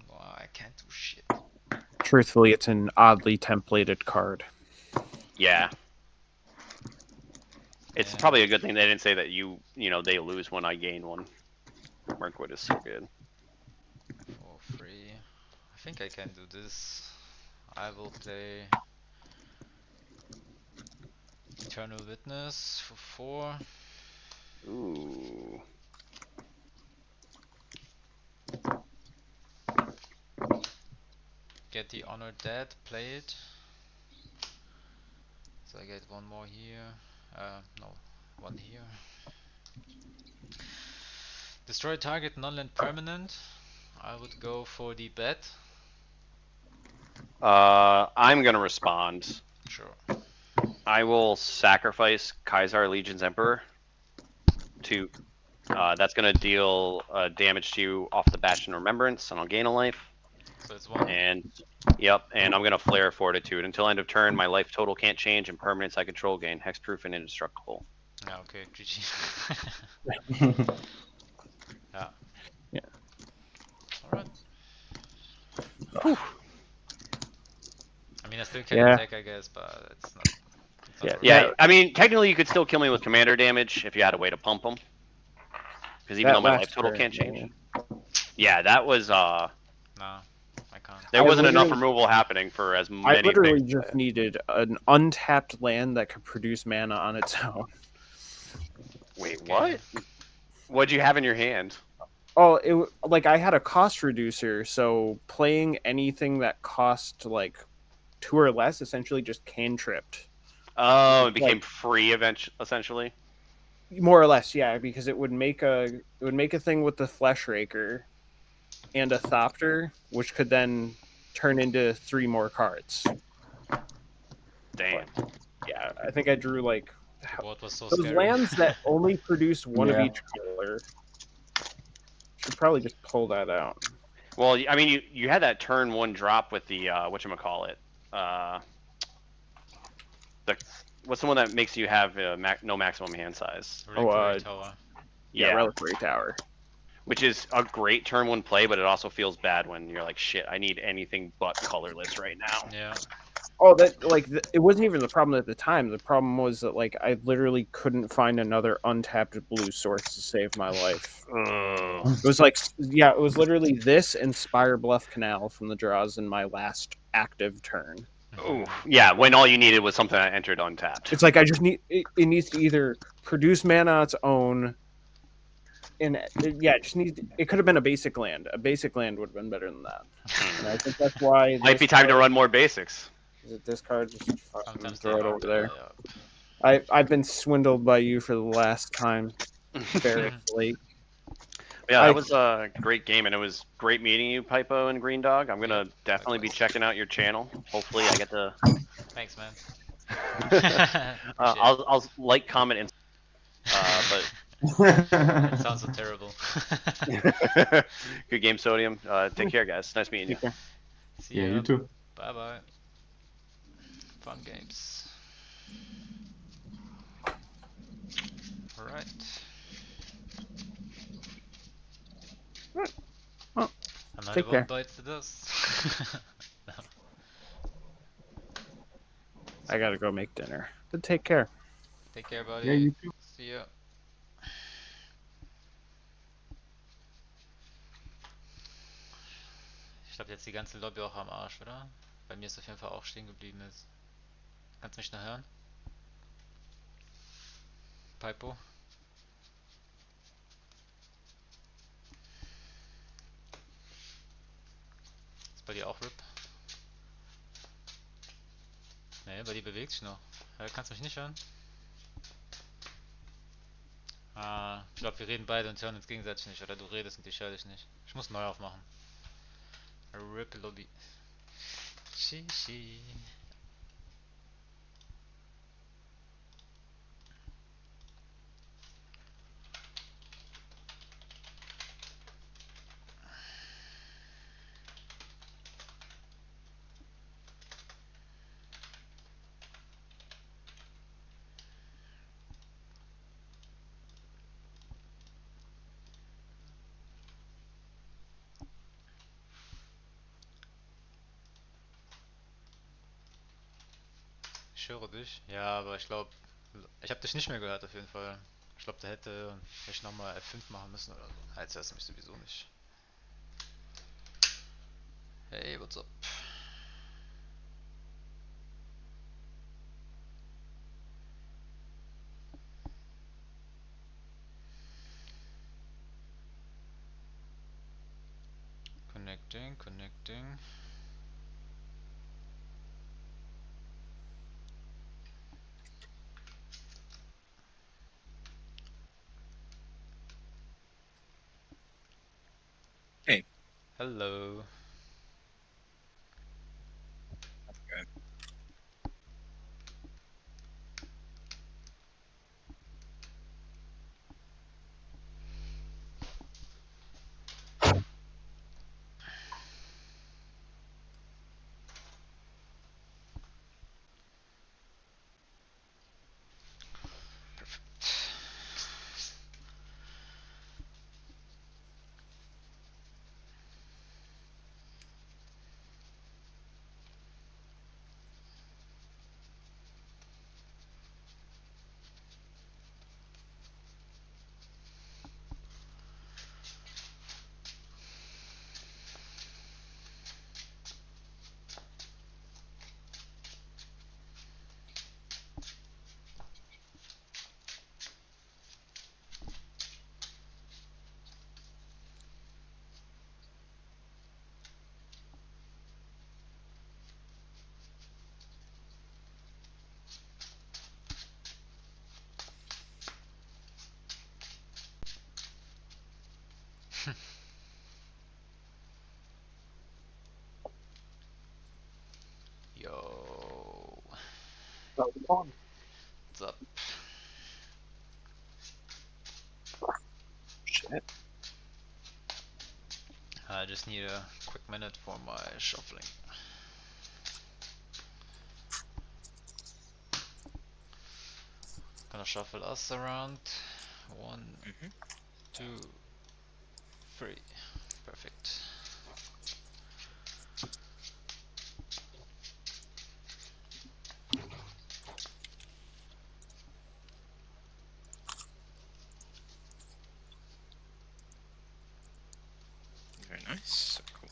I can't do shit. Truthfully, it's an oddly templated card. Yeah. It's probably a good thing they didn't say that they lose when I gain one. Mirkwood is so good. For free. I think I can do this. I will play Eternal Witness for 4. Ooh. Get the Honored Dead, play it. So I get one more here. No, one here. Destroy target non-land permanent. I would go for the bet. I'm gonna respond. Sure. I will sacrifice Kaisar Legion's Emperor to that's gonna deal damage to you off the Bastion Remembrance, and I'll gain a life. So it's 1. And yep, and I'm gonna flare Fortitude. Until end of turn, my life total can't change, and permanents I control gain hexproof and indestructible. Ah, okay, GG. Yeah. Alright. Whew. I mean, I still can Yeah. attack, I guess, but it's not. Yeah, I mean, technically you could still kill me with commander damage if you had a way to pump them. Because even That though my life last total turn, can't change. yeah. Yeah, that was No, I can't. there wasn't enough literally- removal happening for as many I literally things. just needed an untapped land that could produce mana on its own. Wait, what? What'd you have in your hand? Oh, like I had a cost reducer, so playing anything that cost like 2 or less essentially just cantripped. Oh, it became free essentially. More or less, yeah, because it would make a thing with the Flesh Raker and a Thopter, which could then turn into 3 more cards. Damn. Yeah, I think I drew like What was so those scary? lands that only produced one of Yeah. each color. Should probably just pull that out. Well, I mean, you had that turn 1 drop with the whatchamacallit. What's the one that makes you have no maximum hand size? Reliquary Tower. Yeah, Reliquary Tower. Which is a great turn 1 play, but it also feels bad when you're like, shit, I need anything but colorless right now. Yeah. Oh, it wasn't even the problem at the time. The problem was that like I literally couldn't find another untapped blue source to save my life. It was like, yeah, it was literally this and Spire Bluff Canal from the draws in my last active turn. Ooh, yeah, when all you needed was something that entered untapped. It's like I just need it needs to either produce mana on its own, and it just needs. It could have been a basic land. A basic land would have been better than that. And I think that's why. Might be time to run more basics. Is it this card? Just fucking Sometimes throw it they over are, there. yeah. I've been swindled by you for the last time. Variously. Yeah, that was a great game, and it was great meeting you, Pipo and Green Dog. I'm gonna definitely be checking out your channel. Hopefully, I get to. Thanks, man. I'll like, comment, and but. It sounds so terrible. Good game, Sodium. Take care, guys. Nice meeting you. See Yeah, ya. you too. Bye bye. Fun games. Alright. Oh, Another take one care. bites the dust. No. I gotta go make dinner. But take care. Take care, buddy. Yeah, you too. See ya. Ich glaube jetzt die ganze Lobby auch am Arsch, oder? Bei mir ist auf jeden Fall auch stehen geblieben ist. Kannst du mich noch hören? Pipo? Ist bei dir auch RIP? Ne, bei dir bewegt sich noch. Kannst du mich nicht hören? Ah, ich glaube wir reden beide und hören uns gegenseitig nicht. Oder du redest und ich höre dich nicht. Ich muss neu aufmachen. RIP Lobby. Shishi. Ich höre dich. Ja, aber ich glaube, ich habe dich nicht mehr gehört auf jeden Fall. Ich glaube, der hätte vielleicht nochmal F5 machen müssen oder so. Ah, jetzt hörst du mich sowieso nicht. Hey, what's up? Connecting, connecting. Hey. Hello. Okay. Yo. What's up? Shit. I just need a quick minute for my shuffling. Gonna shuffle us around. 1, 2, 3. Perfect. Very nice. Cool.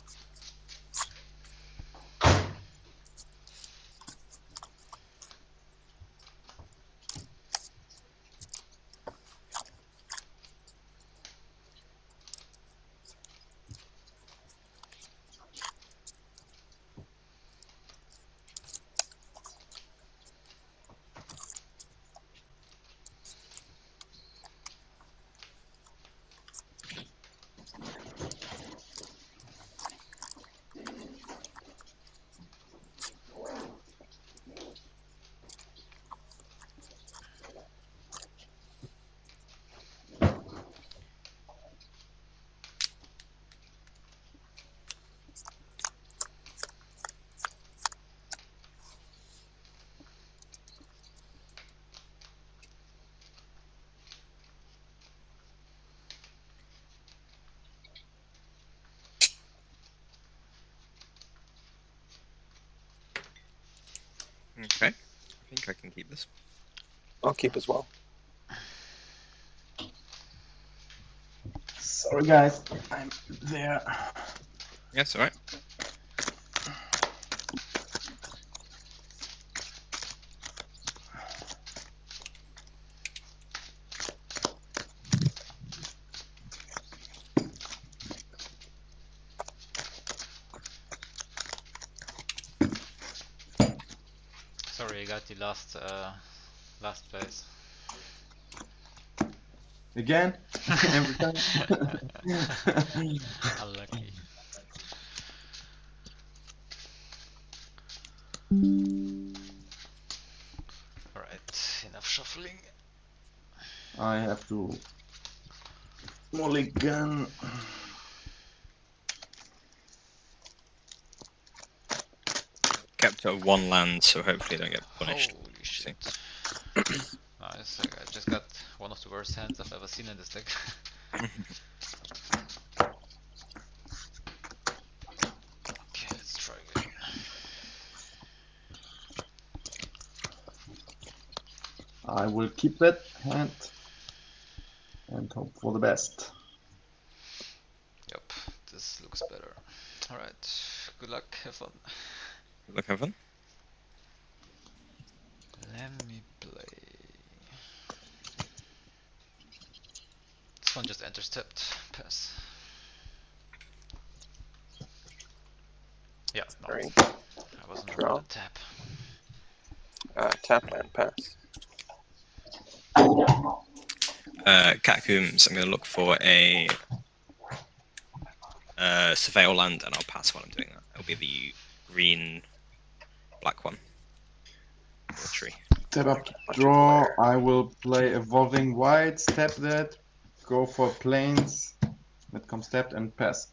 Okay. I think I can keep this. I'll keep as well. Sorry, guys. I'm there. Yes, alright. Sorry, I got the last place. Again? Every time? Unlucky. Alright, enough shuffling. I have to mulligan. Kept it at 1 land, so hopefully I don't get punished. Holy shit. Nice, I just got one of the worst hands I've ever seen in this deck. Okay, let's try again. I will keep that hand and hope for the best. Yep, this looks better. Alright, good luck, have fun. Good luck, have fun. Let me play. This one just enters tapped. Pass. Yeah, no. Right. I wasn't Draw. on the tap. Tap land pass. Catacombs, I'm going to look for a surveil land and I'll pass while I'm doing that. It'll be the green black one. Or tree. Tap up, draw. I will play Evolving White, step that, go for planes. That comes tapped and pass.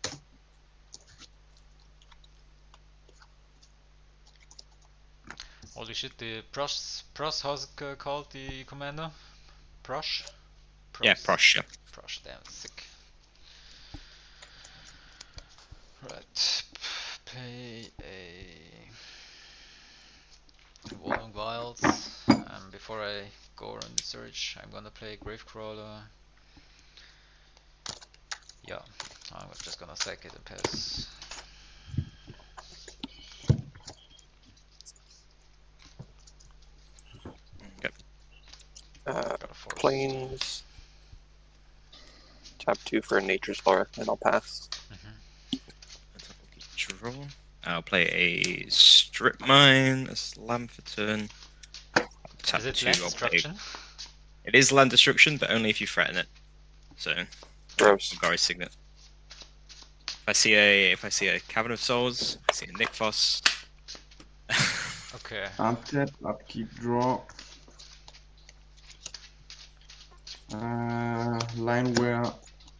Holy shit, the Pros, how's it called, the commander? Prosh? Yeah, Prosh, yeah. Prosh, damn, sick. Right, play a Evolving Wilds, and before I go on the search, I'm gonna play Gravecrawler. Yeah, I'm just gonna sack it and pass. Planes. Tap 2 for a Nature's Lore, and I'll pass. Draw. I'll play a strip mine, a slam for turn. Tap Is it 2, land I'll play. destruction? It is land destruction, but only if you threaten it. So, gross. Golgari Signet. If I see a Cavern of Souls, I see a Nick Foss. Okay. Untap, upkeep, draw. Line where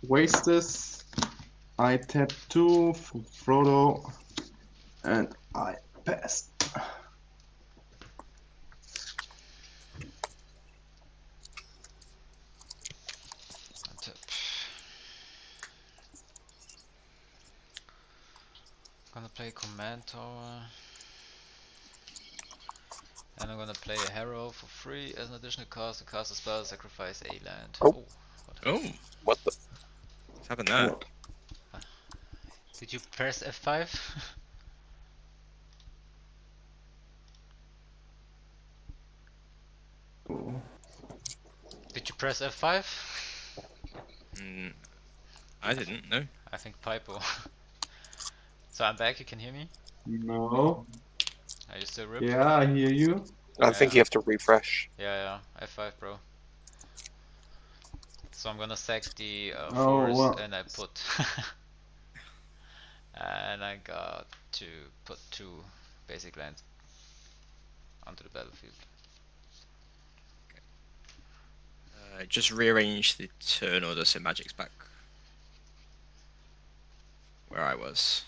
waste is. I tap 2 for Frodo, and I pass. Untap. Gonna play Command Tower. And I'm gonna play a Harrow for free as an additional cost to cast a spell, sacrifice a land. Oh. What the? What's happened there? Did you press F5? Did you press F5? I didn't, no. I think Pipo. So I'm back, you can hear me? No. Are you still ripped? Yeah, I hear you. I think you have to refresh. Yeah, F5 bro. So I'm gonna sack the Oh, forest well. and I put and I got to put 2 basic lands onto the battlefield. Just rearrange the turn order so Magic's back where I was.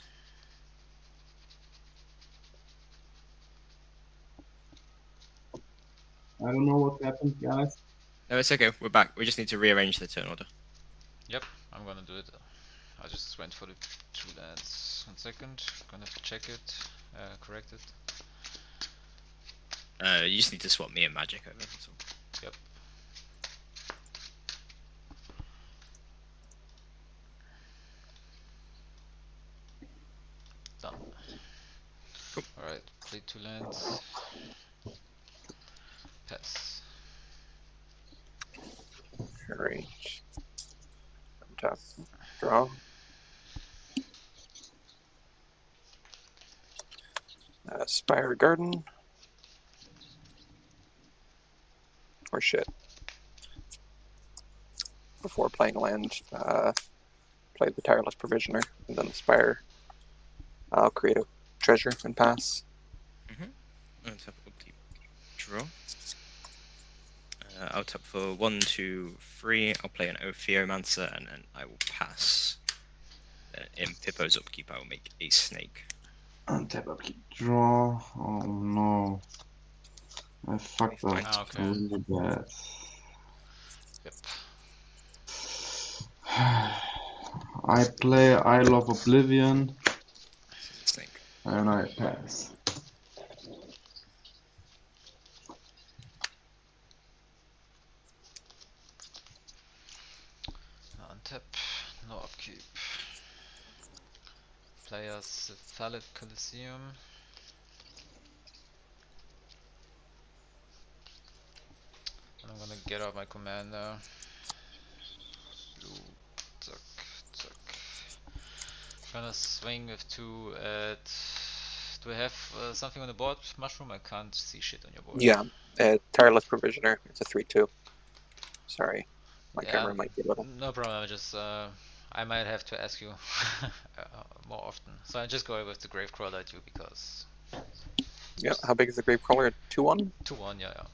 I don't know what happened, guys. No, it's okay. We're back. We just need to rearrange the turn order. Yep, I'm gonna do it. I just went for the 2 lands. 1 second, gonna have to check it, correct it. You just need to swap me and Magic over. That's all. Yep. Done. Cool. Alright, play 2 lands. Pass. Alright. Tap. Draw. Spire Garden. Or shit. Before playing land, play the Tireless Provisioner, and then the Spire. I'll create a treasure and pass. Let's have a deep draw. I'll tap for 1, 2, 3. I'll play an Ophiomancer and then I will pass. Then in Pippo's upkeep, I will make a snake. Untap, upkeep, draw. Oh no. I fucked up. Ah, okay. Really bad. Yep. I play Isle of Oblivion. Snake. And I pass. upkeep. Players Cephalic Coliseum. And I'm gonna get out my commander. Blue, tuck, tuck. Gonna swing with 2 at. Do I have something on the board? Mushroom? I can't see shit on your board. Yeah, Tireless Provisioner. It's a 3/2. Sorry, my Yeah, camera might be a little. no problem. I just I might have to ask you more often. So I just go with the Gravecrawler too because. Yeah, how big is the Gravecrawler? 2/1? 2/1, yeah.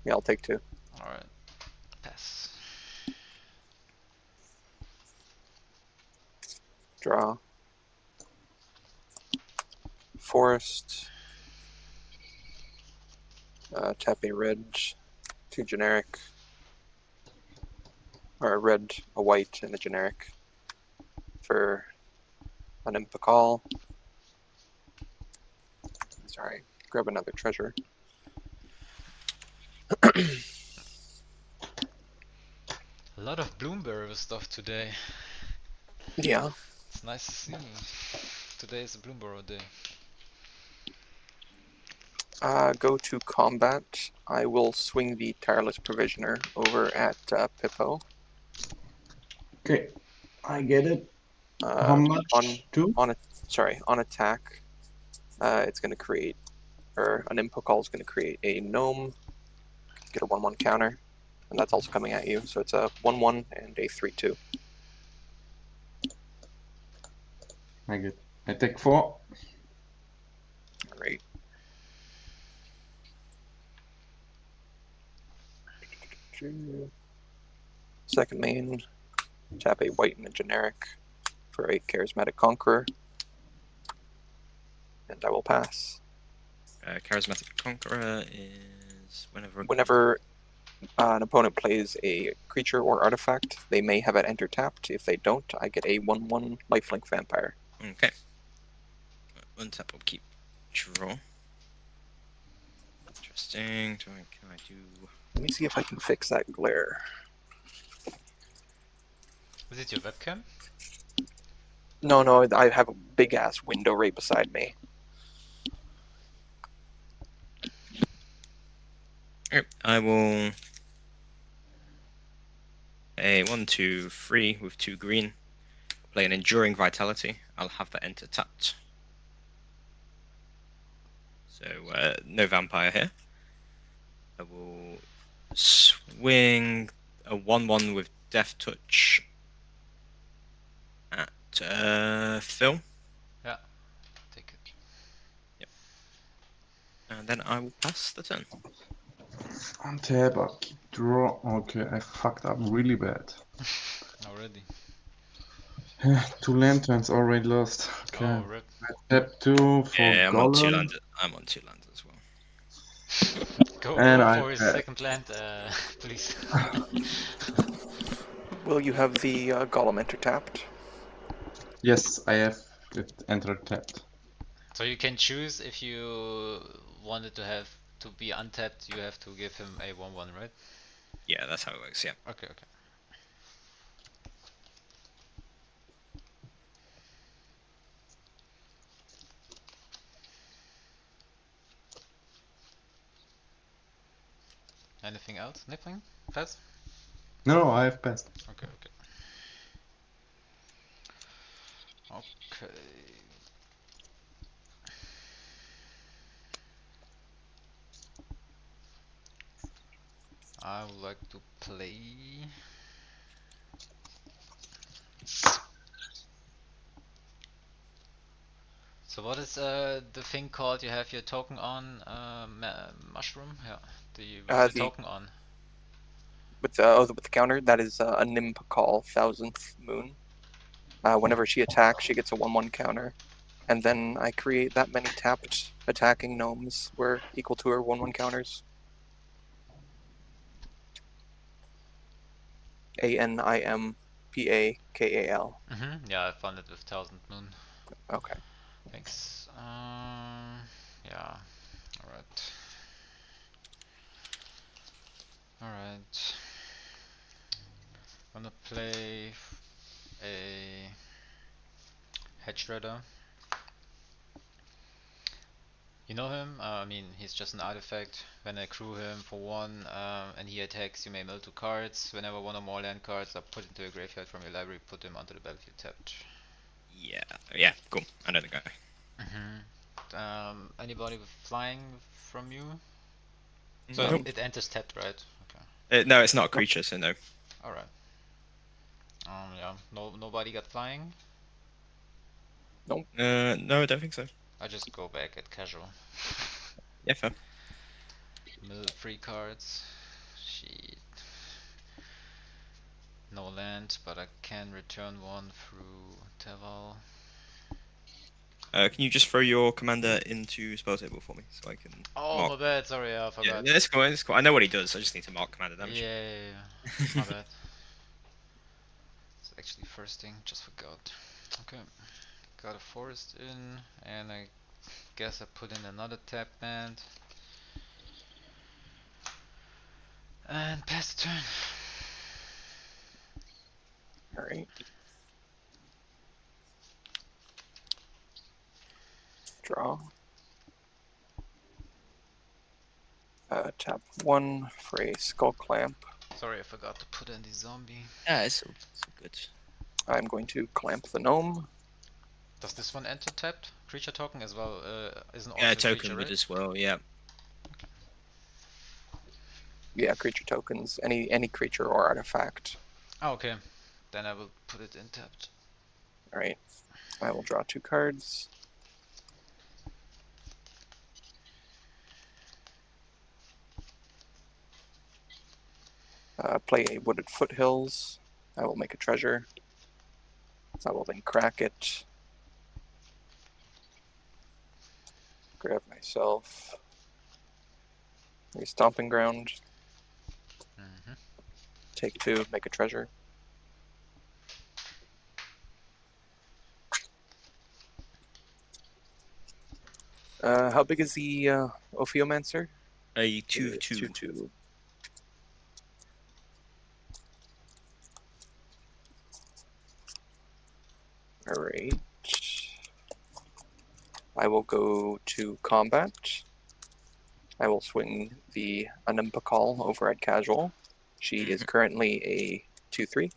Yeah, I'll take 2. Alright. Pass. Draw. Forest. Tap a red, 2 generic. Or a red, a white, and a generic. For an Impakal. Sorry, grab another treasure. A lot of Bloomberry stuff today. Yeah. It's nice to see. Today is a Bloomberry day. Go to combat. I will swing the Tireless Provisioner over at Pippo. Okay, I get it. How much? On attack, it's going to create, or an Impakal is going to create a gnome, get a 1/1 counter, and that's also coming at you. So it's a 1/1 and a 3/2. I take 4. Great. Second main, tap a white and a generic for a Charismatic Conqueror, and I will pass. Charismatic Conqueror is Whenever an opponent plays a creature or artifact, they may have it enter tapped. If they don't, I get a 1/1 lifelink vampire. Okay. One tap will keep draw. Interesting. Can I do? Let me see if I can fix that glare. Is it your webcam? No, I have a big ass window right beside me. Okay, I will a 1/2/3 with 2 green. Play an Enduring Vitality. I'll have that enter tapped. So no vampire here. I will swing a 1/1 with Death Touch at Phil. Yeah, take it. Yep. And then I will pass the turn. Untap, upkeep, draw. Okay, I fucked up really bad. Already. 2 lanterns already lost. Okay. Oh, rip. I tap 2 for Yeah, I'm on 2 Golem. lands. I'm on 2 lands as well. Go And for his second land, please. Will you have the Golem enter tapped? Yes, I have it entered tapped. So you can choose if you wanted to have to be untapped, you have to give him a 1/1, right? Yeah, that's how it works, yeah. Okay. Anything else? Nippling? Pass? No, I have passed. Okay. I would like to play. So what is the thing called you have your token on? Mushroom? Yeah. The token on. With the counter, that is a Nimpakal 1000th Moon. Whenever she attacks, she gets a 1/1 counter. And then I create that many tapped attacking gnomes were equal to her 1/1 counters. ANIMPAKAL. Yeah, I found it with 1000th Moon. Okay. Thanks. Yeah. Alright. Gonna play a Hedge Shredder. You know him? I mean, he's just an artifact. When I crew him for 1 and he attacks, you may mill 2 cards. Whenever 1 or more land cards are put into a graveyard from your library, put them onto the battlefield tapped. Yeah, cool. I know the guy. Anybody with flying from you? So Nope. it enters tapped, right? No, it's not a creature, so no. Alright. Yeah, nobody got flying? Nope. No, I don't think so. I just go back at casual. Yeah, fair. Mill 3 cards. Shit. No land, but I can return 1 through Teval. Can you just throw your commander into Spelltable for me, so I can Oh, mark... my bad, sorry, I forgot. Yeah, it's cool, it's cool. I know what he does, I just need to mark commander damage. Yeah. My bad. It's actually first thing, just forgot. Okay. Got a forest in, and I guess I put in another tap land. And pass the turn. Alright. Draw. Tap 1 for a Skull Clamp. Sorry, I forgot to put in the zombie. Yeah, it's all good. I'm going to clamp the gnome. Does this one enter tapped? Creature token as well, isn't also Yeah, a token creature, would right? as well, yeah. Yeah, creature tokens. Any creature or artifact. Oh, okay. Then I will put it in tapped. Alright. I will draw 2 cards. Play a Wooded Foothills. I will make a treasure. I will then crack it. Grab myself a Stomping Ground. Take 2, make a treasure. How big is the Ophiomancer? A 2/2. 2/2. Alright. I will go to combat. I will swing the Animpakal over at casual. She is currently a 2/3.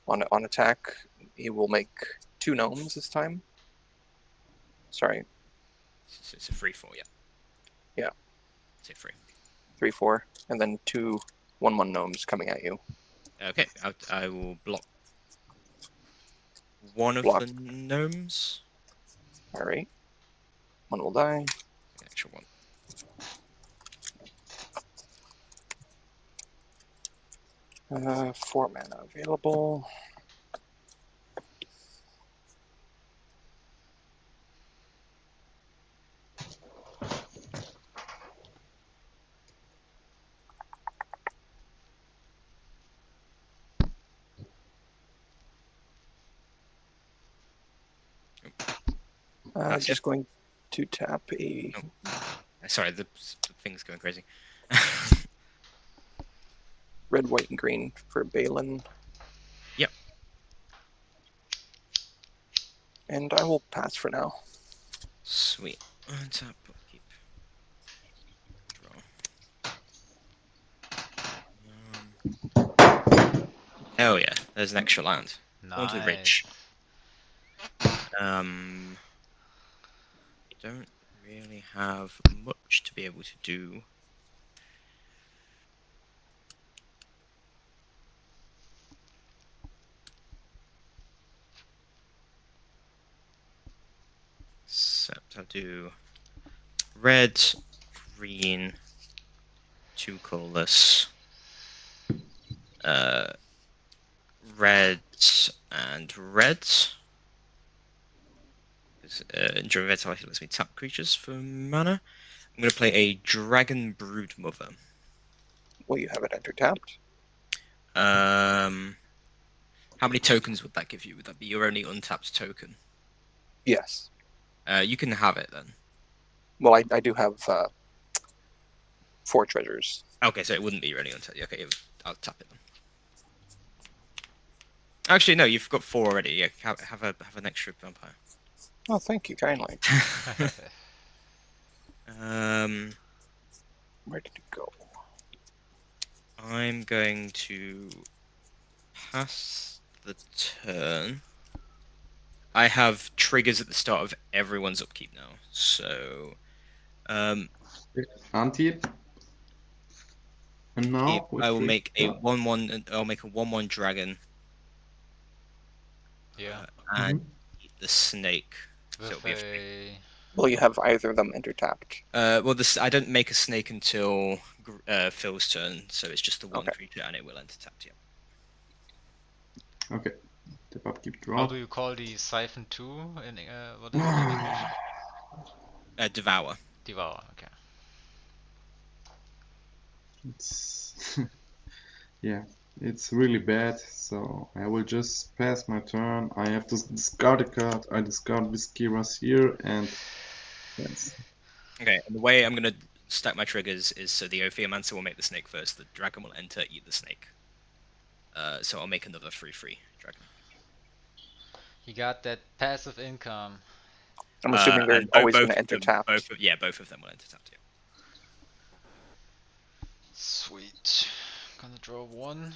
On attack, he will make 2 gnomes this time. Sorry. So it's a 3/4, yeah. Yeah. Say 3. 3/4, and then 2 1/1 gnomes coming at you. Okay, I will block one of the gnomes. Alright. 1 will die. An extra 1. Uh, 4 mana available. Just going to tap a... Sorry, the thing's going crazy. Red, white, and green for Balin. Yep. And I will pass for now. Sweet. Untap, keep. Draw. Hell yeah, there's an extra land. Nice. Onto rich. Don't really have much to be able to do. Except I'll do red, green, 2 colorless, red and red. Enduring Vitality lets me tap creatures for mana. I'm going to play a Dragon Brood Mother. Will you have it enter tapped? How many tokens would that give you? Would that be your only untapped token? Yes. You can have it then. Well, I do have 4 treasures. Okay, so it wouldn't be your only untapped. Okay, I'll tap it then. Actually, no, you've got 4 already. Yeah, have an extra vampire. Oh, thank you kindly. Where did it go? I'm going to pass the turn. I have triggers at the start of everyone's upkeep now, so Anti. And now I will with make a 1/1. I'll make a 1/1 dragon. Yeah. And eat the snake. With So it'll be a 3. Will you have either of them intertapped? Well, I don't make a snake until Phil's turn, so it's just the one creature, and it will enter tapped. Yeah. Okay. Tap up, keep draw. How do you call the Siphon 2 in what is it in English? Devour. Devour. Okay. It's yeah, it's really bad. So I will just pass my turn. I have to discard a card. I discard Visceras here, and yes. Okay. And the way I'm gonna stack my triggers is so the Ophiomancer will make the snake first. The dragon will enter, eat the snake. So I'll make another 3/3 dragon. You got that passive income. I'm assuming they're always going to enter tapped. Both of them will enter tapped. Yeah. Sweet. Gonna draw 1.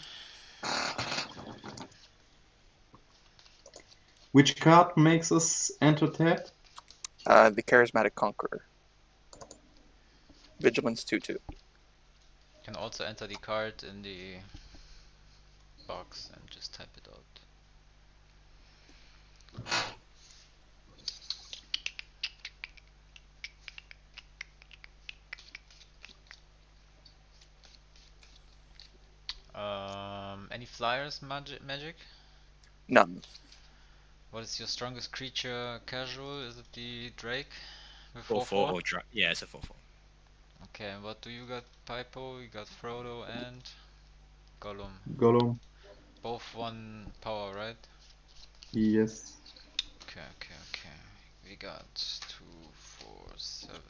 Which card makes us enter tapped? The Charismatic Conqueror. Vigilance 2/2. You can also enter the card in the box and just type it out. Any flyers magic? None. What is your strongest creature casual? Is it the Drake? With 4/4 or yeah, it's a 4/4. Okay, and what do you got, Pipo? You got Frodo and Gollum. Gollum. Both 1 power, right? Yes. Okay. We got 2, 4, 7.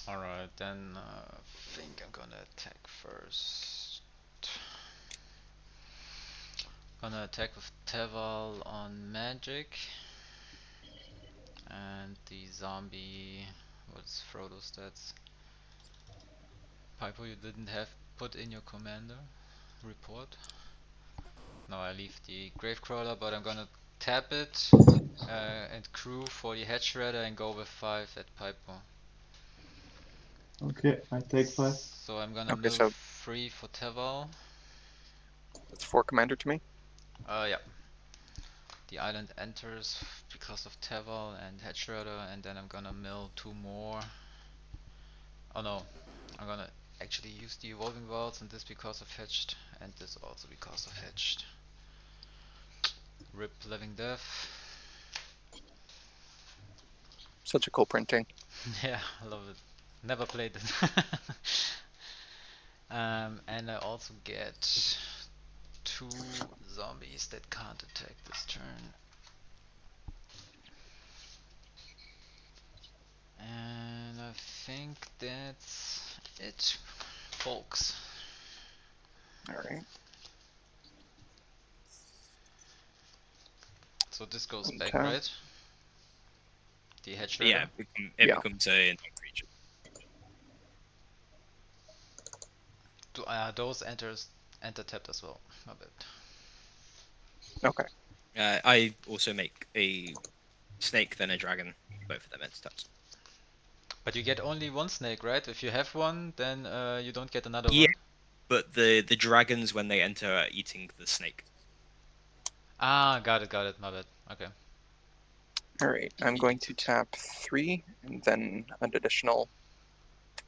Alright, then I think I'm gonna attack first. Gonna attack with Teval on magic. And the zombie, what's Frodo's stats? Pipo, you didn't have put in your commander report. No, I leave the Gravecrawler, but I'm gonna tap it and crew for the Head Shredder and go with 5 at Pipo. Okay, I take 5. So I'm gonna move so 3 for Teval. That's 4 commander to me. Yeah. The island enters because of Teval and Head Shredder, and then I'm gonna mill 2 more. Oh no, I'm gonna actually use the Evolving Worlds, and this because of Hedged, and this also because of Hedged. Rip Living Death. Such a cool printing. Yeah, I love it. Never played it. And I also get 2 zombies that can't attack this turn. And I think that's it, folks. Alright. So this goes back, right? The Head Shredder? Yeah, it becomes a non-creature. Those enter tapped as well. My bad. Okay. I also make a snake, then a dragon. Both of them enter tapped. But you get only 1 snake, right? If you have 1, then you don't get another Yeah, one. but the dragons when they enter are eating the snake. Ah, got it. My bad. Okay. Alright, I'm going to tap 3 and then an additional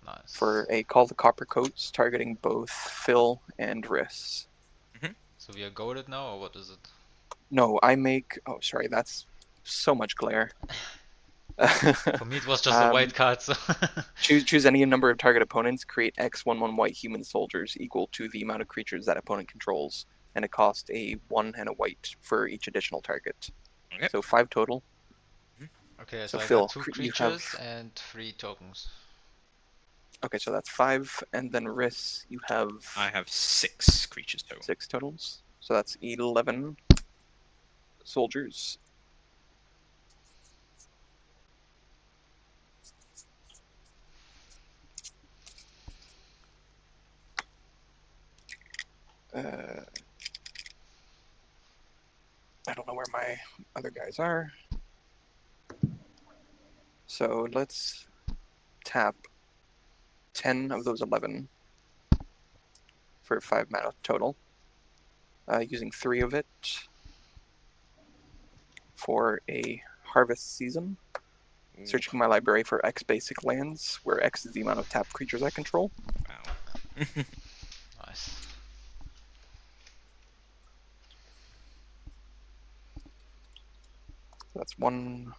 Nice. for a Call the Copper Coats targeting both Phil and Riss. So we are goaded now, or what is it? No, I make. Oh, sorry, that's so much glare. For me, it was just a white card. So choose any number of target opponents. Create X1/1 white human soldiers equal to the amount of creatures that opponent controls, and it costs a 1 and a white for each additional target. Okay. So 5 total. okay, So so I Phil, got 2 you have. creatures and 3 tokens. Okay, so that's 5, and then Riss, you have. I have 6 creatures total. 6 totals. So that's 11 soldiers. I don't know where my other guys are. So let's tap 10 of those 11 for 5 mana total. Using 3 of it for a harvest season. Ooh. Searching my library for X basic lands, where X is the amount of tapped creatures I control. Wow. Nice. So that's 1,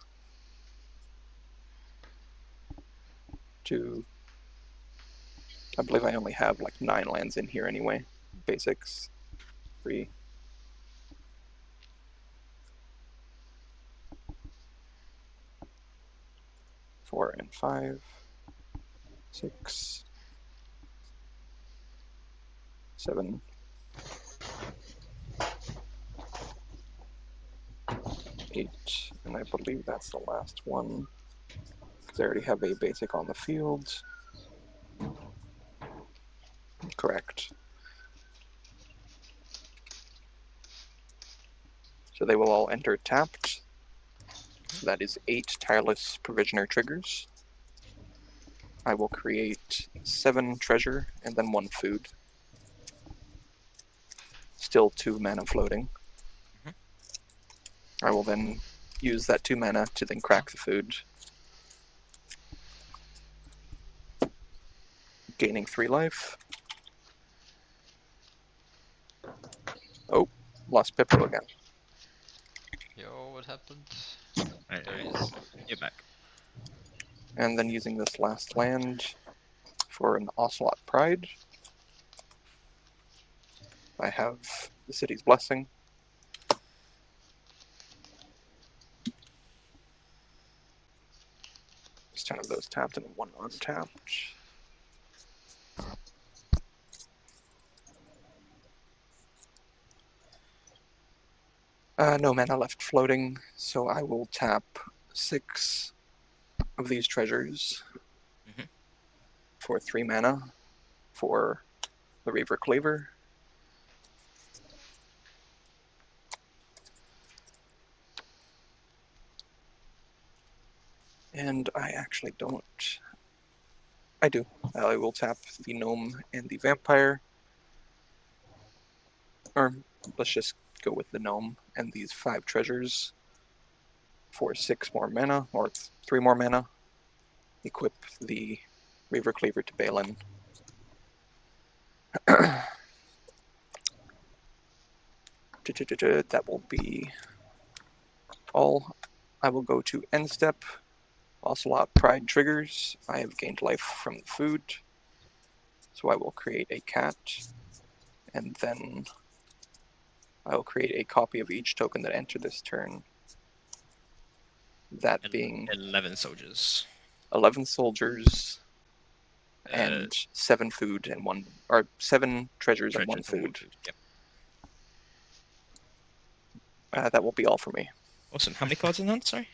2. I believe I only have like 9 lands in here anyway. Basics. 3. 4 and 5. 6. 7. 8. And I believe that's the last one. Because I already have a basic on the field. Correct. So they will all enter tapped. So that is 8 tireless provisioner triggers. I will create 7 treasure and then 1 food. Still 2 mana floating. I will then use that 2 mana to then crack the food. Gaining 3 life. Oh, lost Pippo again. Yo, what happened? There he is. You're back. And then using this last land for an Ocelot Pride. I have the City's Blessing. There's 10 of those tapped and 1 untapped. No mana left floating, so I will tap 6 of these treasures for 3 mana for the Reaver Cleaver. And I actually don't. I do. I will tap the Gnome and the Vampire. Or let's just go with the Gnome and these 5 treasures for 6 more mana, or 3 more mana. Equip the Reaver Cleaver to Balin. That will be all. I will go to end step. Ocelot Pride triggers. I have gained life from the food. So I will create a cat. And then I will create a copy of each token that enter this turn. That being 11 soldiers. 11 soldiers and 7 food and 1, or 7 treasures and 1 food. Yep. That will be all for me. Awesome. How many cards in hand? Sorry.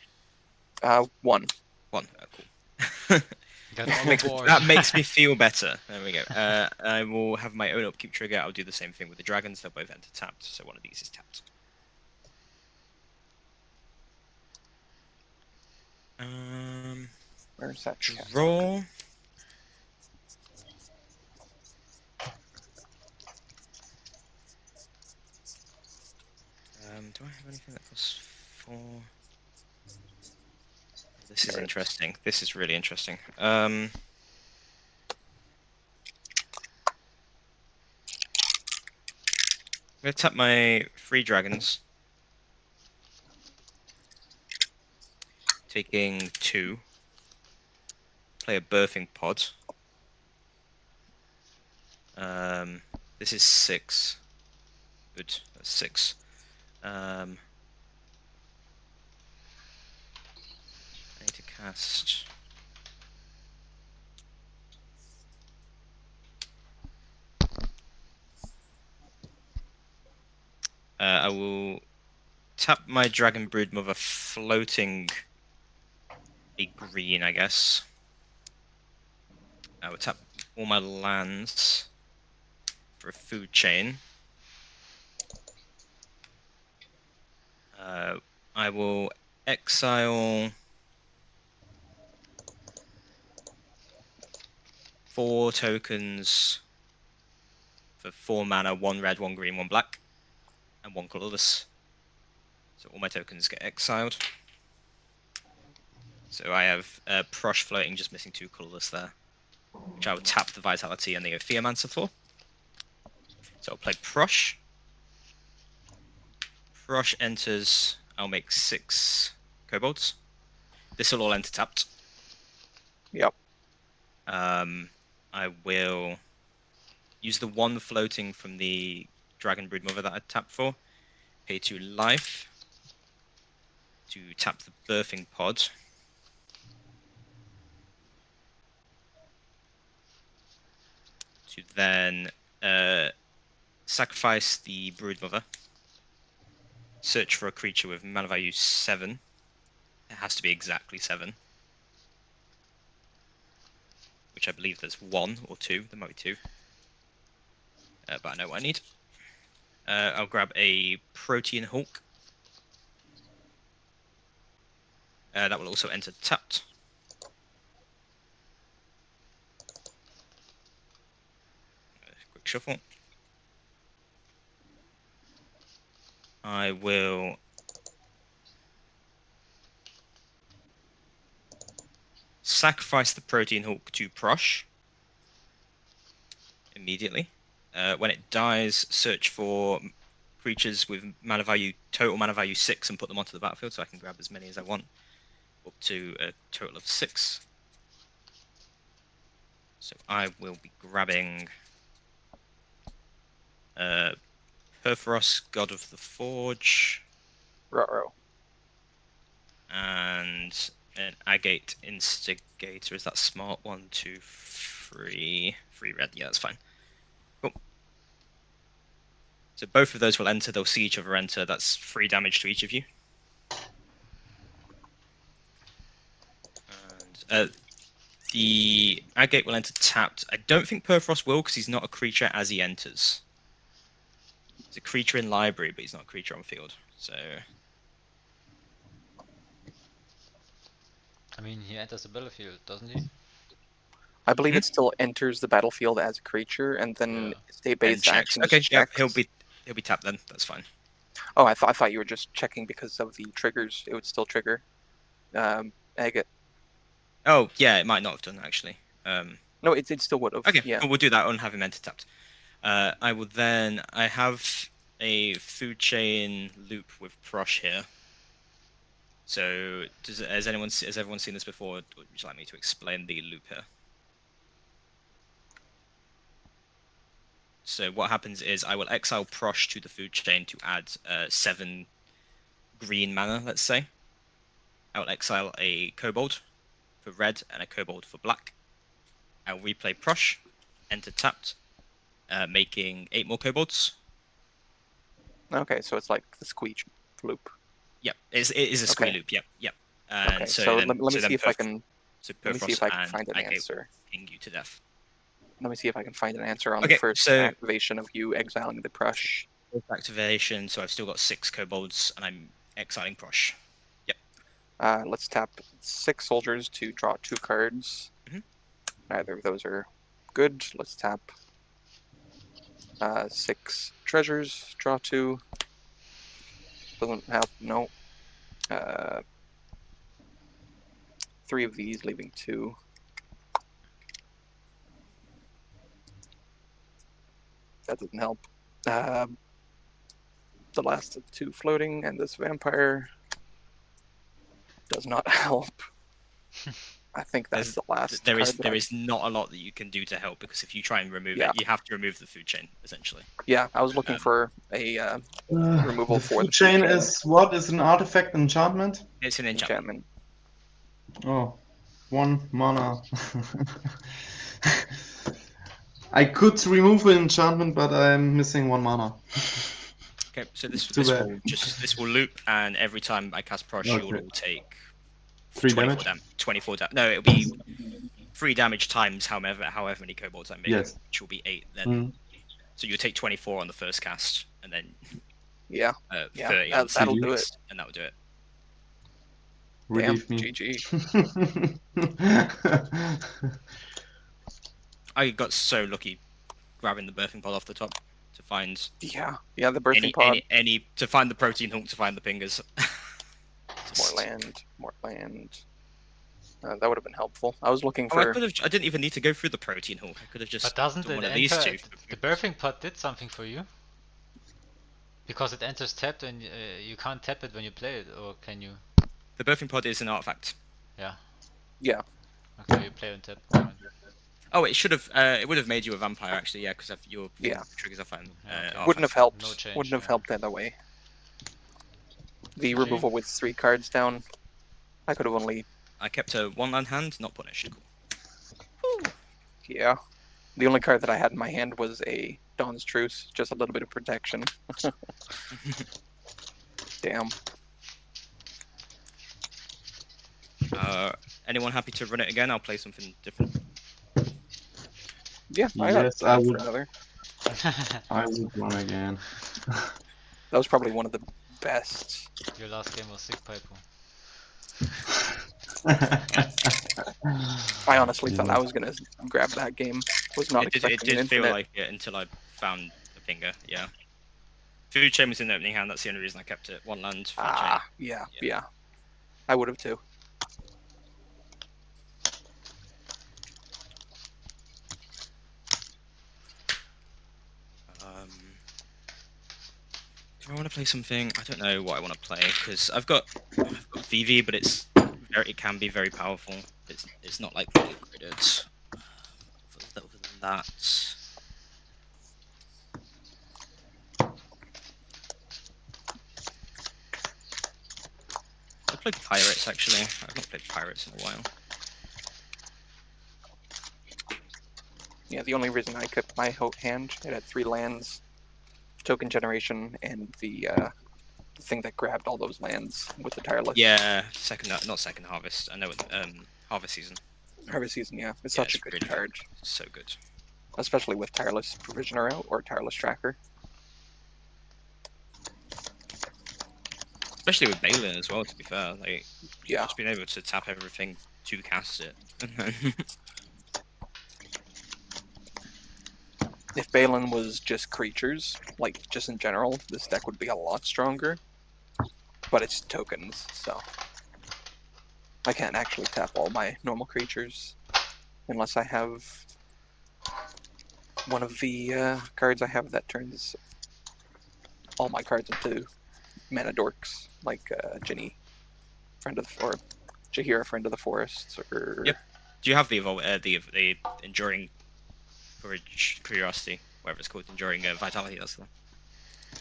1. 1. Cool. That makes me feel better. There we go. I will have my own upkeep trigger. I'll do the same thing with the dragons. They'll both enter tapped, so one of these is tapped. Where's that draw? Do I have anything that costs 4? This is interesting. This is really interesting. I'm going to tap my 3 dragons. taking 2. Play a birthing pod. This is 6. Good, that's 6. I need to cast. I will tap my Dragon Broodmother, floating a green, I guess. I will tap all my lands for a food chain. I will exile 4 tokens for 4 mana, 1 red, 1 green, 1 black, and 1 colorless. So all my tokens get exiled. So I have Prosh floating, just missing 2 colorless there, which I will tap the Vitality and the Theomancer for. So I'll play Prosh. Prosh enters, I'll make 6 kobolds. This will all enter tapped. Yep. I will use the 1 floating from the Dragon Broodmother that I tapped for. Pay 2 life to tap the birthing pod. To then sacrifice the Broodmother. Search for a creature with mana value 7. It has to be exactly 7. Which I believe there's 1 or 2. There might be 2. But I know what I need. I'll grab a Protean Hawk. That will also enter tapped. Quick shuffle. I will sacrifice the Protean Hawk to Prosh immediately. When it dies, search for creatures with mana value, total mana value 6, and put them onto the battlefield, so I can grab as many as I want, up to a total of 6. So I will be grabbing Perforos, God of the Forge, Ruh-roh. and an Agate Instigator. Is that smart? 1, 2, 3. 3 red. Yeah, that's fine. Cool. So both of those will enter. They'll see each other enter. That's 3 damage to each of you. And the Agate will enter tapped. I don't think Perforos will, because he's not a creature as he enters. He's a creature in library, but he's not a creature on field. So I mean, he enters the battlefield, doesn't he? I believe it still enters the battlefield as a creature, and then state-based actions. Okay, yeah, checks. he'll be tapped then. That's fine. Oh, I thought you were just checking because of the triggers. It would still trigger. Agate. Oh, yeah, it might not have done actually. No, it still would have. Okay, yeah. well, we'll do that and have him enter tapped. I will then. I have a food chain loop with Prosh here. So, has everyone seen this before? Or would you like me to explain the loop here? So what happens is I will exile Prosh to the food chain to add 7 green mana, let's say. I will exile a kobold for red and a kobold for black. I'll replay Prosh, enter tapped, making 8 more kobolds. Okay, so it's like the squeeze loop. Yep, it is a squeeze loop. Yep. And okay, so, so then, let me see if I can. Let me see if I can find an answer. Ping you to death. Let me see if I can find an answer on the first activation of you exiling the Prosh. First activation, so I've still got 6 kobolds, and I'm exiling Prosh. Yep. Let's tap 6 soldiers to draw 2 cards. Neither of those are good. Let's tap 6 treasures, draw 2. Doesn't help, no. 3 of these, leaving 2. That doesn't help. The last of 2 floating, and this vampire does not help. I think that's the last. There card that I- is not a lot that you can do to help, because if you try and remove Yeah. it, you have to remove the food chain essentially. Yeah, I was looking for a removal The for food the chain is what? Is an artifact enchantment? It's an enchantment. Oh, 1 mana. I could remove an enchantment, but I'm missing 1 mana. Okay, so this Too bad. this will loop, and every time I cast Prosh, you will Okay. all take 3 24 damage? 24 damage. No, it'll be 3 damage times however many kobolds I make, Yes. which will be 8 then. Mm. So you'll take 24 on the first cast, and then Yeah, 30 on the that'll second do it. cast, and that will do it. Relieve me. GG. I got so lucky grabbing the birthing pod off the top to find Yeah, the birthing pod. any to find the protein hook, to find the pingers. More land. That would have been helpful. I was looking Oh, for. I didn't even need to go through the protein hook. I could have just But doesn't done it one of these enter? two. The birthing pod did something for you. Because it enters tapped and you can't tap it when you play it, or can you? The birthing pod is an artifact. Yeah. Yeah. Okay, you play on tap. Oh, it should have. It would have made you a vampire actually. Yeah, because your Yeah. triggers are fine. Wouldn't have helped. No change, Wouldn't have yeah. helped either way. The Okay. removal with 3 cards down. I could have only. I kept a 1-land hand, not punished. Cool. Yeah. The only card that I had in my hand was a Dawn's Truce, just a little bit of protection. Damn. Anyone happy to run it again? I'll play something different. Yeah, Yes, I for would. another. I would run again. That was probably one of the best. Your last game was sick, Piper. I honestly thought I was gonna grab that game. Was not It expecting an did feel infinite. like it until I found a pinger. Yeah. Food chain was in the opening hand. That's the only reason I kept it. 1 land. Food chain. Yeah. I would have too. Do I want to play something? I don't know what I want to play, because I've got VV, but it can be very powerful. It's not like really upgraded. Other than that, I played pirates actually. I've not played pirates in a while. Yeah, the only reason I kept my hand, it had 3 lands, token generation, and the thing that grabbed all those lands with the tireless. Yeah, not second harvest. I know harvest season. Harvest season, yeah. It's Yeah, such a it's good really card. So good. Especially with tireless provisioner out or tireless tracker. Especially with Balin as well, to be fair. Like, Yeah. just being able to tap everything to cast it. If Balin was just creatures, like just in general, this deck would be a lot stronger. But it's tokens, so I can't actually tap all my normal creatures unless I have one of the cards I have that turns all my cards into mana dorks, like Ginny, or Jahira, Friend of the Forests, or Yep. Do you have the enduring curiosity, whatever it's called, enduring vitality? That's the one.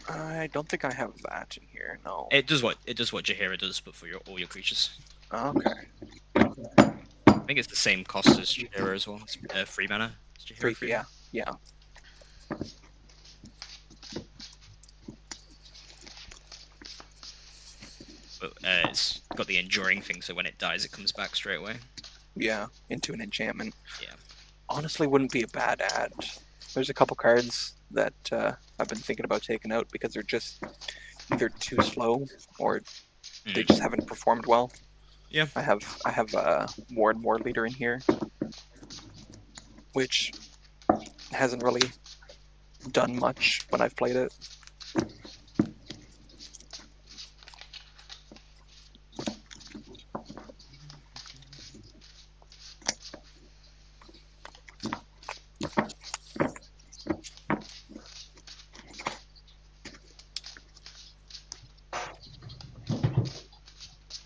I don't think I have that in here. No. It does what Jahira does, but for all your creatures. Okay. I think it's the same cost as Jahira as well. It's 3 mana. Is Jahira 3, yeah. But it's got the enduring thing, so when it dies, it comes back straight away. Yeah, into an enchantment. Yeah. Honestly, wouldn't be a bad ad. There's a couple cards that I've been thinking about taking out because they're just either too slow or they just haven't performed well. Yeah. I have Ward Leader in here, which hasn't really done much when I've played it.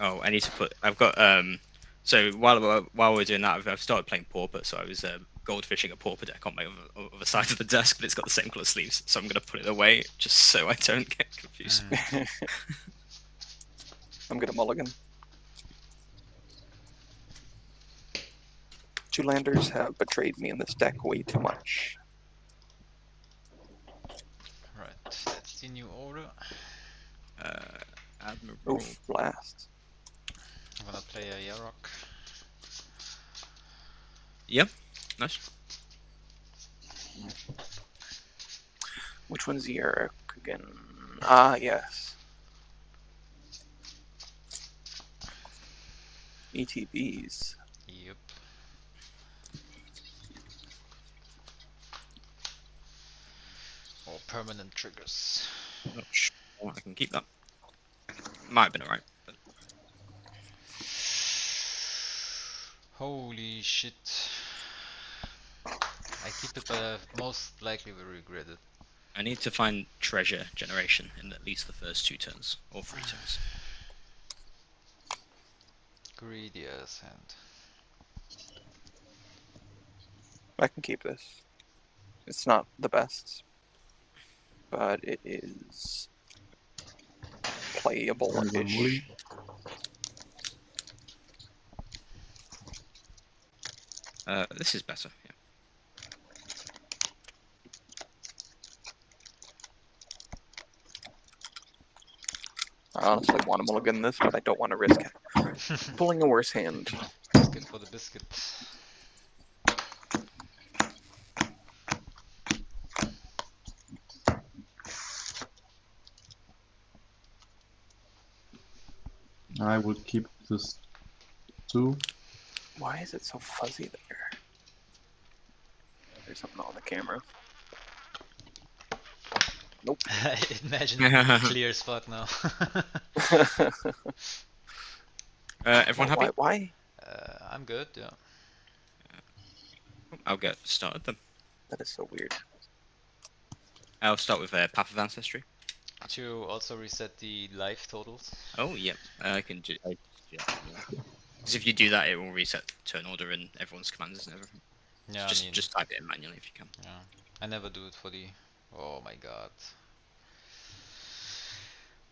Oh, I need to put. I've got So while we're doing that, I've started playing Pauper. So I was goldfishing a Pauper deck on my other side of the desk, but it's got the same colour sleeves. So I'm gonna put it away just so I don't get confused. I'm gonna mulligan. Two landers have betrayed me in this deck way too much. Right, that's the new order. Admiral. Oof, blast. I'm gonna play a Yarok. Yep, nice. Which one's Yerrick again? Ah, yes. ETBs. Yep. Or permanent triggers. Not sure I can keep that. Might have been alright. But... Holy shit. I keep it, but most likely will regret it. I need to find treasure generation in at least the first 2 turns, or 3 turns. Greedy ass hand. I can keep this. It's not the best, but it is playable-ish. This is better, yeah. I honestly want to mulligan this, but I don't want to risk pulling a worse hand. Biscuit for the biscuit. I would keep this too. Why is it so fuzzy there? There's something on the camera. Nope. Imagine a clear spot now. Everyone happy? Why? I'm good, yeah. I'll get started then. That is so weird. I'll start with Path of Ancestry. Did you also reset the life totals? Oh, yep. I can do. Because if you do that, it will reset turn order and everyone's commanders and everything. Yeah, just I mean, just type it in manually if you can. Yeah, I never do it for the. Oh my god.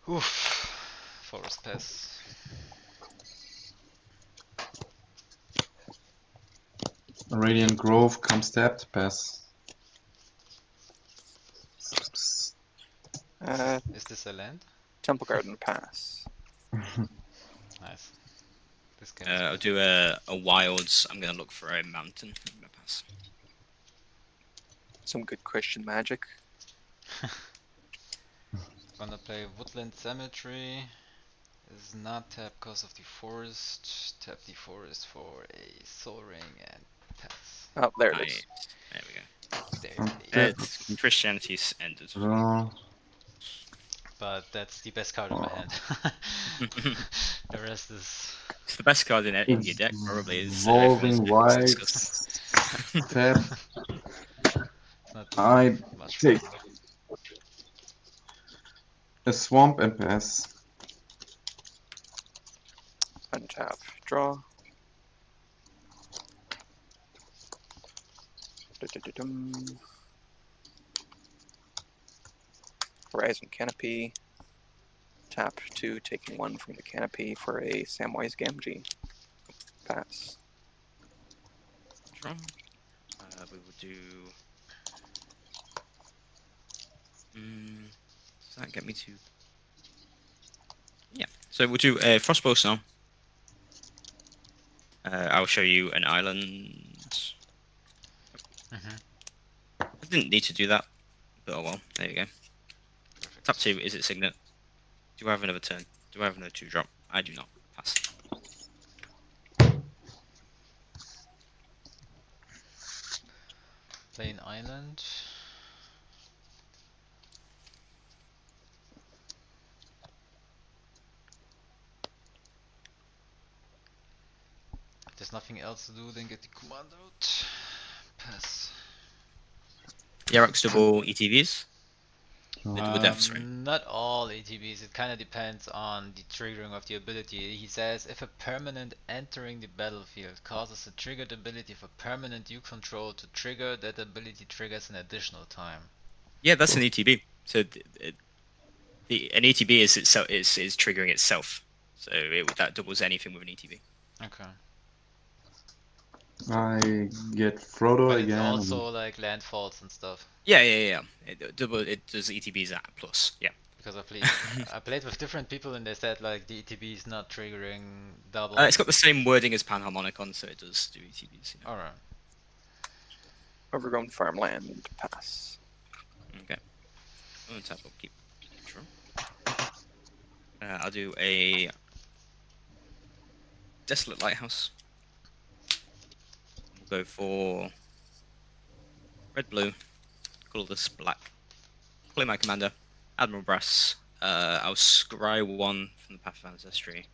Oof. Forest pass. Radiant Grove comes tapped, pass. Is this a land? Temple Garden pass. Nice. This game. I'll do a wilds. I'm gonna look for a mountain. I'm gonna pass. Some good Christian magic. Gonna play Woodland Cemetery. Is not tap because of the forest. Tap the forest for a soul ring and pass. Oh, there it is. There we go. There it It's Christianity's ended. But that's the best card in my hand. The rest is. It's the best card in your deck, probably. Is Evolving Whites. Tap. I take a swamp and pass. Untap. Draw. Du-du-du-dum. Horizon Canopy. Tap 2, taking 1 from the canopy for a Samwise Gamgee. Pass. Draw. We will do. Does that get me to? Yeah. So we'll do a Frostbow Snow. I'll show you an island. I didn't need to do that, but oh well. There you go. Perfect. Tap 2. Is it Signet? Do I have another turn? Do I have another 2-drop? I do not. Pass. Play an island. If there's nothing else to do, then get the command out. Pass. Yarok's double ETVs. With F, sorry. Not all ETBs, it kind of depends on the triggering of the ability. He says if a permanent entering the battlefield causes a triggered ability of a permanent you control to trigger, that ability triggers an additional time. Yeah, that's an ETB. So an ETB is itself is triggering itself. So that doubles anything with an ETB. Okay. I get Frodo But it's again. also like landfalls and stuff. Yeah. It does ETBs at plus. Yeah. Because I played with different people and they said like the ETB is not triggering double. It's got the same wording as Panharmonicon, so it does do ETBs. Yeah. Alright. Overgrown farmland, pass. Okay. On tap, I'll keep control. I'll do a Desolate Lighthouse. We'll go for red, blue, colorless, black. Play my commander, Admiral Brass. I'll scry 1 from the Path of Ancestry.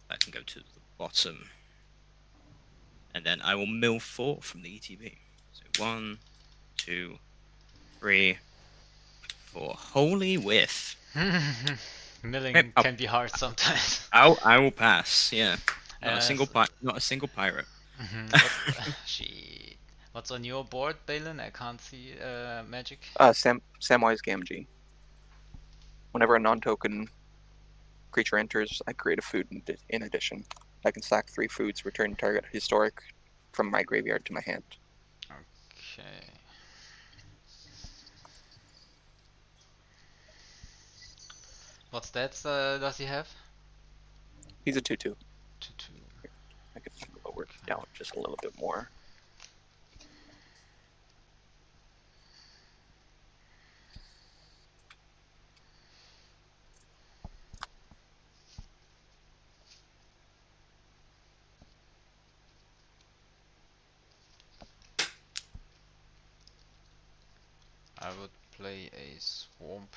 That can go to the bottom. And then I will mill 4 from the ETB. So 1, 2, 3, 4. Holy whiff. Milling can be hard sometimes. I will pass. Yeah. Not a single pirate. Shit. What's on your board, Balin? I can't see magic. Samwise Gamgee. Whenever a non-token creature enters, I create a food in addition. I can sack 3 foods, return target historic from my graveyard to my hand. Okay. What stats does he have? He's a 2/2. 2/2. I could lower it down just a little bit more. I would play a swamp.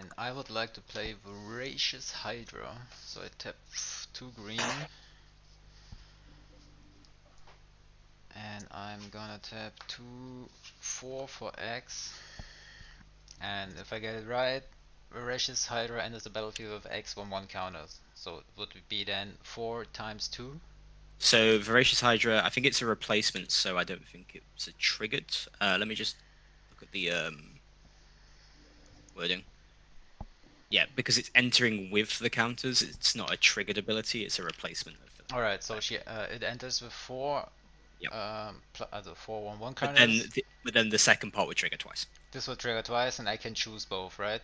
And I would like to play Voracious Hydra. So I tap 2 green. And I'm gonna tap 2/4 for X. And if I get it right, Voracious Hydra enters the battlefield with X 1/1 counters. So it would be then 4 times 2. So Voracious Hydra, I think it's a replacement, so I don't think it's a triggered. Let me just look at the wording. Yeah, because it's entering with the counters, it's not a triggered ability, it's a replacement of them. Alright, so it enters with 4 Yep. 4 1/1 counters. But then the second part would trigger twice. This will trigger twice and I can choose both, right?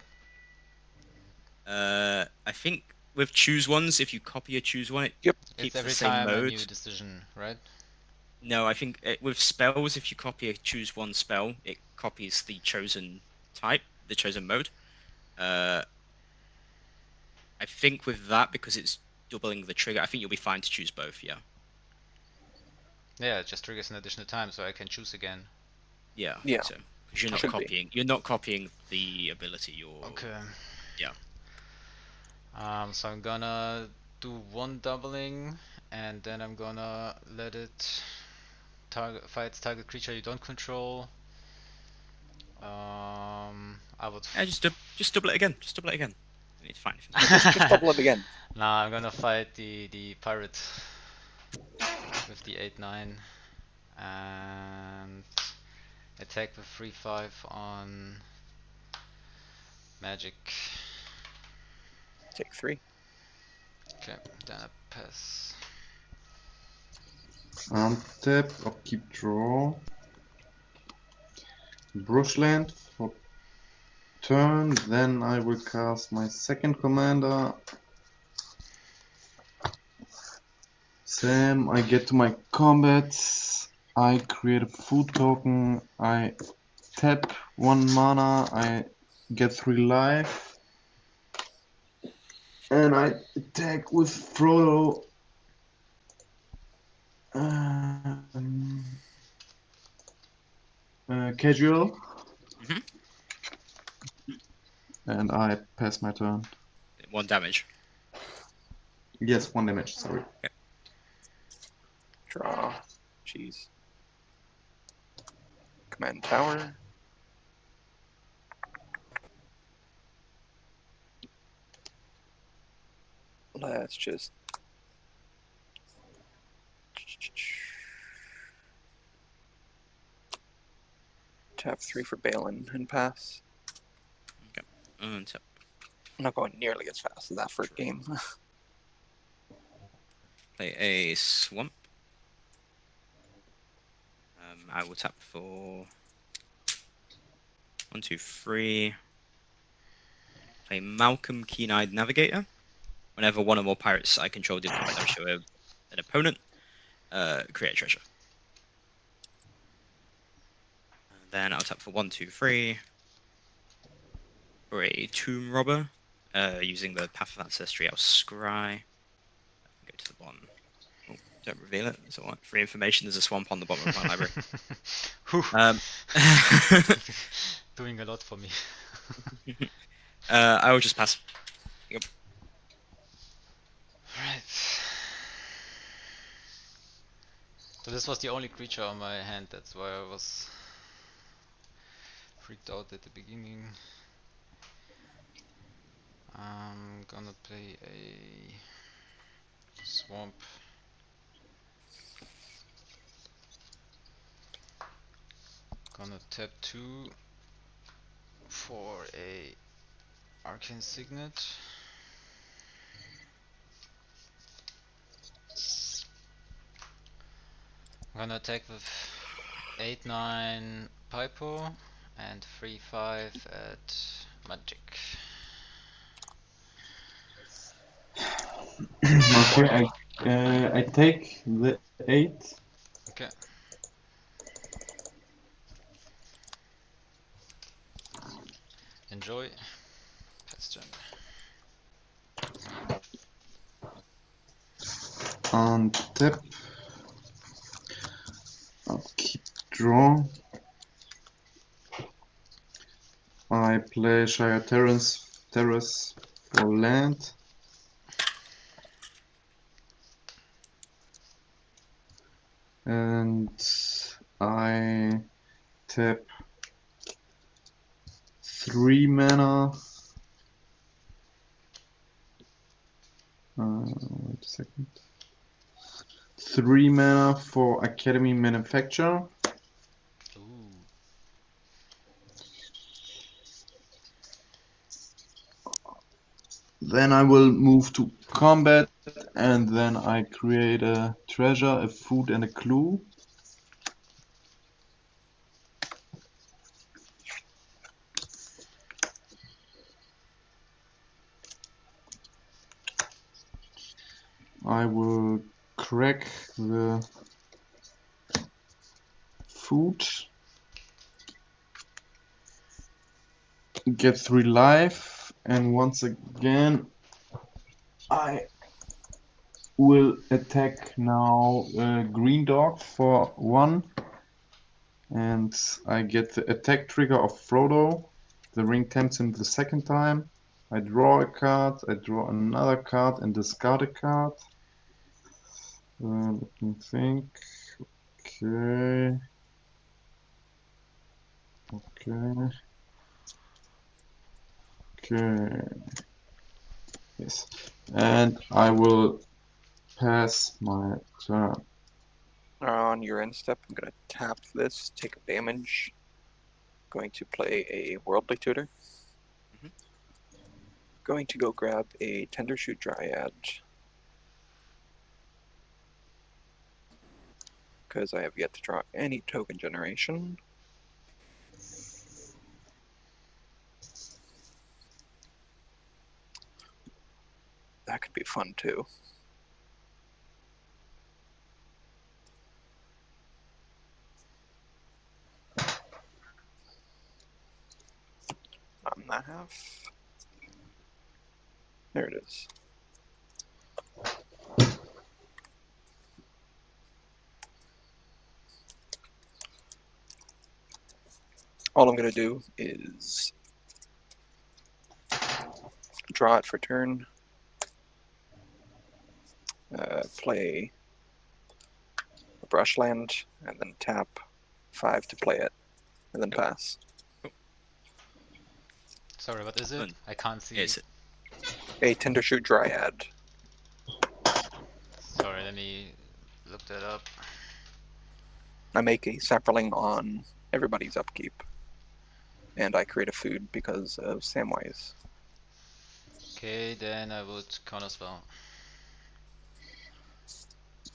I think with choose ones, if you copy a choose one, it keeps It's every the same time mode. a new decision, right? No, I think with spells, if you copy a choose one spell, it copies the chosen type, the chosen mode. I think with that, because it's doubling the trigger, I think you'll be fine to choose both, yeah. Yeah, it just triggers an additional time, so I can choose again. Yeah. Yeah. So, because you're not copying the ability, you're... Okay. Yeah. So I'm gonna do 1 doubling, and then I'm gonna let it fight target creature you don't control. I would. Yeah, just double it again. Just double it again. It's fine. just double it again. Nah, I'm gonna fight the pirate with the 8/9 and attack with 3/5 on magic. Take 3. Okay, then I pass. Untap, upkeep, draw. Brushland for turn, then I will cast my second commander. Same, I get to my combats. I create a food token. I tap 1 mana. I get 3 life. And I attack with Frodo. Casual. And I pass my turn. 1 damage. Yes, 1 damage, sorry. Okay. Draw. Jeez. Command tower. Let's just tap 3 for Balin and pass. Okay. Untap. I'm not going nearly as fast as that first game. Play a swamp. I will tap for 1, 2, 3. Play Malcolm Keen-Eyed Navigator. Whenever one or more pirates I control deal combat damage to an opponent, create a treasure. And then I'll tap for 1, 2, 3 for a Tomb Robber. Using the Path of Ancestry, I'll scry. Go to the bottom. Oh, don't reveal it. It's alright. Free information. There's a swamp on the bottom of my library. Doing a lot for me. I will just pass. Yep. Right. So this was the only creature on my hand, that's why I was freaked out at the beginning. I'm gonna play a swamp. Gonna tap 2 for a Arcane Signet. I'm gonna attack with 8/9 Pipo and 3/5 at Magic. Okay, I take the 8. Okay. Enjoy. Pass turn. On tap. I'll keep draw. I play Shire Terrace for land. And I tap 3 mana. Wait a second. 3 mana for Academy Manufacture. Then I will move to combat, and then I create a treasure, a food, and a clue. I will crack the food, get 3 life, and once again I will attack now Green Dog for 1, and I get the attack trigger of Frodo. The ring tempts him the second time. I draw a card, I draw another card, and discard a card. Let me think. Okay. Okay. Yes. And I will pass my turn. On your end step, I'm going to tap this, take damage. Going to play a Worldly Tutor. Going to go grab a Tendershoot Dryad. Because I have yet to draw any token generation. That could be fun too. On that half. There it is. All I'm going to do is draw it for turn, play a brush land, and then tap 5 to play it, and then pass. Sorry, what is it? I can't see. Is it? A Tendershoot Dryad. Sorry, let me look that up. I make a sapling on everybody's upkeep. And I create a food because of Samwise. Okay, then I would counterspell.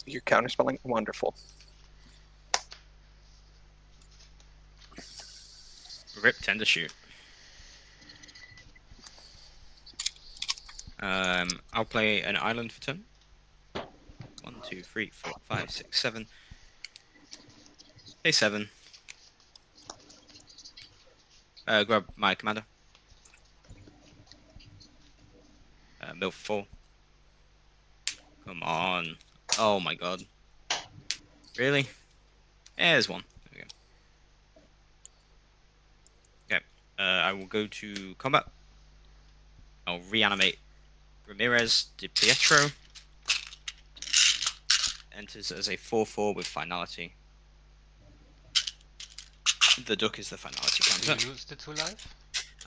You're counterspelling? Wonderful. Rip tend to shoot. I'll play an island for turn. 1, 2, 3, 4, 5, 6, 7. Play 7. Grab my commander. Mill 4. Come on. Oh my god. Really? There's one. There we go. Okay. I will go to combat. I'll reanimate Ramirez de Pietro. Enters as a 4/4 with finality. The duck is the finality Do counter. you lose the 2 life?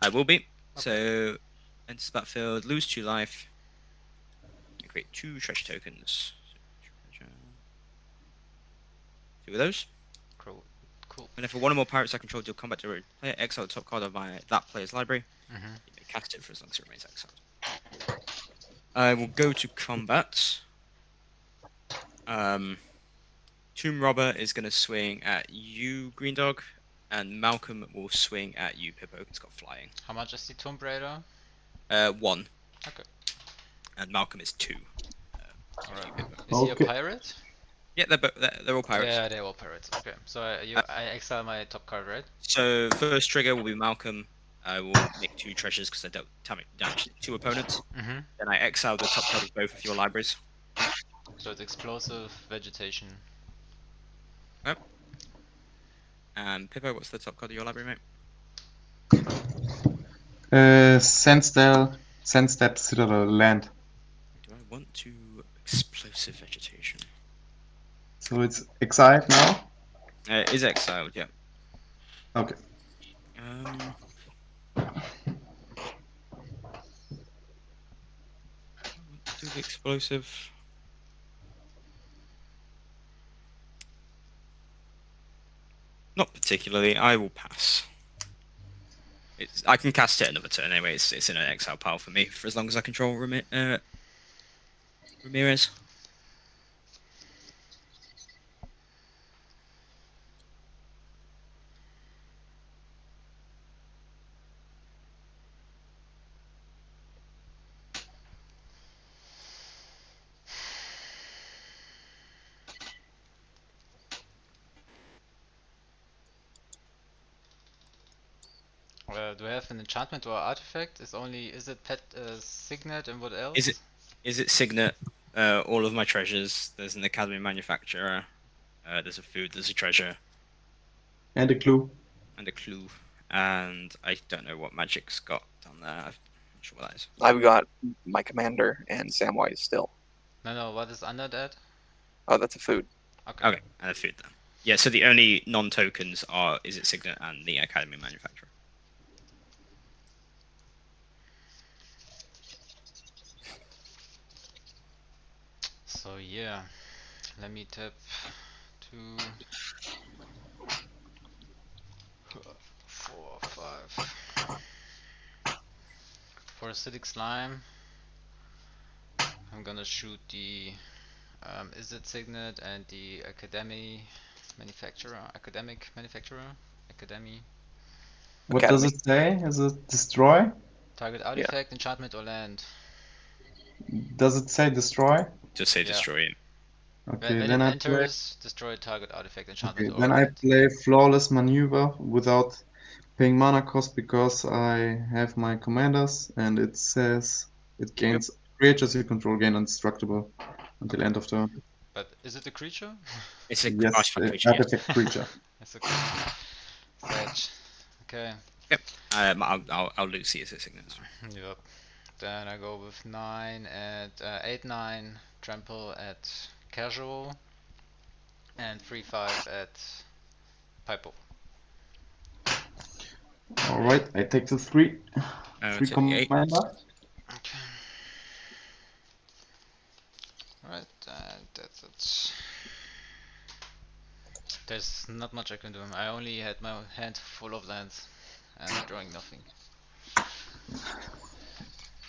I will be. So, enters battlefield, lose 2 life. And create 2 treasure tokens. 2 of those. Cool. And if one or more pirates I control deal combat to a player, exile the top card of that player's library. You may cast it for as long as it remains exiled. I will go to combat. Tomb Robber is going to swing at you, Green Dog, and Malcolm will swing at you, Pippo. It's got flying. How much is the Tomb Raider? 1. Okay. And Malcolm is 2. Alright. Is he a pirate? Yeah, they're all pirates. Yeah, they're all pirates. Okay, so I exile my top card, right? So first trigger will be Malcolm. I will make 2 treasures because I dealt damage to 2 opponents. Then I exile the top card of both of your libraries. So it's explosive vegetation. Yep. And Pippo, what's the top card of your library, mate? Sandstep Citadel land. Do I want to explosive vegetation? So it's exiled now? It is exiled, yeah. Okay. Do the explosive. Not particularly. I will pass. I can cast it another turn anyway. It's in an exile pile for me for as long as I control Ramirez. Do I have an enchantment or artifact? Is it pet signet and what else? Is it signet? All of my treasures. There's an academy manufacturer. There's a food. There's a treasure. And a clue. And a clue. And I don't know what magic's got down there. I'm not sure what that is. I've got my commander and Samwise still. No, what is under that? Oh, that's a food. Okay, and a food then. Yeah, so the only non-tokens are Is It Signet and the Academy Manufacturer. So yeah, let me tap 2, 4, 5. For acidic slime, I'm gonna shoot the Is It Signet and the academic manufacturer. What does it say? Is it destroy? Target artifact, enchantment, or land. Does it say destroy? Just say destroy it. Okay, when then it I enters, destroy target artifact, enchantment, Okay, or then I land. play flawless maneuver without paying mana cost because I have my commanders and it says it gains creatures you control gain undestructible until end of turn. But is it a creature? It's a Yes, artifact creature. artifact creature. It's a creature. Fetch. Okay. Yep. I'll lose the Is It Signet. Yep. Then I go with 9 at 8/9 trample at casual and 3/5 at Pipo. Alright, I take the 3. 3 take the 8. commander. Okay. Alright, and There's not much I can do. I only had my hand full of lands and drawing nothing.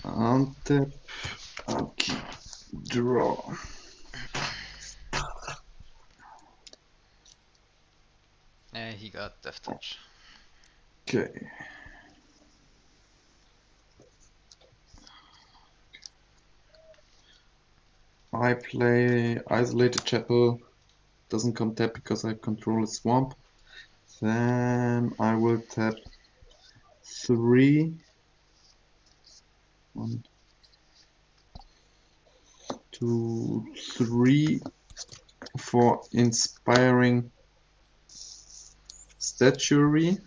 Untap. Okay. Draw. And he got Death Touch. Okay. I play Isolated Chapel. Doesn't come tap because I control a swamp. Then I will tap 3. 1, 2, 3 for Inspiring Statuary.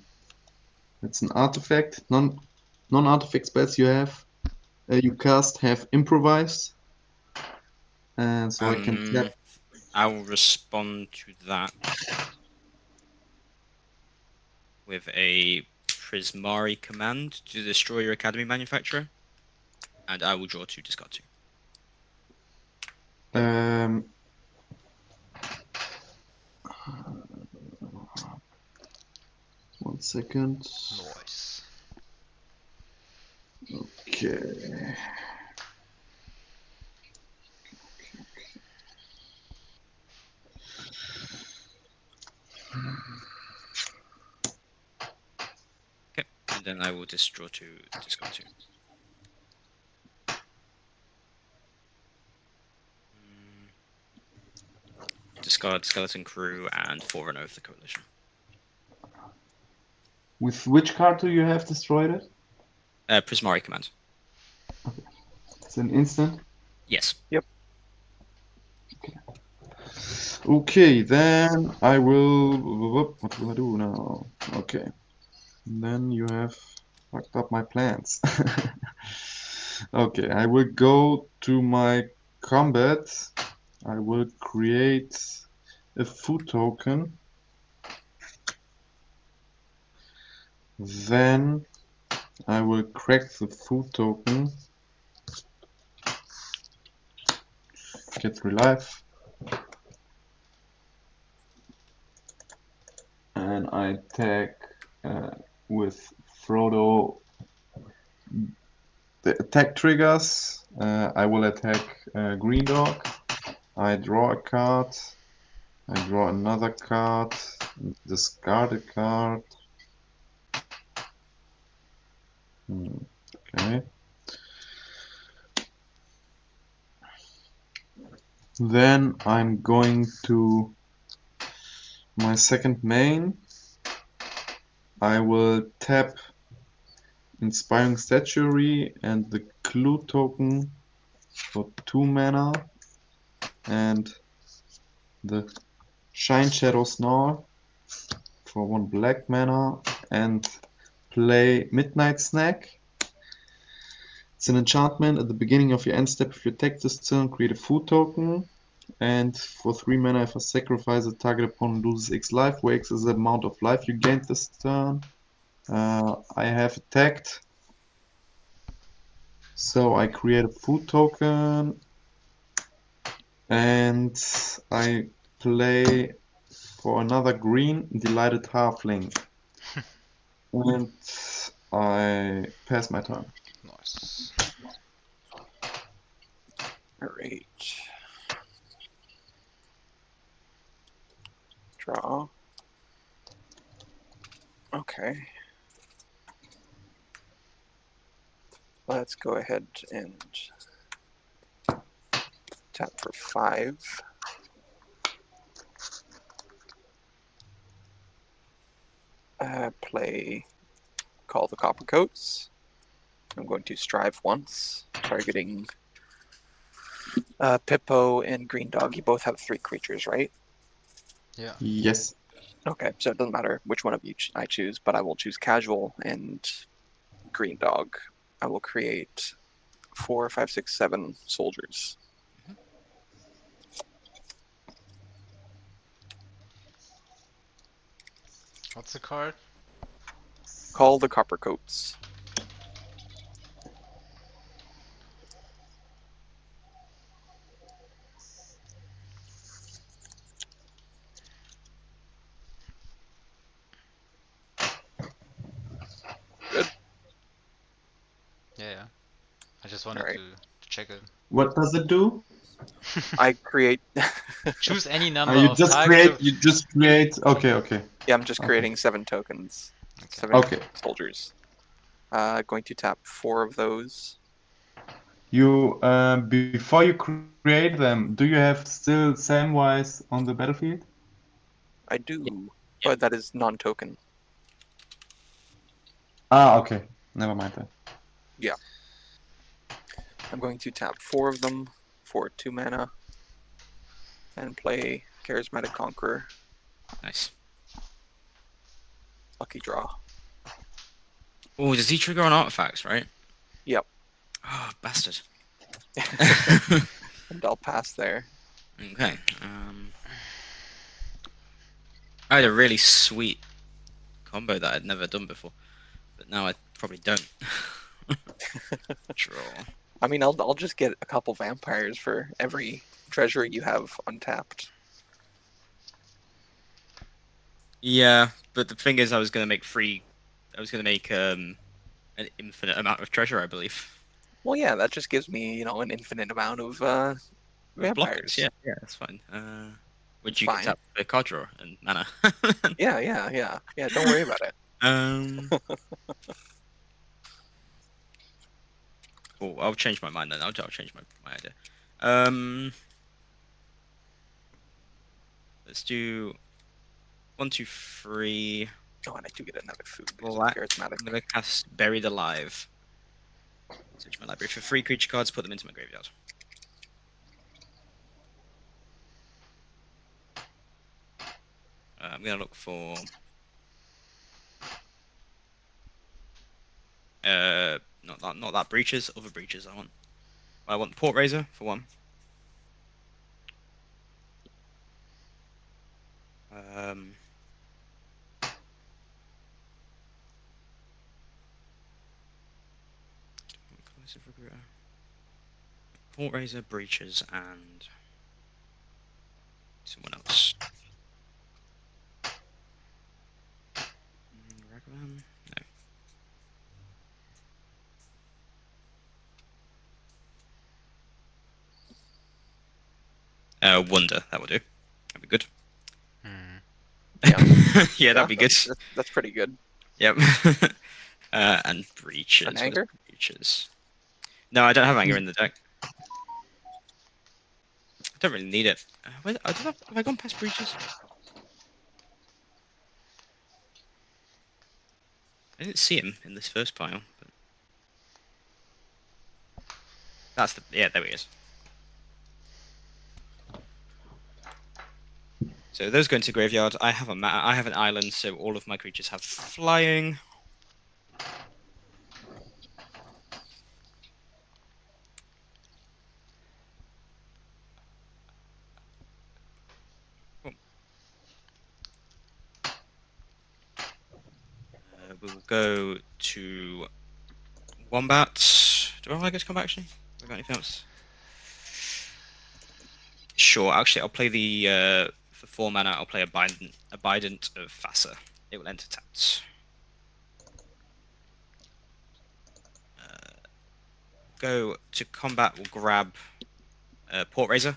It's an artifact. Non-artifact spells you cast have improvised, and so I can tap. I will respond to that with a Prismari command to destroy your Academy Manufacturer, and I will draw 2, discard 2. 1 second. Nice. Okay. Okay, and then I will just draw 2, discard 2. Discard Skeleton Crew and Forerunner of the Coalition. With which card do you have destroyed it? Prismari command. It's an instant. Yes. Yep. Okay, then I will. What will I do now? Okay. Then you have fucked up my plans. Okay, I will go to my combat. I will create a food token. Then I will crack the food token. Get 3 life. And I attack with Frodo. The attack triggers. I will attack Green Dog. I draw a card. I draw another card. Discard a card. Okay. Then I'm going to my second main. I will tap Inspiring Statuary and the Clue token for 2 mana, and the Shine Shadow Snarl for 1 black mana, and play Midnight Snack. It's an enchantment. At the beginning of your end step, if you attack this turn, create a food token. And for 3 mana, if I sacrifice a target opponent loses X life, where X is the amount of life you gained this turn. I have attacked. So I create a food token. And I play for another green, Delighted Halfling. And I pass my turn. Nice. Alright. Draw. Okay. Let's go ahead and tap for 5. Play Call the Coppercoats. I'm going to strive once, targeting Pippo and Green Dog. You both have 3 creatures, right? Yeah. Yes. Okay, so it doesn't matter which one of you I choose, but I will choose Casual and Green Dog. I will create 4, 5, 6, 7 soldiers. What's the card? Call the Coppercoats. I just wanted Alright. to check it. What does it do? I create. Choose any number You of just target. create. You just create. Okay, okay. Yeah, I'm just Okay. creating 7 tokens. Okay. 7 Okay. soldiers. Going to tap 4 of those. You before you create them, do you have still Samwise on the battlefield? I do, but that is non-token. Ah, okay. Never mind that. Yeah. I'm going to tap 4 of them for 2 mana and play Charismatic Conqueror. Nice. Lucky draw. Oh, does he trigger on artifacts, right? Yep. Oh, bastard. And I'll pass there. Okay. I had a really sweet combo that I'd never done before, but now I probably don't. Draw. I mean, I'll just get a couple vampires for every treasure you have untapped. Yeah, but the thing is, I was gonna make an infinite amount of treasure, I believe. Well, yeah, that just gives me, an infinite amount of vampires. Blockers, yeah, that's fine. Would you Fine. tap the card draw and mana? Yeah. Don't worry about it. Oh, I'll change my mind then. I'll change my idea. Let's do 1, 2, 3. Oh, and I do get another food. Black. Charismatic. I'm gonna cast Buried Alive. Search my library for 3 creature cards. Put them into my graveyard. I'm gonna look for not that breaches, other breaches I want Port Razor for 1. Port Razor, breaches, and someone else. Ragavan? No. Wonder, that will do. That'd be good. Yeah, that'd be good. That's pretty good. Yep. And breaches. An anger? Breaches. No, I don't have anger in the deck. I don't really need it. Have I gone past breaches? I didn't see him in this first pile. But... That's the there he is. So those go into graveyard. I have an island, so all of my creatures have flying. We'll go to Wombat. Do I get to come back actually? Have I got anything else? Sure, actually I'll play the for 4 mana I'll play Abidant of Fassa. It will enter tapped. Go to combat, we'll grab Port Razor.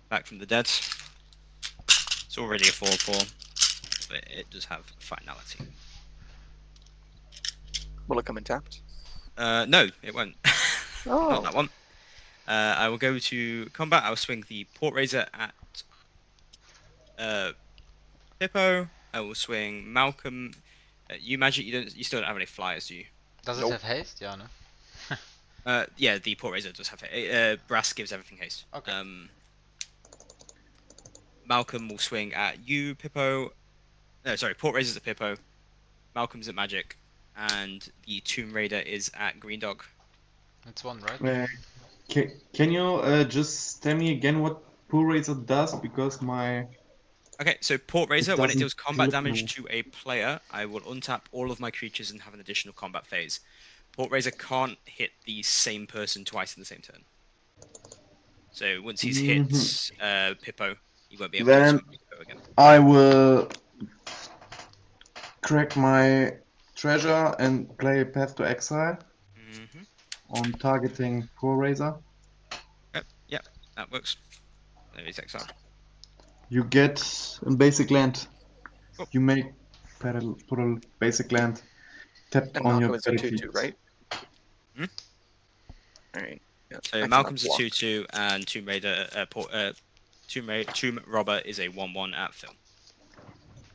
Back from the dead. It's already a 4/4, but it does have finality. Will it come in tapped? No, it won't. Oh. Not that one. I will go to combat. I'll swing the Port Razor at Hippo. I will swing Malcolm. You Magic. You still don't have any flyers, do you? Does it have haste? Yeah, no. Yeah, the Port Razor does have haste. Brass gives everything haste. Okay. Malcolm will swing at you, Pippo. No, sorry, Port Razor's at Pippo. Malcolm's at Magic, and the Tomb Raider is at Green Dog. It's 1, right? Can you just tell me again what Pool Razor does? Because my... Okay, so Port Razor, when it deals doesn't combat look damage nice. to a player, I will untap all of my creatures and have an additional combat phase. Port Razor can't hit the same person twice in the same turn. So once he's hit Pippo, he won't be able to swing Pippo again. I will crack my treasure and play Path to Exile. on targeting Poor Razor. Yep, that works. There is exiled. You get a basic land. Oh. You may put a basic land tapped And on your Malcolm is a battlefield. 2/2, right? Hmm? Alright. Yeah, I So cannot Malcolm's a block. 2/2, and Tomb Robber is a 1/1 at Phil.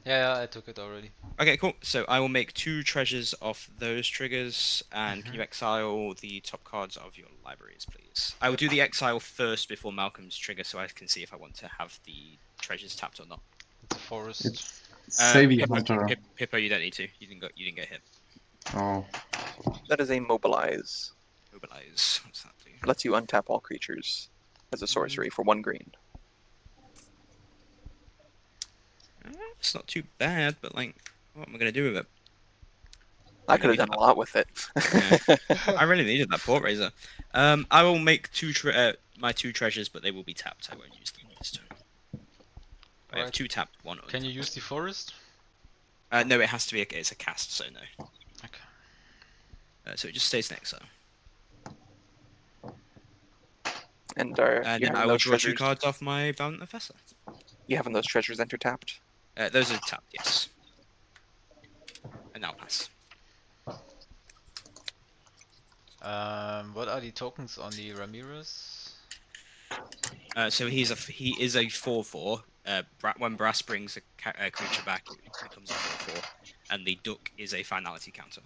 Yeah, I took it already. Okay, cool. So I will make 2 treasures off those triggers, and can you exile the top cards of your libraries, please? I will do the exile first before Malcolm's trigger, so I can see if I want to have the treasures tapped or not. It's a forest. Savvy Hippo, Hunter. Hippo, you don't need to. You didn't get hit. Oh. That is a mobilize. Mobilize. What's that do? Lets you untap all creatures as a sorcery for 1 green. It's not too bad, but like, what am I gonna do with it? I could have done a lot with it. Yeah. I really needed that port razor. I will make my 2 treasures, but they will be tapped. I won't use them this turn. I have 2 tapped, 1 untapped. Can you use the forest? No, it has to be. It's a cast, so no. Okay. So it just stays in exile. And And I will draw 2 cards off my Bound Professor. You having those treasures enter tapped? Those are tapped, yes. And now pass. What are the tokens on the Ramirez? So he is a 4/4. When Brass brings a creature back, it becomes a 4/4, and the duck is a finality counter.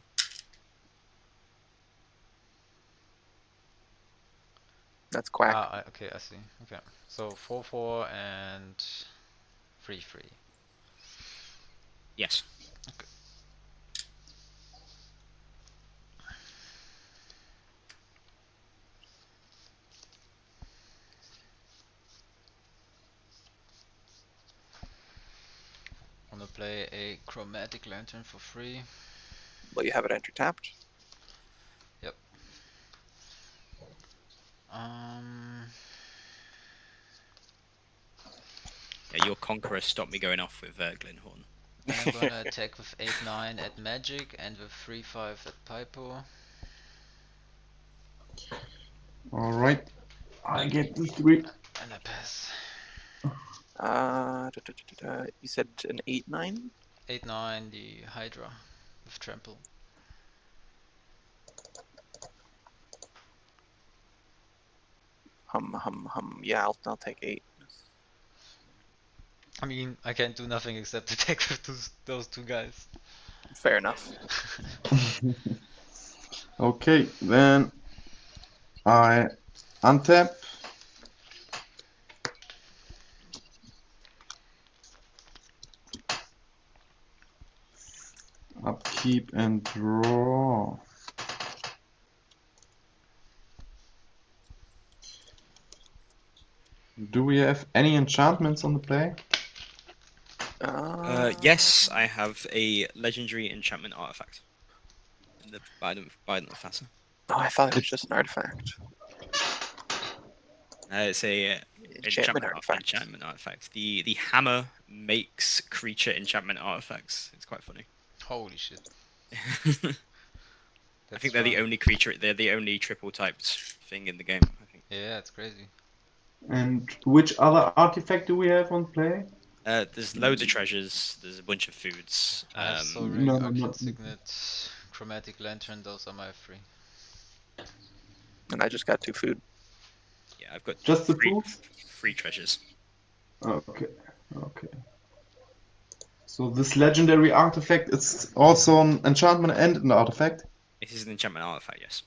That's quack. Okay, I see. Okay, so 4/4 and 3/3. Yes. Okay. I'm gonna play a chromatic lantern for free. Will you have it enter tapped? Yep. Yeah, your Conqueror stopped me going off with Glenhorn. I'm gonna attack with 8/9 at Magic and with 3/5 at Pipo. Alright. I get the 3. And I pass. You said an 8/9? 8/9, the Hydra with trample. Yeah, I'll take 8. I mean, I can't do nothing except attack with those 2 guys. Fair enough. Okay, then I untap. Upkeep and draw. Do we have any enchantments on the play? Yes, I have a legendary enchantment artifact. In the Biden Professor. Oh, I thought it was just an artifact. It's a enchantment artifact. The hammer makes creature enchantment artifacts. It's quite funny. Holy shit. I think they're the only creature. They're the only triple typed thing in the game. I think. Yeah, it's crazy. And which other artifact do we have on play? There's loads of treasures. There's a bunch of foods. Arcane Signet, Chromatic Lantern. Those are my 3. And I just got 2 food. Yeah, I've got just the 3 treasures. Okay. Okay. So this legendary artifact, it's also an enchantment and an artifact? It is an enchantment artifact, yes.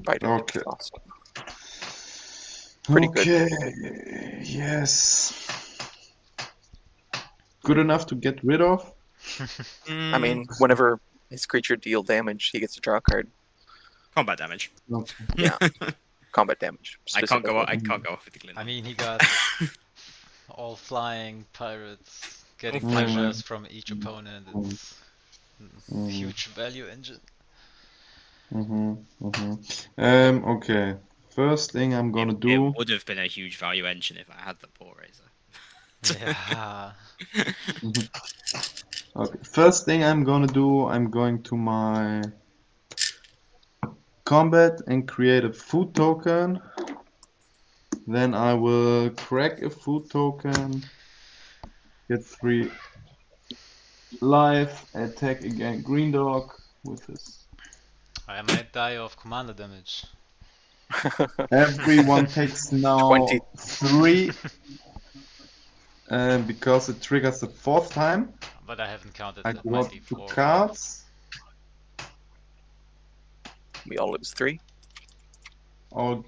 Right. Okay. Awesome. Pretty good. Yes. Good enough to get rid of? I mean, whenever his creature deal damage, he gets to draw a card. Combat damage. Okay. Yeah. Combat damage. I can't go off with the Glint. I mean, he got all flying pirates getting pleasures from each opponent. It's a huge value engine. Okay. First thing I'm gonna do. It would have been a huge value engine if I had the Poor Razor. Yeah. Okay. First thing I'm gonna do, I'm going to my combat and create a food token. Then I will crack a food token, get 3 life, attack again green dog with his. I might die of commander damage. Everyone takes now 20. 3 because it triggers the 4th time. But I haven't counted I that draw might be 2 4. cards. We all lose 3. All...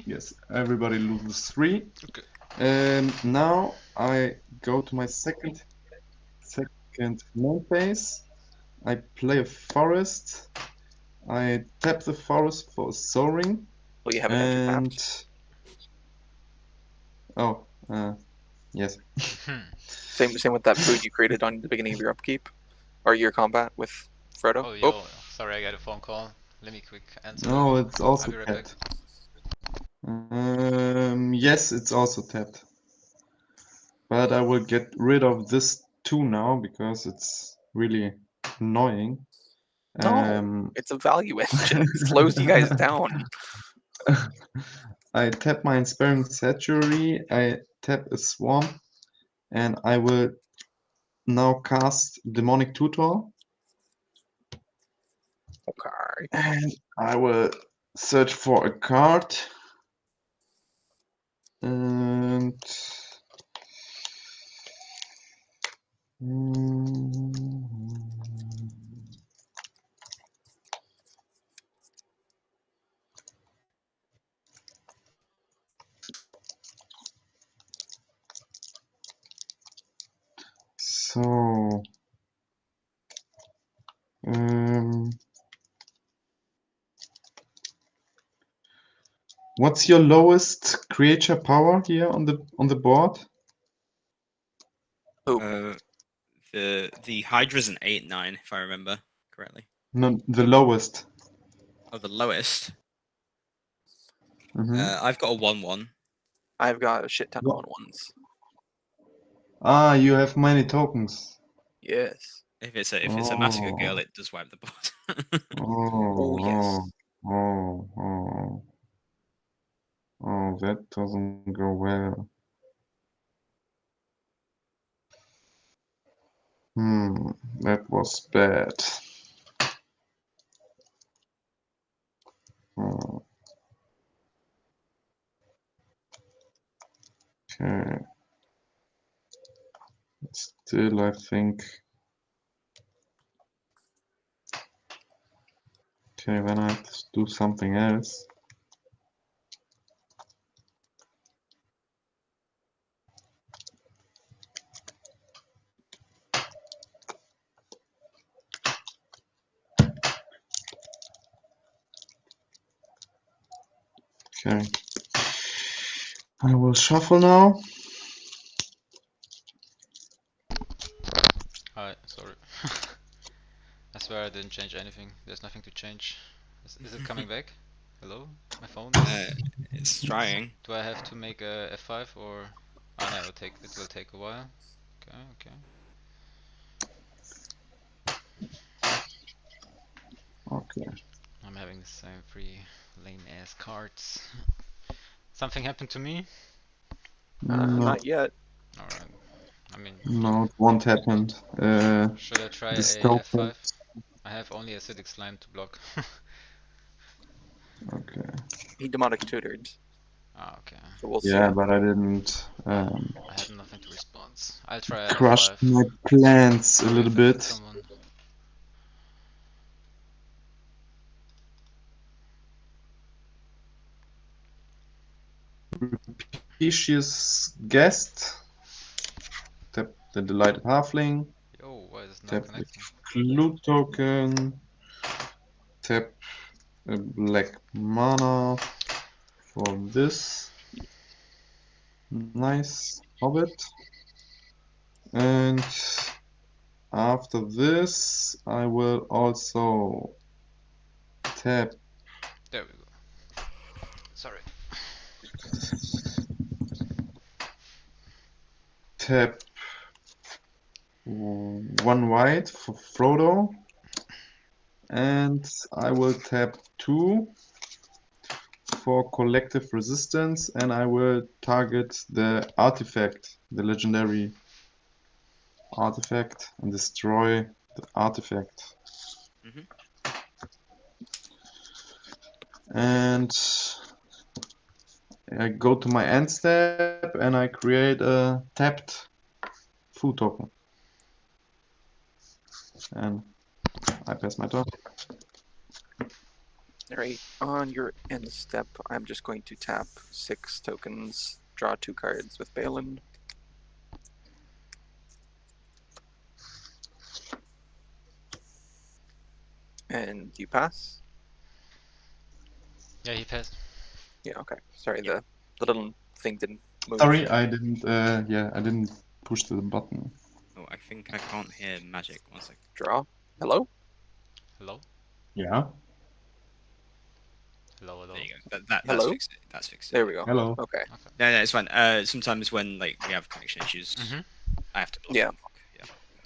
Yes, everybody loses 3. Okay. And now I go to my second main phase. I play a forest. I tap the forest for soaring. Well, you haven't entered Oh, yes. Same with that food you created on the beginning of your upkeep, or your combat with Frodo. Oh, yo, sorry, I got a phone call. Let me quick answer. No, it's also I'll be right tapped. Yes, it's also tapped. But I will get rid of this 2 now because it's really annoying. No, it's a value engine. It slows you guys down. I tap my Inspiring Sanctuary, I tap a Swamp, and I will now cast Demonic Tutor. Okay. And I will search for a card. And so what's your lowest creature power here on the board? The Hydra's an 8/9, if I remember correctly. No, the lowest. Oh, the lowest. Mhm. I've got a 1/1. I've got a shit ton of What? 1/1s. Ah, you have many tokens. Yes. If it's a Massacre Girl, it does wipe the board. Oh, yes. Oh, that doesn't go well. That was bad. Oh. Okay. Still, I think. Okay, then I have to do something else. Okay. I will shuffle now. Hi, sorry. I swear I didn't change anything. There's nothing to change. Is it coming back? Hello? My phone? It's trying. Do I have to make a F5 or? Oh no, it will take a while. Okay, okay. Okay. I'm having the same 3 lame ass cards. Something happened to me? No. Not yet. Alright. I mean, No, it won't happen. should I try a this token. F5? I have only acidic slime to block. Okay. He demonic tutored. Ah, okay. So we'll Yeah, see. but I didn't. I had nothing to respond. I'll try a Crushed F5. my plans a Sorry little if I hit bit. someone. Propitious Guest. Tap the Delighted Halfling. Yo, why is it not Tap connecting? the Clue token. Tap a black mana for this. Nice Hobbit. And after this, I will also tap. There we go. Sorry. Tap 1 white for Frodo. And I will tap 2 for collective resistance, and I will target the artifact, the legendary artifact, and destroy the artifact. And I go to my end step and I create a tapped food token. And I pass my turn. Alright, on your end step, I'm just going to tap 6 tokens, draw 2 cards with Balin. And you pass? Yeah, he passed. Yeah, okay. Sorry, the little thing didn't move. Sorry, I didn't. Yeah, I didn't push the button. Oh, I think I can't hear magic. One sec. Draw. Hello? Hello? Yeah. Hello, hello. There you go. That's Hello? fixed it. That's fixed it. There we go. Hello. Okay. No, it's fine. Sometimes when like we have connection issues, I have to block. Yeah. Yeah.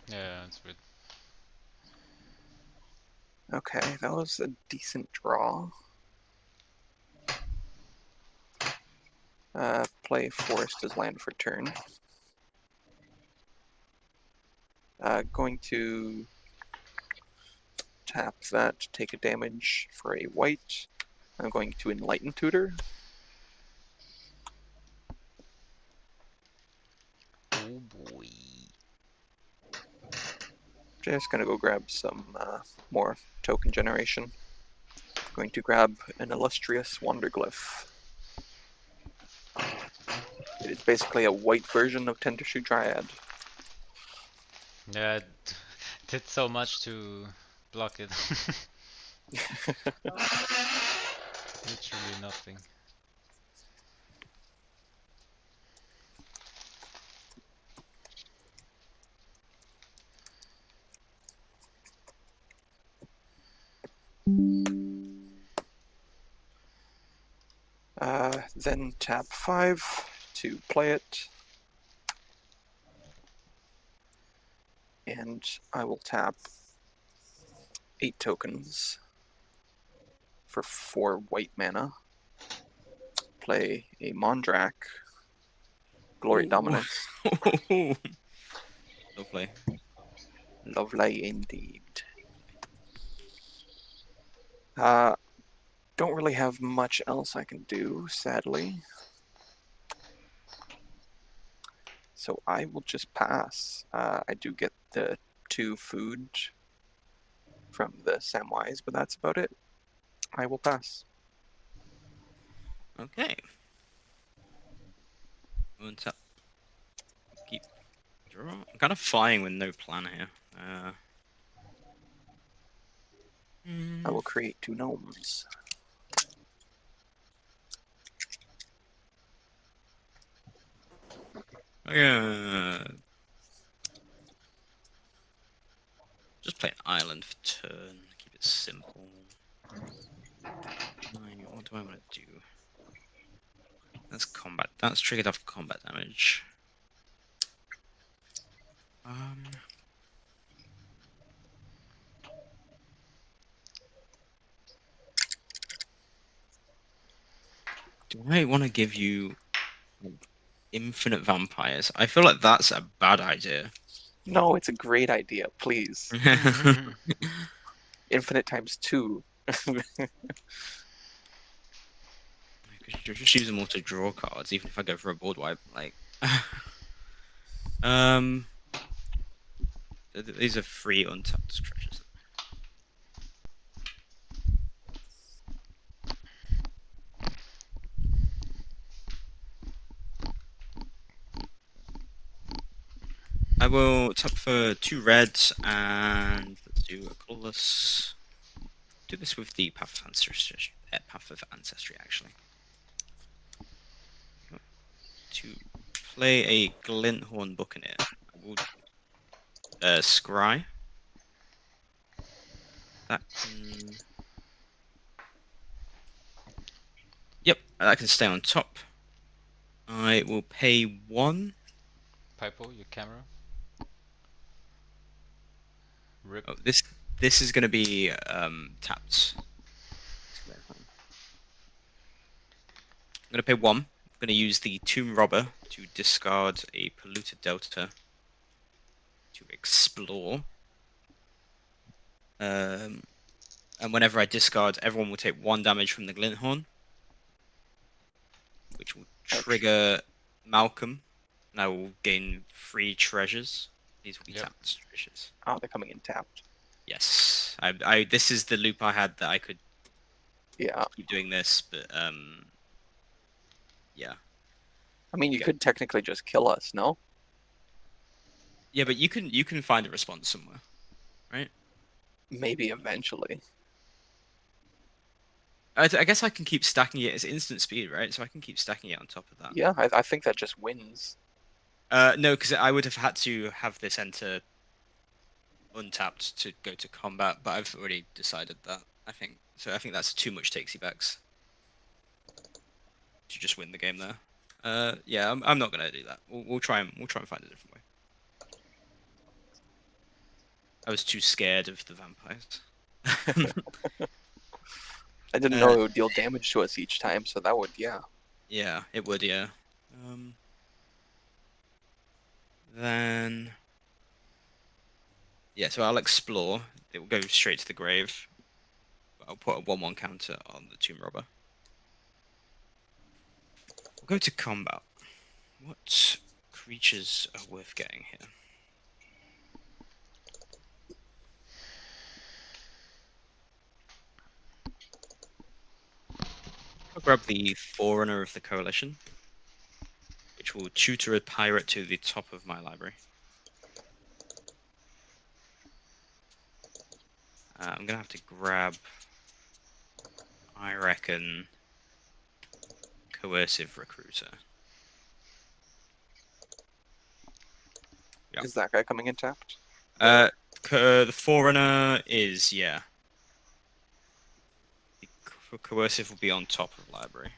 Yeah, that's weird. Okay, that was a decent draw. Play Forest as land for turn. Going to tap that, take a damage for a white. I'm going to Enlighten Tutor. Oh boy. Just gonna go grab some more token generation. Going to grab an Illustrious Wanderglyph. It is basically a white version of Tendershoe Dryad. Yeah, it did so much to block it. Literally nothing. Then tap 5 to play it. And I will tap 8 tokens for 4 white mana. Play a Mondrak. Glory Dominance. Lovely. Lovely indeed. Don't really have much else I can do, sadly. So I will just pass. I do get the 2 food from the Samwise, but that's about it. I will pass. Okay. One tap. Keep draw. I'm kind of flying with no plan here. I will create 2 gnomes. Just play an island for turn. Keep it simple. What do I want to do? That's combat. That's triggered off combat damage. Do I want to give you infinite vampires? I feel like that's a bad idea. No, it's a great idea, please. Infinite times 2. You're just using them all to draw cards, even if I go for a board wipe. Like, these are free untapped treasures. I will tap for 2 reds and let's do a colorless. Do this with the Path of Ancestry, actually. To play a Glinthorn Buccaneer, I will scry. That can... Yep, that can stay on top. I will pay 1. Pipo, your camera. Rip. Oh, This is going to be tapped. I'm going to pay 1. I'm going to use the Tomb Robber to discard a Polluted Delta to explore. And whenever I discard, everyone will take 1 damage from the Glint Horn, which will trigger Malcolm, and I will gain 3 treasures. These will be tapped treasures. Oh, they're coming in tapped. Yes, this is the loop I had that I could keep doing this, but yeah. I mean, you could technically just kill us, no? Yeah, but you can find a response somewhere, right? Maybe eventually. I guess I can keep stacking it as instant speed, right? So I can keep stacking it on top of that. Yeah, I think that just wins. No, because I would have had to have this enter untapped to go to combat, but I've already decided that. I think that's too much takesy backs to just win the game there. Yeah, I'm not gonna do that. We'll try and find a different way. I was too scared of the vampires. I didn't know it would deal damage to us each time, so that would, yeah. Yeah, it would, yeah. Then... Yeah, so I'll explore. It will go straight to the grave. I'll put a 1/1 counter on the Tomb Robber. We'll go to combat. What creatures are worth getting here? I'll grab the Forerunner of the Coalition, which will tutor a pirate to the top of my library. I'm gonna have to grab, I reckon, Coercive Recruiter. Yep. Is that guy coming in tapped? The Forerunner is, yeah. The Coercive will be on top of library.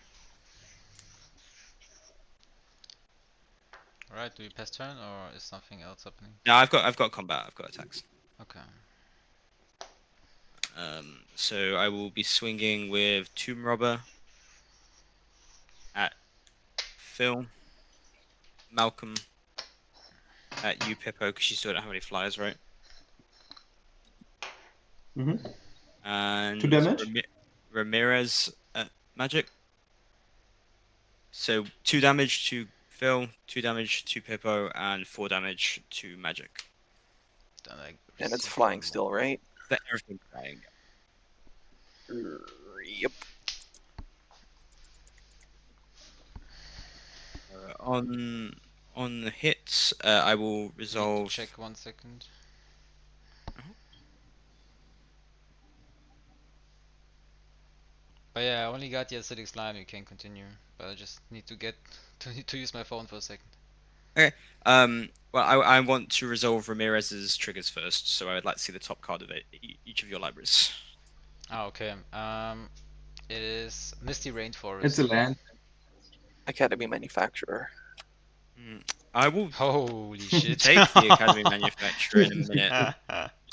Alright, do we pass turn or is something else happening? No, I've got combat. I've got attacks. Okay. So I will be swinging with Tomb Robber at Phil, Malcolm at you, Pippo, because you still don't have any flyers, right? Mm-hmm. And 2 damage? Ramirez at Magic. So 2 damage to Phil, 2 damage to Pippo, and 4 damage to Magic. And it's flying still, right? That everything's flying. Yep. On the hits, I will resolve. Check 1 second. But yeah, I only got the acidic slime. You can continue, but I just need to get to use my phone for a second. Okay. Well, I want to resolve Ramirez's triggers first, so I would like to see the top card of each of your libraries. Oh, okay. It is Misty Rainforest. It's a land. Academy Manufacturer. I will holy shit take the Academy Manufacturer in a minute.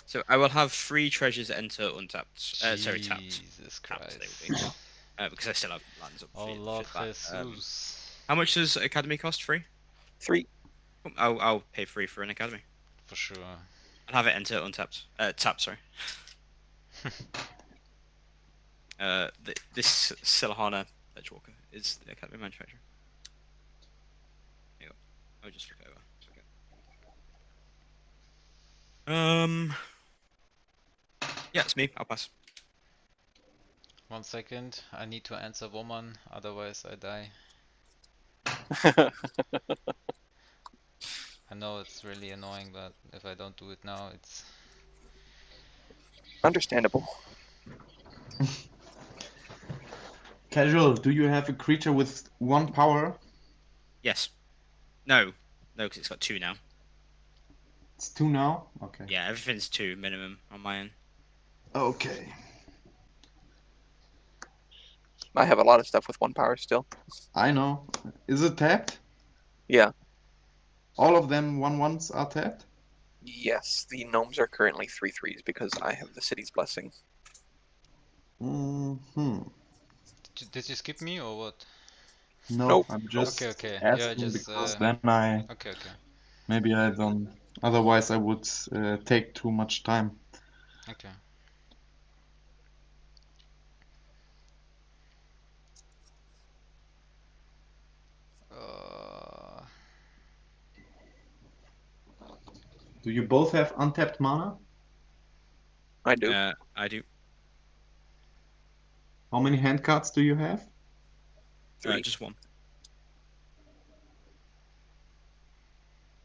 So I will have 3 treasures enter untapped. Sorry, tapped. Jesus Christ. They will be. Because I still have lands up. Oh Lord Jesus. How much does Academy cost? 3? 3. I'll pay 3 for an Academy. For sure. I'll have it enter untapped. Tap, sorry. This Silahana Edgewalker is the Academy Manufacturer. There you go. I'll just flip it over. It's okay. Yeah, it's me. I'll pass. 1 second. I need to answer woman, otherwise I die. I know it's really annoying, but if I don't do it now, it's understandable. Casual, do you have a creature with 1 power? Yes. No, because it's got 2 now. It's 2 now? Okay. Yeah, everything's 2 minimum on my end. Okay. I have a lot of stuff with 1 power still. I know. Is it tapped? Yeah. All of them 1/1s are tapped? Yes, the gnomes are currently 3/3s because I have the city's blessing. Hmm. Did you skip me or what? No, Nope. I'm just Okay. asking Yeah, just because then I okay. maybe I don't. Otherwise, I would take too much time. Okay. Do you both have untapped mana? I do. I do. How many hand cards do you have? 3. Just one.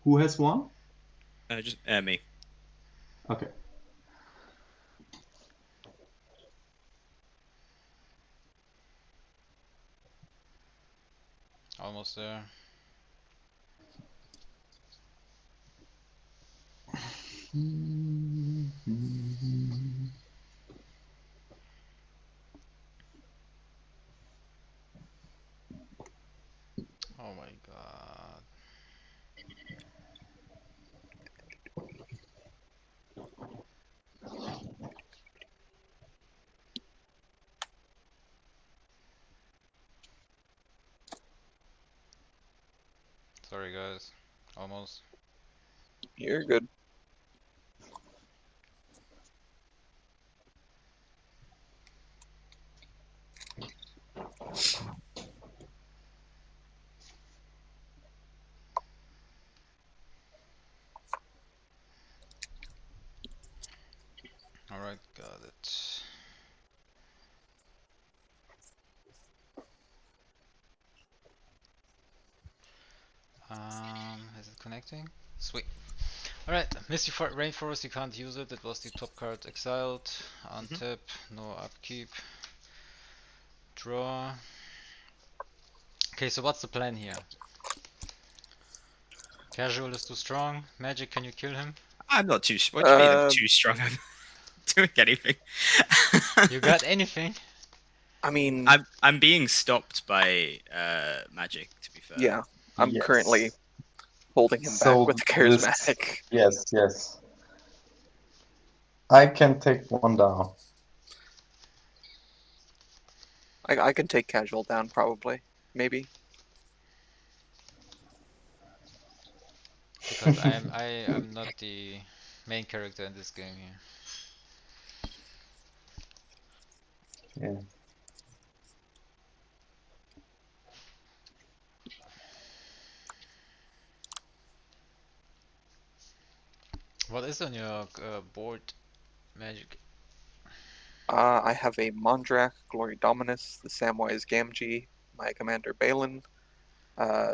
Who has one? Just me. Okay. Almost there. Oh my god. Sorry guys. Almost. You're good. Alright, got it. Is it connecting? Sweet. Alright, Misty Rainforest, you can't use it. It was the top card exiled. Untap, no upkeep. Draw. Okay, so what's the plan here? Casual is too strong. Magic, can you kill him? I'm not too. What do you mean I'm too strong? I'm not doing anything. You got anything? I mean, I'm being stopped by magic. To be fair. yeah, I'm Yes. currently holding him So back with the charismatic. Yes. I can take one down. I can take casual down probably, maybe. Because I'm not the main character in this game here. Yeah. What is on your board, Magic? I have a Mondrak, Glory Dominus, the Samwise Gamgee, my commander Balin,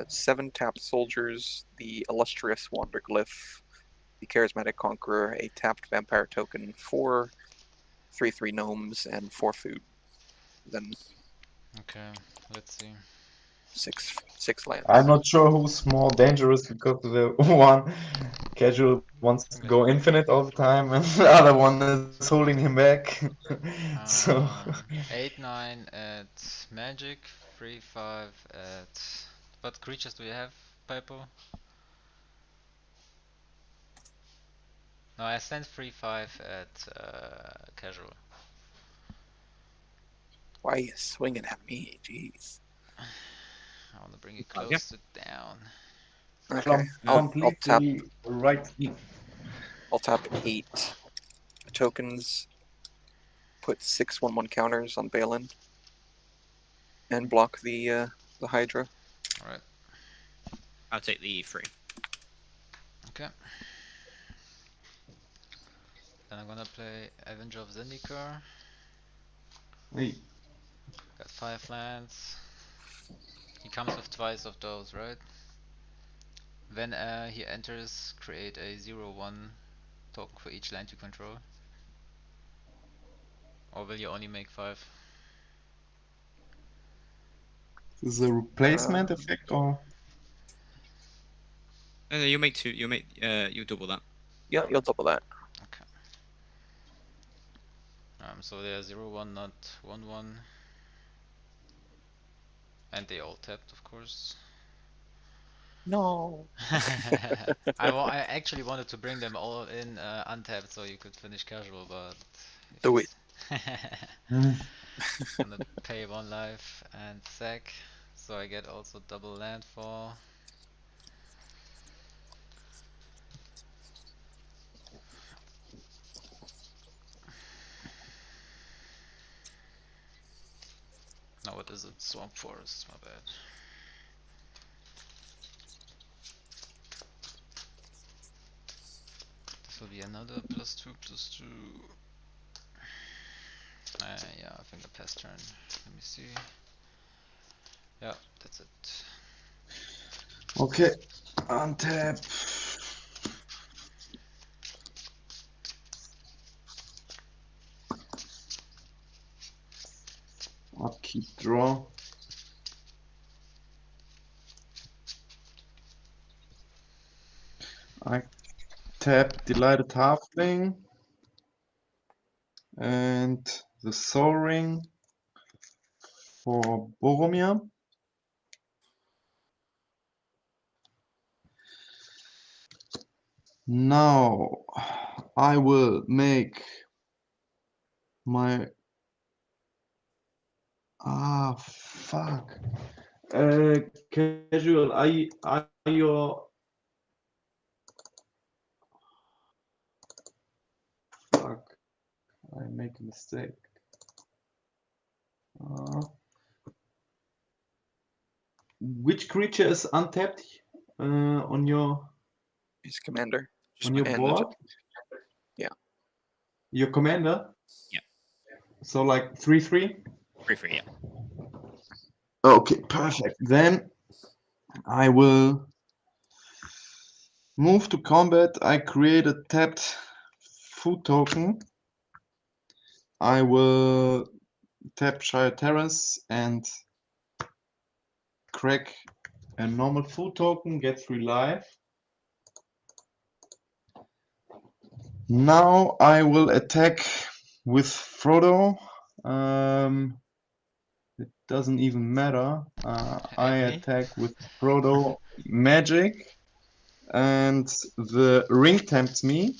7 tapped soldiers, the Illustrious Wanderglyph, the Charismatic Conqueror, a tapped vampire token, 4 3/3 gnomes, and 4 food. Then Okay, let's see. 6 lands. I'm not sure who's more dangerous because the one casual wants to go infinite all the time and the other one is holding him back. So 8-9 at Magic, 3-5 at... What creatures do you have, Pipo? No, I sent 3-5 at Casual. Why are you swinging at me? Jeez. I want to bring it closer down. Okay, I'll tap. Right. I'll tap 8 tokens. Put 6 1/1 counters on Balin. And block the Hydra. Alright. I'll take the 3. Okay. Then I'm gonna play Avenger of Zendikar. Hey. Got 5 lands. He comes with twice of those, right? When he enters, create a 0/1 token for each land you control. Or will you only make 5? Is a replacement effect or? You make 2. You make you double that. Yeah, you'll double that. Okay. So they are 0/1, not 1/1. And they all tapped, of course. No. I actually wanted to bring them all in untapped so you could finish casual, but Do it. gonna pay 1 life and sack, so I get also double landfall. No, what is it? Swamp Forest, my bad. This will be another +2/+2. Yeah, I think a pass turn. Let me see. Yeah, that's it. Okay, untap. Upkeep draw. I tap Delighted Halfling and the Soul Ring for Boromir. Now I will make my fuck. Casual, are your fuck? I make a mistake. Which creature is untapped on your? He's commander. On your board? Yeah. Your commander? Yeah. So like 3/3? 3/3, yeah. Okay, perfect. Then I will move to combat. I create a tapped food token. I will tap Shire Terrace and crack a normal food token, get 3 life. Now I will attack with Frodo. It doesn't even matter. I attack with Frodo magic, and the ring tempts me,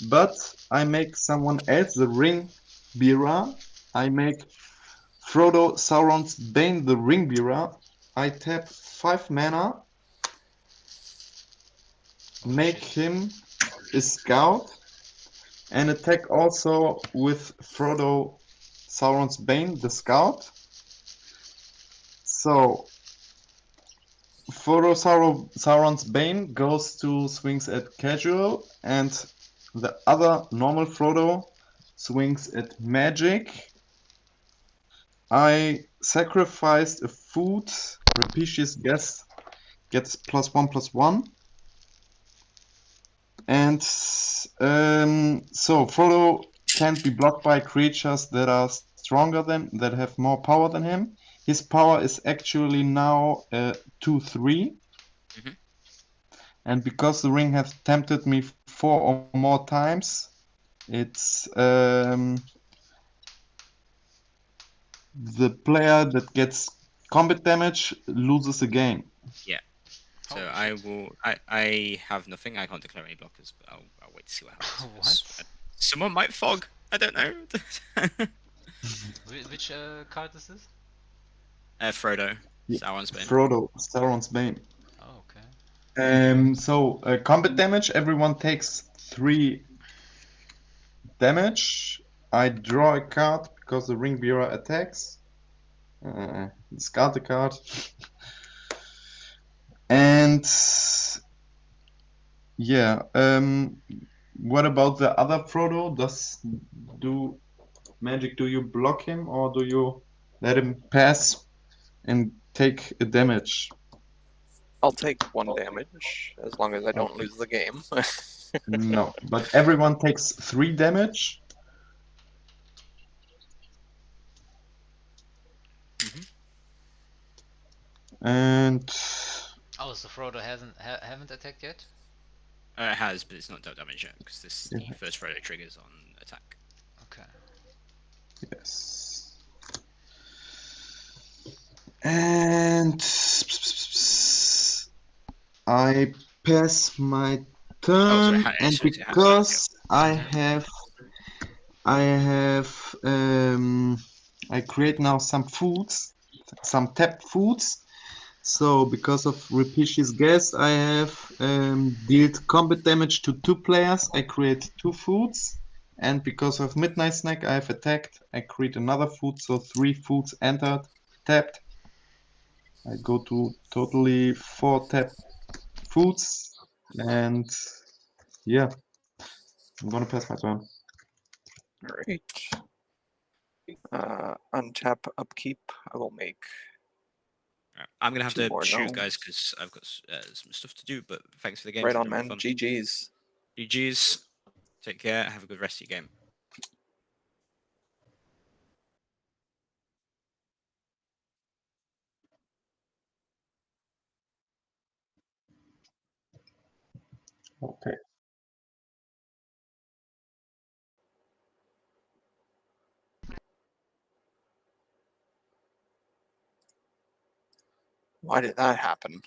but I make someone else the ring bearer. I make Frodo Sauron's Bane the ring bearer. I tap 5 mana, make him a scout, and attack also with Frodo Sauron's Bane the scout. So Frodo Sauron's Bane goes to swings at casual, and the other normal Frodo swings at magic. I sacrificed a food. Propitious guest gets +1/+1. And so Frodo can't be blocked by creatures that are stronger than, that have more power than him. His power is actually now 2/3. And because the ring has tempted me 4 or more times, it's the player that gets combat damage loses the game. Yeah. So I have nothing. I can't declare any blockers, but I'll wait to see what happens. What? Someone might fog. I don't know. Which card is this? Frodo. Sauron's Bane. Frodo, Sauron's Bane. Oh, okay. So combat damage, everyone takes 3 damage. I draw a card because the ring bearer attacks. Discard the card. And yeah, what about the other Frodo? Do you block him or do you let him pass and take a damage? I'll take 1 damage as long as I don't lose the game. No, but everyone takes 3 damage. And oh, so Frodo haven't attacked yet? It has, but it's not dealt damage yet because the first Frodo triggers on attack. Okay. Yes. And I pass my Oh, so turn, it and so it has because I Mhm. have I create now some foods, some tapped foods. So because of Repici's guess, I have dealt combat damage to 2 players. I create 2 foods, and because of Midnight Snack, I have attacked. I create another food, so 3 foods entered, tapped. I go to totally 4 tapped foods, and yeah, I'm gonna pass my turn. Alright. Untap upkeep. I will make. I'm gonna have 2 to more shoot, guys, gnomes. because I've got some stuff to do. But thanks for the game. Right It's on, been really man. fun. GG's. GG's. Take care. Have a good rest of your game. Okay. Why did that happen?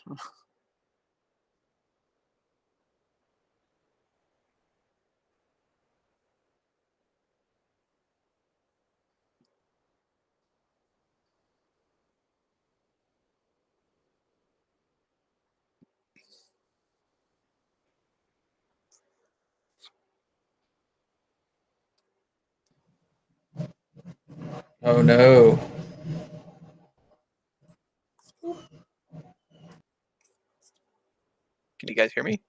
Oh no. Can you guys hear me?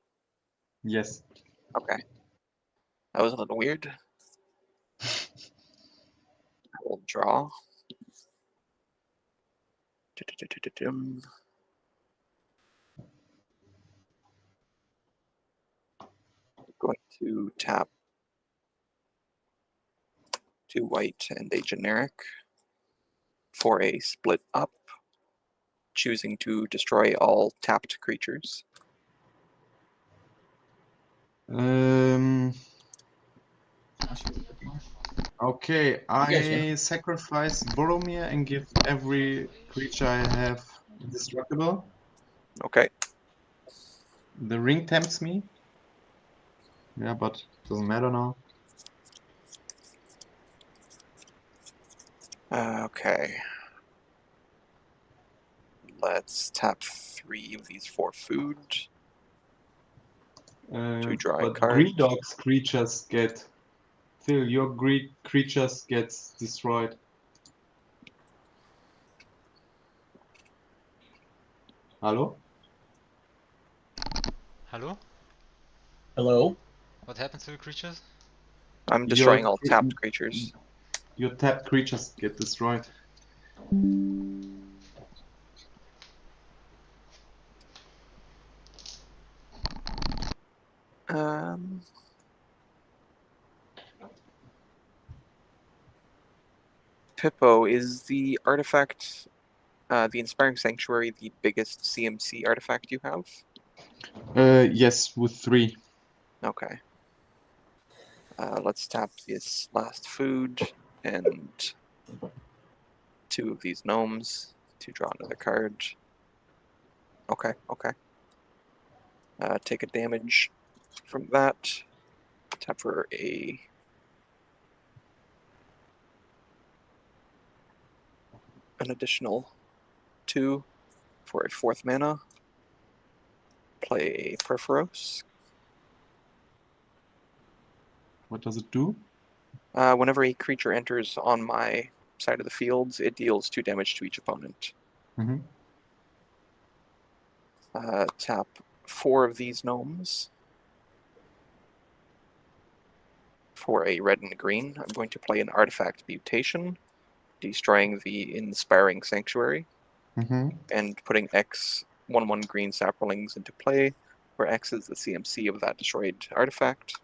Yes. Okay. That was a little weird. I will draw. Dum-dum-dum-dum-dum. Going to tap 2 white and a generic for a split up, choosing to destroy all tapped creatures. Okay, guys hear me? I sacrifice Boromir and give every creature I have indestructible. Okay. The ring tempts me. Yeah, but doesn't matter now. Okay. Let's tap 3 of these 4 food to draw a But card. Green Dog's creatures get... Phil, your Greek creatures gets destroyed. Hello? Hello? Hello? What happened to the creatures? I'm destroying all tapped creatures. Your tapped creatures get destroyed. Pippo, is the artifact, the Inspiring Sanctuary, the biggest CMC artifact you have? Yes, with 3. Okay. Let's tap this last food and 2 of these gnomes to draw another card. Okay, okay. Take a damage from that. Tap for an additional 2 for a 4th mana. Play Perforos. What does it do? Whenever a creature enters on my side of the field, it deals 2 damage to each opponent. Mm-hmm. Tap 4 of these gnomes for a red and a green. I'm going to play an Artifact Mutation, destroying the Inspiring Sanctuary, and putting X 1/1 green saplings into play, where X is the CMC of that destroyed artifact.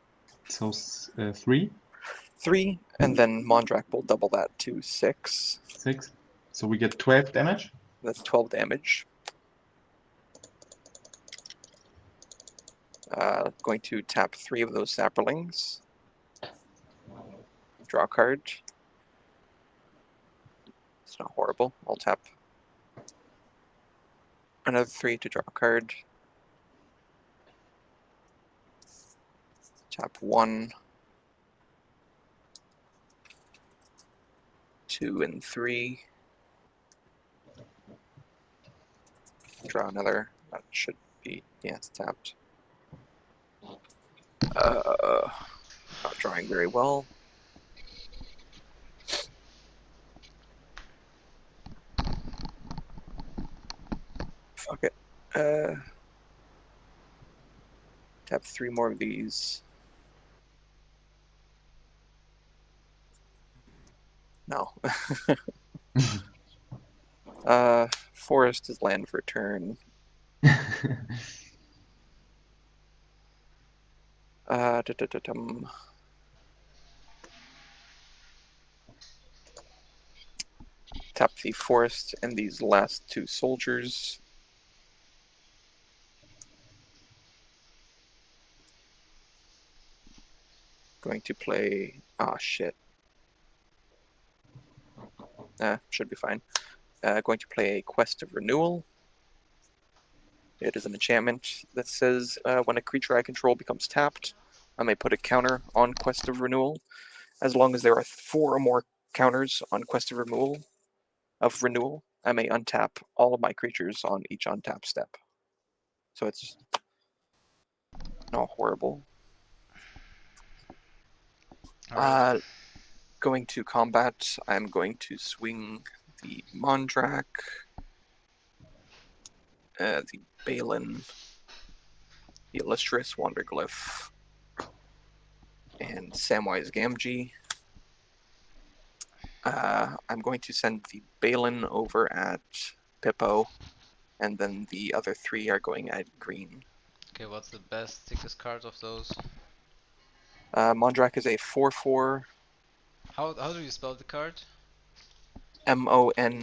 So 3? 3, and then Mondrak will double that to 6. 6. So we get 12 damage? That's 12 damage. Going to tap 3 of those saplings. Draw a card. It's not horrible. I'll tap another 3 to draw a card. Tap 1, 2, and 3. Draw another. That should be, yes, tapped. Not drawing very well. Fuck it. Tap 3 more of these. No. Forest is land for turn. Tap the forest and these last 2 soldiers. Going to play. Ah, shit. Should be fine. Going to play a Quest of Renewal. It is an enchantment that says when a creature I control becomes tapped, I may put a counter on Quest of Renewal. As long as there are 4 or more counters on Quest of Renewal, I may untap all of my creatures on each untap step. So it's not horrible. Alright. Going to combat, I'm going to swing the Mondrak, the Balin, the Illustrious Wanderglyph, and Samwise Gamgee. I'm going to send the Balin over at Pippo, and then the other 3 are going at green. Okay, what's the best thickest card of those? Mondrak is a 4/4. How do you spell the card? Mondrak.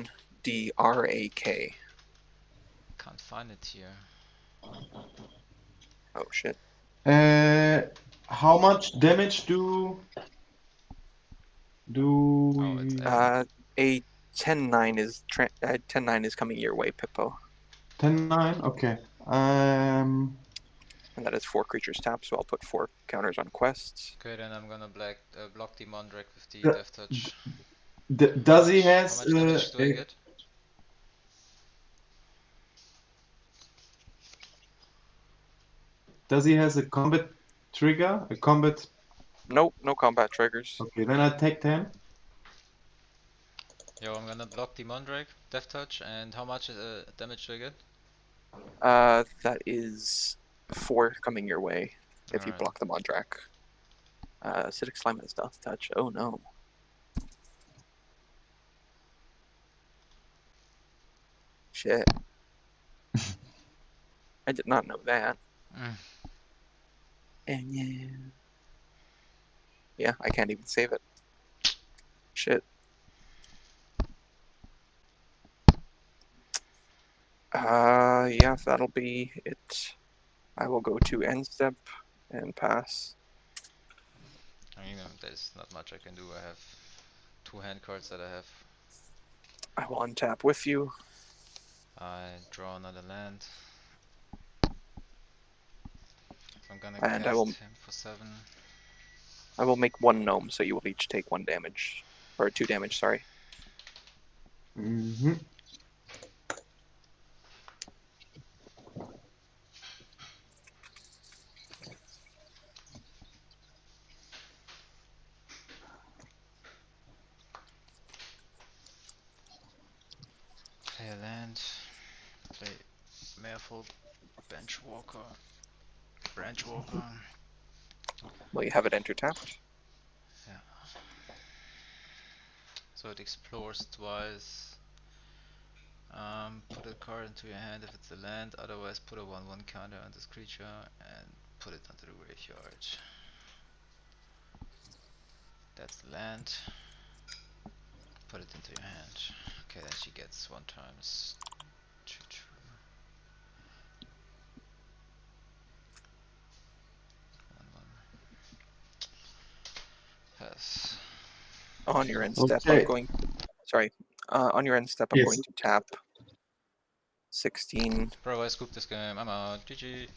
Can't find it here. Oh shit. How much damage do a 10-9 is 10-9 is coming your way, Pippo. 10-9? Okay. And that is 4 creatures tapped, so I'll put 4 counters on quests. Okay, then I'm gonna block the Mondrak with the Death Touch. Does he has How much damage do I get? Does he has a combat trigger? A combat? Nope, no combat triggers. Okay, then I take 10. Yo, I'm gonna block the Mondrak, Death Touch, and how much damage do I get? That is 4 coming your way if you Alright. block the Mondrak. Acidic Slime is Death Touch. Oh no. Shit. I did not know that. And yeah, I can't even save it. Shit. Yeah, that'll be it. I will go to end step and pass. I mean, there's not much I can do. I have 2 hand cards that I have. I will untap with you. I draw another land. So I'm gonna And cast I will him for 7. I will make 1 gnome, so you will each take 1 damage. Or 2 damage, sorry. Mm-hmm. Play a land. Play Marefold, Branch Walker. Will you have it enter tapped? Yeah. So it explores twice. Put a card into your hand if it's a land, otherwise put a 1/1 counter on this creature and put it onto the graveyard. That's the land. Put it into your hand. Okay, then she gets 1 times 2/2. Pass. On your end step, Okay. I'm going. Sorry. On your end step, I'm Yes. going to tap 16. Bro, I scooped this game. I'm out. GG.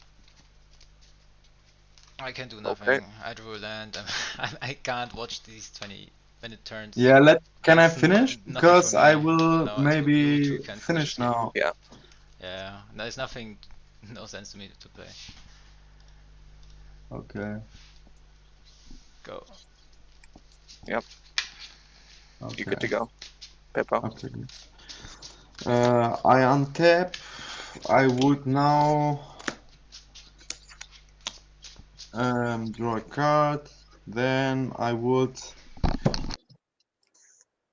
I can do nothing. Okay. I drew a land. I can't watch these 20-minute turns. Yeah, can I It's finish? nothing for Because I me. will No, you maybe two can finish too. now. Yeah. Yeah, there's nothing, no sense to me to play. Okay. Go. Yep. Okay. You good to go, Pippo? Okay. I untap. I would now draw a card. Then I would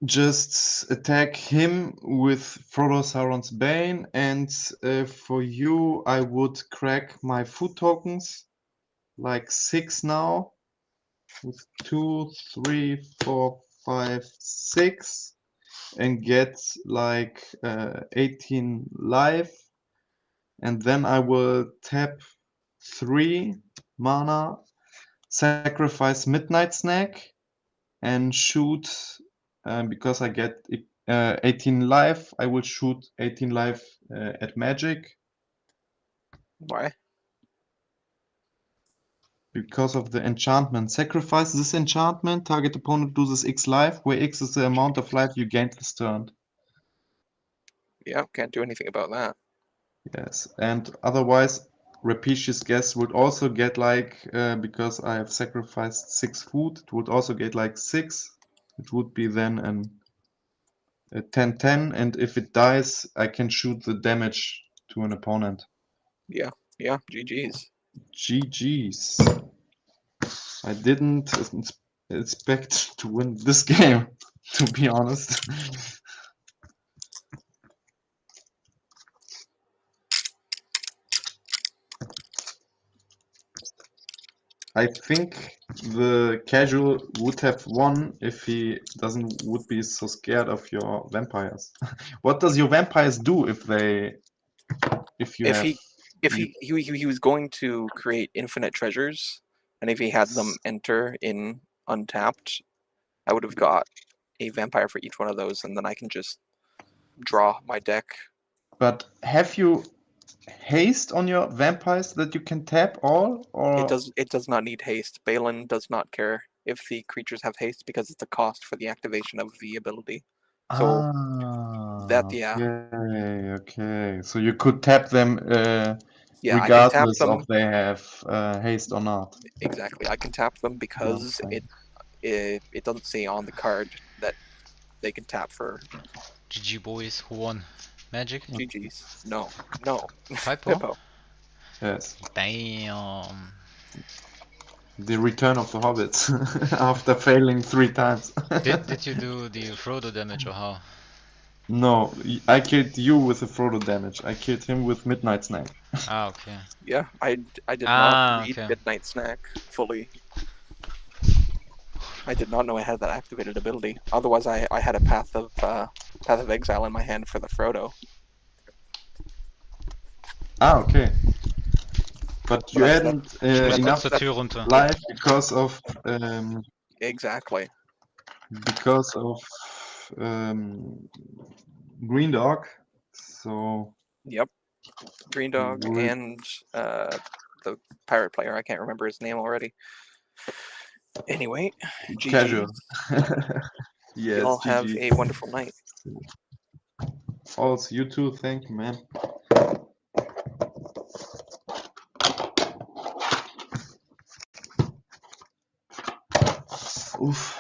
just attack him with Frodo Sauron's Bane, and for you, I would crack my food tokens, like 6 now, with 2, 3, 4, 5, 6, and get like 18 life, and then I will tap 3 mana, sacrifice Midnight Snack, and shoot. Because I get 18 life, I will shoot 18 life at magic. Why? Because of the enchantment. Sacrifice this enchantment, target opponent loses X life, where X is the amount of life you gained this turn. Yeah, can't do anything about that. Yes, and otherwise, Rapicious Guess would also get like, because I have sacrificed 6 food, it would also get like 6. It would be then a 10-10, and if it dies, I can shoot the damage to an opponent. Yeah, GG's. GG's. I didn't expect to win this game, to be honest. I think the casual would have won if he would be so scared of your vampires. What does your vampires do if he was going to create infinite treasures, and if he had them enter in untapped, I would have got a vampire for each one of those, and then I can just draw my deck. But have you haste on your vampires that you can tap all, or It does not need haste. Balin does not care if the creatures have haste because it's a cost for the activation of the ability. So okay. So you could tap them yeah, I can tap regardless them. of they have haste or not. Exactly, I can tap them because it doesn't say on the card that they can tap for. GG boys, who won? Magic? GG's. No. Pippo? Yes. Damn. The return of the hobbits after failing 3 times. Did you do the Frodo damage or how? No, I killed you with the Frodo damage. I killed him with Midnight Snack. Ah, okay. Yeah, I did not read Midnight Snack fully. I did not know I had that activated ability. Otherwise, I had a Path of Exile in my hand for the Frodo. Ah, okay. But you hadn't enough life because of exactly. Because of Green Dog. So yep, Green Dog and the pirate player. I can't remember his name already. Anyway, casual. Yes, you all have a wonderful night. Also, you too. Thank you, man. Oof.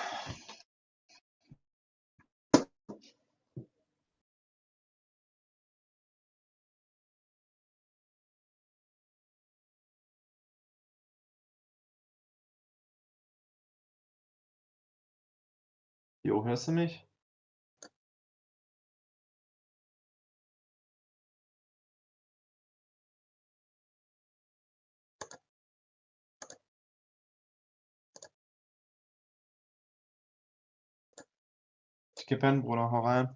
Jo, hörst du mich? Ich geh pennen, Bruder. Hau rein.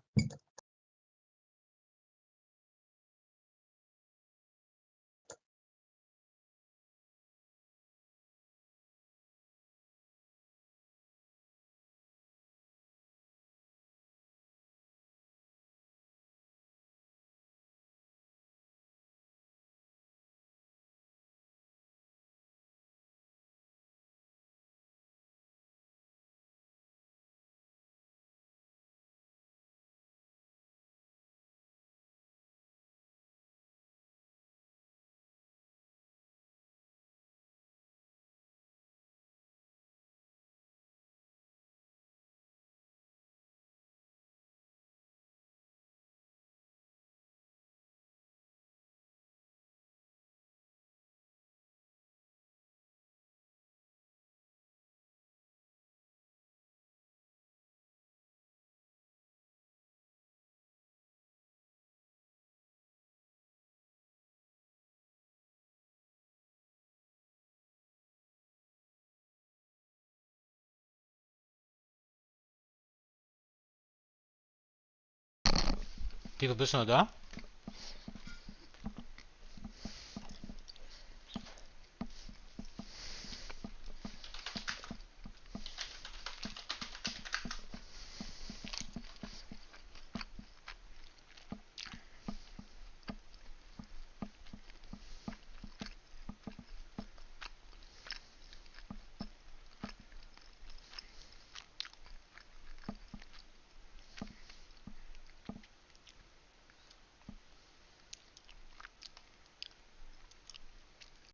Tylko byś no da?